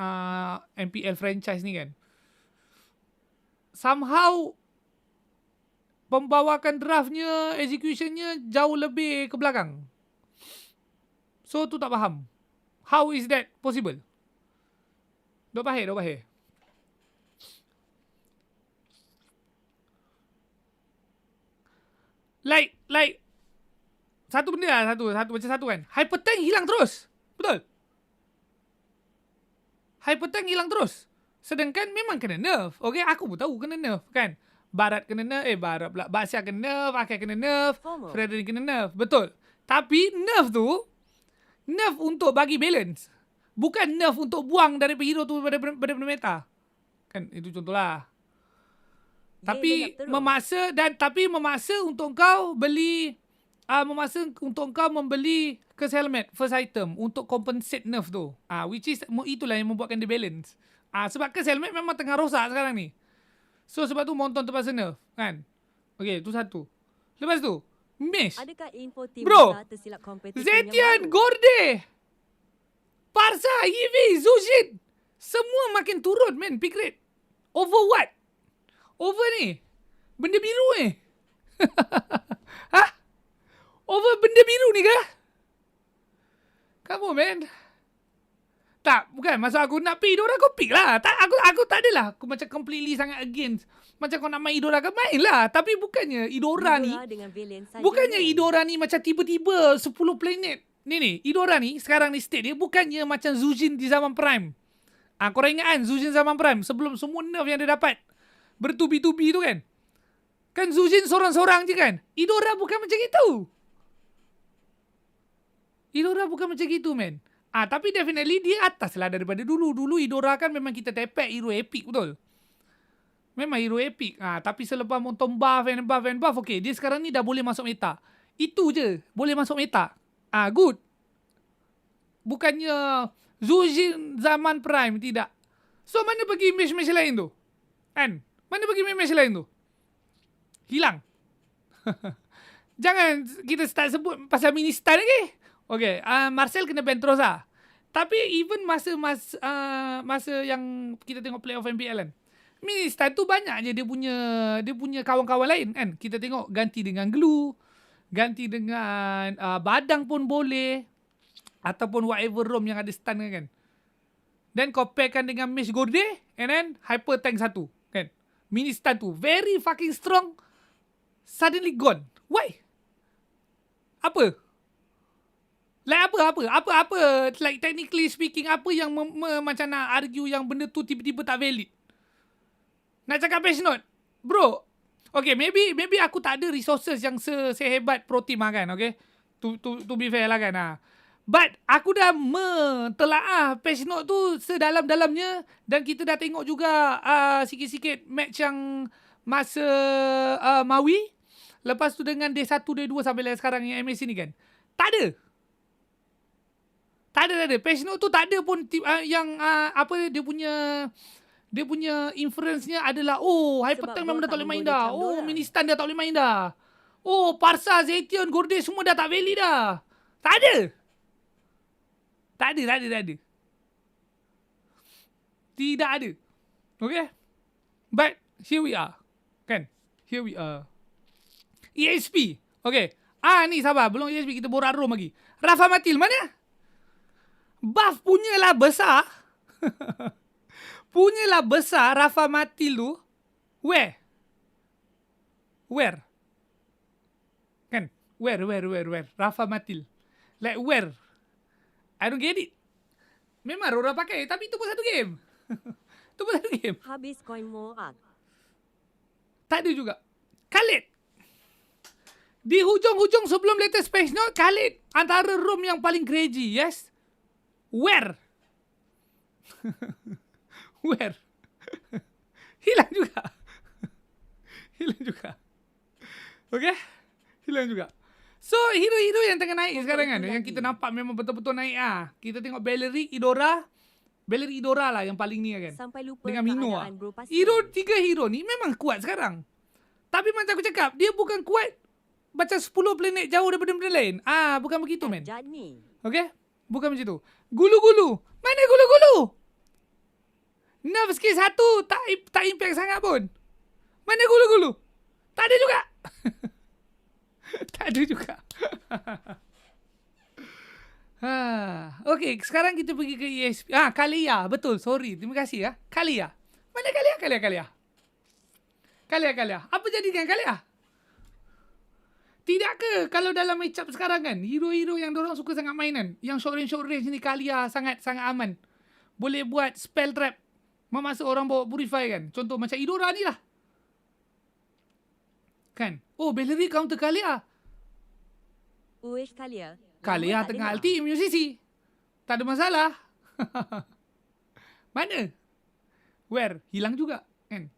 MPL franchise ni kan. Somehow pembawakan draftnya, executionnya jauh lebih ke belakang. So tu tak faham. How is that possible? Dok bahir. Like satu benda macam satu kan. Hypertank hilang terus. Betul? Hypertank hilang terus. Sedangkan memang kena nerf. Okay, aku pun tahu kena nerf kan. Barat kena nerf, Barat pula. Basya kena nerf, Akai kena nerf, Frederick kena nerf. Betul. Tapi nerf tu, nerf untuk bagi balance. Bukan nerf untuk buang daripada hero tu daripada meta. Kan, itu contohlah. Tapi memaksa untuk kau beli, untuk kau membeli curse helmet, first item, untuk compensate nerf tu. Which is, itulah yang membuatkan dia balance. Sebab curse helmet memang tengah rosak sekarang ni. So sebab tu Monton terpaksa nerf kan. Okay, tu satu. Lepas tu Mish. Adakah info tim tersilap kompetisi Zetian, Gorde, Parsa, Eevee, Zujin, semua makin turun man pick rate. Over what? Over ni benda biru Over benda biru ni ke? Come on man. Tak, bukan. Maksud aku nak pick Idora, kau pick lah. Aku tak adalah. Aku macam completely sangat against. Macam kau nak main Idora, kau main lah. Tapi bukannya Idora ni. Bukannya Idora ni macam tiba-tiba 10 planet. Ni, Idora ni, sekarang ni state dia bukannya macam Zujin di zaman Prime. Korang ingat kan Zujin zaman Prime? Sebelum semua nerf yang dia dapat bertubi-tubi tu kan. Kan Zujin sorang-sorang je kan. Idora bukan macam itu. Idora bukan macam gitu man. Tapi definitely dia atas lah daripada dulu. Dulu Idora kan memang kita tepek hero epic, betul? Memang hero epic. Tapi selepas Monton buff and buff, okay, dia sekarang ni dah boleh masuk meta. Itu je, boleh masuk meta. Good. Bukannya Zujin zaman Prime, tidak. So, mana pergi match-match lain tu? Kan? Mana pergi match lain tu? Hilang. Jangan kita start sebut pasal mini star lagi. Okay, Marcel kena ban terus lah. Tapi even masa yang kita tengok playoff MPL kan, mini star tu banyak je dia punya kawan-kawan lain kan. Kita tengok ganti dengan glue, ganti dengan badang pun boleh, ataupun whatever roam yang ada stun kan. Dan kau pairkan dengan Mish Gorde and then hyper tank satu kan. Mini star tu very fucking strong, suddenly gone. Why? Apa? Like apa? Like technically speaking, apa yang macam nak argue yang benda tu tiba-tiba tak valid? Nak cakap patch note? Bro, okay, maybe aku tak ada resources yang sehebat pro team lah kan, okay? To be fair lah kan. But aku dah mentelaah patch note tu sedalam-dalamnya dan kita dah tengok juga sikit-sikit match yang masa Maui. Lepas tu dengan day 1, day 2 sampai sekarang yang MSC ni kan. Tak ada. Tak ada. Patch note tu tak ada pun yang apa dia punya inference-nya adalah Hypertank memang dah tak boleh main dah. Ministan dah tak boleh main dah. Parsa, Zetian, Gordes semua dah tak valid dah. Tak ada. Tidak ada. Okay? But here we are. Kan? Here we are. ESP. Okay. Ni sabar. Belum ESP, kita borak room lagi. Rafa Matil mana? Buff punyalah besar. Punyalah besar Rafa Matil tu. Where? Kan? Where? Rafa Matil. Like where? I don't get it. Memang Aurora pakai, tapi itu pun satu game. Habis coin Moab. Tak ada juga. Khalid. Di hujung-hujung sebelum latest patch note, Khalid antara room yang paling crazy, yes? Where? Hilang juga. Okay? Hilang juga. So, hero-hero yang tengah naik sekarang kan, yang kita nampak memang betul-betul naik Kita tengok Bellery, Idora lah yang paling ni kan. Sampai lupa dengan Mino tiga hero ni memang kuat sekarang. Tapi macam aku cakap, dia bukan kuat macam 10 planet jauh daripada benda lain. Bukan begitu, men. Okay? Bukan macam tu. Gulu-gulu. Mana gulu-gulu? Nerf skill 1 tak impact sangat pun. Mana gulu-gulu? Tak ada juga. Tak ada juga. Okay, sekarang kita pergi ke ESP. Kalia, betul. Sorry, terima kasih Kalia. Mana Kalia? Kalia. Apa jadi dengan Kalia? Tidak ke kalau dalam matchup sekarang kan, hero-hero yang dorang suka sangat mainan, yang short range ni Kalia sangat aman. Boleh buat spell trap memaksa orang bawa purify kan. Contoh macam Idora ni lah. Kan? Bellery counter Kalia. Kalia tengah ulti immune CC. Tak ada masalah. Mana? Where? Hilang juga. Kan?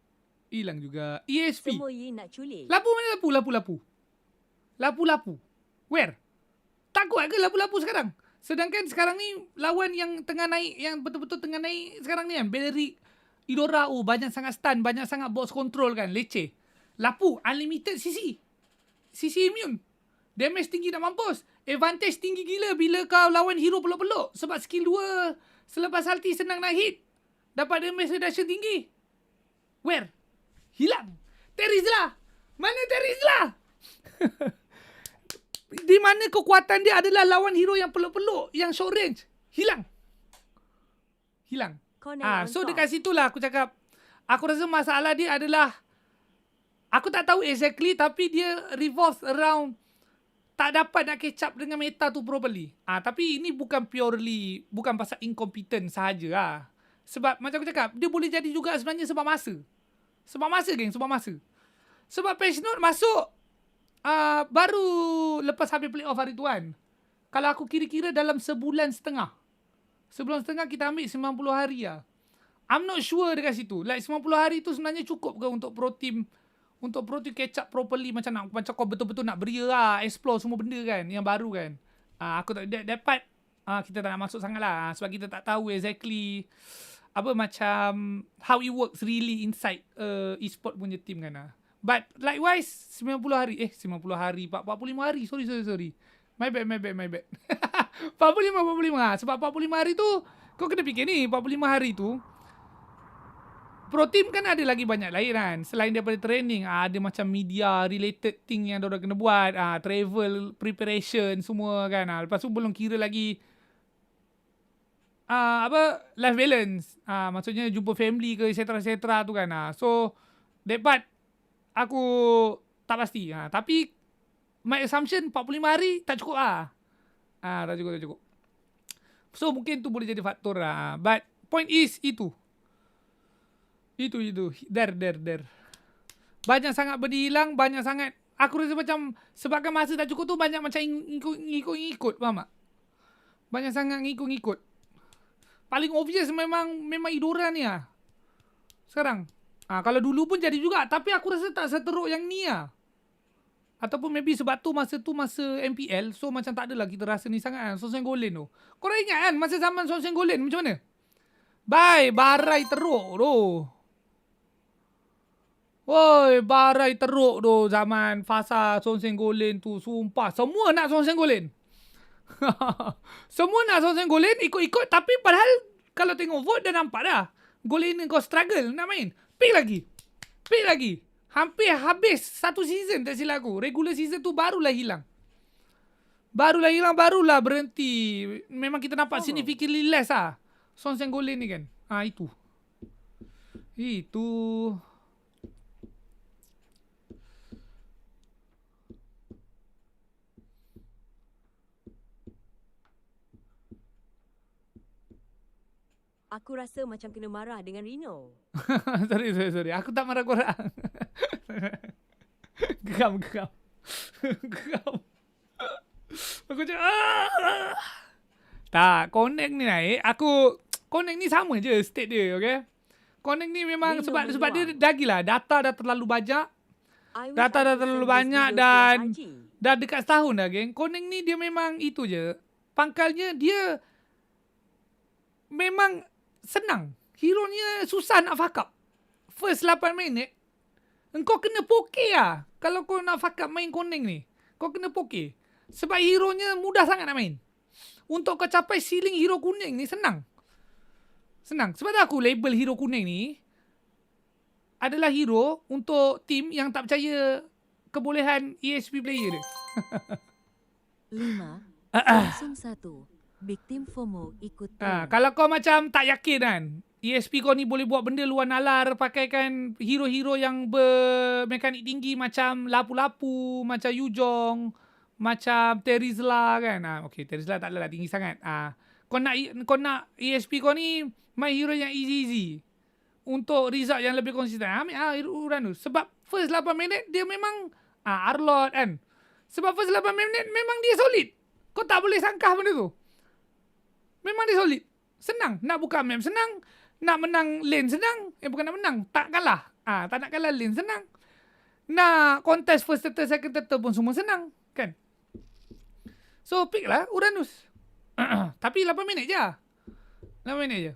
Hilang juga. ESP. Lapu mana lapu? Lapu. Where? Tak kuat ke lapu-lapu sekarang? Sedangkan sekarang ni lawan yang tengah naik, yang betul-betul tengah naik sekarang ni kan, Bellery, Idora, banyak sangat stun, banyak sangat box control kan, leceh. Lapu, unlimited CC immune. Damage tinggi nak mampus. Advantage tinggi gila bila kau lawan hero peluk-peluk. Sebab skill 2 selepas ulti senang nak hit. Dapat damage reduction tinggi. Where? Hilang. Terizla. Mana Terizla? Di mana kekuatan dia adalah lawan hero yang peluk-peluk, yang short range. Hilang. So dekat situlah aku cakap, aku rasa masalah dia adalah, aku tak tahu exactly, tapi dia revolves around tak dapat nak catch up dengan meta tu properly. Tapi ini bukan pasal incompetent sahaja Sebab macam aku cakap, dia boleh jadi juga sebenarnya sebab masa. Sebab patch note masuk baru lepas habis playoff hari tu kan. Kalau aku kira-kira dalam sebulan setengah kita ambil 90 hari I'm not sure dekat situ. Like 90 hari tu sebenarnya cukup ke untuk pro team catch up properly, macam kau betul-betul nak beria explore semua benda kan yang baru kan. Aku tak dapat kita tak nak masuk sangat lah sebab kita tak tahu exactly apa macam how it works really inside e-sport punya team kan. But likewise 45 hari sorry my bad 45 sebab 45 hari tu kau kena fikir ni, 45 hari tu pro team kan ada lagi banyak lain kan. Selain daripada training, ada macam media related thing yang diorang kena buat, travel, preparation semua kan. Lepas tu belum kira lagi life balance. Maksudnya jumpa family ke etc tu kan. So that part aku tak pasti. Tapi my assumption 45 hari tak cukup tak cukup. So mungkin tu boleh jadi faktor But point is itu. There. Banyak sangat benda hilang, banyak sangat. Aku rasa macam sebabkan masa tak cukup tu banyak macam ngikut, faham tak? Banyak sangat ngikut. Paling obvious memang Idora ni sekarang. Kalau dulu pun jadi juga, tapi aku rasa tak seteruk yang ni Ataupun maybe sebab tu masa MPL, so macam tak adalah kita rasa ni sangat kan, Son Sengolen tu. Korang ingat kan masa zaman Son Sengolen macam mana? Bye, barai teruk tu. Woi, barai teruk tu zaman fasa Son Sengolen tu. Sumpah, semua nak Son Sengolen. Semua nak Son Sengolen, ikut-ikut. Tapi padahal kalau tengok vote dah nampak dah. Golen kau struggle nak main. Pick lagi. Hampir habis satu season tak silap aku. Regular season tu barulah hilang. Barulah berhenti. Memang kita nampak significantly less lah. Son Sengolen ni kan. Itu. Aku rasa macam kena marah dengan Rino. sorry. Aku tak marah korang. Geram. Aku cakap tak, Connect ni naik. Connect ni sama je state dia, okay? Connect ni memang sebab dia dagilah. Data dah terlalu banyak. Dan dah dekat setahun dah, geng. Connect ni dia memang itu je. Pangkalnya dia memang senang. Hero-nya susah nak fuck up. First 8 minit, engkau kena poke lah. Kalau kau nak fuck up main Connect ni, kau kena poke. Sebab hero-nya mudah sangat nak main. Untuk kau capai ceiling hero kuning ni senang. Sebab aku label hero kuning ni adalah hero untuk team yang tak percaya kebolehan ESP player dia. 5-1 Big Team FOMO ikut kalau kau macam tak yakin kan, ESP kau ni boleh buat benda luar nalar, pakaikan hero-hero yang bermekanik tinggi macam Lapu-Lapu, macam Yujong, macam Terizla kan. Okay, Terizla tak adalah tinggi sangat. Kau nak ESP kau ni main hero yang easy untuk result yang lebih konsisten. Ambil Uranus. Sebab first 8 minit dia memang Arlot kan. Sebab first 8 minit memang dia solid. Kau tak boleh sangkah benda tu. Memang dia solid. Senang. Nak buka map senang. Nak menang lane senang. Bukan nak menang. Tak kalah. Tak nak kalah lane senang. Nak contest first turtle, second turtle pun semua senang. Kan? So, pick lah Uranus. Tapi 8 minit je. 8 minit je.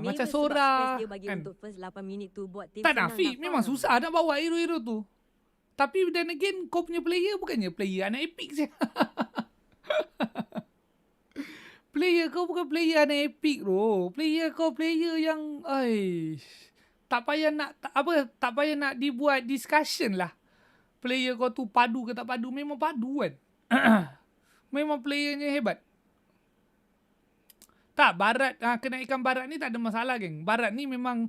Macam Sora dia bagi kan? untuk first 8 minit tu buat tim tak senang Nafi, memang susah nak bawa hero-hero tu. Tapi then again, kau punya player bukannya player anak epic je. Player kau bukan player anak epic bro. Player kau player yang tak payah nak dibuat discussion lah. Player kau tu padu ke tak padu, memang padu kan. Memang playernya hebat. Tak, Barat, kenaikan Barat ni tak ada masalah geng. Barat ni memang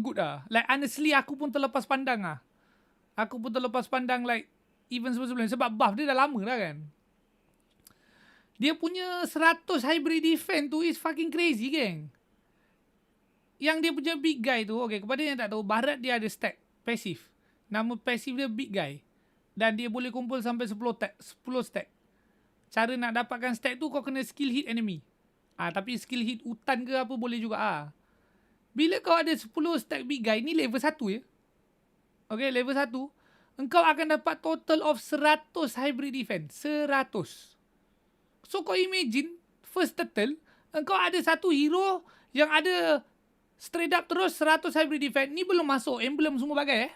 good lah. Like honestly aku pun terlepas pandang lah. Like even sebelum sebab buff dia dah lama dah kan. Dia punya 100 hybrid defense tu is fucking crazy geng. Yang dia punya big guy tu, okay, kepada yang tak tahu, Barat dia ada stack pasif. Nama pasif dia big guy. Dan dia boleh kumpul sampai 10 stack. Cara nak dapatkan stack tu kau kena skill hit enemy. Tapi skill hit hutan ke apa boleh juga. Bila kau ada 10 stack big guy, ni level 1 ya. Okay, level 1. Engkau akan dapat total of 100 hybrid defense. 100. So kau imagine, first turtle, engkau ada satu hero yang ada straight up terus 100 hybrid defense. Ni belum masuk emblem semua bagai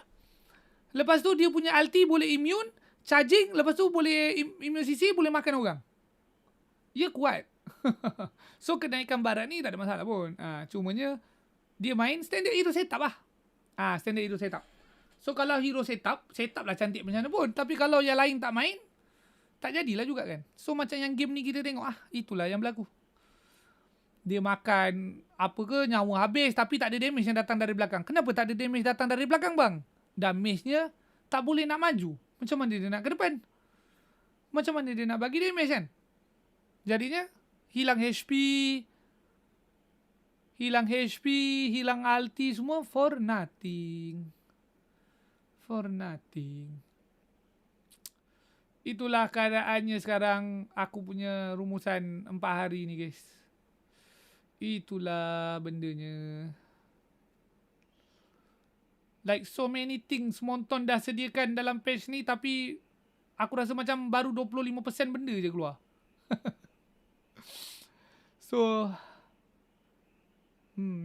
Lepas tu dia punya ulti boleh immune, charging, lepas tu boleh immune CC, boleh makan orang. Dia kuat. So kenaikan Barat ni tak ada masalah pun. Cumanya dia main standard hero setup lah. Standard hero setup. So kalau hero setup lah cantik macam mana pun. Tapi kalau yang lain tak main, tak jadilah juga kan. So macam yang game ni kita tengok, itulah yang berlaku. Dia makan apa ke, nyawa habis tapi tak ada damage yang datang dari belakang. Kenapa tak ada damage datang dari belakang bang? Damage-nya tak boleh nak maju. Macam mana dia nak ke depan? Macam mana dia nak bagi damage kan? Jadinya hilang HP, hilang ulti, semua for nothing. For nothing. Itulah keadaannya sekarang aku punya rumusan 4 hari ni guys. Itulah bendanya. Like so many things Monton dah sediakan dalam patch ni, tapi aku rasa macam baru 25% benda je keluar. So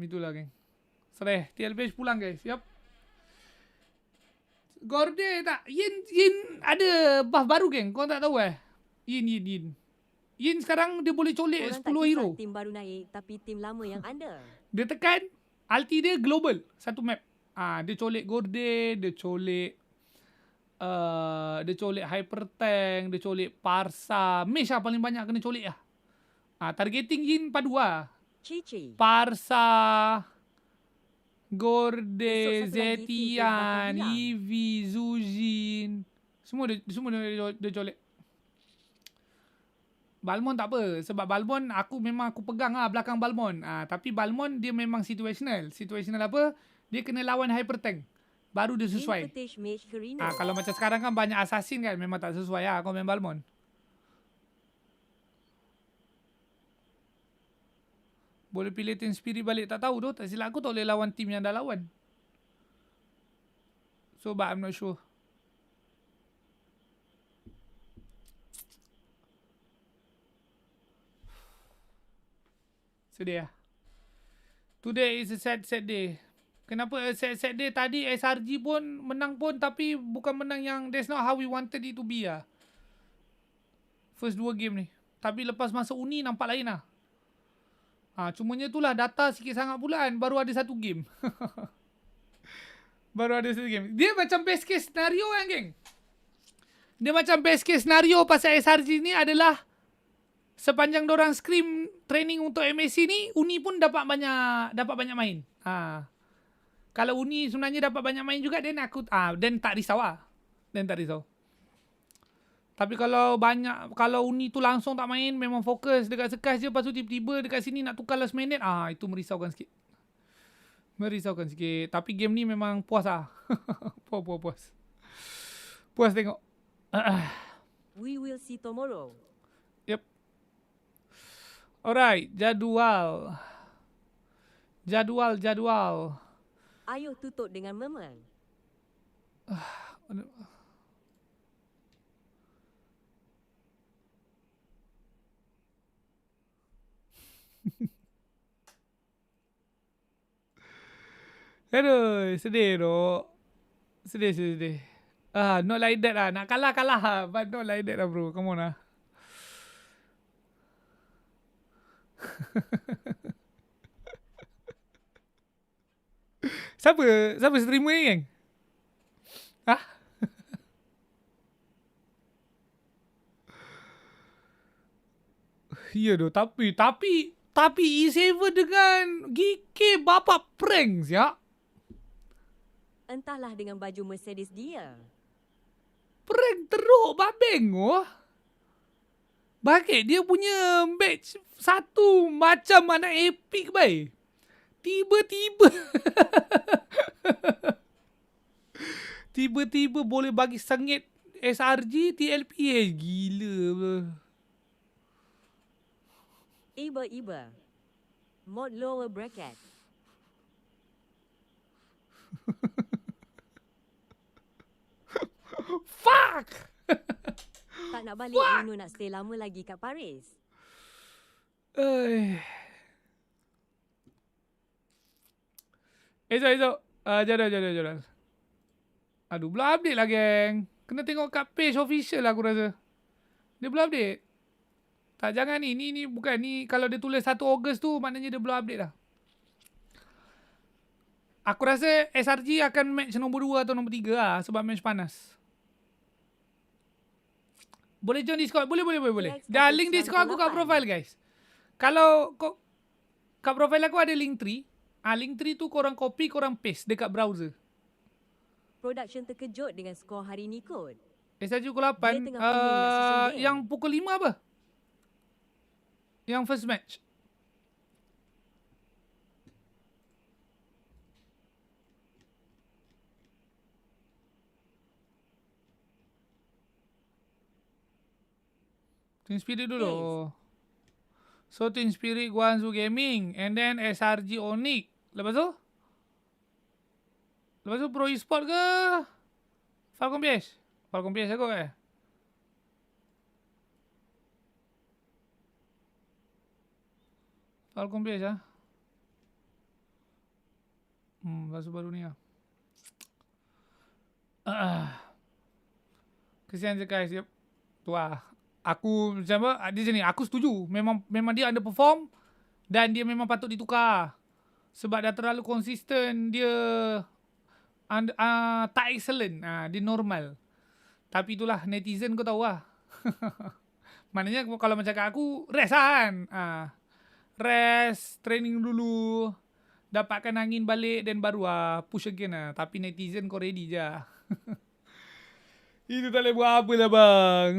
itulah geng. Sereh, TL patch pulang guys. Yup. Gorde tak? Yin ada buff baru geng. Kau tak tahu Yin. Yin sekarang dia boleh colek Orang 10 hero. Tim baru naik tapi tim lama yang under. Dia tekan ulti dia global satu map. Dia colek Gorde, dia colek Hyper Tank, dia colek Parsa. Mesh lah paling banyak kena colek lah. Targeting Yin padu lah. Cici. Parsa, Gorde, Zetian, Eevee, Zujin. Semua dia colek. Balmond tak apa. Sebab Balmond aku pegang lah belakang Balmond. Tapi Balmond dia memang situational. Situational apa? Dia kena lawan Hyper Tank. Baru dia sesuai. Kalau macam sekarang kan banyak assassin kan. Memang tak sesuai lah kau main Balmond. Boleh pilih Team Spirit balik, tak tahu tu. Tak silap aku tak boleh lawan tim yang dah lawan. So but I'm not sure. Sedih lah. Today is a sad day. Kenapa a sad day? Tadi SRG pun menang pun, tapi bukan menang yang that's not how we wanted it to be lah. First 2 game ni. Tapi lepas masuk uni nampak lain lah. Cumanya itulah data sikit sangat bulan. Baru ada 1 game. Baru ada 1 game. Dia macam best case scenario kan geng. Dia macam best case scenario pasal SRG ni adalah sepanjang dorang scrim training untuk MSC ni, uni pun dapat banyak main. Kalau uni sebenarnya dapat banyak main juga, then tak risau lah. Dan tak risau. Tapi kalau uni tu langsung tak main, memang fokus dekat sekas je, lepas tu tiba-tiba dekat sini nak tukar last minute, itu merisaukan sikit. Tapi game ni memang puas lah. Puas. Puas tengok. We will see tomorrow. Yep. Alright, jadual. Ayo tutup dengan memang. Aduh, sedih tu. Sedih. Not like that lah. Nak kalah lah. But not like that lah bro. Come on lah. Siapa streamer ni geng? Ya doh, tapi E7 dengan GK bapak prank ya. Entahlah dengan baju Mercedes dia. Prank teruk babeng oh. Bakit dia punya badge satu macam anak epic bay. Tiba-tiba boleh bagi sengit SRG TLPA. Gila. Iba. Mod lower bracket. Fuck! Tak nak balik, Nino nak stay lama lagi kat Paris. Esok. Jalan. Aduh, belum update lah geng. Kena tengok kat page official lah aku rasa. Dia belum update. Tak, jangan ni. Ni bukan. Ni kalau dia tulis 1 Ogos tu, maknanya dia belum update lah. Aku rasa SRG akan match nombor 2 atau nombor 3 lah. Sebab match panas. Boleh join Discord? Boleh. Dah link Discord aku kat profile guys. Kalau kat profile aku ada link tree. Link tree tu korang copy, korang paste dekat browser. Production terkejut dengan skor hari ni kot. SRG pukul 8. Yang pukul 5 apa? Yang first match. Team Spirit dulu. So Team Spirit Guangzhou Gaming and then SRG Onyx. Lepas tu Pro Esport ke Falcon PS? Falcon PS aku Falcon PS ah. Baru ni lah. Kesian je guys. Tu lah. Aku macam apa? Di sini aku setuju. Memang dia underperform dan dia memang patut ditukar. Sebab dah terlalu konsisten, dia tak excellent. Dia normal. Tapi itulah netizen kau tahu lah. Maknanya kalau macam kat aku, rest lah kan. Rest, training dulu. Dapatkan angin balik dan baru push again lah. Tapi netizen kau ready je. Itu tak boleh buat apa lah bang.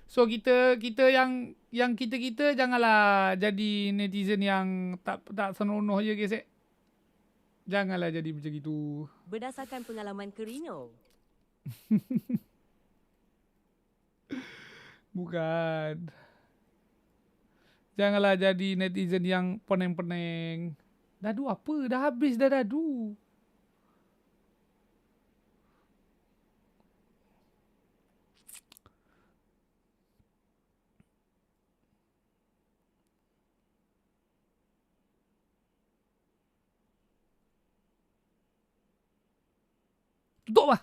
So kita yang kita janganlah jadi netizen yang tak senonoh je guys. Janganlah jadi macam itu. Berdasarkan pengalaman Kerino. Bukan. Janganlah jadi netizen yang peneng-peneng. Dadu apa? Dah habis dah dadu. Tutup lah.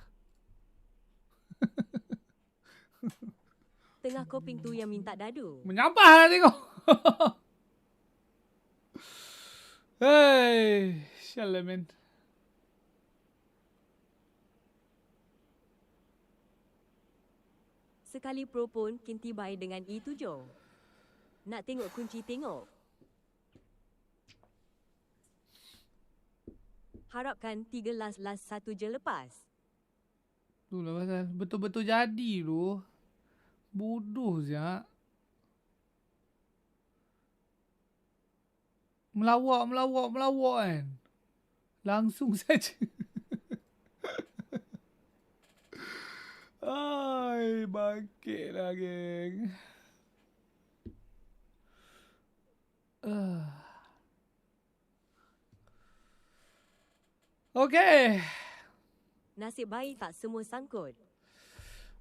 Tengah koping tu yang minta dadu. Menyampah lah tengok. Hei, syalah men. Sekali pro pun kinti baik dengan E7. Nak tengok kunci tengok. Harapkan 3 last 1 je lepas. Tu lah pasal betul-betul jadi tu. Bodoh je. Melawak kan. Langsung saja. Ai, bangkit lah geng. Okay. Nasib baik tak semua sangkut.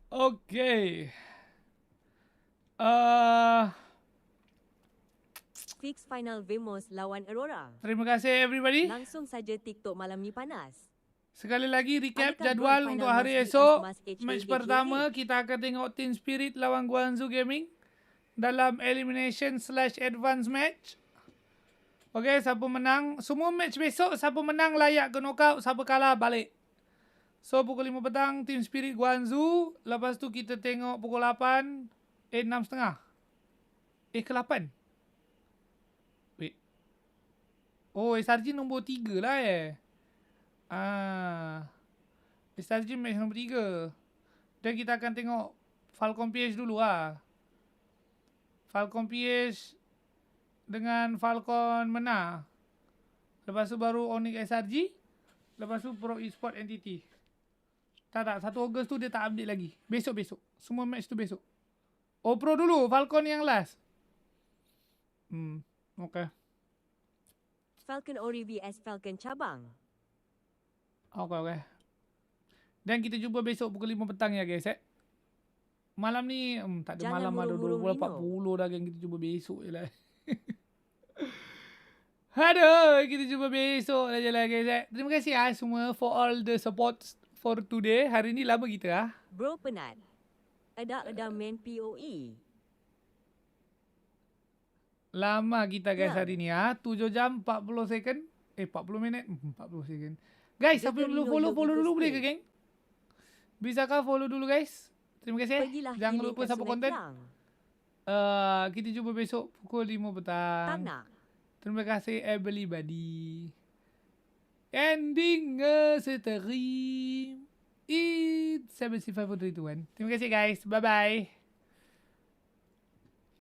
Okay. Fix final Vemos lawan Aurora. Terima kasih everybody. Langsung saja TikTok malam ni panas. Sekali lagi recap jadual untuk hari esok. Match pertama kita akan tengok Team Spirit lawan Guangzhou Gaming dalam elimination/advance match. Okay, siapa menang? Semua match besok siapa menang layak ke knockout, siapa kalah balik. So pukul 5 petang Team Spirit Guangzhou. Lepas tu kita tengok pukul 8 6.30. Ke 8? Wait. Oh, SRG nombor 3 lah SRG match nombor 3. Dan kita akan tengok Falcon PH dulu lah. Falcon PH dengan Falcon menang. Lepas tu baru Onyx SRG. Lepas tu Pro Esport Entity. Tak. 1 Ogos tu dia tak update lagi. Besok. Semua match tu besok. Oh, Pro dulu. Falcon yang last. Okay. Falcon Ori vs Falcon Cabang. Okay. Dan kita jumpa besok pukul 5 petang ya guys. Malam ni tak ada. Jangan malam ada 20.40 dah geng. Kita jumpa besok je lah. Aduh, kita jumpa besok je lah guys. Terima kasih semua for all the support for today. Hari ni lama kita Bro penat. Ada main POE. Lama kita guys hari ni 7 jam 40 second. 40 minit 40 second. Guys, siapa yang belum follow dulu boleh ke geng? Bisakah follow dulu guys? Terima kasih. Jangan lupa support konten. Kita jumpa besok pukul 5 petang. Terima kasih everybody. Ending stream. It's 7.5 4 3 2 1. Terima kasih guys. Bye bye.